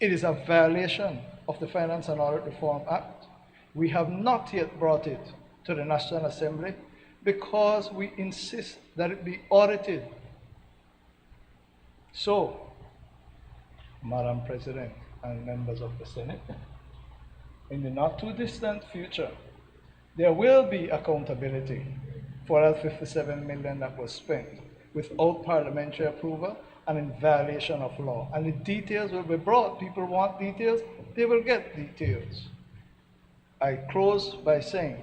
It is a violation of the Finance and Audit Reform Act. We have not yet brought it to the National Assembly because we insist that it be audited. So, Madam President and members of the Senate, in the not too distant future, there will be accountability for that $57 million that was spent without parliamentary approval and in violation of law. And the details will be brought. People want details, they will get details. I close by saying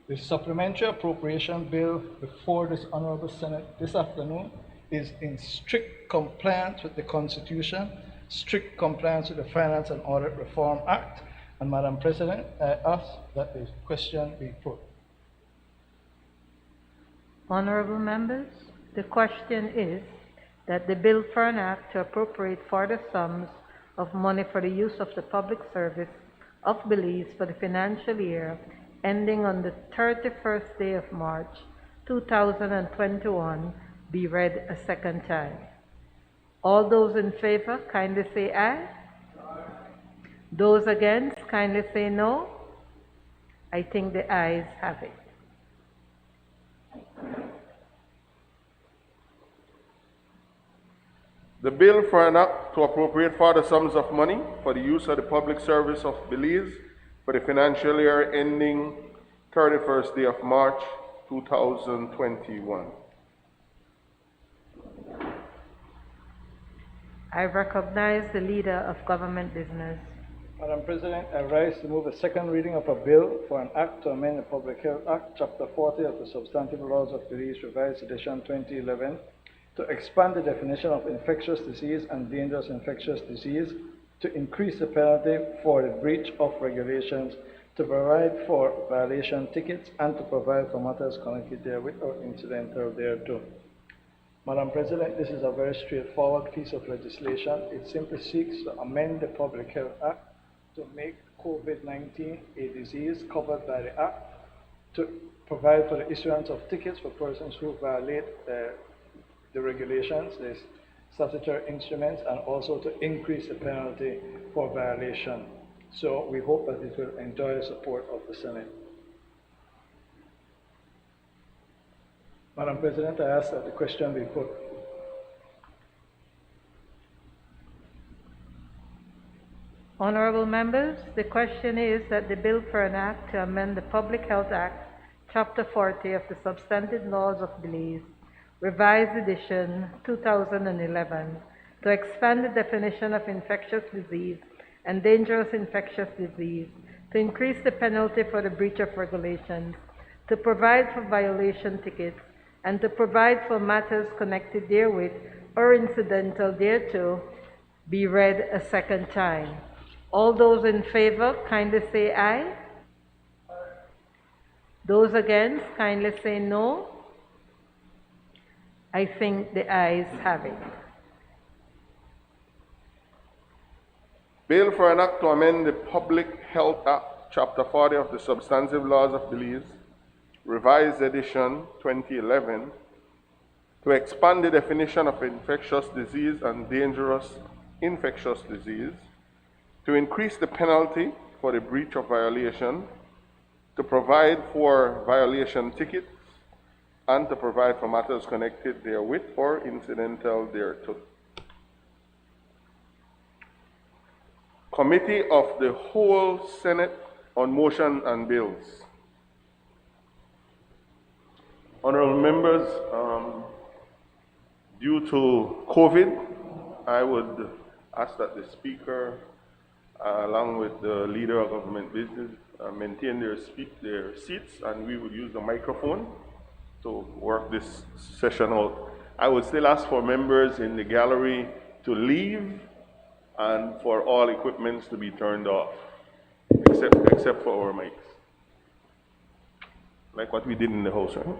the supplementary appropriation bill before this Honorable Senate this afternoon is in strict compliance with the Constitution, strict compliance with the Finance and Audit Reform Act. And Madam President, I ask that the question be put. Honorable members, the question is that the bill for an act to appropriate further sums of money for the use of the public service of Belize for the financial year ending on the 31st day of March 2021 be read a second time. All those in favor, kindly say aye. Those against, kindly say no. I think the ayes have it. The bill for an act to appropriate further sums of money for the use of the public service of Belize for the financial year ending 31st day of March 2021. I recognize the Leader of Government Business. Madam President, I rise to move a second reading of a bill for an act to amend the Public Health Act, Chapter 40 of the Substantive Laws of Belize, Revised Edition 2011, to expand the definition of infectious disease and dangerous infectious disease, to increase the penalty for the breach of regulations, to provide for violation tickets, and to provide for matters connected therewith or incidental thereto. Madam President, this is a very straightforward piece of legislation. It simply seeks to amend the Public Health Act to make COVID-19 a disease covered by the Act, to provide for the issuance of tickets for persons who violate the regulations, the statutory instruments, and also to increase the penalty for violation. So we hope that it will enjoy the support of the Senate. Madam President, I ask that the question be put. Honorable members, the question is that the bill for an act to amend the Public Health Act, Chapter 40 of the Substantive Laws of Belize, Revised Edition 2011, to expand the definition of infectious disease and dangerous infectious disease, to increase the penalty for the breach of regulations, to provide for violation tickets, and to provide for matters connected therewith or incidental thereto, be read a second time. All those in favor, kindly say aye. Those against, kindly say no. I think the ayes have it. Bill for an act to amend the Public Health Act, Chapter 40 of the Substantive Laws of Belize, Revised Edition 2011, to expand the definition of infectious disease and dangerous infectious disease, to increase the penalty for the breach of violation, to provide for violation tickets, and to provide for matters connected therewith or incidental thereto. Committee of the Whole Senate on Motion and Bills. Honorable members, due to COVID, I would ask that the Speaker, along with the Leader of Government Business, maintain their seats, and we would use the microphone to work this session out. I would still ask for members in the gallery to leave and for all equipments to be turned off, except for our mics. Like what we did in the House, right?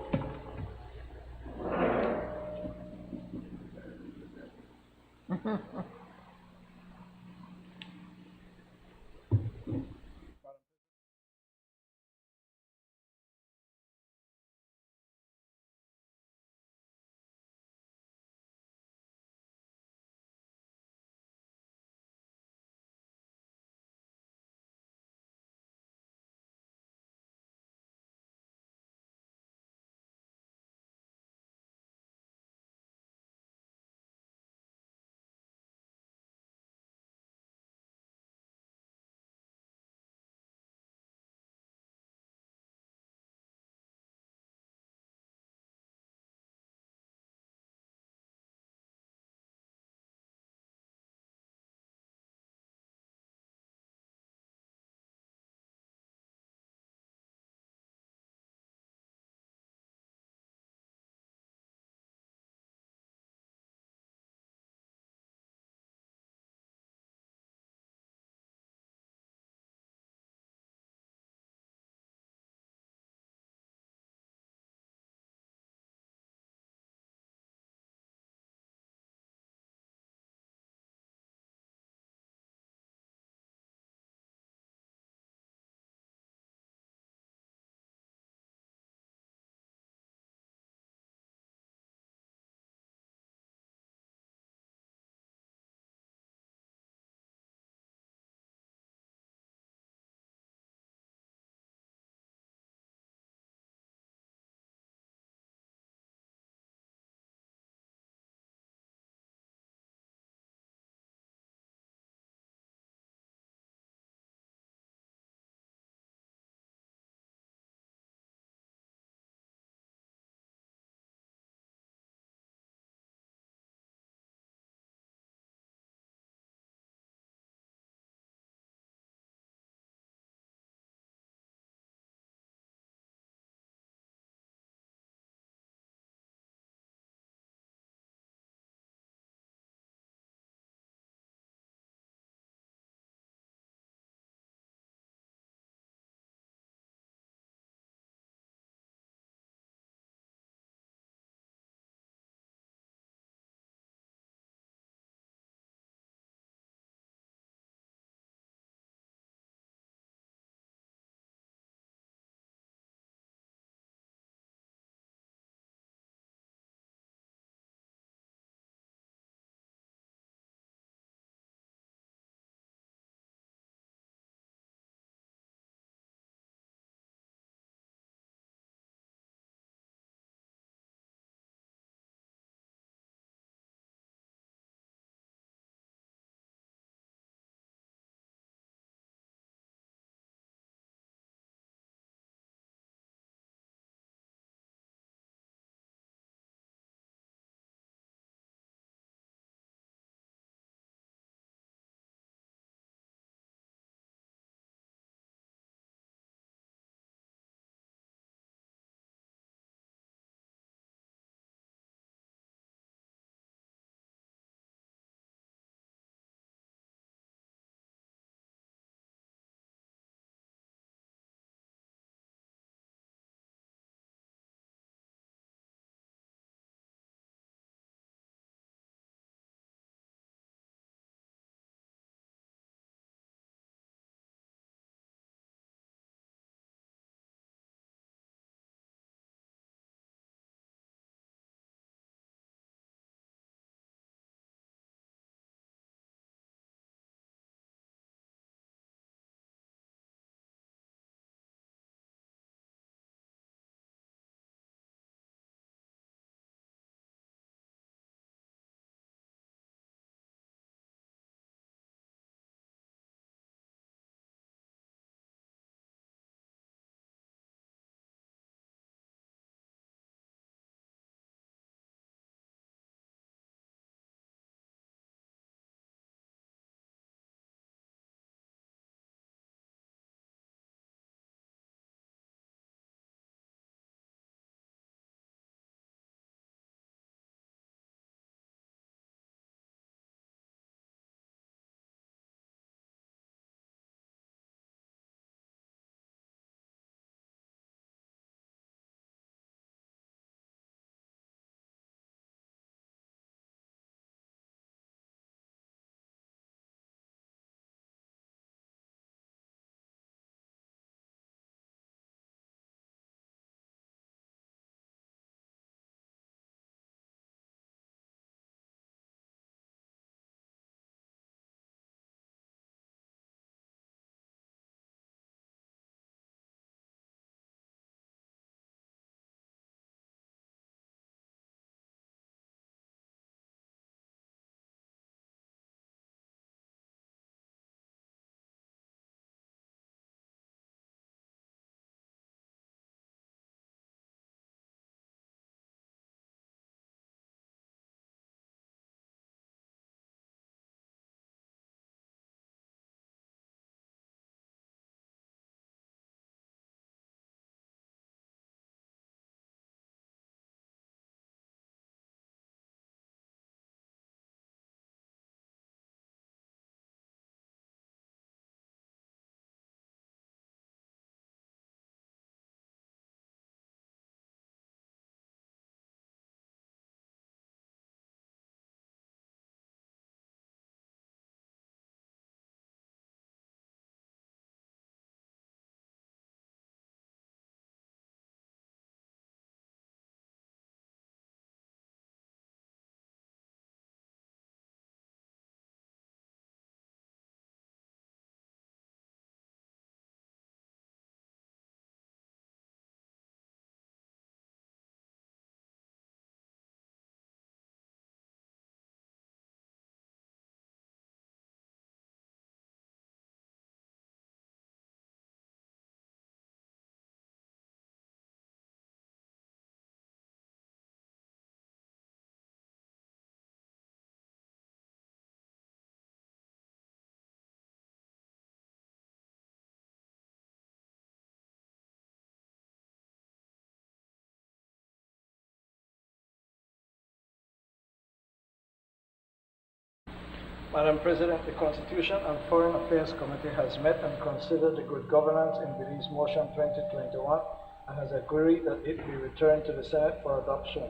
Madam President, the Constitution and Foreign Affairs Committee has met and considered the good governance in Belize Motion 2021 and has agreed that it be returned to the Senate for adoption.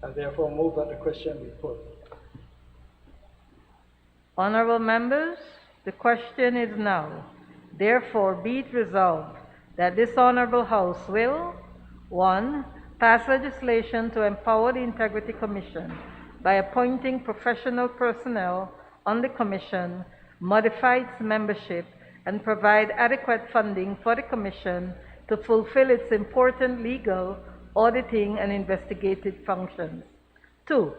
I therefore move that the question be put. Honorable members, the question is now, therefore be it resolved that this Honorable House will, 1. Pass legislation to empower the Integrity Commission by appointing professional personnel on the Commission, modify its membership, and provide adequate funding for the Commission to fulfill its important legal, auditing, and investigative functions. 2.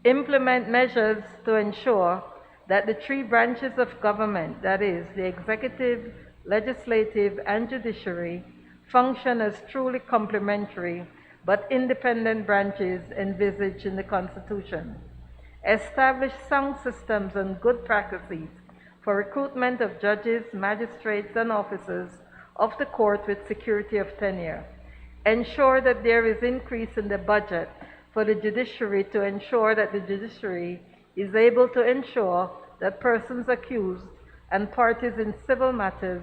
Implement measures to ensure that the three branches of government, that is, the executive, legislative, and judiciary, function as truly complementary but independent branches envisaged in the Constitution. Establish sound systems and good practices for recruitment of judges, magistrates, and officers of the court with security of tenure. Ensure that there is increase in the budget for the judiciary to ensure that the judiciary is able to ensure that persons accused and parties in civil matters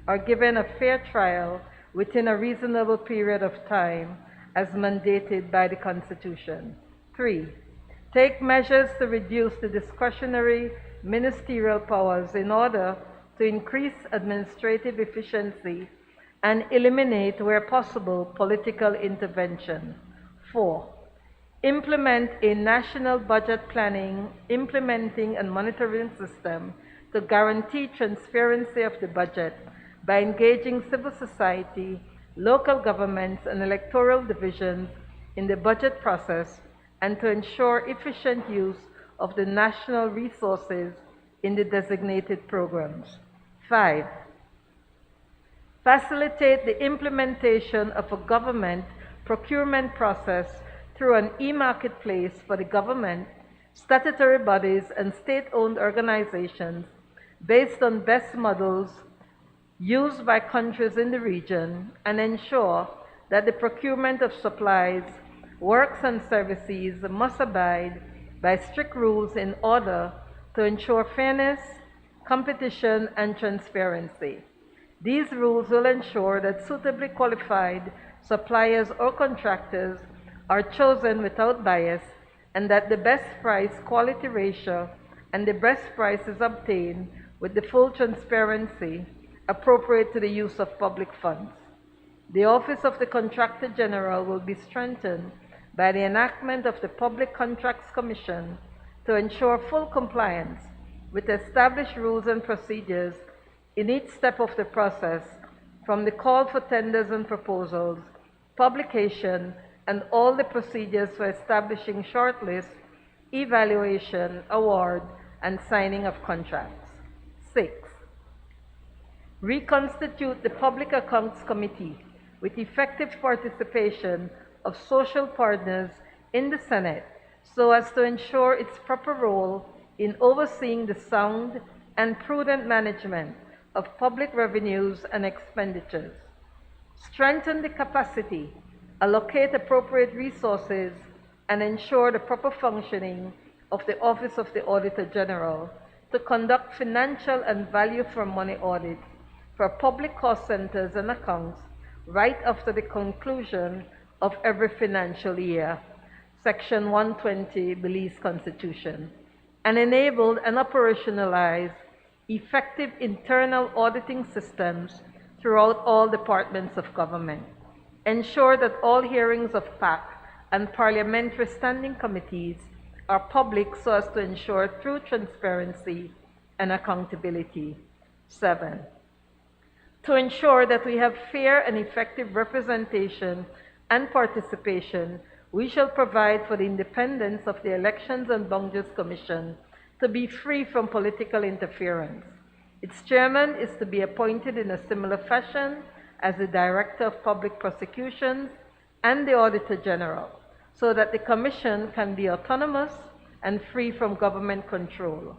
are given a fair trial within a reasonable period of time as mandated by the Constitution. 3. Take measures to reduce the discretionary ministerial powers in order to increase administrative efficiency and eliminate, where possible, political intervention. 4. Implement a national budget planning, implementing and monitoring system to guarantee transparency of the budget by engaging civil society, local governments, and electoral divisions in the budget process, and to ensure efficient use of the national resources in the designated programs. 5. Facilitate the implementation of a government procurement process through an e-marketplace for the government, statutory bodies, and state-owned organizations based on best models used by countries in the region, and ensure that the procurement of supplies, works, and services must abide by strict rules in order to ensure fairness, competition, and transparency. These rules will ensure that suitably qualified suppliers or contractors are chosen without bias, and that the best price-quality ratio and the best price is obtained with the full transparency appropriate to the use of public funds. The Office of the Contractor General will be strengthened by the enactment of the Public Contracts Commission to ensure full compliance with established rules and procedures in each step of the process, from the call for tenders and proposals, publication, and all the procedures for establishing shortlists, evaluation, award, and signing of contracts. 6. Reconstitute the Public Accounts Committee with effective participation of social partners in the Senate so as to ensure its proper role in overseeing the sound and prudent management of public revenues and expenditures. Strengthen the capacity, allocate appropriate resources, and ensure the proper functioning of the Office of the Auditor General to conduct financial and value for money audits for public cost centers and accounts right after the conclusion of every financial year, Section 120 Belize Constitution, and enabled and operationalized effective internal auditing systems throughout all departments of government. Ensure that all hearings of PAC and parliamentary standing committees are public so as to ensure true transparency and accountability. 7. To ensure that we have fair and effective representation and participation, we shall provide for the independence of the Elections and Boundaries Commission to be free from political interference. Its chairman is to be appointed in a similar fashion as the Director of Public Prosecutions and the Auditor General, so that the Commission can be autonomous and free from government control.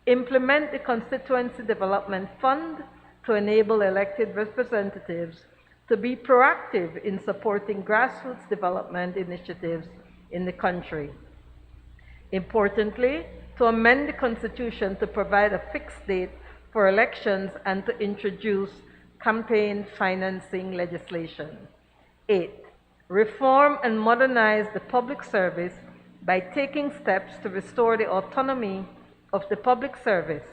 Implement the Constituency Development Fund to enable elected representatives to be proactive in supporting grassroots development initiatives in the country. Importantly, to amend the Constitution to provide a fixed date for elections and to introduce campaign financing legislation. 8. Reform and modernize the public service by taking steps to restore the autonomy of the public service,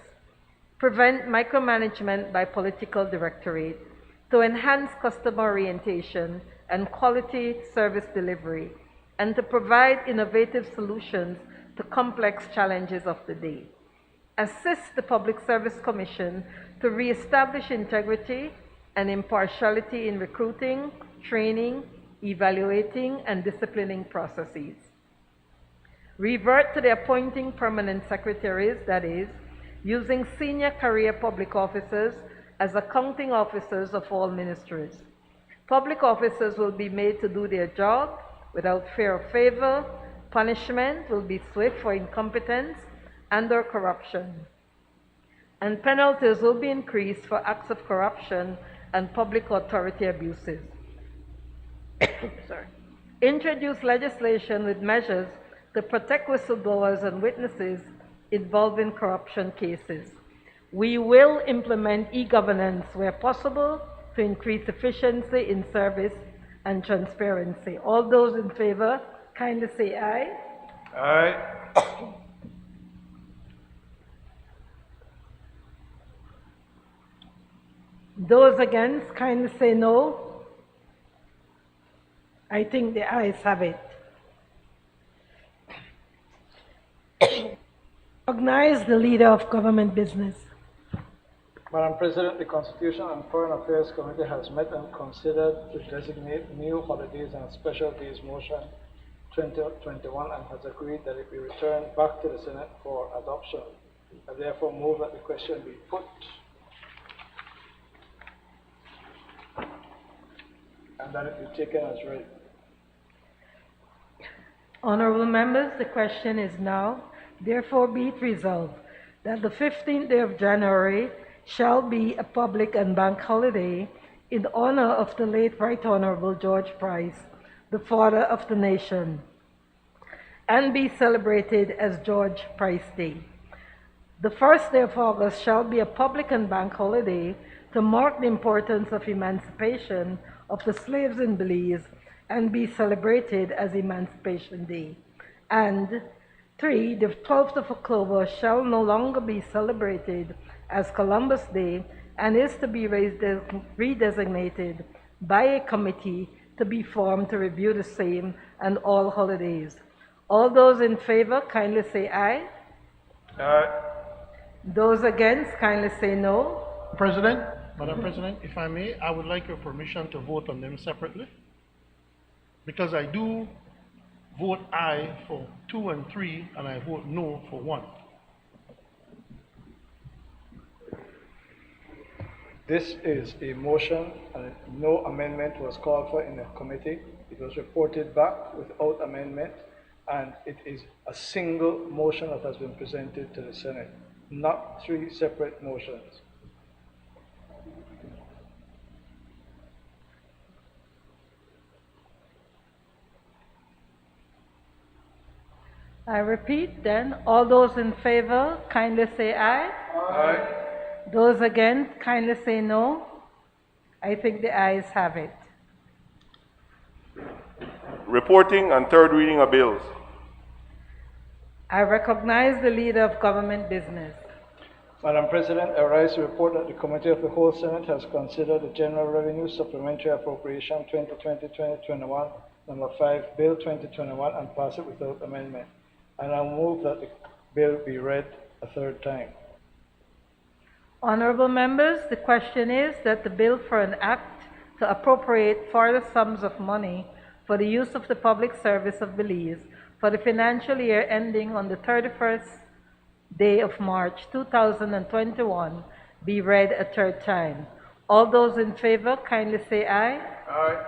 prevent micromanagement by political directorate, to enhance customer orientation and quality service delivery, and to provide innovative solutions to complex challenges of the day. Assist the Public Service Commission to reestablish integrity and impartiality in recruiting, training, evaluating, and disciplining processes. Revert to the appointing permanent secretaries, that is, using senior career public officers as accounting officers of all ministries. Public officers will be made to do their job without fear of favor. Punishment will be swift for incompetence and/or corruption. And penalties will be increased for acts of corruption and public authority abuses. Introduce legislation with measures to protect whistleblowers and witnesses involved in corruption cases. We will implement e-governance where possible to increase efficiency in service and transparency. All those in favor, kindly say aye. Aye. Those against, kindly say no. I think the ayes have it. Recognize the leader of government business. Madam President, the Constitution and Foreign Affairs Committee has met and considered to designate new holidays and special days motion 2021 and has agreed that it be returned back to the Senate for adoption. I therefore move that the question be put and that it be taken as read. Honorable members, the question is now, therefore be it resolved that the 15th day of January shall be a public and bank holiday in honor of the late Right Honorable George Price, the father of the nation, and be celebrated as George Price Day. The first day of August shall be a public and bank holiday to mark the importance of emancipation of the slaves in Belize and be celebrated as Emancipation Day. And 3, the 12th of October shall no longer be celebrated as Columbus Day and is to be redesignated by a committee to be formed to review the same and all holidays. All those in favor, kindly say aye. Aye. Those against, kindly say no. Madam President, if I may, I would like your permission to vote on them separately, because I do vote aye for 2 and 3, and I vote no for 1. This is a motion and no amendment was called for in the committee. It was reported back without amendment, and it is a single motion that has been presented to the Senate, not 3 separate motions. I repeat then, all those in favor, kindly say aye. Aye. Those against, kindly say no. I think the ayes have it. Reporting and third reading of bills. I recognize the leader of government business. Madam President, I rise to report that the Committee of the Whole Senate has considered the General Revenue Supplementary Appropriation 2020-2021, number 5, Bill 2021, and pass it without amendment. And I move that the bill be read a third time. Honorable members, the question is that the bill for an act to appropriate further sums of money for the use of the public service of Belize for the financial year ending on the 31st day of March 2021 be read a third time. All those in favor, kindly say aye. Aye.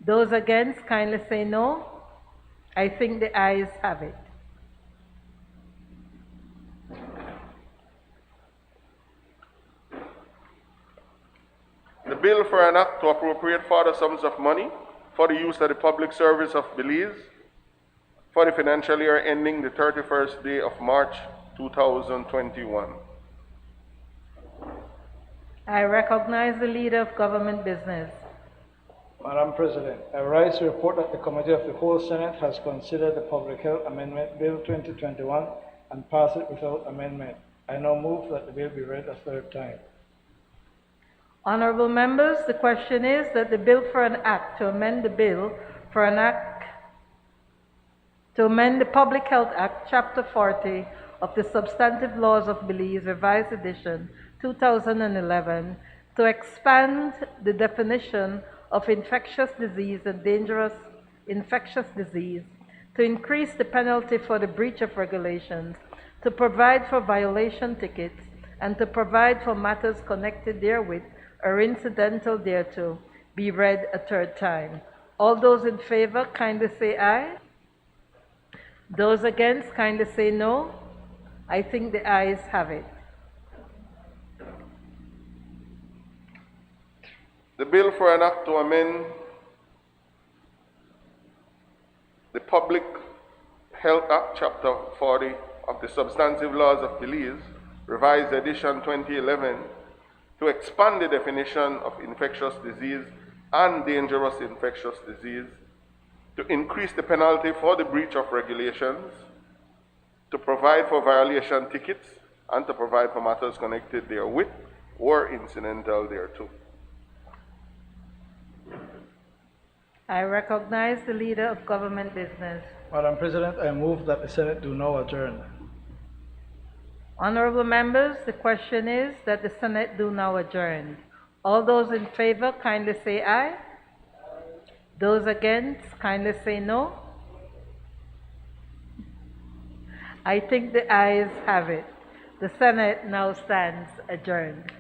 Those against, kindly say no. I think the ayes have it. The bill for an act to appropriate further sums of money for the use of the public service of Belize for the financial year ending the 31st day of March 2021. I recognize the Leader of Government Business. Madam President, I rise to report that the Committee of the Whole Senate has considered the Public Health Amendment Bill 2021 and passed it without amendment. I now move that the bill be read a third time. Honorable members, the question is that the bill for an act to amend the bill for an act to amend the Public Health Act, Chapter 40 of the Substantive Laws of Belize, Revised Edition 2011, to expand the definition of infectious disease and dangerous infectious disease, to increase the penalty for the breach of regulations, to provide for violation tickets, and to provide for matters connected therewith or incidental thereto, be read a third time. All those in favor, kindly say aye. Those against, kindly say no. I think the ayes have it. The bill for an act to amend the Public Health Act, Chapter 40 of the Substantive Laws of Belize, Revised Edition 2011, to expand the definition of infectious disease and dangerous infectious disease, to increase the penalty for the breach of regulations, to provide for violation tickets, and to provide for matters connected therewith or incidental thereto. I recognize the Leader of Government Business. Madam President, I move that the Senate do now adjourn. Honorable members, the question is that the Senate do now adjourn. All those in favor, kindly say aye. Those against, kindly say no. I think the ayes have it. The Senate now stands adjourned.